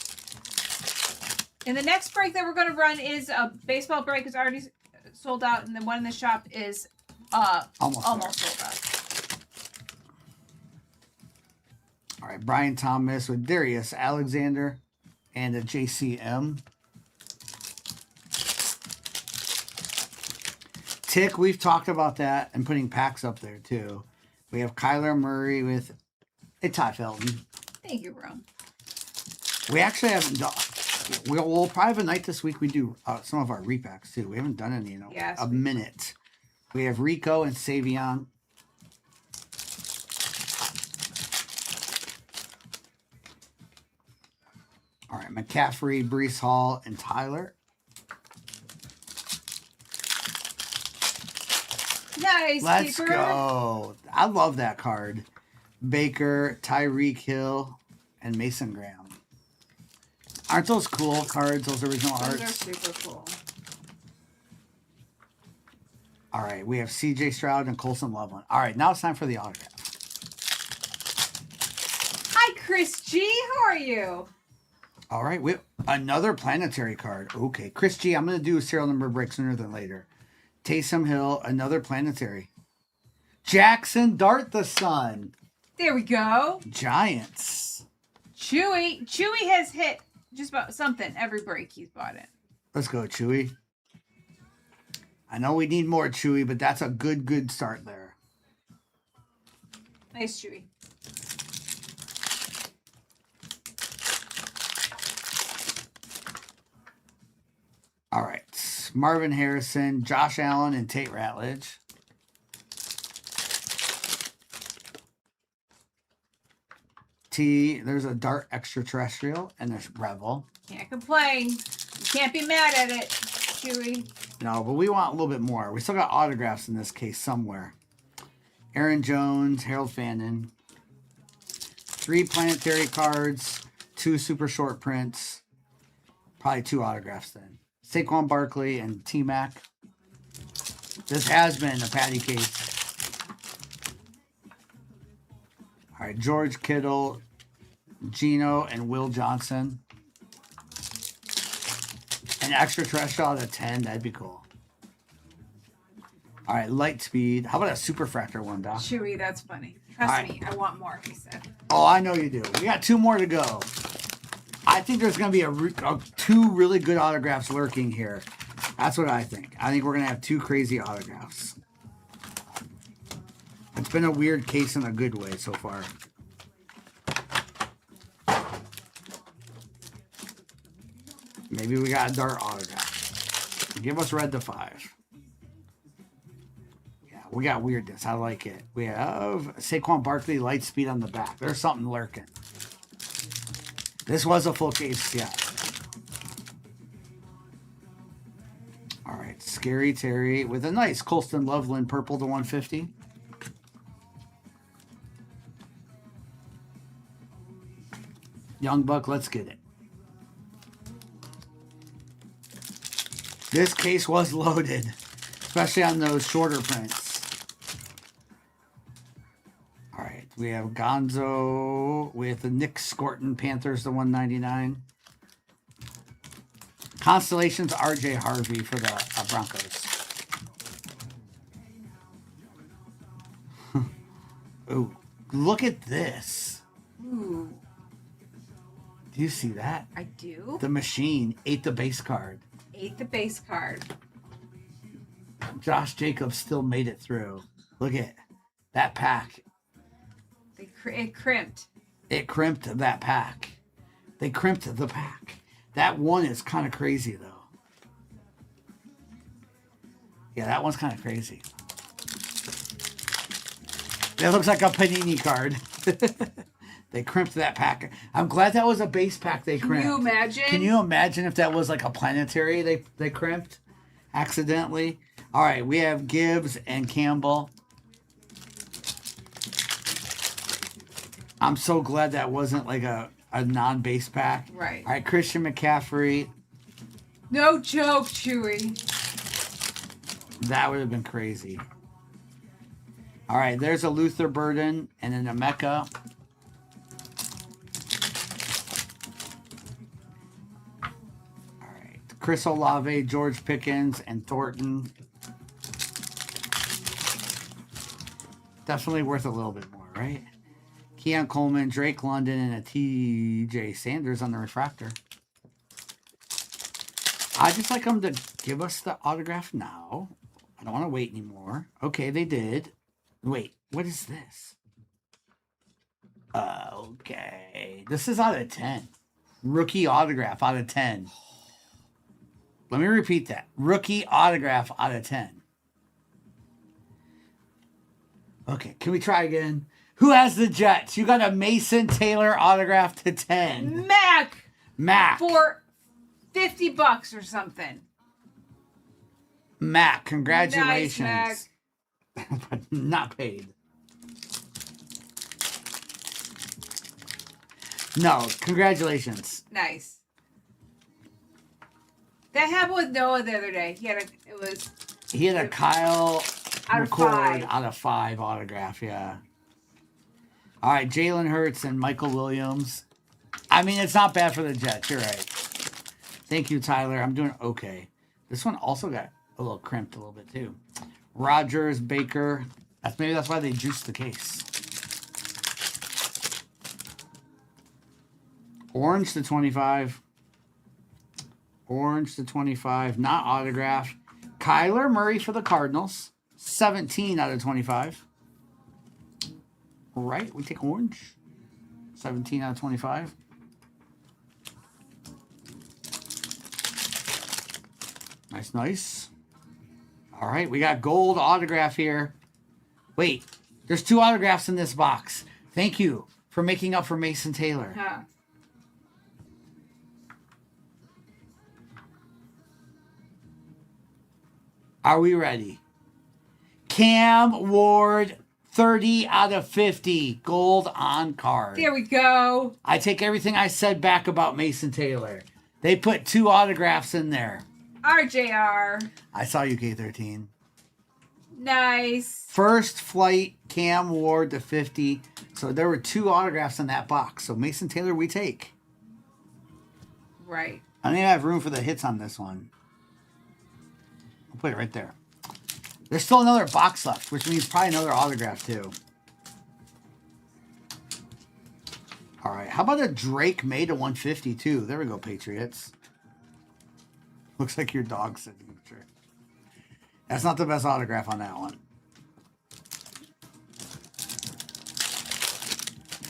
And the next break that we're going to run is a baseball break. It's already sold out, and the one in the shop is almost sold out. All right, Brian Thomas with Darius Alexander and a JCM. Tick, we've talked about that and putting packs up there too. We have Kyler Murray with a Ty Felton. Thank you, Rome. We actually haven't done. We'll probably have a night this week. We do some of our repacks too. We haven't done any in a minute. We have Rico and Savion. All right, McCaffrey, Breece Hall, and Tyler. Nice. Let's keeper. go. I love that card. Baker, Tyreek Hill, and Mason Graham. Aren't those cool cards, those original arts? Those are super cool. All right, we have CJ Stroud and Colson Loveland. All right, now it's time for the autograph. Hi, Chris G. How are you? All right, we have another planetary card. Okay, Chris G, I'm going to do a serial number break sooner than later. Taysom Hill, another planetary. Jackson Dart the Sun. There we go. Giants. Chewy has hit just about something every break he's bought it. Let's go, Chewy. I know we need more Chewy, but that's a good start there. Nice, Chewy. All right. Marvin Harrison, Josh Allen, and Tate Ratledge. There's a Dart Extraterrestrial and there's Rebel. Can't complain. You can't be mad at it, Chewy. No, but we want a little bit more. We still got autographs in this case somewhere. Aaron Jones, Harold Fannin. 3 planetary cards, 2 super short prints. Probably 2 autographs then. Saquon Barkley and T-Mac. This has been a patty case. All right, George Kittle, Gino, and Will Johnson. An extraterrestrial out of 10, that'd be cool. All right, Lightspeed. How about a Superfractor one, Doc? Chewy, that's funny. Trust All right. me, I want more, he said. Oh, I know you do. We got 2 more to go. I think there's going to be 2 really good autographs lurking here. That's what I think. I think we're going to have 2 crazy autographs. It's been a weird case in a good way so far. Maybe we got a Dart autograph. Give us red to 5. Yeah, we got weirdness. I like it. We have Saquon Barkley, Lightspeed on the back. There's something lurking. This was a full case, yeah. All right, Scary Terry with a nice Colston Loveland purple to 150. Young Buck, let's get it. This case was loaded, especially on those shorter prints. All right, we have Gonzo with the Nick Scorton Panthers to 199. Constellations RJ Harvey for the Broncos. Ooh, look at this. Ooh, Do you see that? I do. The machine ate the base card. Ate the base card. Josh Jacobs still made it through. Look at that pack. It crimped. It crimped that pack. They crimped the pack. That one is kind of crazy, though. Yeah, that one's kind of crazy. That looks like a Panini card. They crimped that pack. I'm glad that was a base pack they crimped. Can you imagine? Can you imagine if that was like a planetary they crimped accidentally? All right, we have Gibbs and Campbell. I'm so glad that wasn't like a non-base pack. Right. All right, Christian McCaffrey. No joke, Chewy. That would have been crazy. All right, there's a Luther Burden and then a Mecca. All right, Chris Olave, George Pickens, and Thornton. Definitely worth a little bit more, right? Keon Coleman, Drake London, and a TJ Sanders on the refractor. I just like them to give us the autograph now. I don't want to wait anymore. Okay, they did. Wait, what is this? Okay. This is out of 10. Rookie autograph out of 10. Let me repeat that. Rookie autograph out of 10. Okay, can we try again? Who has the Jets? You got a Mason Taylor autograph to 10. Mac. For $50 or something. Mac, congratulations. Nice, But not paid. No, congratulations. Nice. That happened with Noah the other day. He had a Kyle out of McCord 5. out of 5 autograph, yeah. All right, Jalen Hurts and Michael Williams. I mean, it's not bad for the Jets. You're right. Thank you, Tyler. I'm doing okay. This one also got a little crimped a little bit, too. Rodgers, Baker. Maybe that's why they juiced the case. Orange to 25. Orange to 25. Not autograph. Kyler Murray for the Cardinals. 17 out of 25. All right, we take orange. 17 out of 25. Nice, nice. All right, we got gold autograph here. Wait, there's 2 autographs in this box. Thank you for making up for Mason Taylor. Huh. Are we ready? Cam Ward, 30 out of 50. Gold on card. There we go. I take everything I said back about Mason Taylor. They put 2 autographs in there. RJR. I saw you, K13. Nice. First flight, Cam Ward to 50. So there were 2 autographs in that box. So Mason Taylor, we take. Right. I don't even have room for the hits on this one. I'll put it right there. There's still another box left, which means probably another autograph too. All right, how about a Drake made to 152? There we go, Patriots. Looks like your dog's signature. That's not the best autograph on that one.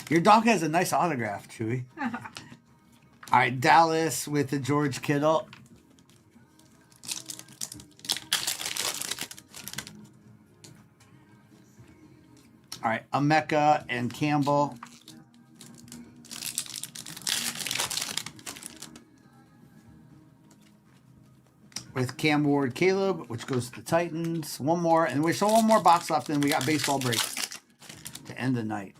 Your dog has a nice autograph, Chewy. All right, Dallas with the George Kittle. All right, Emeka and Campbell. With Cam Ward, Caleb, which goes to the Titans. One more, and we still one more box left, and we got baseball breaks to end the night.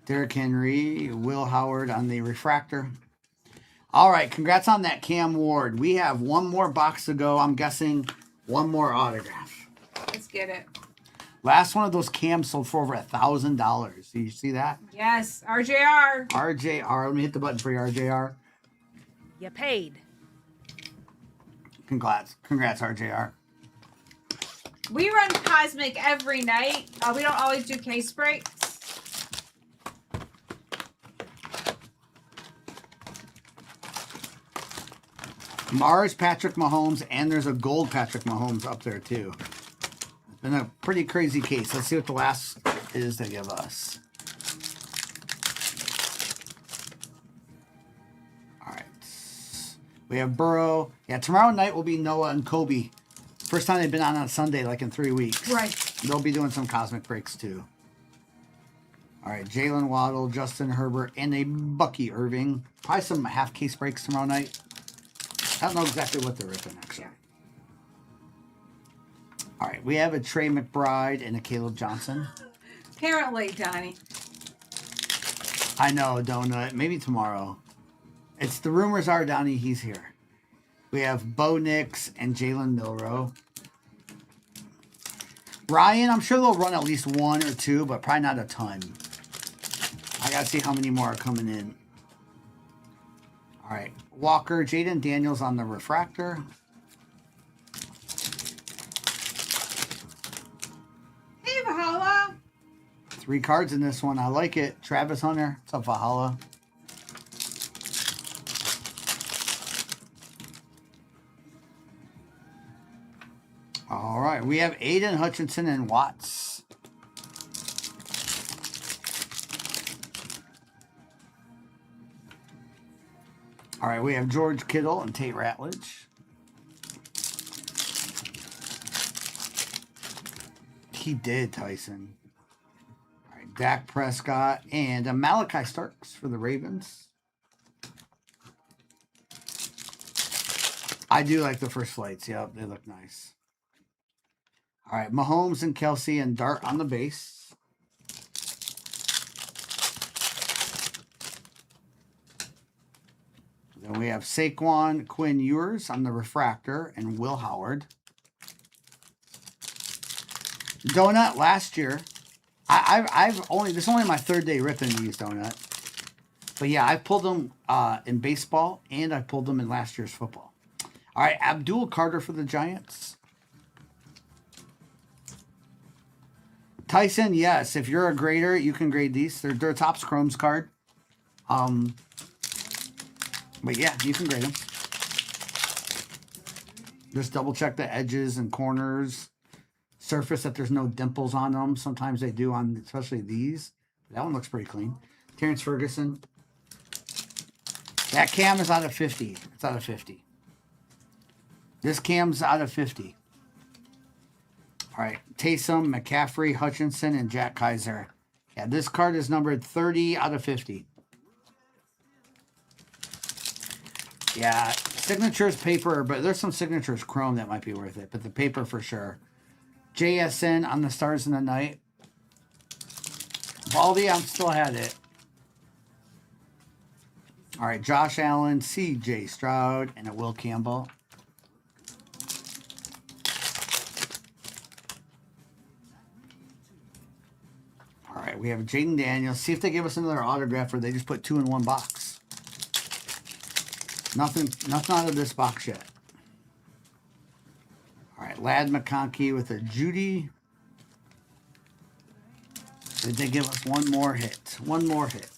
Derrick Henry, Will Howard on the refractor. All right, congrats on that, Cam Ward. We have one more box to go. I'm guessing one more autograph. Let's get it. Last one of those Cams sold for over $1,000. Do you see that? Yes, RJR. RJR. Let me hit the button for you, RJR. You paid. Congrats, RJR. We run Cosmic every night. We don't always do case breaks. Mars Patrick Mahomes, and there's a gold Patrick Mahomes up there too. It's been a pretty crazy case. Let's see what the last is they give us. All right. We have Burrow. Yeah, tomorrow night will be Noah and Kobe. First time they've been on Sunday, like in 3 weeks. Right. They'll be doing some Cosmic breaks too. All right, Jalen Waddle, Justin Herbert, and a Bucky Irving. Probably some half case breaks tomorrow night. I don't know exactly what they're ripping, actually. All right, we have a Trey McBride and a Caleb Johnson. Apparently, Donnie. I know, Donut. Maybe tomorrow. It's the rumors are, Donnie, he's here. We have Bo Nix and Jalen Milrow. Ryan, I'm sure they'll run at least one or two, but probably not a ton. I got to see how many more are coming in. All right. Walker, Jaden Daniels on the refractor. Hey, Valhalla. 3 cards in this one. I like it. Travis Hunter. What's up, Valhalla? All right. We have Aiden Hutchinson and Watts. All right, we have George Kittle and Tate Ratledge. He did, Tyson. All right, Dak Prescott and Malachi Starks for the Ravens. I do like the first flights. Yep, they look nice. All right, Mahomes and Kelsey and Dart on the base. Then we have Saquon, Quinn Ewers on the refractor, and Will Howard. Donut last year. I've only this is only my 3rd day ripping these, Donut. But yeah, I pulled them in baseball and I pulled them in last year's football. All right, Abdul Carter for the Giants. Tyson, yes, if you're a grader, you can grade these. They're Topps Chromes card. But yeah, you can grade them. Just double check the edges and corners. Surface that there's no dimples on them. Sometimes they do on, especially these. That one looks pretty clean. Terrence Ferguson. That cam is out of 50. It's out of 50. This cam's out of 50. All right. Taysom, McCaffrey, Hutchinson, and Jack Kaiser. Yeah, this card is numbered 30 out of 50. Yeah, signatures paper, but there's some signatures chrome that might be worth it. But the paper for sure. JSN on the Stars in the Night. Baldy, I'm still had it. All right, Josh Allen, C.J. Stroud, and a Will Campbell. All right, we have Jaden Daniels. See if they give us another autograph or they just put 2 in one box. Nothing out of this box yet. All right, Lad McConkey with a Judy. Did they give us one more hit? One more hit.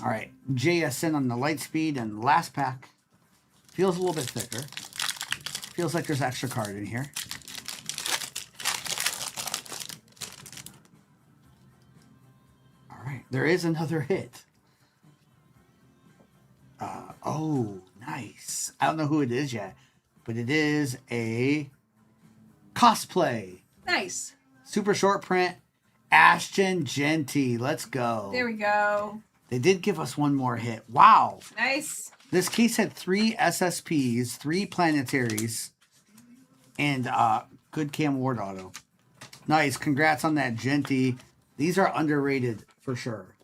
All right, JSN on the light speed and last pack. Feels a little bit thicker. Feels like there's extra card in here. All right, there is another hit. Oh, nice. I don't know who it is yet, but it is a cosplay. Nice. Super short print. Ashton Genty. Let's go. There we go. They did give us one more hit. Wow. Nice. This case had 3 SSPs, 3 planetaries, and good Cam Ward auto. Nice. Congrats on that, Genty. These are underrated for sure.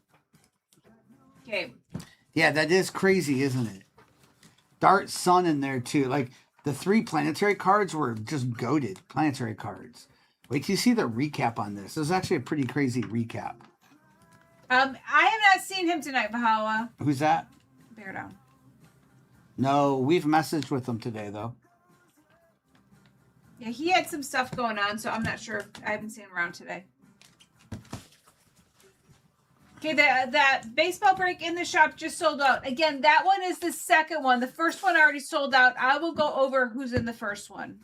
Okay. Yeah, that is crazy, isn't it? Dart Sun in there too. Like the 3 planetary cards were just goated planetary cards. Wait till you see the recap on this. This is actually a pretty crazy recap. I have not seen him tonight, Bahala. Who's that? Bear down. No, we've messaged with him today though. Yeah, he had some stuff going on, so I'm not sure. I haven't seen him around today. Okay, that baseball break in the shop just sold out. Again, that one is the second one. The first one already sold out. I will go over who's in the first one.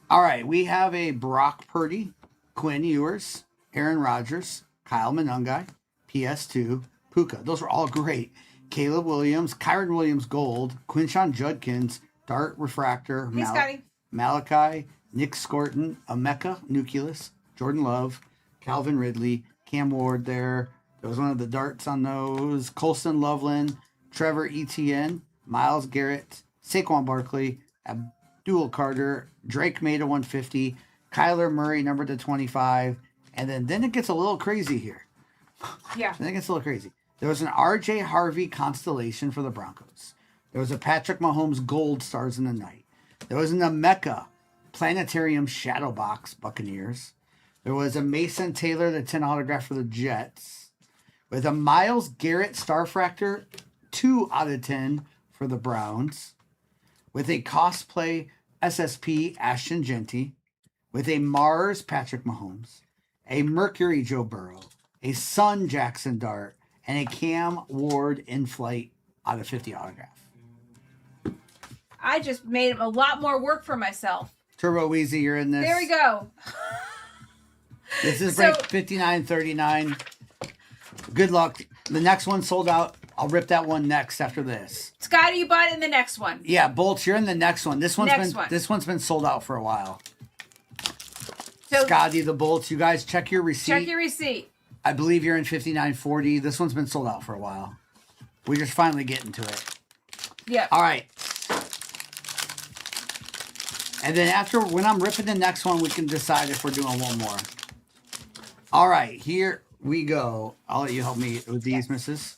All right, we have a Brock Purdy, Quinn Ewers, Aaron Rodgers, Kyle Monangai, PS2, Puka. Those were all great. Caleb Williams, Kyron Williams Gold, Quinshon Judkins, Dart Refractor, Hey, Scotty. Malachi, Nick Scorton, Emeka Nucleus, Jordan Love, Calvin Ridley, Cam Ward there. There was one of the darts on those. Colston Loveland, Trevor Etienne, Miles Garrett, Saquon Barkley, Abdul Carter, Drake Maida 150, Kyler Murray number to 25, and then it gets a little crazy here. Yeah. Then it gets a little crazy. There was an RJ Harvey constellation for the Broncos. There was a Patrick Mahomes Gold Stars in the Night. There was an Emeka Planetarium Shadow Box Buccaneers. There was a Mason Taylor the 10 autograph for the Jets. With a Myles Garrett Starfractor 2 out of 10 for the Browns. With a cosplay SSP Ashton Genty. With a Mars Patrick Mahomes. A Mercury Joe Burrow. A Sun Jackson Dart. And a Cam Ward in flight out of 50 autograph. I just made a lot more work for myself. Turbo Weezy, you're in this. There we go. This is break 5939. Good luck. The next one sold out. I'll rip that one next after this. Scotty, you bought it in the next one. Yeah, Bolts, you're in the next one. This one's been sold out for a while. So Scotty, the Bolts, you guys check your receipt. check your receipt. I believe you're in 5940. This one's been sold out for a while. We're just finally getting to it. Yep. All right. And then when I'm ripping the next one, we can decide if we're doing one more. All right, here we go. I'll let you help me with these, Mrs.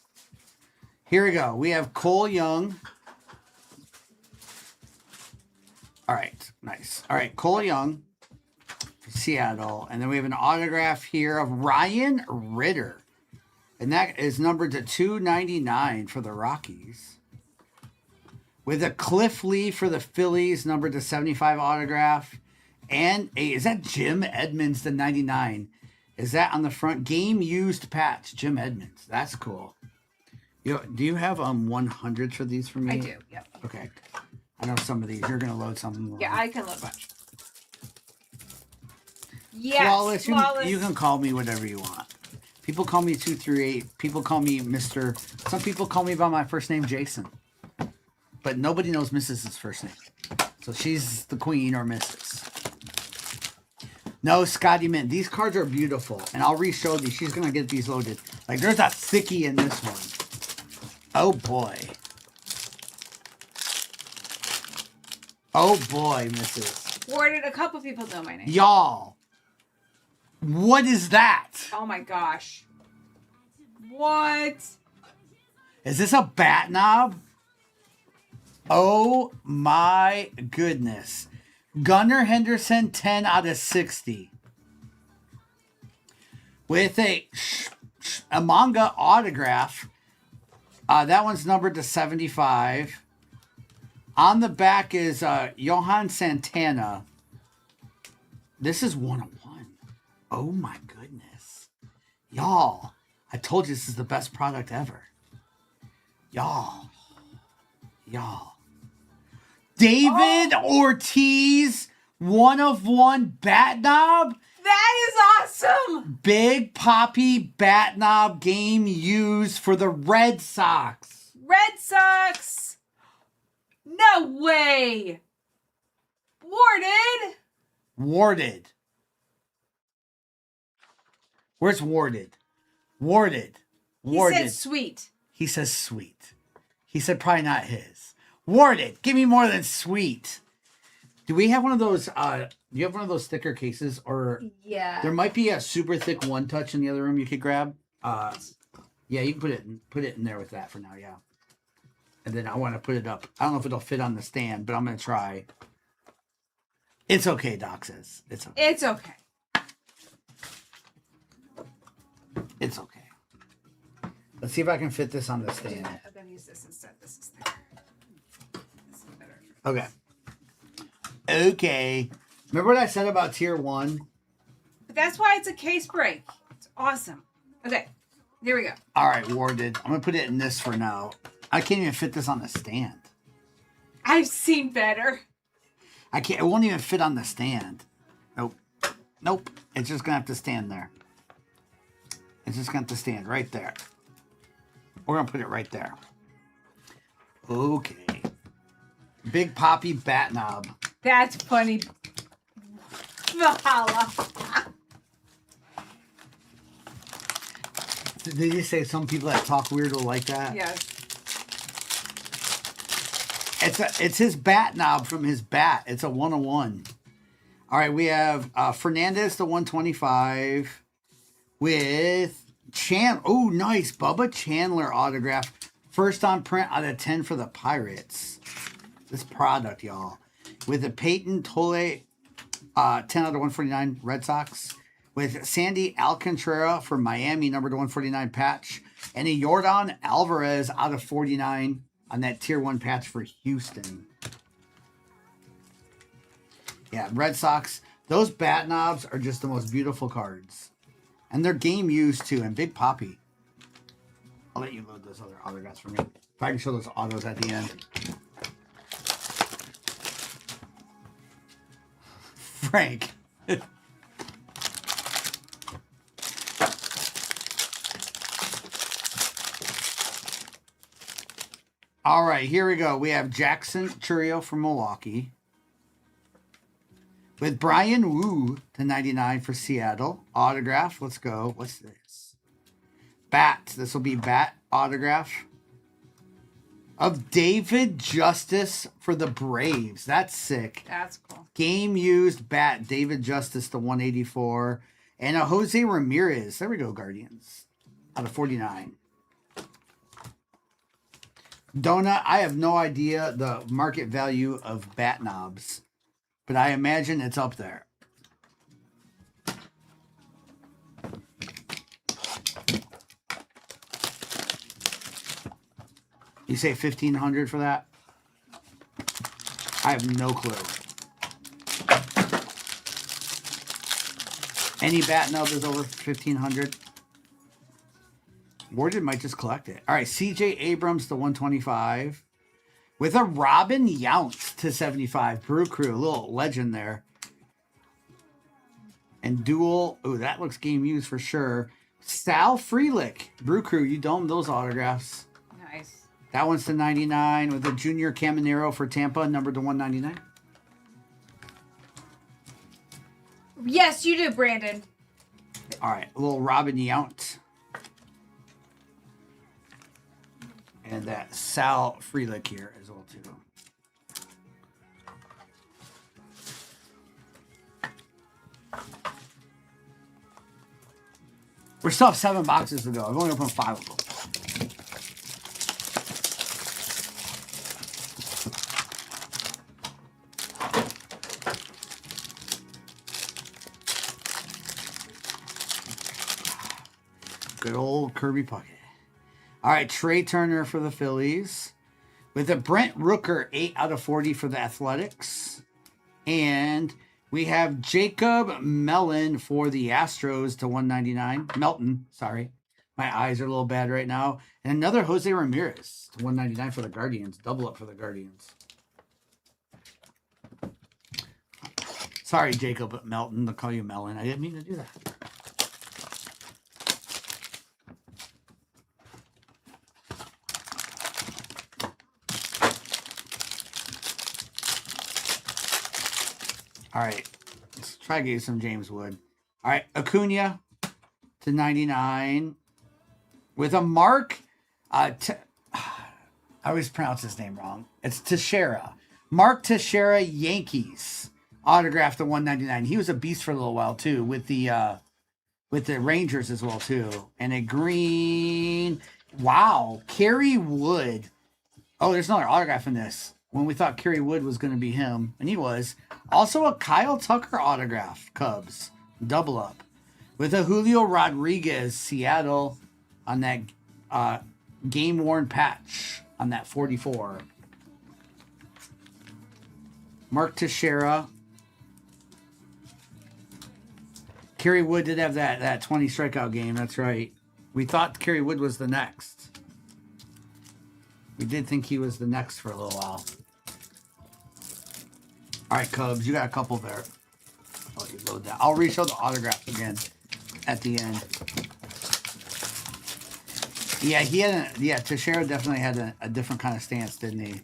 Here we go. We have Cole Young. All right, nice. All right, Cole Young for Seattle. And then we have an autograph here of Ryan Ritter. And that is numbered to 299 for the Rockies. With a Cliff Lee for the Phillies, numbered to 75 autograph. And is that Jim Edmonds, the 99? Is that on the front? Game used patch, Jim Edmonds. That's cool. Do you have 100 for these for me? I do, yep. Okay. I know some of these. You're going to load some more. Yeah, I can load a bunch. Yes, Flawless. You can call me whatever you want. People call me 238. People call me Mr. Some people call me by my first name, Jason. But nobody knows Mrs.'s first name. So she's the queen or Mrs. No, Scotty Mint. These cards are beautiful. And I'll re-show these. She's going to get these loaded. Like, there's a thickie in this one. Oh, boy. Oh, boy, Mrs. Warded, a couple people know my name. Y'all. What is that? Oh, my gosh. What? Is this a bat knob? Oh my goodness. Gunnar Henderson, 10 out of 60. With a manga autograph That one's numbered to 75. On the back is Johan Santana. This is 101. Oh my goodness. Y'all, I told you this is the best product ever. Y'all. David Ortiz, 1/1 bat knob. That is awesome. Big Poppy bat knob game used for the Red Sox. Red Sox. No way. Warded. Warded. Where's warded? Warded. He Warded. said sweet. He says sweet. He said probably not his. Warded. Give me more than sweet. Do we have one of those? Do you have one of those sticker cases, or Yeah. there might be a super thick One Touch in the other room you could grab? Yeah, you can put it in there with that for now. Yeah, and then I want to put it up. I don't know if it'll fit on the stand, but I'm gonna try. It's okay, Doc says. It's okay. It's okay. It's okay. Let's see if I can fit this on the stand. I'm gonna use this instead. This is thicker. This is better. Okay. Okay. Remember what I said about tier 1? But that's why it's a case break. It's awesome. Okay. There we go. All right, warded. I'm going to put it in this for now. I can't even fit this on the stand. I've seen better. I can't. It won't even fit on the stand. Nope. It's just going to have to stand there. It's just going to have to stand right there. We're going to put it right there. Okay. Big Poppy bat knob. That's funny. Valhalla. Did you say some people that talk weird will like that? Yes. It's his bat knob from his bat. It's a 101. All right, we have Fernandez, the 125, with Oh, nice. Bubba Chandler autograph. First on print out of 10 for the Pirates. This product, y'all. With a Peyton Tolle, 10 out of 149 Red Sox. With Sandy Alcantara for Miami, number 149 patch. And a Yordan Alvarez out of 49 on that tier 1 patch for Houston. Yeah, Red Sox. Those bat knobs are just the most beautiful cards. And they're game used too. And Big Poppy. I'll let you load those other autographs for me. If I can show those autos at the end. Frank. All right, here we go. We have Jackson Chourio from Milwaukee. With Brian Wu to 99 for Seattle. Autograph. Let's go. What's this? Bat. This will be bat autograph of David Justice for the Braves. That's sick. That's cool. Game used bat. David Justice to 184. And a Jose Ramirez. There we go, Guardians. Out of 49. Donut, I have no idea the market value of bat knobs, but I imagine it's up there. You say 1,500 for that? I have no clue. Any bat nub is over 1,500. Warded might just collect it. All right, CJ Abrams to 125 with a Robin Yount to 75. Brew Crew, a little legend there. And dual. Oh, that looks game used for sure. Sal Frelick, Brew Crew. You domed those autographs. Nice. That one's to 99 with a Junior Caminero for Tampa, numbered to 199. Yes, you do, Brandon. All right, a little Robin Yount. And that Sal Frelick here as well, too. We still have 7 boxes to go. I've only opened 5 of them. Good old Kirby Puckett. All right, Trey Turner for the Phillies. With a Brent Rooker, 8 out of 40 for the Athletics. And we have Jacob Mellon for the Astros to 199. Melton, sorry. My eyes are a little bad right now. And another Jose Ramirez to 199 for the Guardians. Double up for the Guardians. Sorry, Jacob Melton. I'll call you Mellon. I didn't mean to do that. All right. Let's try to get you some James Wood. All right. Acuna to 99. With a Mark. I always pronounce his name wrong. It's Teixeira. Mark Teixeira, Yankees. Autographed to 199. He was a beast for a little while too, with the Rangers as well too. And a green. Wow, Kerry Wood. Oh, there's another autograph in this. When we thought Kerry Wood was going to be him, and he was. Also a Kyle Tucker autograph, Cubs. Double up. With a Julio Rodriguez, Seattle, on that game-worn patch on that 44. Mark Teixeira. Kerry Wood did have that 20 strikeout game. That's right. We thought Kerry Wood was the next. We did think he was the next for a little while. All right, Cubs, you got a couple there. I'll let you load that. I'll re-show the autographs again at the end. Yeah, Teixeira definitely had a different kind of stance, didn't he?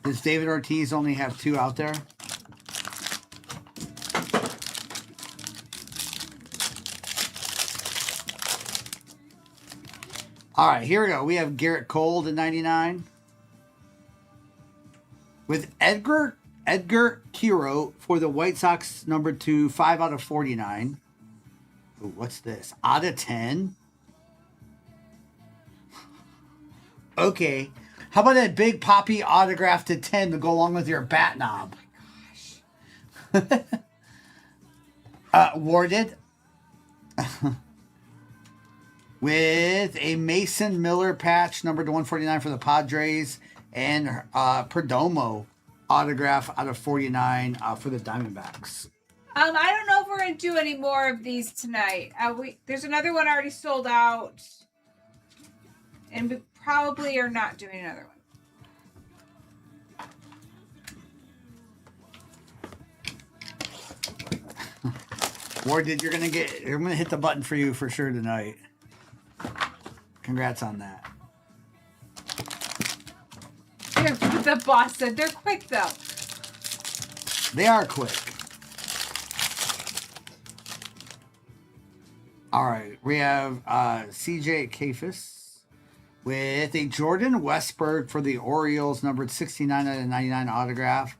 Does David Ortiz only have 2 out there? All right, here we go. We have Garrett Cole to 99. With Edgar Kiro for the White Sox, number 2, 5 out of 49. Ooh, what's this? Out of 10? Okay. How about that Big Poppy autograph to 10 to go along with your bat knob? Oh my gosh. Warded. With a Mason Miller patch, number 149 for the Padres. And Perdomo autograph out of 49 for the Diamondbacks. I don't know if we're going to do any more of these tonight. There's another one already sold out. And we probably are not doing another one. Warded, you're gonna hit the button for you for sure tonight. Congrats on that. The boss said they're quick though. They are quick. All right, we have CJ Kafis with a Jordan Westburg for the Orioles, numbered 69 out of 99 autograph.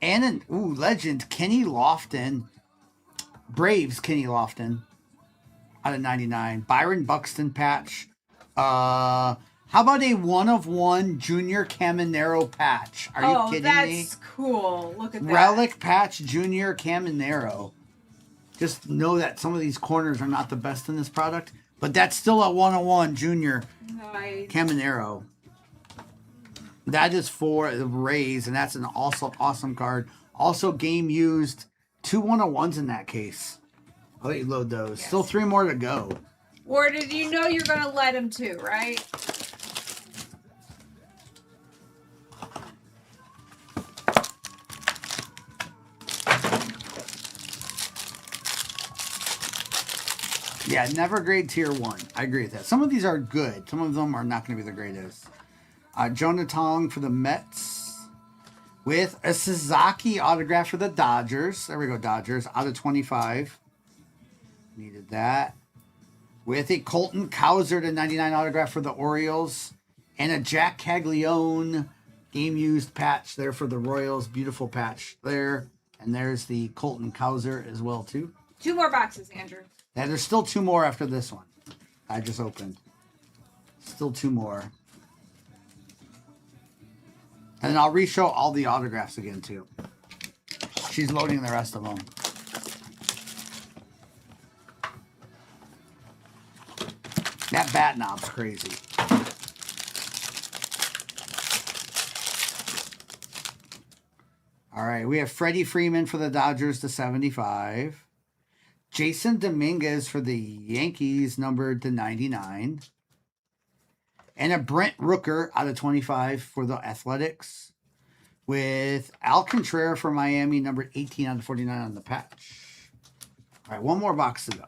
And an legend, Kenny Lofton. Braves Kenny Lofton out of 99. Byron Buxton patch. How about a 1-of-1 Junior Caminero patch? Are you kidding me? That's cool. Look at that. Relic patch Junior Caminero. Just know that some of these corners are not the best in this product, but that's still a 1-of-1 Junior Caminero. That is for the Rays, and that's an also awesome card. Also game used. 2 1-of-1s in that case. I'll let you load those. Yes. Still 3 more to go. Or did you know you're going to let him too, right? Yeah, never grade tier 1. I agree with that. Some of these are good. Some of them are not going to be the greatest. Jonah Tong for the Mets. With a Sasaki autograph for the Dodgers. There we go, Dodgers. Out of 25. Needed that. With a Colton Cowser to 99 autograph for the Orioles. And a Jack Caglione game-used patch there for the Royals. Beautiful patch there. And there's the Colton Cowser as well, too. 2 more boxes, Andrew. Yeah, there's still 2 more after this one. I just opened. Still 2 more. And I'll re-show all the autographs again, too. She's loading the rest of them. That bat knob's crazy. All right, we have Freddie Freeman for the Dodgers to 75. Jason Dominguez for the Yankees, numbered to 99. And a Brent Rooker out of 25 for the Athletics. With Al Contreras for Miami, numbered 18 out of 49 on the patch. All right, one more box to go.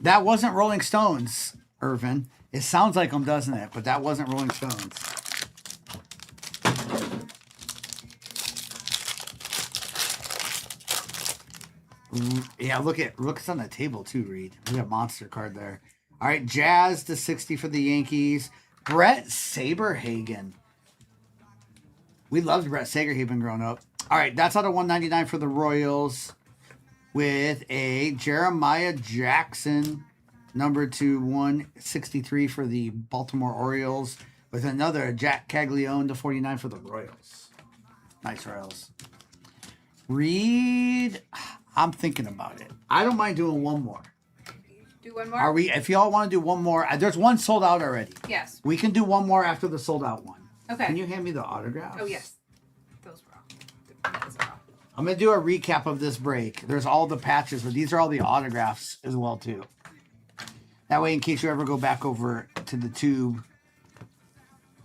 That wasn't Rolling Stones, Irvin. It sounds like them, doesn't it? But that wasn't Rolling Stones. Yeah, look it's on the table too, Reed. Look at Monster card there. All right, Jazz to 60 for the Yankees. Brett Saberhagen. We loved Brett Saberhagen growing up. All right, that's out of 199 for the Royals. With a Jeremiah Jackson, numbered to 163 for the Baltimore Orioles. With another Jack Caglione to 49 for the Royals. Nice Royals. Reed, I'm thinking about it. I don't mind doing one more. Do one more? Are we? If y'all want to do one more, there's one sold out already. Yes. We can do one more after the sold out one. Okay. Can you hand me the autographs? Oh, yes. Those were all. Those are all. I'm going to do a recap of this break. There's all the patches, but these are all the autographs as well, too. That way, in case you ever go back over to the tube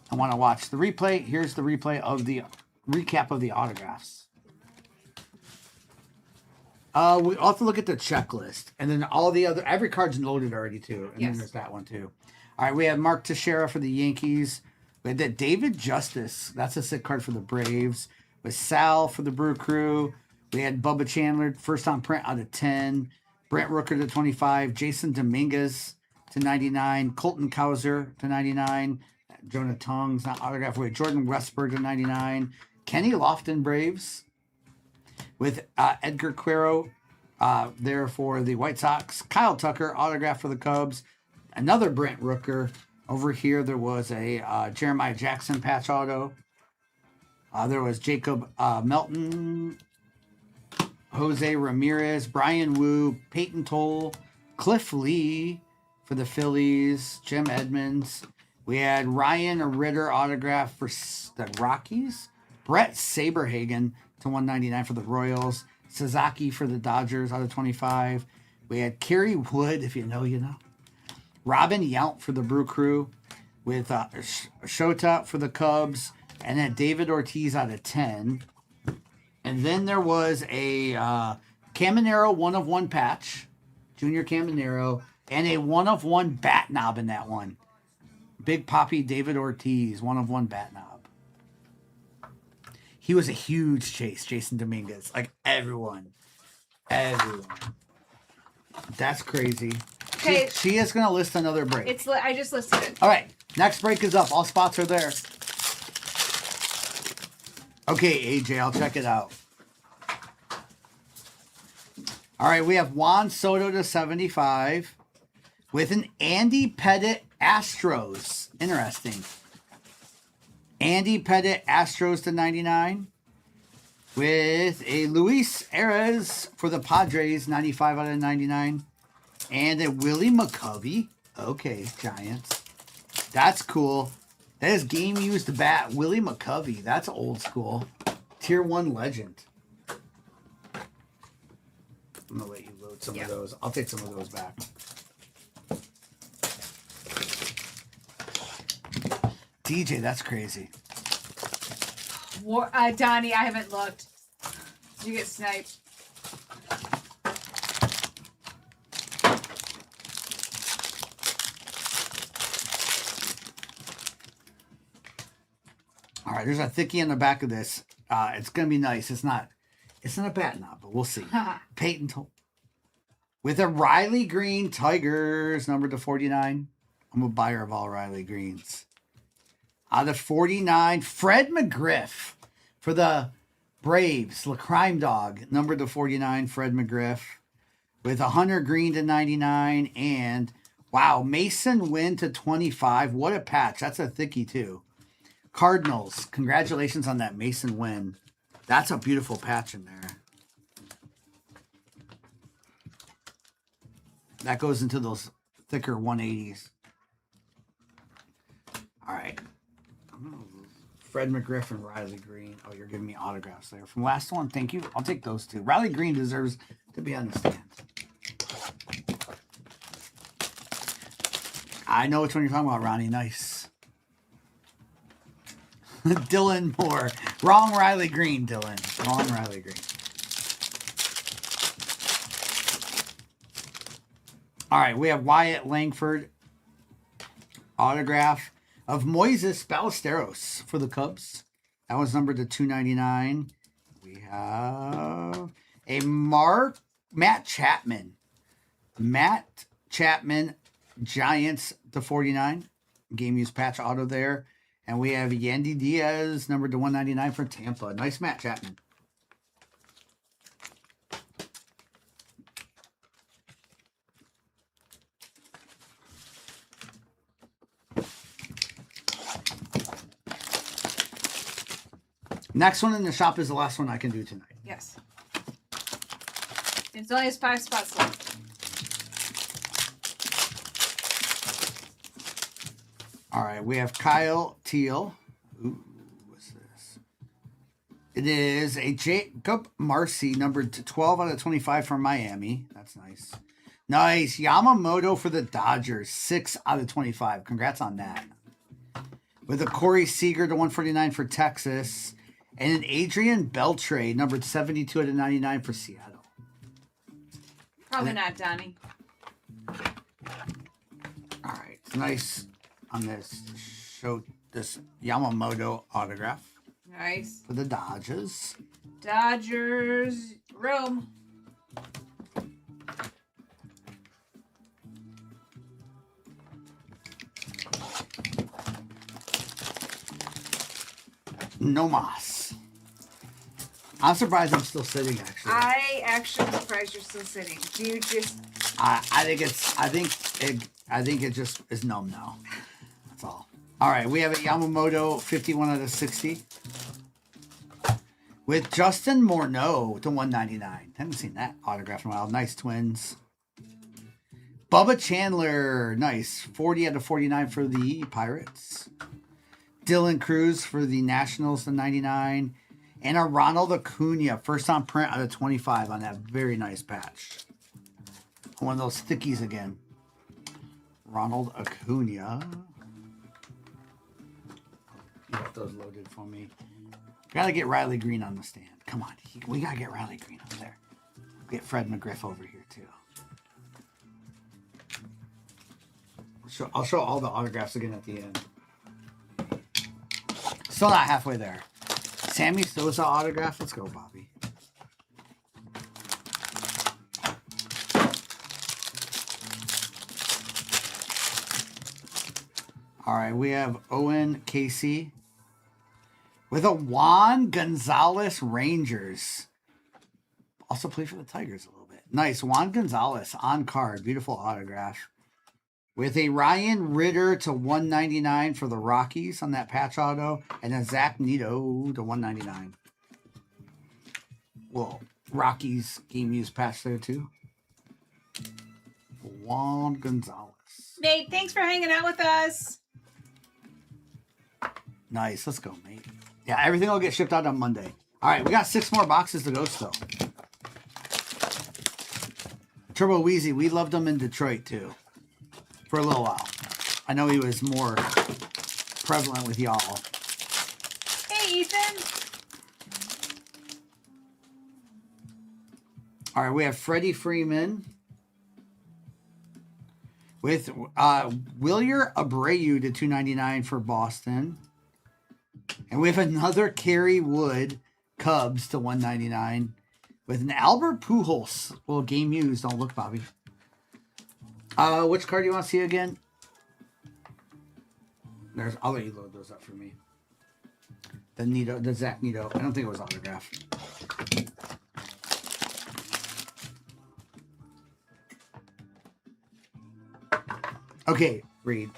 and want to watch the replay, here's the replay of the recap of the autographs. We also look at the checklist, and then all the other, every card's loaded already, too. And yes. then there's that one, too. All right, we have Mark Teixeira for the Yankees. We had that David Justice. That's a sick card for the Braves. With Sal for the Brew Crew. We had Bubba Chandler, first on print out of 10. Brent Rooker to 25. Jason Dominguez to 99. Colton Cowser to 99. Jonah Tongue's not autographed. We had Jordan Westberg to 99. Kenny Lofton Braves. With Edgar Quero there for the White Sox. Kyle Tucker, autograph for the Cubs. Another Brent Rooker. Over here, there was a Jeremiah Jackson patch auto. There was Jacob Melton, Jose Ramirez, Brian Wu, Peyton Toll, Cliff Lee for the Phillies, Jim Edmonds. We had Ryan Ritter autograph for the Rockies, Brett Saberhagen to 199 for the Royals, Sasaki for the Dodgers out of 25. We had Kerry Wood, if you know, you know. Robin Yount for the Brew Crew, with Shota for the Cubs, and then David Ortiz out of 10. And then there was a Caminero 1-of-1 patch, Junior Caminero, and a 1-of-1 bat knob in that one. Big Poppy David Ortiz, 1-of-1 bat knob. He was a huge chase, Jason Dominguez. Like everyone. That's crazy. Okay. She is going to list another break. I just listed it. All right. Next break is up. All spots are there. Okay, AJ, I'll check it out. All right, we have Juan Soto to 75 with an Andy Pettit Astros. Interesting. Andy Pettit Astros to 99 with a Luis Arias for the Padres, 95 out of 99. And a Willie McCovey. Okay, Giants. That's cool. That is game used bat. Willie McCovey. That's old school. Tier 1 legend. I'm going to let you load some of those. I'll take some of those back. DJ, that's crazy. Donnie, I haven't looked. Did you get sniped? All right, there's a thickie in the back of this. It's going to be nice. It's not a bat knob, but we'll see. Peyton with a Riley Green Tigers, numbered to 49. I'm a buyer of all Riley Greens. Out of 49, Fred McGriff for the Braves, the Crime Dog, numbered to 49, Fred McGriff. With a Hunter Green to 99. And, wow, Mason Wynn to 25. What a patch. That's a thickie, too. Cardinals, congratulations on that Mason Wynn. That's a beautiful patch in there. That goes into those thicker 180s. All right. Fred McGriff and Riley Green. Oh, you're giving me autographs there. From last one, thank you. I'll take those two. Riley Green deserves to be on the stand. I know which one you're talking about, Ronnie. Nice. Dylan Moore. Wrong Riley Green, Dylan. Wrong Riley Green. All right, we have Wyatt Langford autograph of Moises Ballesteros for the Cubs. That was numbered to 299. We have a Matt Chapman. Matt Chapman, Giants to 49. Game used patch auto there. And we have Yandy Diaz, numbered to 199 for Tampa. Nice Matt Chapman. Next one in the shop is the last one I can do tonight. Yes. It only has 5 spots left. All right, we have Kyle Teal. Ooh, what's this? It is a Jacob Marcy, numbered to 12 out of 25 from Miami. That's nice. Nice. Yamamoto for the Dodgers, 6 out of 25. Congrats on that. With a Corey Seager to 149 for Texas. And an Adrian Beltre, numbered 72 out of 99 for Seattle. Probably not, Donnie. All right, it's nice on this show, this Yamamoto autograph Nice. for the Dodgers. Dodgers room. No mas. I'm surprised I'm still sitting. Actually, I actually surprised you're still sitting. Do you just? I think it just is numb now. That's all. All right, we have a Yamamoto 51 out of 60 with Justin Morneau to 199. Haven't seen that autograph in a while. Nice Twins. Bubba Chandler, nice 40 out of 49 for the Pirates. Dylan Cruz for the Nationals to 99. And a Ronald Acuna, first on print out of 25 on that very nice patch. One of those thickies again. Ronald Acuna. Get those loaded for me. Gotta get Riley Green on the stand. Come on. We gotta get Riley Green up there. Get Fred McGriff over here too. I'll show all the autographs again at the end. Still not halfway there. Sammy Sosa autograph. Let's go, Bobby. All right, we have Owen Casey with a Juan Gonzalez Rangers. Also played for the Tigers a little bit. Nice. Juan Gonzalez on card. Beautiful autograph. With a Ryan Ritter to 199 for the Rockies on that patch auto. And a Zach Neto to 199. Well, Rockies game used patch there too. Juan Gonzalez. Nate, thanks for hanging out with us. Nice. Let's go, mate. Yeah, everything will get shipped out on Monday. All right, we got 6 more boxes to go still. Turbo Wheezy, we loved him in Detroit too. For a little while. I know he was more prevalent with y'all. Hey, Ethan. All right, we have Freddie Freeman with Wilyer Abreu to 299 for Boston. And we have another Kerry Wood Cubs to 199 with an Albert Pujols. Well, game used. Don't look, Bobby. Which card do you want to see again? I'll let you load those up for me. The Zach Neto. I don't think it was autographed. Okay, read.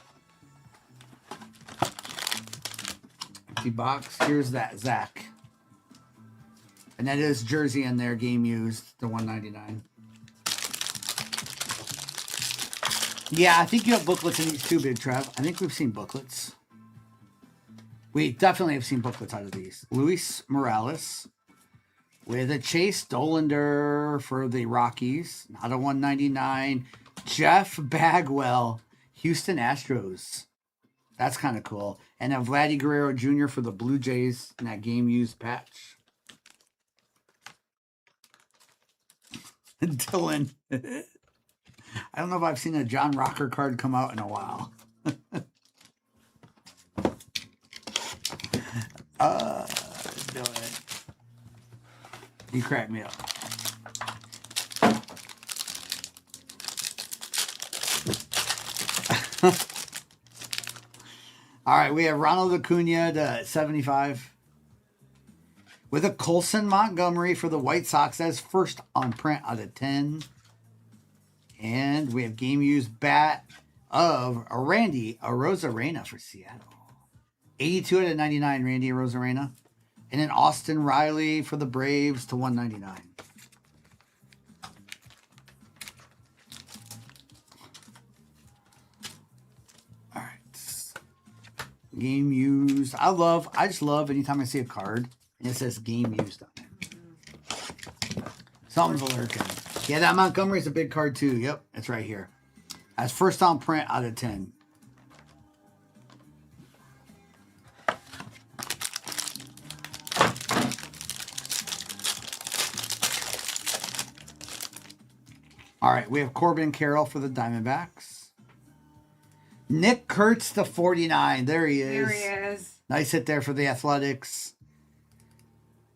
Empty box. Here's that Zach. And that is jersey in there, game used, the 199. Yeah, I think you have booklets in these too, Big Trev. I think we've seen booklets. We definitely have seen booklets out of these. Luis Morales with a Chase Dollander for the Rockies. Not a 199. Jeff Bagwell, Houston Astros. That's kind of cool. And a Vladdy Guerrero Jr. for the Blue Jays in that game used patch. Dylan. I don't know if I've seen a John Rocker card come out in a while. Dylan. You crack me up. All right, we have Ronald Acuna to 75. With a Colson Montgomery for the White Sox as first on print out of 10. And we have game used bat of Randy Arozarena for Seattle. 82 out of 99, Randy Arozarena. And then Austin Riley for the Braves to 199. All right. Game used. I just love anytime I see a card and it says game used on it. Something's lurking. Yeah, that Montgomery's a big card too. Yep, it's right here. That's first on print out of 10. All right, we have Corbin Carroll for the Diamondbacks. Nick Kurtz to 49. There he is. There he is. Nice hit there for the Athletics.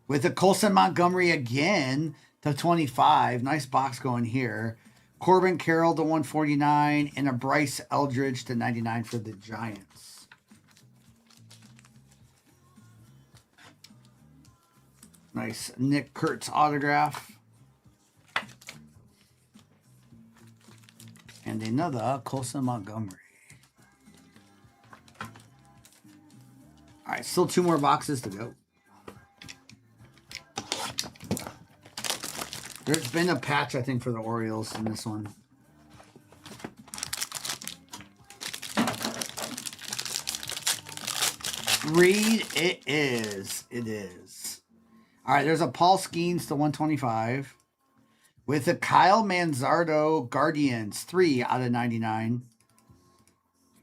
With the Colson Montgomery again to 25. Nice box going here. Corbin Carroll to 149 and a Bryce Eldridge to 99 for the Giants. Nice Nick Kurtz autograph. And another Colson Montgomery. All right, still 2 more boxes to go. There's been a patch, I think, for the Orioles in this one. Reed, it is. It is. All right, there's a Paul Skeens to 125. With a Kyle Manzardo Guardians, 3 out of 99.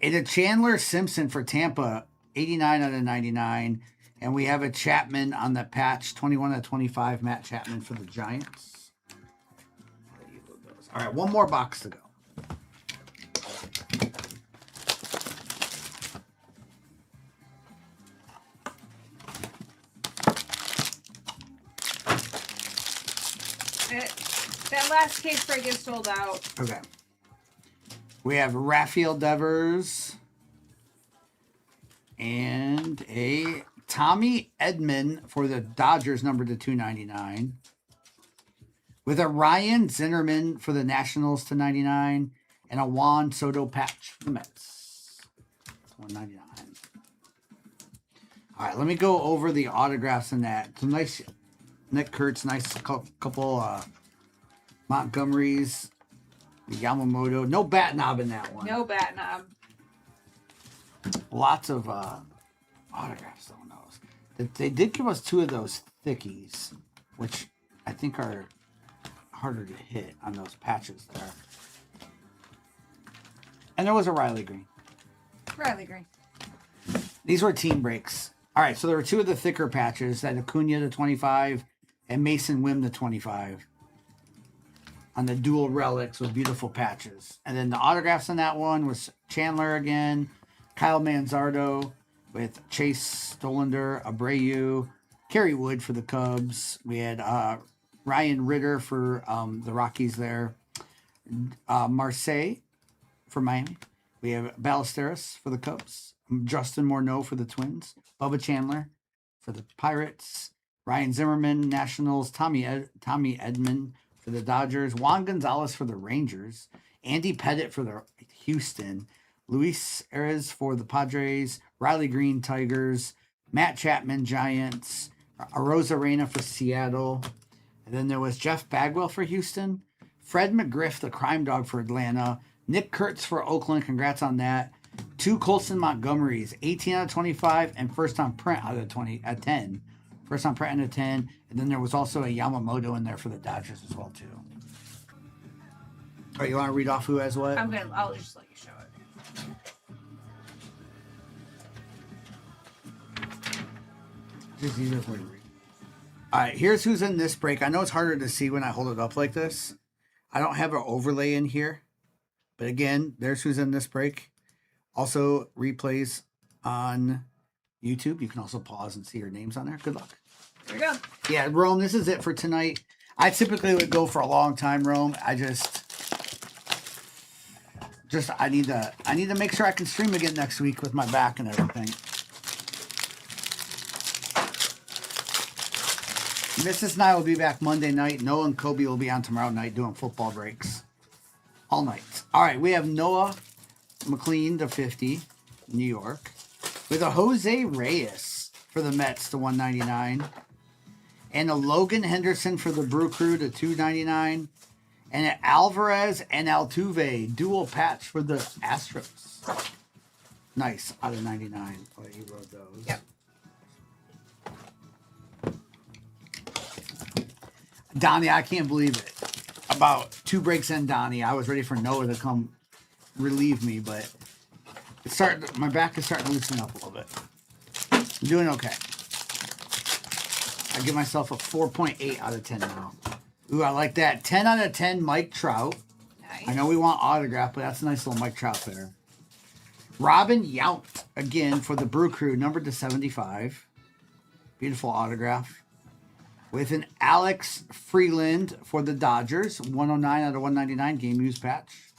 And a Chandler Simpson for Tampa, 89 out of 99. And we have a Chapman on the patch, 21 out of 25. Matt Chapman for the Giants. All right, one more box to go. That last case break is sold out. Okay. We have Rafael Devers and a Tommy Edman for the Dodgers, number to 299. With a Ryan Zinnerman for the Nationals to 99 and a Juan Soto patch for the Mets. 199. All right, let me go over the autographs in that. Some nice Nick Kurtz, nice couple Montgomerys, Yamamoto. No bat knob in that one. No bat knob. Lots of autographs on those. They did give us 2 of those thickies, which I think are harder to hit on those patches there. And there was a Riley Green. Riley Green. These were team breaks. All right, so there were 2 of the thicker patches, that Acuna to 25 and Mason Wim to 25 on the dual relics with beautiful patches. And then the autographs on that one was Chandler again, Kyle Manzardo with Chase Dollander, Abreu, Kerry Wood for the Cubs. We had Ryan Ritter for the Rockies there. Marseille for Miami. We have Ballesteros for the Cubs. Justin Morneau for the Twins. Bubba Chandler for the Pirates. Ryan Zimmerman, Nationals. Tommy Edman for the Dodgers. Juan Gonzalez for the Rangers. Andy Pettit for the Houston. Luis Arias for the Padres. Riley Green, Tigers. Matt Chapman, Giants. Arozarena for Seattle. And then there was Jeff Bagwell for Houston. Fred McGriff, the Crime Dog for Atlanta. Nick Kurtz for Oakland. Congrats on that. 2 Colson Montgomerys, 18 out of 25, and first on print out of 20 at 10. First on print out of 10. And then there was also a Yamamoto in there for the Dodgers as well, too. All right, you want to read off who has what? I'll just let you show it. Just easier for you to read. All right, here's who's in this break. I know it's harder to see when I hold it up like this. I don't have an overlay in here. But again, there's who's in this break. Also, replays on YouTube. You can also pause and see your names on there. Good luck. There we go. Yeah, Rome, this is it for tonight. I typically would go for a long time, Rome. I need to make sure I can stream again next week with my back and everything. Mrs. and I will be back Monday night. Noah and Kobe will be on tomorrow night doing football breaks. All night. All right, we have Noah McLean to 50, New York. With a Jose Reyes for the Mets to 199. And a Logan Henderson for the Brew Crew to 299. And an Alvarez and Altuve dual patch for the Astros. Nice, out of 99. Oh, you wrote those. Yep. Donnie, I can't believe it. About 2 breaks in, Donnie, I was ready for Noah to come relieve me, but my back is starting to loosen up a little bit. I'm doing okay. I give myself a 4.8 out of 10 now. Ooh, I like that. 10 out of 10, Mike Trout. Nice. I know we want autograph, but that's a nice little Mike Trout there. Robin Yount, again, for the Brew Crew, numbered to 75. Beautiful autograph. With an Alex Freeland for the Dodgers, 109 out of 199, game used patch.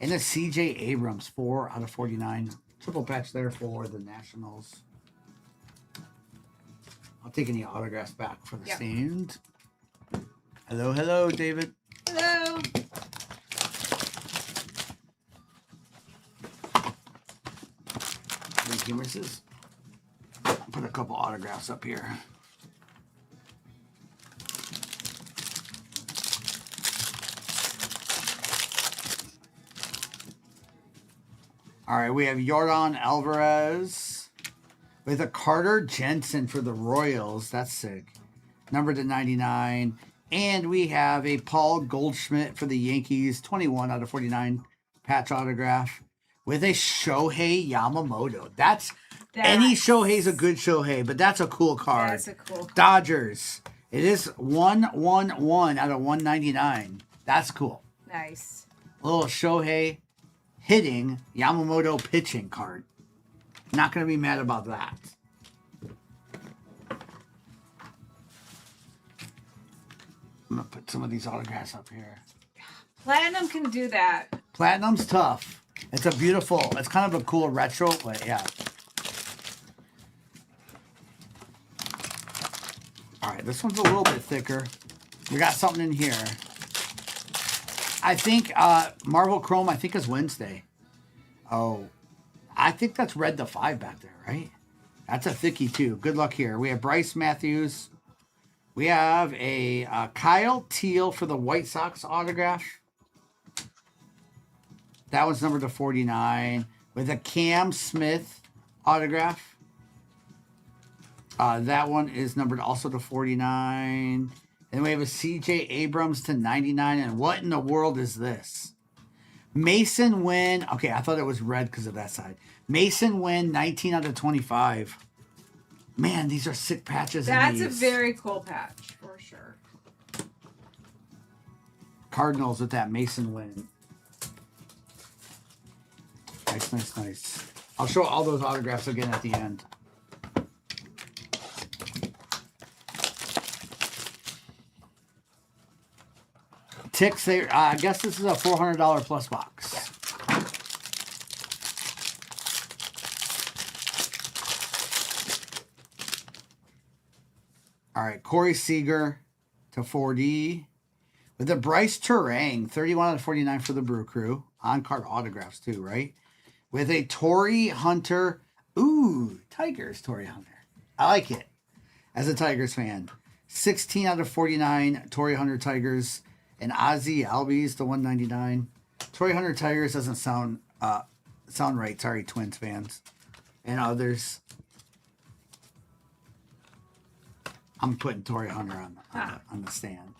And a CJ Abrams, 4 out of 49. Triple patch there for the Nationals. I'll take any autographs back for the stand. Hello, David. Hello. Thank you, Mrs. Put a couple autographs up here. All right, we have Yordan Alvarez with a Carter Jensen for the Royals. That's sick. Numbered to 99. And we have a Paul Goldschmidt for the Yankees, 21 out of 49 patch autograph with a Shohei Yamamoto. Any Shohei's a good Shohei, but that's a cool card. That's a cool card. Dodgers. It is 111 out of 199. That's cool. Nice. A little Shohei hitting Yamamoto pitching card. Not going to be mad about that. I'm going to put some of these autographs up here. Platinum can do that. Platinum's tough. It's it's kind of a cool retro, but yeah. All right, this one's a little bit thicker. We got something in here. I think Marvel Chrome, I think, is Wednesday. Oh, I think that's Red to 5 back there, right? That's a thickie, too. Good luck here. We have Bryce Matthews. We have a Kyle Teal for the White Sox autograph. That one's numbered to 49. With a Cam Smith autograph. That one is numbered also to 49. And we have a CJ Abrams to 99. And what in the world is this? Mason Wynn. Okay, I thought it was red because of that side. Mason Wynn, 19 out of 25. Man, these are sick patches. That's a very cool patch, for sure. Cardinals with that Mason Wynn. Nice. I'll show all those autographs again at the end. Ticks, I guess this is a $400 plus box. Yeah. All right, Corey Seager to 4D. With a Bryce Turang, 31 out of 49 for the Brew Crew. On-card autographs too, right? With a Torrey Hunter. Ooh, Tigers Torrey Hunter. I like it as a Tigers fan. 16 out of 49, Torrey Hunter Tigers. And Ozzy Albies to 199. Toy Hunter Tigers doesn't sound right. Sorry, Twins fans and others. I'm putting Toy Hunter on the stand.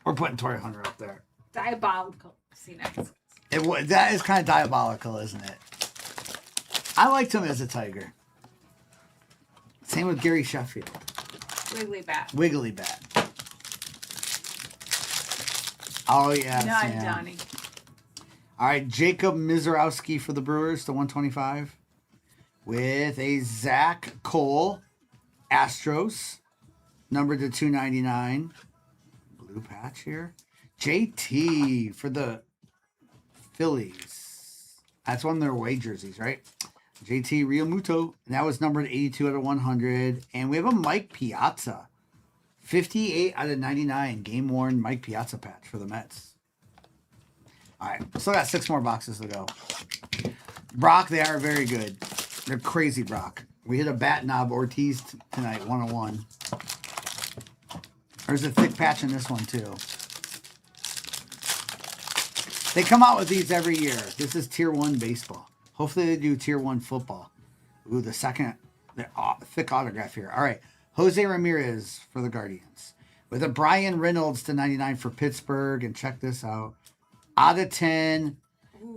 We're putting Toy Hunter up there. Diabolical. See next. That is kind of diabolical, isn't it? I liked him as a Tiger. Same with Gary Sheffield. Wiggly Bat. Oh, yeah. Not Donnie. All right, Jacob Mizorowski for the Brewers, the 125. With a Zach Cole, Astros, numbered to 299. Blue patch here. JT for the Phillies. That's one of their away jerseys, right? JT Realmuto, and that was numbered 82 out of 100. And we have a Mike Piazza, 58 out of 99, game-worn Mike Piazza patch for the Mets. All right, still got 6 more boxes to go. Brock, they are very good. They're crazy, Brock. We hit a bat knob Ortiz tonight, 101. There's a thick patch in this one, too. They come out with these every year. This is Tier 1 baseball. Hopefully they do Tier 1 football. Ooh, the thick autograph here. All right, Jose Ramirez for the Guardians. With a Brian Reynolds to 99 for Pittsburgh. And check this out. Out of 10,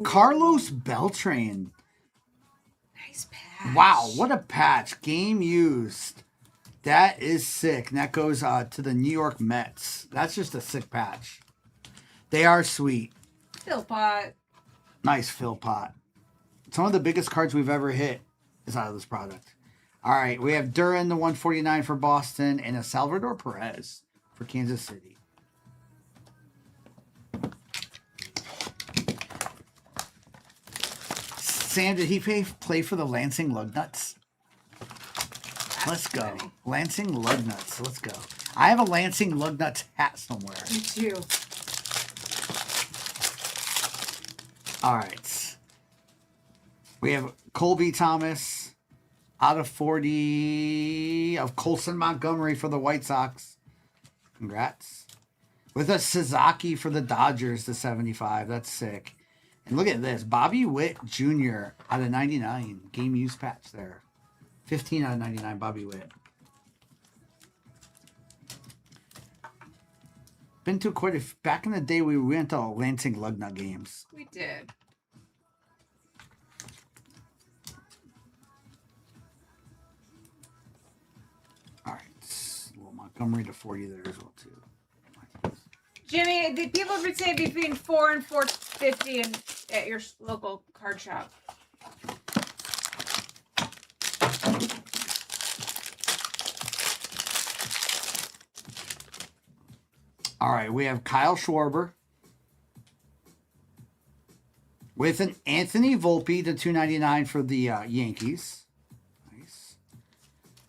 Carlos Beltran. Nice patch. Wow, what a patch. Game used. That is sick. And that goes to the New York Mets. That's just a sick patch. They are sweet. Philpott. Nice Philpott. Some of the biggest cards we've ever hit is out of this product. All right, we have Duran, the 149 for Boston, and a Salvador Perez for Kansas City. Sam, did he play for the Lansing Lugnuts? Let's go. Funny. Lansing Lugnuts. Let's go. I have a Lansing Lugnuts hat somewhere. Me too. All right. We have Colby Thomas out of 40 of Colson Montgomery for the White Sox. Congrats. With a Sasaki for the Dodgers to 75. That's sick. And look at this. Bobby Witt Jr. out of 99. Game use patch there. 15 out of 99, Bobby Witt. Been to quite a... Back in the day, we went to Lansing Lugnut games. We did. All right. A little Montgomery to 40 there as well, too. Jimmy, the people have been saying between $4 and $4.50 at your local card shop. All right, we have Kyle Schwarber with an Anthony Volpe to 299 for the Yankees. Nice.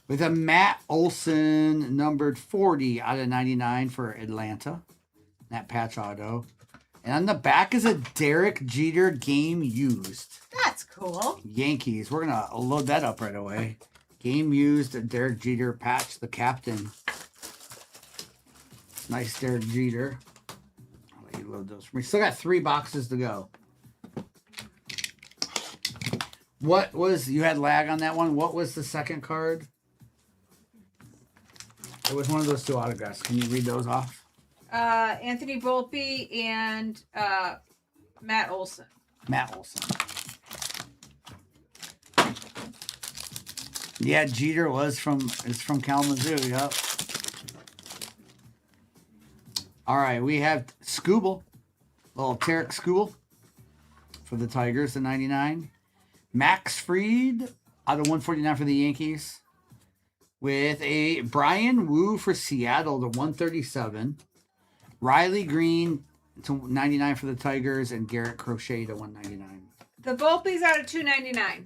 With a Matt Olson numbered 40 out of 99 for Atlanta. That patch auto. And on the back is a Derek Jeter game used. That's cool. Yankees. We're going to load that up right away. Game used Derek Jeter patch, the captain. Nice Derek Jeter. I'll let you load those for me. Still got 3 boxes to go. What was... You had lag on that one. What was the second card? It was one of those 2 autographs. Can you read those off? Anthony Volpe and Matt Olson. Matt Olson. Yeah, Jeter is from Kalamazoo. Yep. All right, we have Skubal, little Tarek Skubal for the Tigers, the 99. Max Fried out of 149 for the Yankees. With a Brian Wu for Seattle, the 137. Riley Green to 99 for the Tigers, and Garrett Crochet to 199. The Volpe's out of $2.99.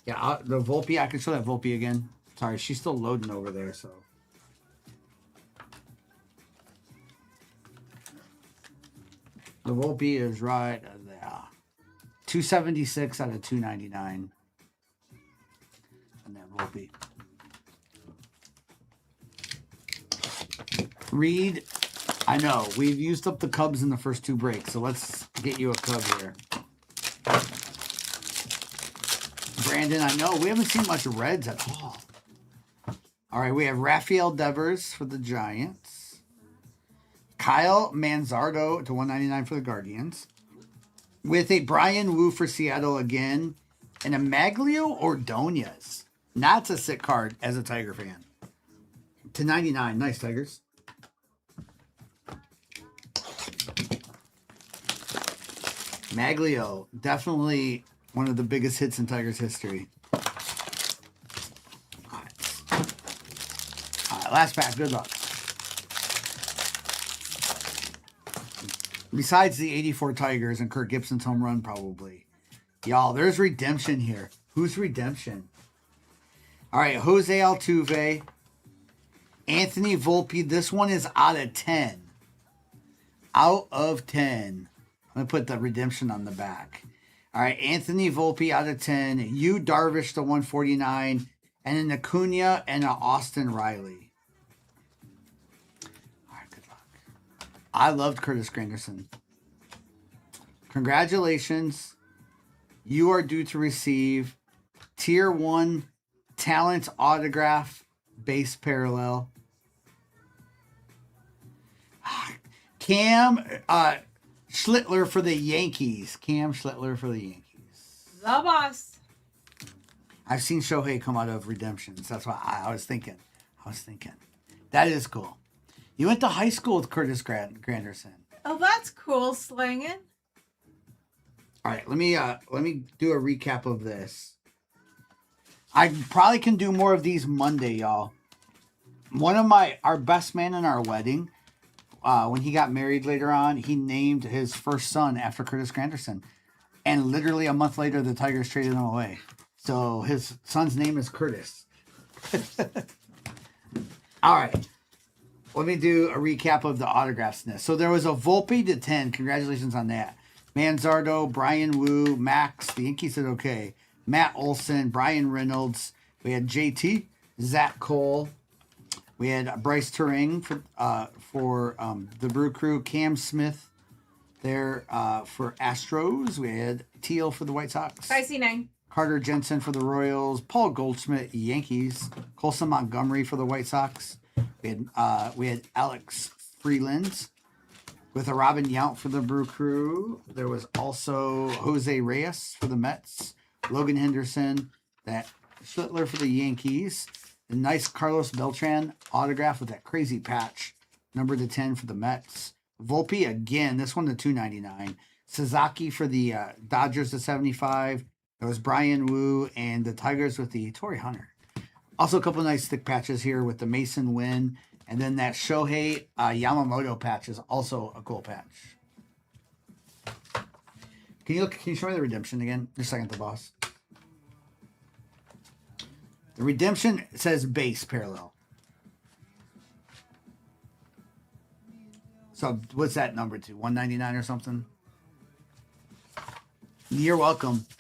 Yeah, the Volpe, I can show that Volpe again. Sorry, she's still loading over there, so. The Volpe is right there. 276 out of 299. And that Volpe. Reed I know. We've used up the Cubs in the first 2 breaks, so let's get you a Cub here. Brandon, I know. We haven't seen much Reds at all. All right, we have Rafael Devers for the Giants. Kyle Manzardo to 199 for the Guardians. With a Brian Wu for Seattle again. And a Maglio Ordonez. Not a sick card as a Tiger fan. To 99. Nice, Tigers. Maglio, definitely one of the biggest hits in Tigers history. All right, last pack. Good luck. Besides the 84 Tigers and Kirk Gibson's home run, probably. Y'all, there's redemption here. Who's redemption? All right, Jose Altuve. Anthony Volpe. This one is out of 10. Out of 10. I'm going to put the redemption on the back. All right, Anthony Volpe out of 10. Yu Darvish to 149. And an Acuna and an Austin Riley. All right, good luck. I loved Curtis Granderson. Congratulations. You are due to receive Tier 1 Talent Autograph Base Parallel. Cam Schlittler for the Yankees. Cam Schlittler for the Yankees. The boss. I've seen Shohei come out of redemptions. That's what I was thinking. That is cool. You went to high school with Curtis Granderson. Oh, that's cool, slinging. All right, let me do a recap of this. I probably can do more of these Monday, y'all. One of our best man in our wedding, when he got married later on, he named his first son after Curtis Granderson. And literally a month later, the Tigers traded him away. So his son's name is Curtis. All right. Let me do a recap of the autographs in this. So there was a Volpe to 10. Congratulations on that. Manzardo, Brian Wu, Max. The Yankees did okay. Matt Olson, Brian Reynolds. We had JT, Zach Cole. We had Bryce Turing for the Brew Crew. Cam Smith there for Astros. We had Teal for the White Sox. I see 9. Carter Jensen for the Royals. Paul Goldschmidt, Yankees. Colson Montgomery for the White Sox. We had Alex Freeland with a Robin Yount for the Brew Crew. There was also Jose Reyes for the Mets. Logan Henderson, that Schlittler for the Yankees. The nice Carlos Beltran autograph with that crazy patch. Number to 10 for the Mets. Volpe again, this one to 299. Sasaki for the Dodgers to 75. There was Brian Wu and the Tigers with the Torrey Hunter. Also a couple of nice thick patches here with the Mason Wynn. And then that Shohei Yamamoto patch is also a cool patch. Can you show me the redemption again? Just a second, the boss. The redemption says base parallel. So what's that number to? 199 or something? You're welcome.